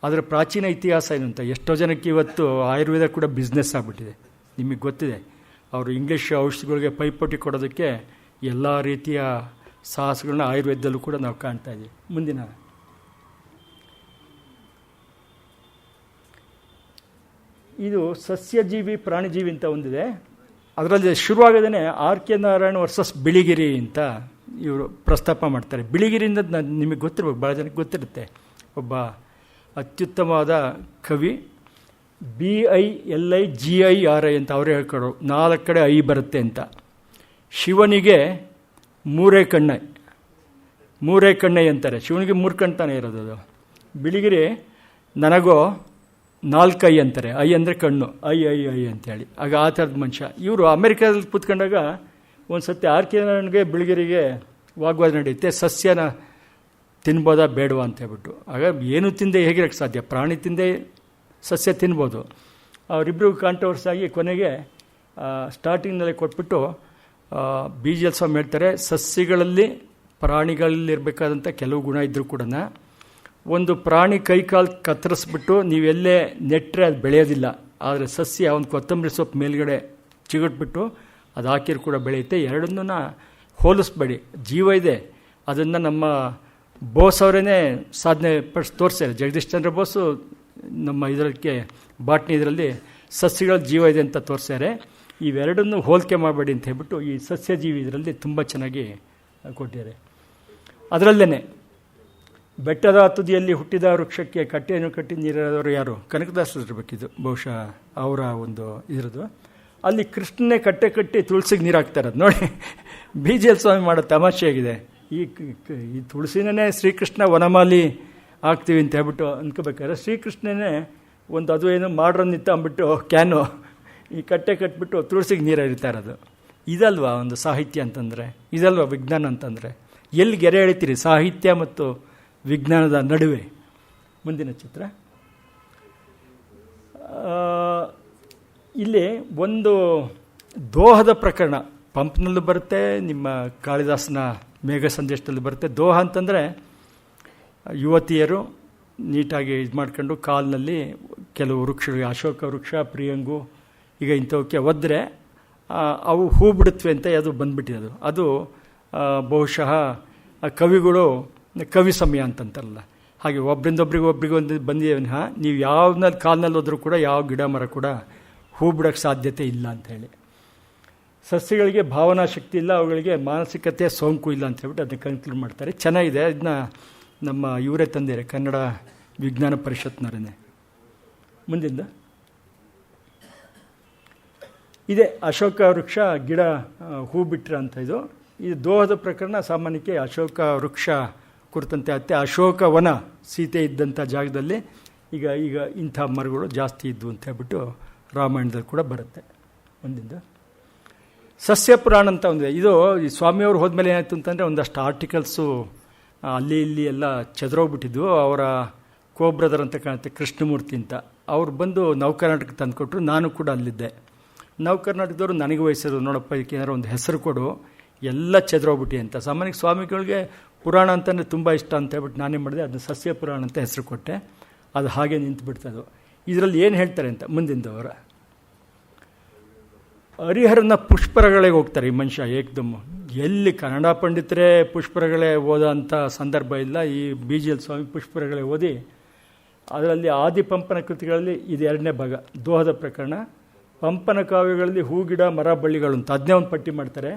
ಅದರ ಪ್ರಾಚೀನ ಇತಿಹಾಸ ಏನು ಅಂತ. ಎಷ್ಟೋ ಜನಕ್ಕೆ ಇವತ್ತು ಆಯುರ್ವೇದ ಕೂಡ ಬಿಸ್ನೆಸ್ ಆಗಿಬಿಟ್ಟಿದೆ, ನಿಮಗೆ ಗೊತ್ತಿದೆ. ಅವರು ಇಂಗ್ಲೀಷ್ ಔಷಧಿಗಳಿಗೆ ಪೈಪೋಟಿ ಕೊಡೋದಕ್ಕೆ ಎಲ್ಲ ರೀತಿಯ ಸಾಹಸಗಳನ್ನ ಆಯುರ್ವೇದದಲ್ಲೂ ಕೂಡ ನಾವು ಕಾಣ್ತಾ ಇದ್ದೀವಿ. ಮುಂದಿನ ಇದು ಸಸ್ಯಜೀವಿ ಪ್ರಾಣಿಜೀವಿ ಅಂತ ಒಂದಿದೆ. ಅದರಲ್ಲಿ ಶುರುವಾಗದೇ R K Narayan versus Biligiri ಅಂತ ಇವರು ಪ್ರಸ್ತಾಪ ಮಾಡ್ತಾರೆ. ಬಿಳಿಗಿರಿಯಿಂದ ನಿಮಗೆ ಗೊತ್ತಿರ್ಬೇಕು, ಭಾಳ ಜನಕ್ಕೆ ಗೊತ್ತಿರುತ್ತೆ. ಒಬ್ಬ ಅತ್ಯುತ್ತಮವಾದ ಕವಿ, BILIGIRI ಅಂತ ಅವರೇ ಹೇಳ್ಕೊಡೋ, 4 ಕಡೆ ಐ ಬರುತ್ತೆ ಅಂತ. ಶಿವನಿಗೆ ಮೂರೇ ಕಣ್ಣೆ ಅಂತಾರೆ. ಶಿವನಿಗೆ 3 ಕಣ್ಣು ತಾನೇ ಇರೋದು. ಅದು ಬಿಳಿಗಿರಿ ನನಗೋ 4 ಐ ಅಂತಾರೆ. ಐ ಅಂದರೆ ಕಣ್ಣು, ಐ ಅಂತೇಳಿ. ಆಗ ಆ ಥರದ ಮನುಷ್ಯ ಇವರು. ಅಮೆರಿಕಾದಲ್ಲಿ ಕೂತ್ಕೊಂಡಾಗ ಒಂದು ಸತಿ ಆರ್ ಕೆ ನಾರಾಯಣ್ಗೆ ಬಿಳಿಗಿರಿಗೆ ವಾಗ್ವಾದ ನಡೆಯುತ್ತೆ, ಸಸ್ಯನ ತಿನ್ಬೋದಾ ಬೇಡವಾ ಅಂತ ಹೇಳ್ಬಿಟ್ಟು. ಆಗ ಏನು ತಿಂದೆ ಹೇಗಿರೋಕ್ಕೆ ಸಾಧ್ಯ, ಪ್ರಾಣಿ ತಿಂದೆ ಸಸ್ಯ ತಿನ್ಬೋದು. ಅವರಿಬ್ಬರಿಗೂ ಕಾಂಟ್ರವರ್ಸಿ ಆಗಿ ಕೊನೆಗೆ ಸ್ಟಾರ್ಟಿಂಗ್ನಲ್ಲೇ ಕೊಟ್ಬಿಟ್ಟು BGL ಸ್ವಾಮಿ ಹೇಳ್ತಾರೆ, ಸಸ್ಯಗಳಲ್ಲಿ ಪ್ರಾಣಿಗಳಲ್ಲಿರಬೇಕಾದಂಥ ಕೆಲವು ಗುಣ ಇದ್ದರೂ ಕೂಡ ಒಂದು ಪ್ರಾಣಿ ಕೈಕಾಲು ಕತ್ತರಿಸ್ಬಿಟ್ಟು ನೀವೆಲ್ಲೇ ನೆಟ್ಟರೆ ಅದು ಬೆಳೆಯೋದಿಲ್ಲ. ಆದರೆ ಸಸ್ಯ ಒಂದು ಕೊತ್ತಂಬರಿ ಸೊಪ್ಪು ಮೇಲ್ಗಡೆ ಚಿಗುಟ್ಬಿಟ್ಟು ಅದು ಹಾಕಿರು ಕೂಡ ಬೆಳೆಯುತ್ತೆ. ಎರಡನ್ನೂ ಹೋಲಿಸ್ಬೇಡಿ, ಜೀವ ಇದೆ. ಅದನ್ನು ನಮ್ಮ ಬೋಸ್ ಅವರೇ ಸಾಧನೆ ತೋರಿಸ್ತಾರೆ. ಜಗದೀಶ್ ಚಂದ್ರ ಬೋಸು ನಮ್ಮ ಇದಕ್ಕೆ ಬಾಟ್ನಿ ಇದರಲ್ಲಿ ಸಸ್ಯಗಳ ಜೀವ ಇದೆ ಅಂತ ತೋರಿಸ್ತಾರೆ. ಇವೆರಡನ್ನೂ ಹೋಲಿಕೆ ಮಾಡಬೇಡಿ ಅಂತ ಹೇಳ್ಬಿಟ್ಟು ಈ ಸಸ್ಯಜೀವಿ ಇದರಲ್ಲಿ ತುಂಬ ಚೆನ್ನಾಗಿ ಕೊಟ್ಟಿದ್ದಾರೆ. ಅದರಲ್ಲೇ ಬೆಟ್ಟದ ತುದಿಯಲ್ಲಿ ಹುಟ್ಟಿದ ವೃಕ್ಷಕ್ಕೆ ಕಟ್ಟೆಯನ್ನು ಕಟ್ಟಿ ನೀರಾದವರು ಯಾರು, ಕನಕದಾಸರು ಇರಬೇಕಿದು ಬಹುಶಃ ಅವರ ಒಂದು ಇರೋದು. ಅಲ್ಲಿ ಕೃಷ್ಣನೇ ಕಟ್ಟೆ ಕಟ್ಟಿ ತುಳಸಿಗೆ ನೀರು ಹಾಕ್ತಾರೆ. ಅದು ನೋಡಿ BGL ಸ್ವಾಮಿ ಮಾಡೋ ತಮಾಷೆಯಾಗಿದೆ. ಈ ತುಳಸಿನೇ ಶ್ರೀಕೃಷ್ಣ ವನಮಾಲಿ ಹಾಕ್ತೀವಿ ಅಂತ ಹೇಳ್ಬಿಟ್ಟು ಅಂದ್ಕೋಬೇಕಾದ್ರೆ ಶ್ರೀಕೃಷ್ಣನೇ ಒಂದು ಅದು ಏನು ಮಾಡ್ರನ್ನಿತ್ತು ಅಂದ್ಬಿಟ್ಟು ಕ್ಯಾನು ಈ ಕಟ್ಟೆ ಕಟ್ಬಿಟ್ಟು ತುಳಸಿಗೆ ನೀರು ಹರಿತಾ ಇರೋದು. ಇದಲ್ವಾ ಒಂದು ಸಾಹಿತ್ಯ ಅಂತಂದರೆ, ಇದಲ್ವಾ ವಿಜ್ಞಾನ ಅಂತಂದರೆ? ಎಲ್ಲಿ ಗೆರೆ ಎಳಿತೀರಿ ಸಾಹಿತ್ಯ ಮತ್ತು ವಿಜ್ಞಾನದ ನಡುವೆ? ಮುಂದಿನ ಚಿತ್ರ. ಇಲ್ಲಿ ಒಂದು ದೋಹದ ಪ್ರಕರಣ ಪಂಪ್ನಲ್ಲೂ ಬರುತ್ತೆ, ನಿಮ್ಮ ಕಾಳಿದಾಸನ ಮೇಘ ಸಂದೇಶದಲ್ಲಿ ಬರುತ್ತೆ. ದೋಹ ಅಂತಂದರೆ ಯುವತಿಯರು ನೀಟಾಗಿ ಇದು ಮಾಡ್ಕೊಂಡು ಕಾಲಿನಲ್ಲಿ ಕೆಲವು ವೃಕ್ಷಗಳಿಗೆ, ಅಶೋಕ ವೃಕ್ಷ, ಪ್ರಿಯಂಗು, ಈಗ ಇಂಥವಕ್ಕೆ ಒದ್ರೆ ಅವು ಹೂ ಬಿಡುತ್ತವೆ ಅಂತ ಅದು ಬಂದ್ಬಿಟ್ಟಿರೋದು. ಅದು ಬಹುಶಃ ಕವಿಗಳು ಕವಿ ಸಮಯ ಅಂತಂತಾರಲ್ಲ ಹಾಗೆ ಒಬ್ರಿಗೊಬ್ರಿಗೆ ಒಂದು ಬಂದಿದ್ದೀವಿ. ನೀವು ಯಾವ್ನಲ್ಲಿ ಕಾಲ್ನಲ್ಲಿ ಹೋದ್ರೂ ಕೂಡ ಯಾವ ಗಿಡ ಮರ ಕೂಡ ಹೂ ಬಿಡೋಕ್ಕೆ ಸಾಧ್ಯತೆ ಇಲ್ಲ ಅಂಥೇಳಿ. ಸಸ್ಯಗಳಿಗೆ ಭಾವನಾ ಶಕ್ತಿ ಇಲ್ಲ, ಅವುಗಳಿಗೆ ಮಾನಸಿಕತೆ ಸೋಂಕು ಇಲ್ಲ ಅಂತ ಹೇಳ್ಬಿಟ್ಟು ಅದನ್ನ ಕನ್ಕ್ಲೂಡ್ ಮಾಡ್ತಾರೆ. ಚೆನ್ನಾಗಿದೆ. ಅದನ್ನ ನಮ್ಮ ಇವರೇ ತಂದಿದ್ದಾರೆ, ಕನ್ನಡ ವಿಜ್ಞಾನ ಪರಿಷತ್ನವರೇ. ಮುಂದಿಂದ ಇದೆ ಅಶೋಕ ವೃಕ್ಷ ಗಿಡ ಹೂ ಬಿಟ್ರೆ ಅಂತ. ಇದು ದೋಹದ ಪ್ರಕರಣ. ಸಾಮಾನ್ಯಕ್ಕೆ ಅಶೋಕ ವೃಕ್ಷ ಕುರಿತಂತೆ ಅತ್ತೆ ಅಶೋಕವನ ಸೀತೆ ಇದ್ದಂಥ ಜಾಗದಲ್ಲಿ ಈಗ ಇಂಥ ಮರಗಳು ಜಾಸ್ತಿ ಇದ್ವು ಅಂತ ಹೇಳ್ಬಿಟ್ಟು ರಾಮಾಯಣದಲ್ಲಿ ಕೂಡ ಬರುತ್ತೆ. ಒಂದಿಂದ ಸಸ್ಯ ಪುರಾಣ ಅಂತ ಒಂದಿದೆ. ಇದು ಈ ಸ್ವಾಮಿಯವರು ಹೋದ್ಮೇಲೆ ಏನಾಯಿತು ಅಂತಂದರೆ ಒಂದಷ್ಟು ಆರ್ಟಿಕಲ್ಸು ಅಲ್ಲಿ ಇಲ್ಲಿ ಎಲ್ಲ ಚೆದರೋಗ್ಬಿಟ್ಟಿದ್ವು. ಅವರ ಬ್ರದರ್ ಅಂತ ಕಾಣುತ್ತೆ, ಕೃಷ್ಣಮೂರ್ತಿ ಅಂತ, ಅವ್ರು ಬಂದು ನವಕರ್ನಾಟಕಕ್ಕೆ ತಂದುಕೊಟ್ರು. ನಾನು ಕೂಡ ಅಲ್ಲಿದ್ದೆ. ನವಕರ್ನಾಟಕದವರು ನನಗೆ ವಹಿಸಿದ್ರು, ನೋಡಪ್ಪ ಇದಕ್ಕೆ ಏನಾರು ಒಂದು ಹೆಸರು ಕೊಡು, ಎಲ್ಲ ಚೆದರೋಗ್ಬಿಟ್ಟು ಅಂತ. ಸಾಮಾನ್ಯಕ್ಕೆ ಸ್ವಾಮಿಗಳಿಗೆ ಪುರಾಣ ಅಂತಂದರೆ ತುಂಬ ಇಷ್ಟ ಅಂತ ಹೇಳ್ಬಿಟ್ಟು ನಾನೇ ಮಾಡಿದೆ, ಅದನ್ನ ಸಸ್ಯ ಪುರಾಣ ಅಂತ ಹೆಸರು ಕೊಟ್ಟೆ. ಅದು ಹಾಗೆ ನಿಂತುಬಿಡ್ತದು. ಇದರಲ್ಲಿ ಏನು ಹೇಳ್ತಾರೆ ಅಂತ ಮುಂದಿಂದವರ ಹರಿಹರನ ಪುಷ್ಪರಗಳಿಗೆ ಹೋಗ್ತಾರೆ ಈ ಮನುಷ್ಯ ಏಕ್ದಮ್. ಎಲ್ಲಿ ಕನ್ನಡ ಪಂಡಿತರೇ ಪುಷ್ಪರಗಳೇ ಓದೋ ಅಂಥ ಸಂದರ್ಭ ಇಲ್ಲ. ಈ BGL ಸ್ವಾಮಿ ಪುಷ್ಪರಗಳೇ ಓದಿ ಅದರಲ್ಲಿ ಆದಿಪಂಪನ ಕೃತಿಗಳಲ್ಲಿ ಇದು 2ನೇ ಭಾಗ, ದೋಹದ ಪ್ರಕರಣ. ಪಂಪನ ಕಾವ್ಯಗಳಲ್ಲಿ ಹೂಗಿಡ ಮರ ಬಳ್ಳಿಗಳು ಅಂತ ಅದನ್ನೇ ಒಂದು ಪಟ್ಟಿ ಮಾಡ್ತಾರೆ.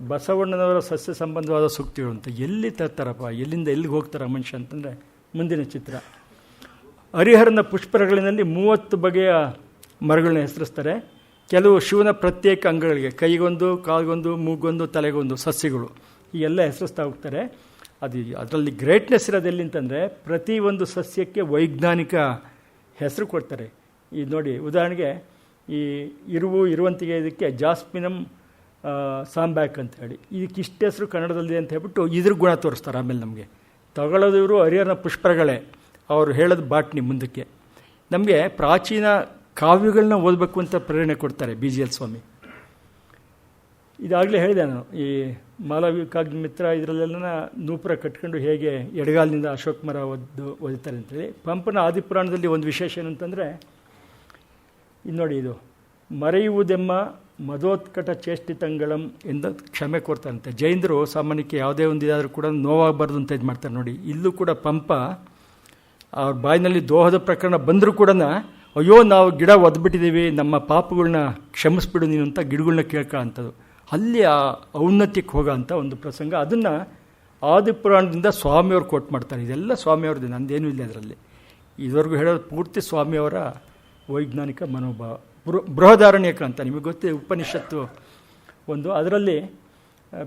ಬಸವಣ್ಣನವರ ಸಸ್ಯ ಸಂಬಂಧವಾದ ಸೂಕ್ತಿಗಳು ಅಂತ. ಎಲ್ಲಿ ತರ್ತಾರಪ್ಪ, ಎಲ್ಲಿಂದ ಎಲ್ಲಿಗೆ ಹೋಗ್ತಾರ ಮನುಷ್ಯ ಅಂತಂದರೆ ಮುಂದಿನ ಚಿತ್ರ. ಹರಿಹರನ ಪುಷ್ಪರಗಳಿನಲ್ಲಿ 30 ಬಗೆಯ ಮರಗಳನ್ನ ಹೆಸರಿಸ್ತಾರೆ. ಕೆಲವು ಶಿವನ ಪ್ರತ್ಯೇಕ ಅಂಗಗಳಿಗೆ, ಕೈಗೊಂದು, ಕಾಲ್ಗೊಂದು, ಮೂಗೊಂದು, ತಲೆಗೊಂದು ಸಸ್ಯಗಳು, ಈ ಎಲ್ಲ ಹೆಸರಿಸ್ತಾ ಹೋಗ್ತಾರೆ. ಅದರಲ್ಲಿ ಗ್ರೇಟ್ನೆಸ್ ಇರೋದು ಎಲ್ಲಿ ಅಂತಂದರೆ ಪ್ರತಿಯೊಂದು ಸಸ್ಯಕ್ಕೆ ವೈಜ್ಞಾನಿಕ ಹೆಸರು ಕೊಡ್ತಾರೆ. ಈ ನೋಡಿ, ಉದಾಹರಣೆಗೆ ಈ ಇರುವಂತಿಗೆ ಇದಕ್ಕೆ ಜಾಸ್ಮಿನಮ್ ಸಾಂಬ್ಯಾಕ್ ಅಂತ ಹೇಳಿ, ಇದಕ್ಕೆ ಇಷ್ಟು ಹೆಸರು ಕನ್ನಡದಲ್ಲಿ ಅಂತ ಹೇಳ್ಬಿಟ್ಟು ಇದ್ರ ಗುಣ ತೋರಿಸ್ತಾರೆ. ಆಮೇಲೆ ನಮಗೆ ತಗೊಳ್ಳೋದು ಇವರು ಹರಿಹರನ ಪುಷ್ಪರಗಳೇ, ಅವರು ಹೇಳೋದು ಬಾಟ್ನಿ. ಮುಂದಕ್ಕೆ ನಮಗೆ ಪ್ರಾಚೀನ ಕಾವ್ಯಗಳನ್ನ ಓದಬೇಕು ಅಂತ ಪ್ರೇರಣೆ ಕೊಡ್ತಾರೆ BGL ಸ್ವಾಮಿ. ಇದಾಗಲೇ ಹೇಳಿದೆ ನಾನು, ಈ ಮಾಲವಿ ಕಾಗ್ನಿಮಿತ್ರ ಇದರಲ್ಲೆಲ್ಲ ನೂಪುರ ಕಟ್ಕೊಂಡು ಹೇಗೆ ಎಡಗಾಲಿನಿಂದ ಅಶೋಕ್ ಮರ ಓದುತ್ತಾರೆ ಅಂತೇಳಿ. ಪಂಪನ ಆದಿಪುರಾಣದಲ್ಲಿ ಒಂದು ವಿಶೇಷ ಏನಂತಂದರೆ ಇದು ನೋಡಿ, ಇದು ಮರೆಯುವುದೆಮ್ಮ ಮದೋತ್ಕಟ ಚೇಷ್ಟಿತಂಗಳಂ ಎಂದು ಕ್ಷಮೆ ಕೋರ್ತಾರಂತೆ. ಜೈನರು ಸಾಮಾನ್ಯಕ್ಕೆ ಯಾವುದೇ ಒಂದು ಇದಾದರೂ ಕೂಡ ನೋವಾಗಬಾರ್ದು ಅಂತ ಇದು ಮಾಡ್ತಾರೆ ನೋಡಿ. ಇಲ್ಲೂ ಕೂಡ ಪಂಪ ಅವ್ರ ಬಾಯಿನಲ್ಲಿ ದೋಹದ ಪ್ರಕರಣ ಬಂದರೂ ಕೂಡ ಅಯ್ಯೋ ನಾವು ಗಿಡ ಒದ್ಬಿಟ್ಟಿದ್ದೀವಿ, ನಮ್ಮ ಪಾಪಗಳನ್ನ ಕ್ಷಮಿಸ್ಬಿಡು ನೀನು ಅಂತ ಗಿಡಗಳನ್ನ ಕೇಳ್ಕೊ ಅಂಥದ್ದು. ಅಲ್ಲಿ ಆ ಔನ್ನತ್ಯಕ್ಕೆ ಹೋಗೋ ಅಂಥ ಒಂದು ಪ್ರಸಂಗ. ಅದನ್ನು ಆದಿಪುರಾಣದಿಂದ ಸ್ವಾಮಿಯವರು ಕೋಟ್ ಮಾಡ್ತಾರೆ. ಇದೆಲ್ಲ ಸ್ವಾಮಿಯವ್ರದ್ದು, ನಂದೇನೂ ಇಲ್ಲ ಅದರಲ್ಲಿ. ಇದುವರೆಗೂ ಹೇಳೋದು ಪೂರ್ತಿ ಸ್ವಾಮಿಯವರ ವೈಜ್ಞಾನಿಕ ಮನೋಭಾವ. ಬೃಹದಾರಣ್ಯಕ ಅಂತ ನಿಮಗೆ ಗೊತ್ತಿದೆ, ಉಪನಿಷತ್ತು ಒಂದು. ಅದರಲ್ಲಿ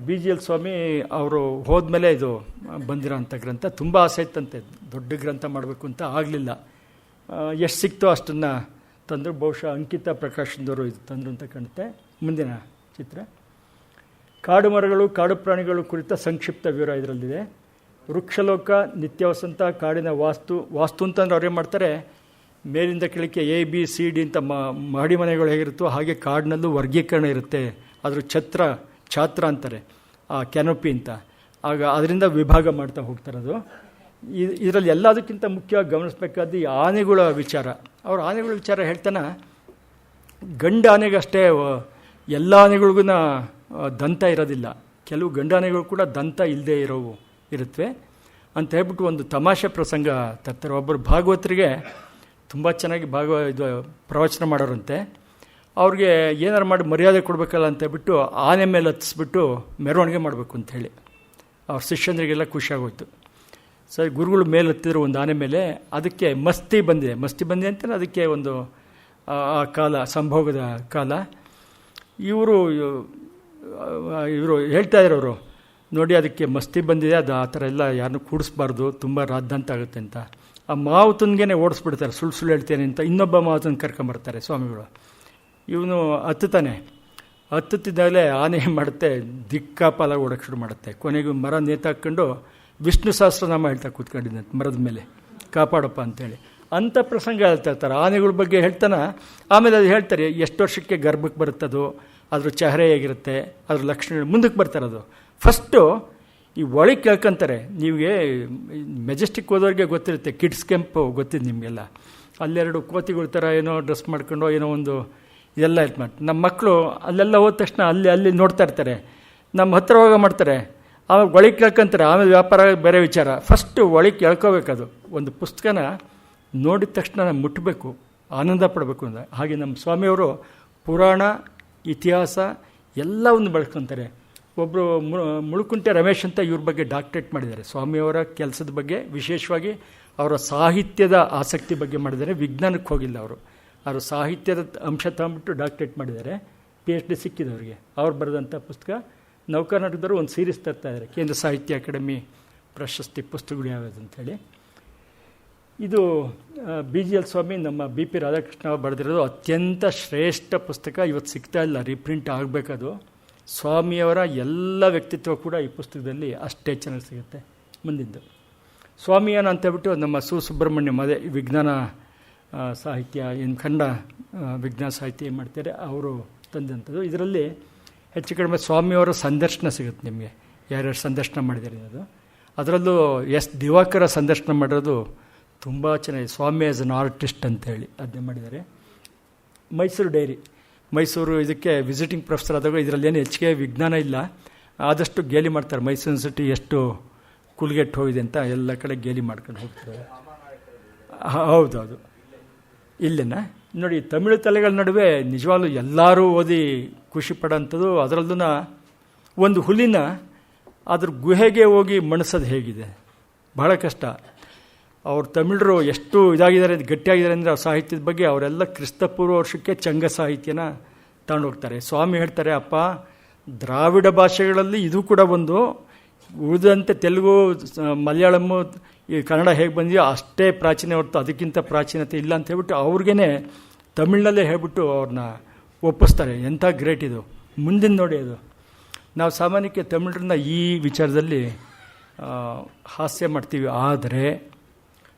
BGL ಸ್ವಾಮಿ ಅವರು ಹೋದ್ಮೇಲೆ ಇದು ಬಂದಿರೋ ಅಂಥ ಗ್ರಂಥ. ತುಂಬ ಆಸೆ ಇತ್ತಂತೆ ದೊಡ್ಡ ಗ್ರಂಥ ಮಾಡಬೇಕು ಅಂತ, ಆಗಲಿಲ್ಲ. ಎಷ್ಟು ಸಿಕ್ತೋ ಅಷ್ಟನ್ನು ತಂದರು. ಬಹುಶಃ ಅಂಕಿತ ಪ್ರಕಾಶನದವರು ಇದು ತಂದರು ಅಂತ ಕಾಣುತ್ತೆ. ಮುಂದಿನ ಚಿತ್ರ ಕಾಡು ಮರಗಳು ಕಾಡು ಪ್ರಾಣಿಗಳು ಕುರಿತ ಸಂಕ್ಷಿಪ್ತ ವಿವರ ಇದರಲ್ಲಿದೆ. ವೃಕ್ಷಲೋಕ, ನಿತ್ಯ ವಸಂತ, ಕಾಡಿನ ವಾಸ್ತು ಅಂತಂದ್ರೆ ಅವ್ರೇನು ಮಾಡ್ತಾರೆ, ಮೇಲಿಂದ ಕೆಳಕ್ಕೆ ABCD ಅಂತ ಮಹಡಿ ಮನೆಗಳು ಹೇಗಿರುತ್ತೋ ಹಾಗೆ ಕಾಡಿನಲ್ಲೂ ವರ್ಗೀಕರಣ ಇರುತ್ತೆ. ಅದ್ರ ಛಾತ್ರ ಅಂತಾರೆ, ಆ ಕ್ಯಾನೋಪಿ ಅಂತ. ಆಗ ಅದರಿಂದ ವಿಭಾಗ ಮಾಡ್ತಾ ಹೋಗ್ತಾರದು. ಇದರಲ್ಲಿ ಎಲ್ಲದಕ್ಕಿಂತ ಮುಖ್ಯವಾಗಿ ಗಮನಿಸಬೇಕಾದ ಈ ಆನೆಗಳ ವಿಚಾರ. ಅವ್ರ ಆನೆಗಳ ವಿಚಾರ ಹೇಳ್ತಾನೆ, ಗಂಡು ಆನೆಗಷ್ಟೇ ಎಲ್ಲ ಆನೆಗಳಿಗೂ ದಂತ ಇರೋದಿಲ್ಲ, ಕೆಲವು ಗಂಡು ಆನೆಗಳು ಕೂಡ ದಂತ ಇಲ್ಲದೆ ಇರುತ್ತವೆ ಅಂತ ಹೇಳ್ಬಿಟ್ಟು ಒಂದು ತಮಾಷೆ ಪ್ರಸಂಗ ತರ್ತಾರೆ. ಒಬ್ಬರು ಭಾಗವತರಿಗೆ ತುಂಬ ಚೆನ್ನಾಗಿ ಇದು ಪ್ರವಚನ ಮಾಡೋರಂತೆ. ಅವ್ರಿಗೆ ಏನಾರು ಮಾಡಿ ಮರ್ಯಾದೆ ಕೊಡಬೇಕಲ್ಲ ಅಂತ ಹೇಳ್ಬಿಟ್ಟು ಆನೆ ಮೇಲೆ ಹತ್ತಿಸ್ಬಿಟ್ಟು ಮೆರವಣಿಗೆ ಮಾಡಬೇಕು ಅಂಥೇಳಿ ಅವ್ರ ಶಿಷ್ಯಂದ್ರಿಗೆಲ್ಲ ಖುಷಿಯಾಗೋಯ್ತು. ಸರಿ, ಗುರುಗಳು ಮೇಲೆ ಹತ್ತಿದ್ರು ಒಂದು ಆನೆ ಮೇಲೆ. ಅದಕ್ಕೆ ಮಸ್ತಿ ಬಂದಿದೆ ಅಂತಲೇ ಅದಕ್ಕೆ ಒಂದು ಆ ಕಾಲ, ಸಂಭೋಗದ ಕಾಲ. ಇವರು ಹೇಳ್ತಾ ಇರೋರು, ನೋಡಿ ಅದಕ್ಕೆ ಮಸ್ತಿ ಬಂದಿದೆ, ಅದು ಆ ಥರ ಎಲ್ಲ ಯಾರನ್ನೂ ಕೂಡಿಸ್ಬಾರ್ದು, ತುಂಬ ರಾದ್ದಂತ ಆಗುತ್ತೆ ಅಂತ. ಆ ಮಾವುತನಿಗೆ ಓಡಿಸ್ಬಿಡ್ತಾರೆ, ಸುಳ್ಳು ಹೇಳ್ತೇನೆ ಅಂತ. ಇನ್ನೊಬ್ಬ ಮಾವುತನ ಕರ್ಕೊಂಬರ್ತಾರೆ ಸ್ವಾಮಿಗಳು. ಇವನು ಹತ್ತುತ್ತಿದ್ದಾಗಲೇ ಆನೆ ಏನು ಮಾಡುತ್ತೆ, ದಿಕ್ಕಾಪಾಲ ಓಡೋಕ್ಕೆ ಶುರು ಮಾಡುತ್ತೆ. ಕೊನೆಗೂ ಮರ ನೇತಾಕೊಂಡು ವಿಷ್ಣು ಸಹಸ್ರನಾಮ ಹೇಳ್ತಾ ಕೂತ್ಕೊಂಡಿದ್ದಂತೆ ಮರದ ಮೇಲೆ, ಕಾಪಾಡಪ್ಪ ಅಂತೇಳಿ. ಅಂಥ ಪ್ರಸಂಗ ಹೇಳ್ತಾ ಇರ್ತಾರೆ. ಆನೆಗಳ ಬಗ್ಗೆ ಹೇಳ್ತಾನೆ. ಆಮೇಲೆ ಅದು ಹೇಳ್ತಾರೆ ಎಷ್ಟು ವರ್ಷಕ್ಕೆ ಗರ್ಭಕ್ಕೆ ಬರುತ್ತದು, ಅದ್ರ ಚೆಹರೆ ಹೇಗಿರುತ್ತೆ, ಅದ್ರ ಲಕ್ಷಣಗಳು ಮುಂದಕ್ಕೆ ಬರ್ತಾರೆ. ಅದು ಫಸ್ಟು ಈ ಒಳಗೆ ಕೇಳ್ಕೊಂತಾರೆ. ನೀವೇ ಮೆಜೆಸ್ಟಿಕ್ ಹೋದವ್ರಿಗೆ ಗೊತ್ತಿರುತ್ತೆ, ಕಿಡ್ಸ್ ಕ್ಯಾಂಪು ಗೊತ್ತಿದ್ದು ನಿಮಗೆಲ್ಲ. ಅಲ್ಲೆರಡು ಕೋತಿಗಳ ಥರ ಏನೋ ಡ್ರೆಸ್ ಮಾಡ್ಕೊಂಡು ಏನೋ ಒಂದು ಇದೆಲ್ಲ ಇದು ಮಾಡಿ, ನಮ್ಮ ಮಕ್ಕಳು ಅಲ್ಲೆಲ್ಲ ಹೋದ ತಕ್ಷಣ ಅಲ್ಲಿ ನೋಡ್ತಾ ಇರ್ತಾರೆ, ನಮ್ಮ ಹತ್ರ ಹೋಗ ಮಾಡ್ತಾರೆ. ಆಮೇಲೆ ಒಳಗೆ ಕೇಳ್ಕೊಂತಾರೆ, ಆಮೇಲೆ ವ್ಯಾಪಾರ ಬೇರೆ ವಿಚಾರ. ಫಸ್ಟು ಒಳಗೆ ಕೇಳ್ಕೋಬೇಕದು. ಒಂದು ಪುಸ್ತಕನ ನೋಡಿದ ತಕ್ಷಣ ಮುಟ್ಟಬೇಕು, ಆನಂದ ಪಡಬೇಕು ಅಂತ. ಹಾಗೆ ನಮ್ಮ ಸ್ವಾಮಿಯವರು ಪುರಾಣ, ಇತಿಹಾಸ ಎಲ್ಲವನ್ನು ಬಳಸ್ಕೊತಾರೆ. ಒಬ್ಬರು ಮುಳುಕುಂಟೆ ರಮೇಶ್ ಅಂತ ಇವ್ರ ಬಗ್ಗೆ ಡಾಕ್ಟ್ರೇಟ್ ಮಾಡಿದ್ದಾರೆ. ಸ್ವಾಮಿಯವರ ಕೆಲಸದ ಬಗ್ಗೆ, ವಿಶೇಷವಾಗಿ ಅವರ ಸಾಹಿತ್ಯದ ಆಸಕ್ತಿ ಬಗ್ಗೆ ಮಾಡಿದ್ದಾರೆ. ವಿಜ್ಞಾನಕ್ಕೆ ಹೋಗಿಲ್ಲ ಅವರು. ಅವರು ಸಾಹಿತ್ಯದ ಅಂಶ ತಗೊಂಡ್ಬಿಟ್ಟು ಡಾಕ್ಟ್ರೇಟ್ ಮಾಡಿದ್ದಾರೆ. PhD ಸಿಕ್ಕಿದವರಿಗೆ. ಅವ್ರು ಬರೆದಂಥ ಪುಸ್ತಕ ನೌಕರ್ನಾಟಕದವರು ಒಂದು ಸೀರೀಸ್ ತರ್ತಾ ಇದ್ದಾರೆ, ಕೇಂದ್ರ ಸಾಹಿತ್ಯ ಅಕಾಡೆಮಿ ಪ್ರಶಸ್ತಿ ಪುಸ್ತಕಗಳು ಯಾವ್ದು ಅಂಥೇಳಿ. ಇದು BGL ಸ್ವಾಮಿ ನಮ್ಮ BP ರಾಧಾಕೃಷ್ಣ ಅವರು ಬರೆದಿರೋದು ಅತ್ಯಂತ ಶ್ರೇಷ್ಠ ಪುಸ್ತಕ. ಇವತ್ತು ಸಿಗ್ತಾ ಇಲ್ಲ, ರೀಪ್ರಿಂಟ್ ಆಗಬೇಕದು. ಸ್ವಾಮಿಯವರ ಎಲ್ಲ ವ್ಯಕ್ತಿತ್ವ ಕೂಡ ಈ ಪುಸ್ತಕದಲ್ಲಿ ಅಷ್ಟೇ ಚೆನ್ನಾಗಿ ಸಿಗುತ್ತೆ. ಮುಂದಿದ್ದು ಸ್ವಾಮಿಯನ ಅಂತ ಹೇಳ್ಬಿಟ್ಟು ನಮ್ಮ ಸುಬ್ರಹ್ಮಣ್ಯಂ, ಅದೇ ವಿಜ್ಞಾನ ಸಾಹಿತ್ಯ, ಏನು ಕನ್ನಡ ವಿಜ್ಞಾನ ಸಾಹಿತ್ಯ ಏನು ಮಾಡ್ತಾರೆ ಅವರು ತಂದಂಥದ್ದು. ಇದರಲ್ಲಿ ಹೆಚ್ಚು ಕಡಿಮೆ ಸ್ವಾಮಿಯವರ ಸಂದರ್ಶನ ಸಿಗುತ್ತೆ ನಿಮಗೆ, ಯಾರ್ಯಾರು ಸಂದರ್ಶನ ಮಾಡಿದ್ದಾರೆ ಅದು. ಅದರಲ್ಲೂ ದಿವಾಕರ ಸಂದರ್ಶನ ಮಾಡಿರೋದು ತುಂಬ ಚೆನ್ನಾಗಿ, ಸ್ವಾಮಿ ಆ್ಯಸ್ ಅನ್ ಆರ್ಟಿಸ್ಟ್ ಅಂತೇಳಿ ಅದನ್ನೇ ಮಾಡಿದ್ದಾರೆ. ಮೈಸೂರು ಡೈರಿ, ಮೈಸೂರು ಇದಕ್ಕೆ ವಿಸಿಟಿಂಗ್ ಪ್ರೊಫೆಸರ್ ಆದಾಗ ಇದರಲ್ಲೇನು ಹೆಚ್ಚಿಗೆ ವಿಜ್ಞಾನ ಇಲ್ಲ, ಆದಷ್ಟು ಗೇಲಿ ಮಾಡ್ತಾರೆ. ಮೈಸೂರು ಯೂನಿವರ್ಸಿಟಿ ಎಷ್ಟು ಕುಲ್ಗೆಟ್ಟು ಹೋಗಿದೆ ಅಂತ ಎಲ್ಲ ಕಡೆ ಗೇಲಿ ಮಾಡ್ಕೊಂಡು ಹೋಗ್ತಾರೆ. ಹೌದೌದು, ಇಲ್ಲೇನ ನೋಡಿ, ತಮಿಳು ತಲೆಗಳ ನಡುವೆ ನಿಜವಾಗ್ಲೂ ಎಲ್ಲರೂ ಓದಿ ಖುಷಿ ಪಡೋಂಥದ್ದು. ಅದರಲ್ಲೂ ಒಂದು ಹುಲಿನ ಅದ್ರ ಗುಹೆಗೆ ಹೋಗಿ ಮಣಿಸೋದು ಹೇಗಿದೆ, ಬಹಳ ಕಷ್ಟ. ಅವ್ರು ತಮಿಳರು ಎಷ್ಟು ಇದಾಗಿದ್ದಾರೆ, ಗಟ್ಟಿಯಾಗಿದ್ದಾರೆ ಅಂದರೆ ಅವ್ರ ಸಾಹಿತ್ಯದ ಬಗ್ಗೆ. ಅವರೆಲ್ಲ ಕ್ರಿಸ್ತಪೂರ್ವ ವರ್ಷಕ್ಕೆ ಚಂಗ ಸಾಹಿತ್ಯನ ತಗೊಂಡೋಗ್ತಾರೆ. ಸ್ವಾಮಿ ಹೇಳ್ತಾರೆ, ಅಪ್ಪ ದ್ರಾವಿಡ ಭಾಷೆಗಳಲ್ಲಿ ಇದು ಕೂಡ ಒಂದು, ಉಳಿದಂತೆ ತೆಲುಗು, ಮಲಯಾಳಮ್ಮು, ಈ ಕನ್ನಡ ಹೇಗೆ ಬಂದಿದೆಯೋ ಅಷ್ಟೇ ಪ್ರಾಚೀನ ಹೊರತು ಅದಕ್ಕಿಂತ ಪ್ರಾಚೀನತೆ ಇಲ್ಲ ಅಂತ ಹೇಳ್ಬಿಟ್ಟು ಅವ್ರಿಗೇ ತಮಿಳಿನಲ್ಲೇ ಹೇಳ್ಬಿಟ್ಟು ಅವ್ರನ್ನ ಒಪ್ಪಿಸ್ತಾರೆ. ಎಂಥ ಗ್ರೇಟ್ ಇದು. ಮುಂದಿನ ನೋಡಿ, ಅದು ನಾವು ಸಾಮಾನ್ಯಕ್ಕೆ ತಮಿಳರನ್ನ ಈ ವಿಚಾರದಲ್ಲಿ ಹಾಸ್ಯ ಮಾಡ್ತೀವಿ. ಆದರೆ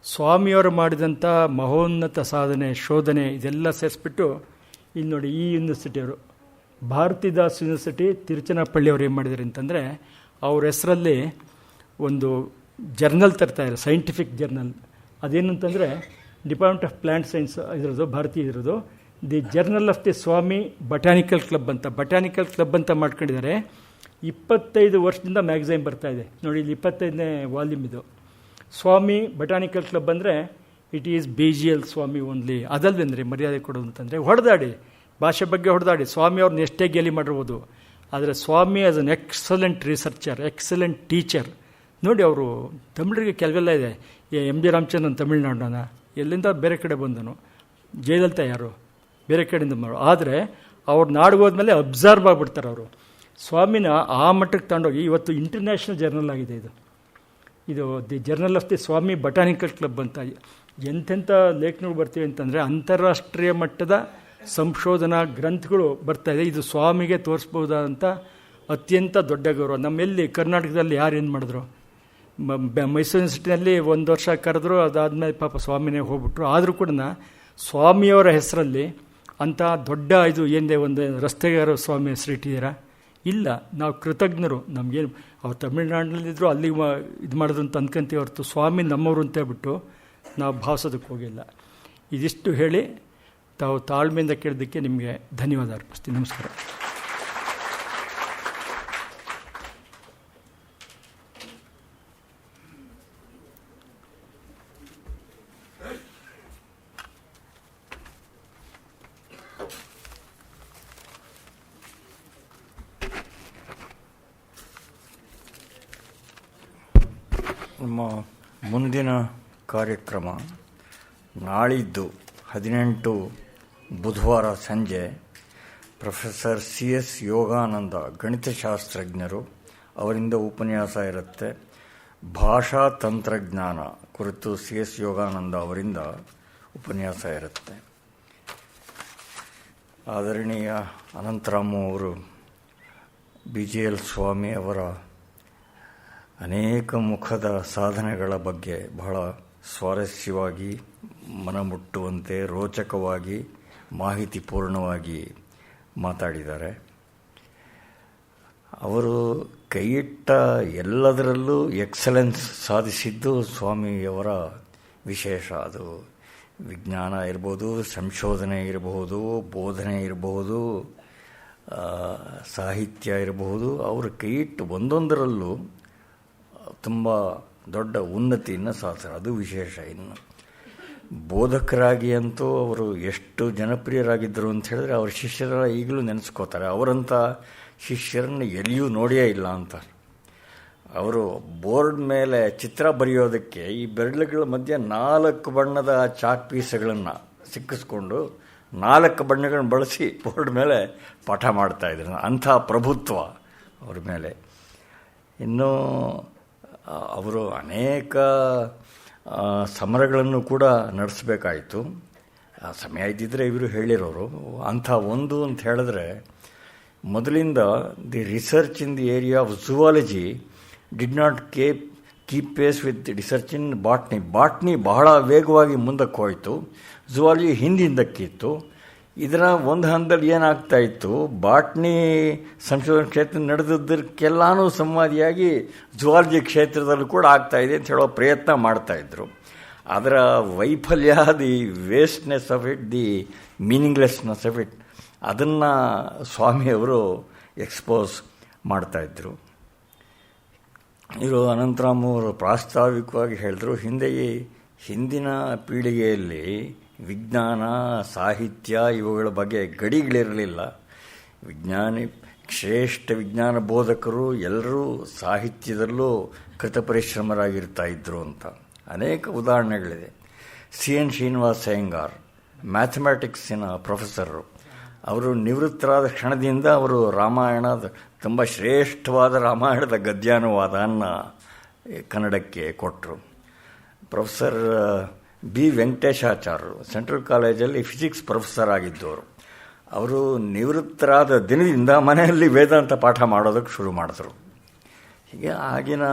ಸ್ವಾಮಿಯವರು ಮಾಡಿದಂಥ ಮಹೋನ್ನತ ಸಾಧನೆ, ಶೋಧನೆ ಇದೆಲ್ಲ ಸೇರಿಸ್ಬಿಟ್ಟು ಇಲ್ಲಿ ನೋಡಿ, ಈ ಯೂನಿವರ್ಸಿಟಿಯವರು ಭಾರತಿದಾಸ್ ಯೂನಿವರ್ಸಿಟಿ ತಿರುಚನಪಳ್ಳಿಯವರು ಏನು ಮಾಡಿದ್ದಾರೆ ಅಂತಂದರೆ, ಅವ್ರ ಹೆಸರಲ್ಲಿ ಒಂದು ಜರ್ನಲ್ ತರ್ತಾಯಿದ್ದಾರೆ, ಸೈಂಟಿಫಿಕ್ ಜರ್ನಲ್. ಅದೇನು ಅಂತಂದರೆ ಡಿಪಾರ್ಟ್ಮೆಂಟ್ ಆಫ್ ಪ್ಲಾಂಟ್ ಸೈನ್ಸ್ ಇದ್ರದ್ದು, ಭಾರತೀಯ ಇರೋದು. The journal of the Swamy botanical club ಅಂತ ಮಾಡ್ಕೊಂಡಿದ್ದಾರೆ. 25 ವರ್ಷದಿಂದ ಮ್ಯಾಗಝೈನ್ ಬರ್ತಾ ಇದೆ ನೋಡಿ, ಇಲ್ಲಿ 25ನೇ ವಾಲ್ಯೂಮ್ ಇದು. ಸ್ವಾಮಿ ಬಟಾನಿಕಲ್ ಕ್ಲಬ್ ಅಂದರೆ it is BGL Swamy only. ಅದಲ್ವೇನ್ರಿ ಮರ್ಯಾದೆ ಕೊಡೋದು ಅಂತಂದರೆ ಹೊಡೆದಾಡಿ, ಭಾಷೆ ಬಗ್ಗೆ ಹೊಡೆದಾಡಿ, ಸ್ವಾಮಿ ಅವ್ರನ್ನ ಎಷ್ಟೇ ಗೇಲಿ ಮಾಡಿರ್ಬೋದು, ಆದರೆ Swamy as an excellent researcher, excellent teacher. ನೋಡಿ ಅವರು ತಮಿಳರಿಗೆ ಕೆಲವೆಲ್ಲ ಇದೆ. MG ರಾಮಚಂದ್ರನ್ ತಮಿಳ್ನಾಡನ, ಎಲ್ಲಿಂದ ಬೇರೆ ಕಡೆ ಬಂದನು, ಜಯಲಲಿತಾ ಯಾರು ಬೇರೆ ಕಡೆಯಿಂದ ಮಾಡು, ಆದರೆ ಅವ್ರು ನಾಡಿಗೆ ಹೋದ್ಮೇಲೆ ಅಬ್ಸರ್ವ್ ಆಗಿಬಿಡ್ತಾರೆ ಅವರು. ಸ್ವಾಮಿನ ಆ ಮಟ್ಟಕ್ಕೆ ತಗೊಂಡೋಗಿ ಇವತ್ತು ಇಂಟರ್ನ್ಯಾಷನಲ್ ಜರ್ನಲ್ ಆಗಿದೆ ಇದು the journal of the Swamy botanical club ಅಂತ. ಎಂತೆಂಥ ಲೇಖನಗಳು ಬರ್ತೀವಿ ಅಂತಂದರೆ ಅಂತಾರಾಷ್ಟ್ರೀಯ ಮಟ್ಟದ ಸಂಶೋಧನಾ ಗ್ರಂಥಗಳು ಬರ್ತಾಯಿದೆ. ಇದು ಸ್ವಾಮಿಗೆ ತೋರಿಸ್ಬೋದಾದಂಥ ಅತ್ಯಂತ ದೊಡ್ಡ ಗೌರವ. ನಮ್ಮೆಲ್ಲಿ ಕರ್ನಾಟಕದಲ್ಲಿ ಯಾರೇನು ಮಾಡಿದ್ರು, ಮೈಸೂರು ಯೂನಿವರ್ಸಿಟಿನಲ್ಲಿ 1 ವರ್ಷ ಕರೆದ್ರು, ಅದಾದಮೇಲೆ ಪಾಪ ಸ್ವಾಮಿನೇ ಹೋಗ್ಬಿಟ್ರು. ಆದರೂ ಕೂಡ ಸ್ವಾಮಿಯವರ ಹೆಸರಲ್ಲಿ ಅಂಥ ದೊಡ್ಡ ಇದು ಏನಿದೆ, ಒಂದು ರಸ್ತೆಗಾರ ಸ್ವಾಮಿ ಹೆಸರು ಇಟ್ಟಿದ್ದೀರಾ? ಇಲ್ಲ. ನಾವು ಕೃತಜ್ಞರು. ನಮಗೇನು ಅವ್ರು ತಮಿಳ್ನಾಡಿನಲ್ಲಿದ್ದರು ಅಲ್ಲಿ ಇದು ಮಾಡಿದ್ರು ಅಂತ ಅಂದ್ಕೊಂತೀವಿ ಹೊರತು ಸ್ವಾಮಿ ನಮ್ಮವರು ಅಂತ ಹೇಳ್ಬಿಟ್ಟು ನಾವು ಭಾವಿಸೋದಕ್ಕೆ ಹೋಗಿಲ್ಲ. ಇದಿಷ್ಟು ಹೇಳಿ ತಾವು ತಾಳ್ಮೆಯಿಂದ ಕೇಳಿದ್ದಕ್ಕೆ ನಿಮಗೆ ಧನ್ಯವಾದ ಅರ್ಪಿಸ್ತೀನಿ. ನಮಸ್ಕಾರ. ನಮ್ಮ ಮುಂದಿನ ಕಾರ್ಯಕ್ರಮ ನಾಳಿದ್ದು 18 ಬುಧವಾರ ಸಂಜೆ ಪ್ರೊಫೆಸರ್ CS ಯೋಗಾನಂದ ಗಣಿತಶಾಸ್ತ್ರಜ್ಞರು ಅವರಿಂದ ಉಪನ್ಯಾಸ ಇರುತ್ತೆ. ಭಾಷಾ ತಂತ್ರಜ್ಞಾನ ಕುರಿತು CS ಯೋಗಾನಂದ ಅವರಿಂದ ಉಪನ್ಯಾಸ ಇರುತ್ತೆ. ಆದರಣೀಯ ಅನಂತರಾಮು ಅವರು BGL ಸ್ವಾಮಿ ಅವರ ಅನೇಕ ಮುಖದ ಸಾಧನೆಗಳ ಬಗ್ಗೆ ಬಹಳ ಸ್ವಾರಸ್ಯವಾಗಿ, ಮನಮುಟ್ಟುವಂತೆ, ರೋಚಕವಾಗಿ, ಮಾಹಿತಿಪೂರ್ಣವಾಗಿ ಮಾತಾಡಿದ್ದಾರೆ. ಅವರು ಕೈಯಿಟ್ಟ ಎಲ್ಲದರಲ್ಲೂ ಎಕ್ಸಲೆನ್ಸ್ ಸಾಧಿಸಿದ್ದು ಸ್ವಾಮಿಯವರ ವಿಶೇಷ. ಅದು ವಿಜ್ಞಾನ ಇರ್ಬೋದು, ಸಂಶೋಧನೆ ಇರಬಹುದು, ಬೋಧನೆ ಇರಬಹುದು, ಸಾಹಿತ್ಯ ಇರಬಹುದು. ಅವರು ಕೈಯಿಟ್ಟು ಒಂದೊಂದರಲ್ಲೂ ತುಂಬ ದೊಡ್ಡ ಉನ್ನತಿಯನ್ನು ಸಾಧಿಸ್ತಾರೆ. ಅದು ವಿಶೇಷ. ಇನ್ನು ಬೋಧಕರಾಗಿ ಅಂತೂ ಅವರು ಎಷ್ಟು ಜನಪ್ರಿಯರಾಗಿದ್ದರು ಅಂತ ಹೇಳಿದ್ರೆ ಅವ್ರ ಶಿಷ್ಯರ ಈಗಲೂ ನೆನೆಸ್ಕೋತಾರೆ. ಅವರಂಥ ಶಿಷ್ಯರನ್ನು ಎಲ್ಲಿಯೂ ನೋಡಿಯೇ ಇಲ್ಲ ಅಂತ. ಅವರು ಬೋರ್ಡ್ ಮೇಲೆ ಚಿತ್ರ ಬರೆಯೋದಕ್ಕೆ ಈ ಬೆರಳುಗಳ ಮಧ್ಯೆ 4 ಬಣ್ಣದ ಚಾಕ್ ಪೀಸ್ಗಳನ್ನು ಸಿಕ್ಕಿಸ್ಕೊಂಡು 4 ಬಣ್ಣಗಳನ್ನು ಬಳಸಿ ಬೋರ್ಡ್ ಮೇಲೆ ಪಾಠ ಮಾಡ್ತಾಯಿದ್ರು. ಅಂಥ ಪ್ರಭುತ್ವ ಅವ್ರ ಮೇಲೆ. ಇನ್ನೂ ಅವರು ಅನೇಕ ಸಮರಗಳನ್ನು ಕೂಡ ನಡೆಸಬೇಕಾಯಿತು. ಸಮಯ ಇದ್ದಿದ್ದರೆ ಇವರು ಹೇಳಿರೋರು. ಅಂಥ ಒಂದು ಅಂತ ಹೇಳಿದ್ರೆ, ಮೊದಲಿಂದ the research in the area of zoology did not keep pace with research in botany ಬಹಳ ವೇಗವಾಗಿ ಮುಂದಕ್ಕೆ ಹೋಯಿತು. ಝುವಾಲಜಿ ಹಿಂದಿಂದಕ್ಕಿತ್ತು. ಇದರ ಒಂದು ಹಂತದಲ್ಲಿ ಏನಾಗ್ತಾ ಇತ್ತು, ಬಾಟ್ನಿ ಸಂಶೋಧನಾ ಕ್ಷೇತ್ರ ನಡೆದಿದ್ದಕ್ಕೆಲ್ಲಾನು ಸಂವಾದಿಯಾಗಿ ಝುವಾಲಜಿ ಕ್ಷೇತ್ರದಲ್ಲೂ ಕೂಡ ಆಗ್ತಾ ಇದೆ ಅಂತ ಹೇಳೋ ಪ್ರಯತ್ನ ಮಾಡ್ತಾಯಿದ್ರು. ಅದರ ವೈಫಲ್ಯ, the wasteness of it, the meaninglessness of it, ಅದನ್ನು ಸ್ವಾಮಿಯವರು ಎಕ್ಸ್ಪೋಸ್ ಮಾಡ್ತಾಯಿದ್ರು. ಇವರು ಅನಂತರಾಮ್ ಅವರು ಪ್ರಾಸ್ತಾವಿಕವಾಗಿ ಹೇಳಿದ್ರು, ಹಿಂದಿನ ಪೀಳಿಗೆಯಲ್ಲಿ ವಿಜ್ಞಾನ, ಸಾಹಿತ್ಯ ಇವುಗಳ ಬಗ್ಗೆ ಗಡಿಗಳಿರಲಿಲ್ಲ. ಶ್ರೇಷ್ಠ ವಿಜ್ಞಾನ ಬೋಧಕರು ಎಲ್ಲರೂ ಸಾಹಿತ್ಯದಲ್ಲೂ ಕೃತಪರಿಶ್ರಮರಾಗಿರ್ತಾ ಇದ್ರು ಅಂತ ಅನೇಕ ಉದಾಹರಣೆಗಳಿದೆ. CN ಶ್ರೀನಿವಾಸ ಅಯ್ಯಂಗಾರ್ ಮ್ಯಾಥಮೆಟಿಕ್ಸಿನ ಪ್ರೊಫೆಸರು. ಅವರು ನಿವೃತ್ತರಾದ ಕ್ಷಣದಿಂದ ಅವರು ರಾಮಾಯಣದ ತುಂಬ ಶ್ರೇಷ್ಠವಾದ ರಾಮಾಯಣದ ಗದ್ಯಾನುವಾದವನ್ನು ಕನ್ನಡಕ್ಕೆ ಕೊಟ್ಟರು. ಪ್ರೊಫೆಸರ್ B ವೆಂಕಟೇಶಾಚಾರ್ಯರು ಸೆಂಟ್ರಲ್ ಕಾಲೇಜಲ್ಲಿ ಫಿಸಿಕ್ಸ್ ಪ್ರೊಫೆಸರ್ ಆಗಿದ್ದವರು. ಅವರು ನಿವೃತ್ತರಾದ ದಿನದಿಂದ ಮನೆಯಲ್ಲಿ ವೇದಾಂತ ಪಾಠ ಮಾಡೋದಕ್ಕೆ ಶುರು ಮಾಡಿದ್ರು. ಹೀಗೆ ಆಗಿನ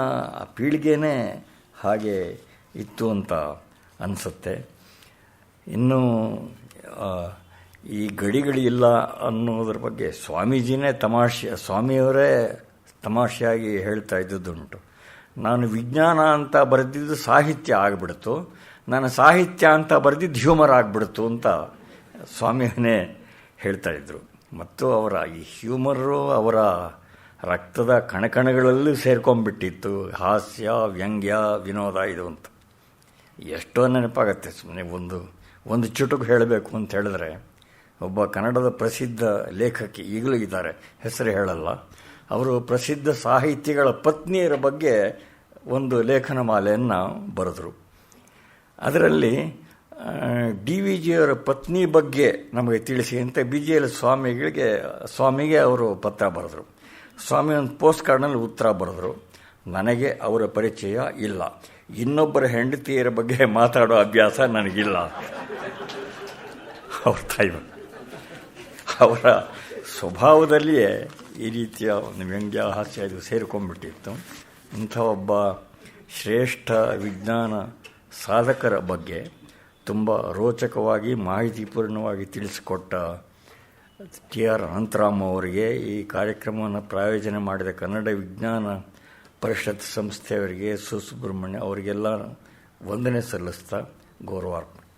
ಪೀಳಿಗೆನೇ ಹಾಗೆ ಇತ್ತು ಅಂತ ಅನಿಸುತ್ತೆ. ಇನ್ನು ಈ ಗಡಿಗಳಿಲ್ಲ ಅನ್ನೋದ್ರ ಬಗ್ಗೆ ಸ್ವಾಮಿಯವರೇ ತಮಾಷೆಯಾಗಿ ಹೇಳ್ತಾ ಇದ್ದುದುಂಟು. ನಾನು ವಿಜ್ಞಾನ ಅಂತ ಬರೆದಿದ್ದು ಸಾಹಿತ್ಯ ಆಗಿಬಿಡ್ತು, ನಾನು ಸಾಹಿತ್ಯ ಅಂತ ಬರೆದಿದ್ದು ಹ್ಯೂಮರ್ ಆಗಿಬಿಡ್ತು ಅಂತ ಸ್ವಾಮಿಯೇ ಹೇಳ್ತಾ ಇದ್ರು. ಮತ್ತು ಅವರ ಈ ಹ್ಯೂಮರು ಅವರ ರಕ್ತದ ಕಣಕಣಗಳಲ್ಲೂ ಸೇರ್ಕೊಂಡ್ಬಿಟ್ಟಿತ್ತು. ಹಾಸ್ಯ, ವ್ಯಂಗ್ಯ, ವಿನೋದ ಇದು ಅಂತ ಎಷ್ಟೋ ನೆನಪಾಗತ್ತೆ. ಸುಮ್ಮನೆ ಒಂದು ಚುಟುಕು ಹೇಳಬೇಕು ಅಂತ ಹೇಳಿದ್ರೆ, ಒಬ್ಬ ಕನ್ನಡದ ಪ್ರಸಿದ್ಧ ಲೇಖಕಿ ಈಗಲೂ ಇದ್ದಾರೆ, ಹೆಸರು ಹೇಳಲ್ಲ. ಅವರು ಪ್ರಸಿದ್ಧ ಸಾಹಿತಿಗಳ ಪತ್ನಿಯರ ಬಗ್ಗೆ ಒಂದು ಲೇಖನ ಮಾಲೆಯನ್ನು ಬರೆದರು. ಅದರಲ್ಲಿ DVGಯವರ ಪತ್ನಿ ಬಗ್ಗೆ ನಮಗೆ ತಿಳಿಸಿ ಅಂತ BGL ಸ್ವಾಮಿಗೆ ಅವರು ಪತ್ರ ಬರೆದರು. ಸ್ವಾಮಿ ಒಂದು ಪೋಸ್ಟ್ ಕಾರ್ಡ್ನಲ್ಲಿ ಉತ್ತರ ಬರೆದರು, ನನಗೆ ಅವರ ಪರಿಚಯ ಇಲ್ಲ, ಇನ್ನೊಬ್ಬರ ಹೆಂಡತಿಯರ ಬಗ್ಗೆ ಮಾತಾಡೋ ಅಭ್ಯಾಸ ನನಗಿಲ್ಲ. ಅವ್ರ ತಾಯಿ ಅವರ ಸ್ವಭಾವದಲ್ಲಿಯೇ ಈ ರೀತಿಯ ಒಂದು ವ್ಯಂಗ್ಯ, ಹಾಸ್ಯ ಇದು ಸೇರಿಕೊಂಡ್ಬಿಟ್ಟಿತ್ತು. ಇಂಥ ಒಬ್ಬ ಶ್ರೇಷ್ಠ ವಿಜ್ಞಾನ ಸಾಧಕರ ಬಗ್ಗೆ ತುಂಬ ರೋಚಕವಾಗಿ ಮಾಹಿತಿಪೂರ್ಣವಾಗಿ ತಿಳಿಸಿಕೊಟ್ಟ TR ಅನಂತರಾಮ್ ಅವರಿಗೆ, ಈ ಕಾರ್ಯಕ್ರಮವನ್ನು ಪ್ರಾಯೋಜನೆ ಮಾಡಿದ ಕನ್ನಡ ವಿಜ್ಞಾನ ಪರಿಷತ್ ಸಂಸ್ಥೆಯವರಿಗೆ, ಸುಬ್ರಹ್ಮಣ್ಯ ಅವರಿಗೆಲ್ಲ ವಂದನೆ ಸಲ್ಲಿಸ್ತಾ ಗೌರವಾರ್ಪಣೆ.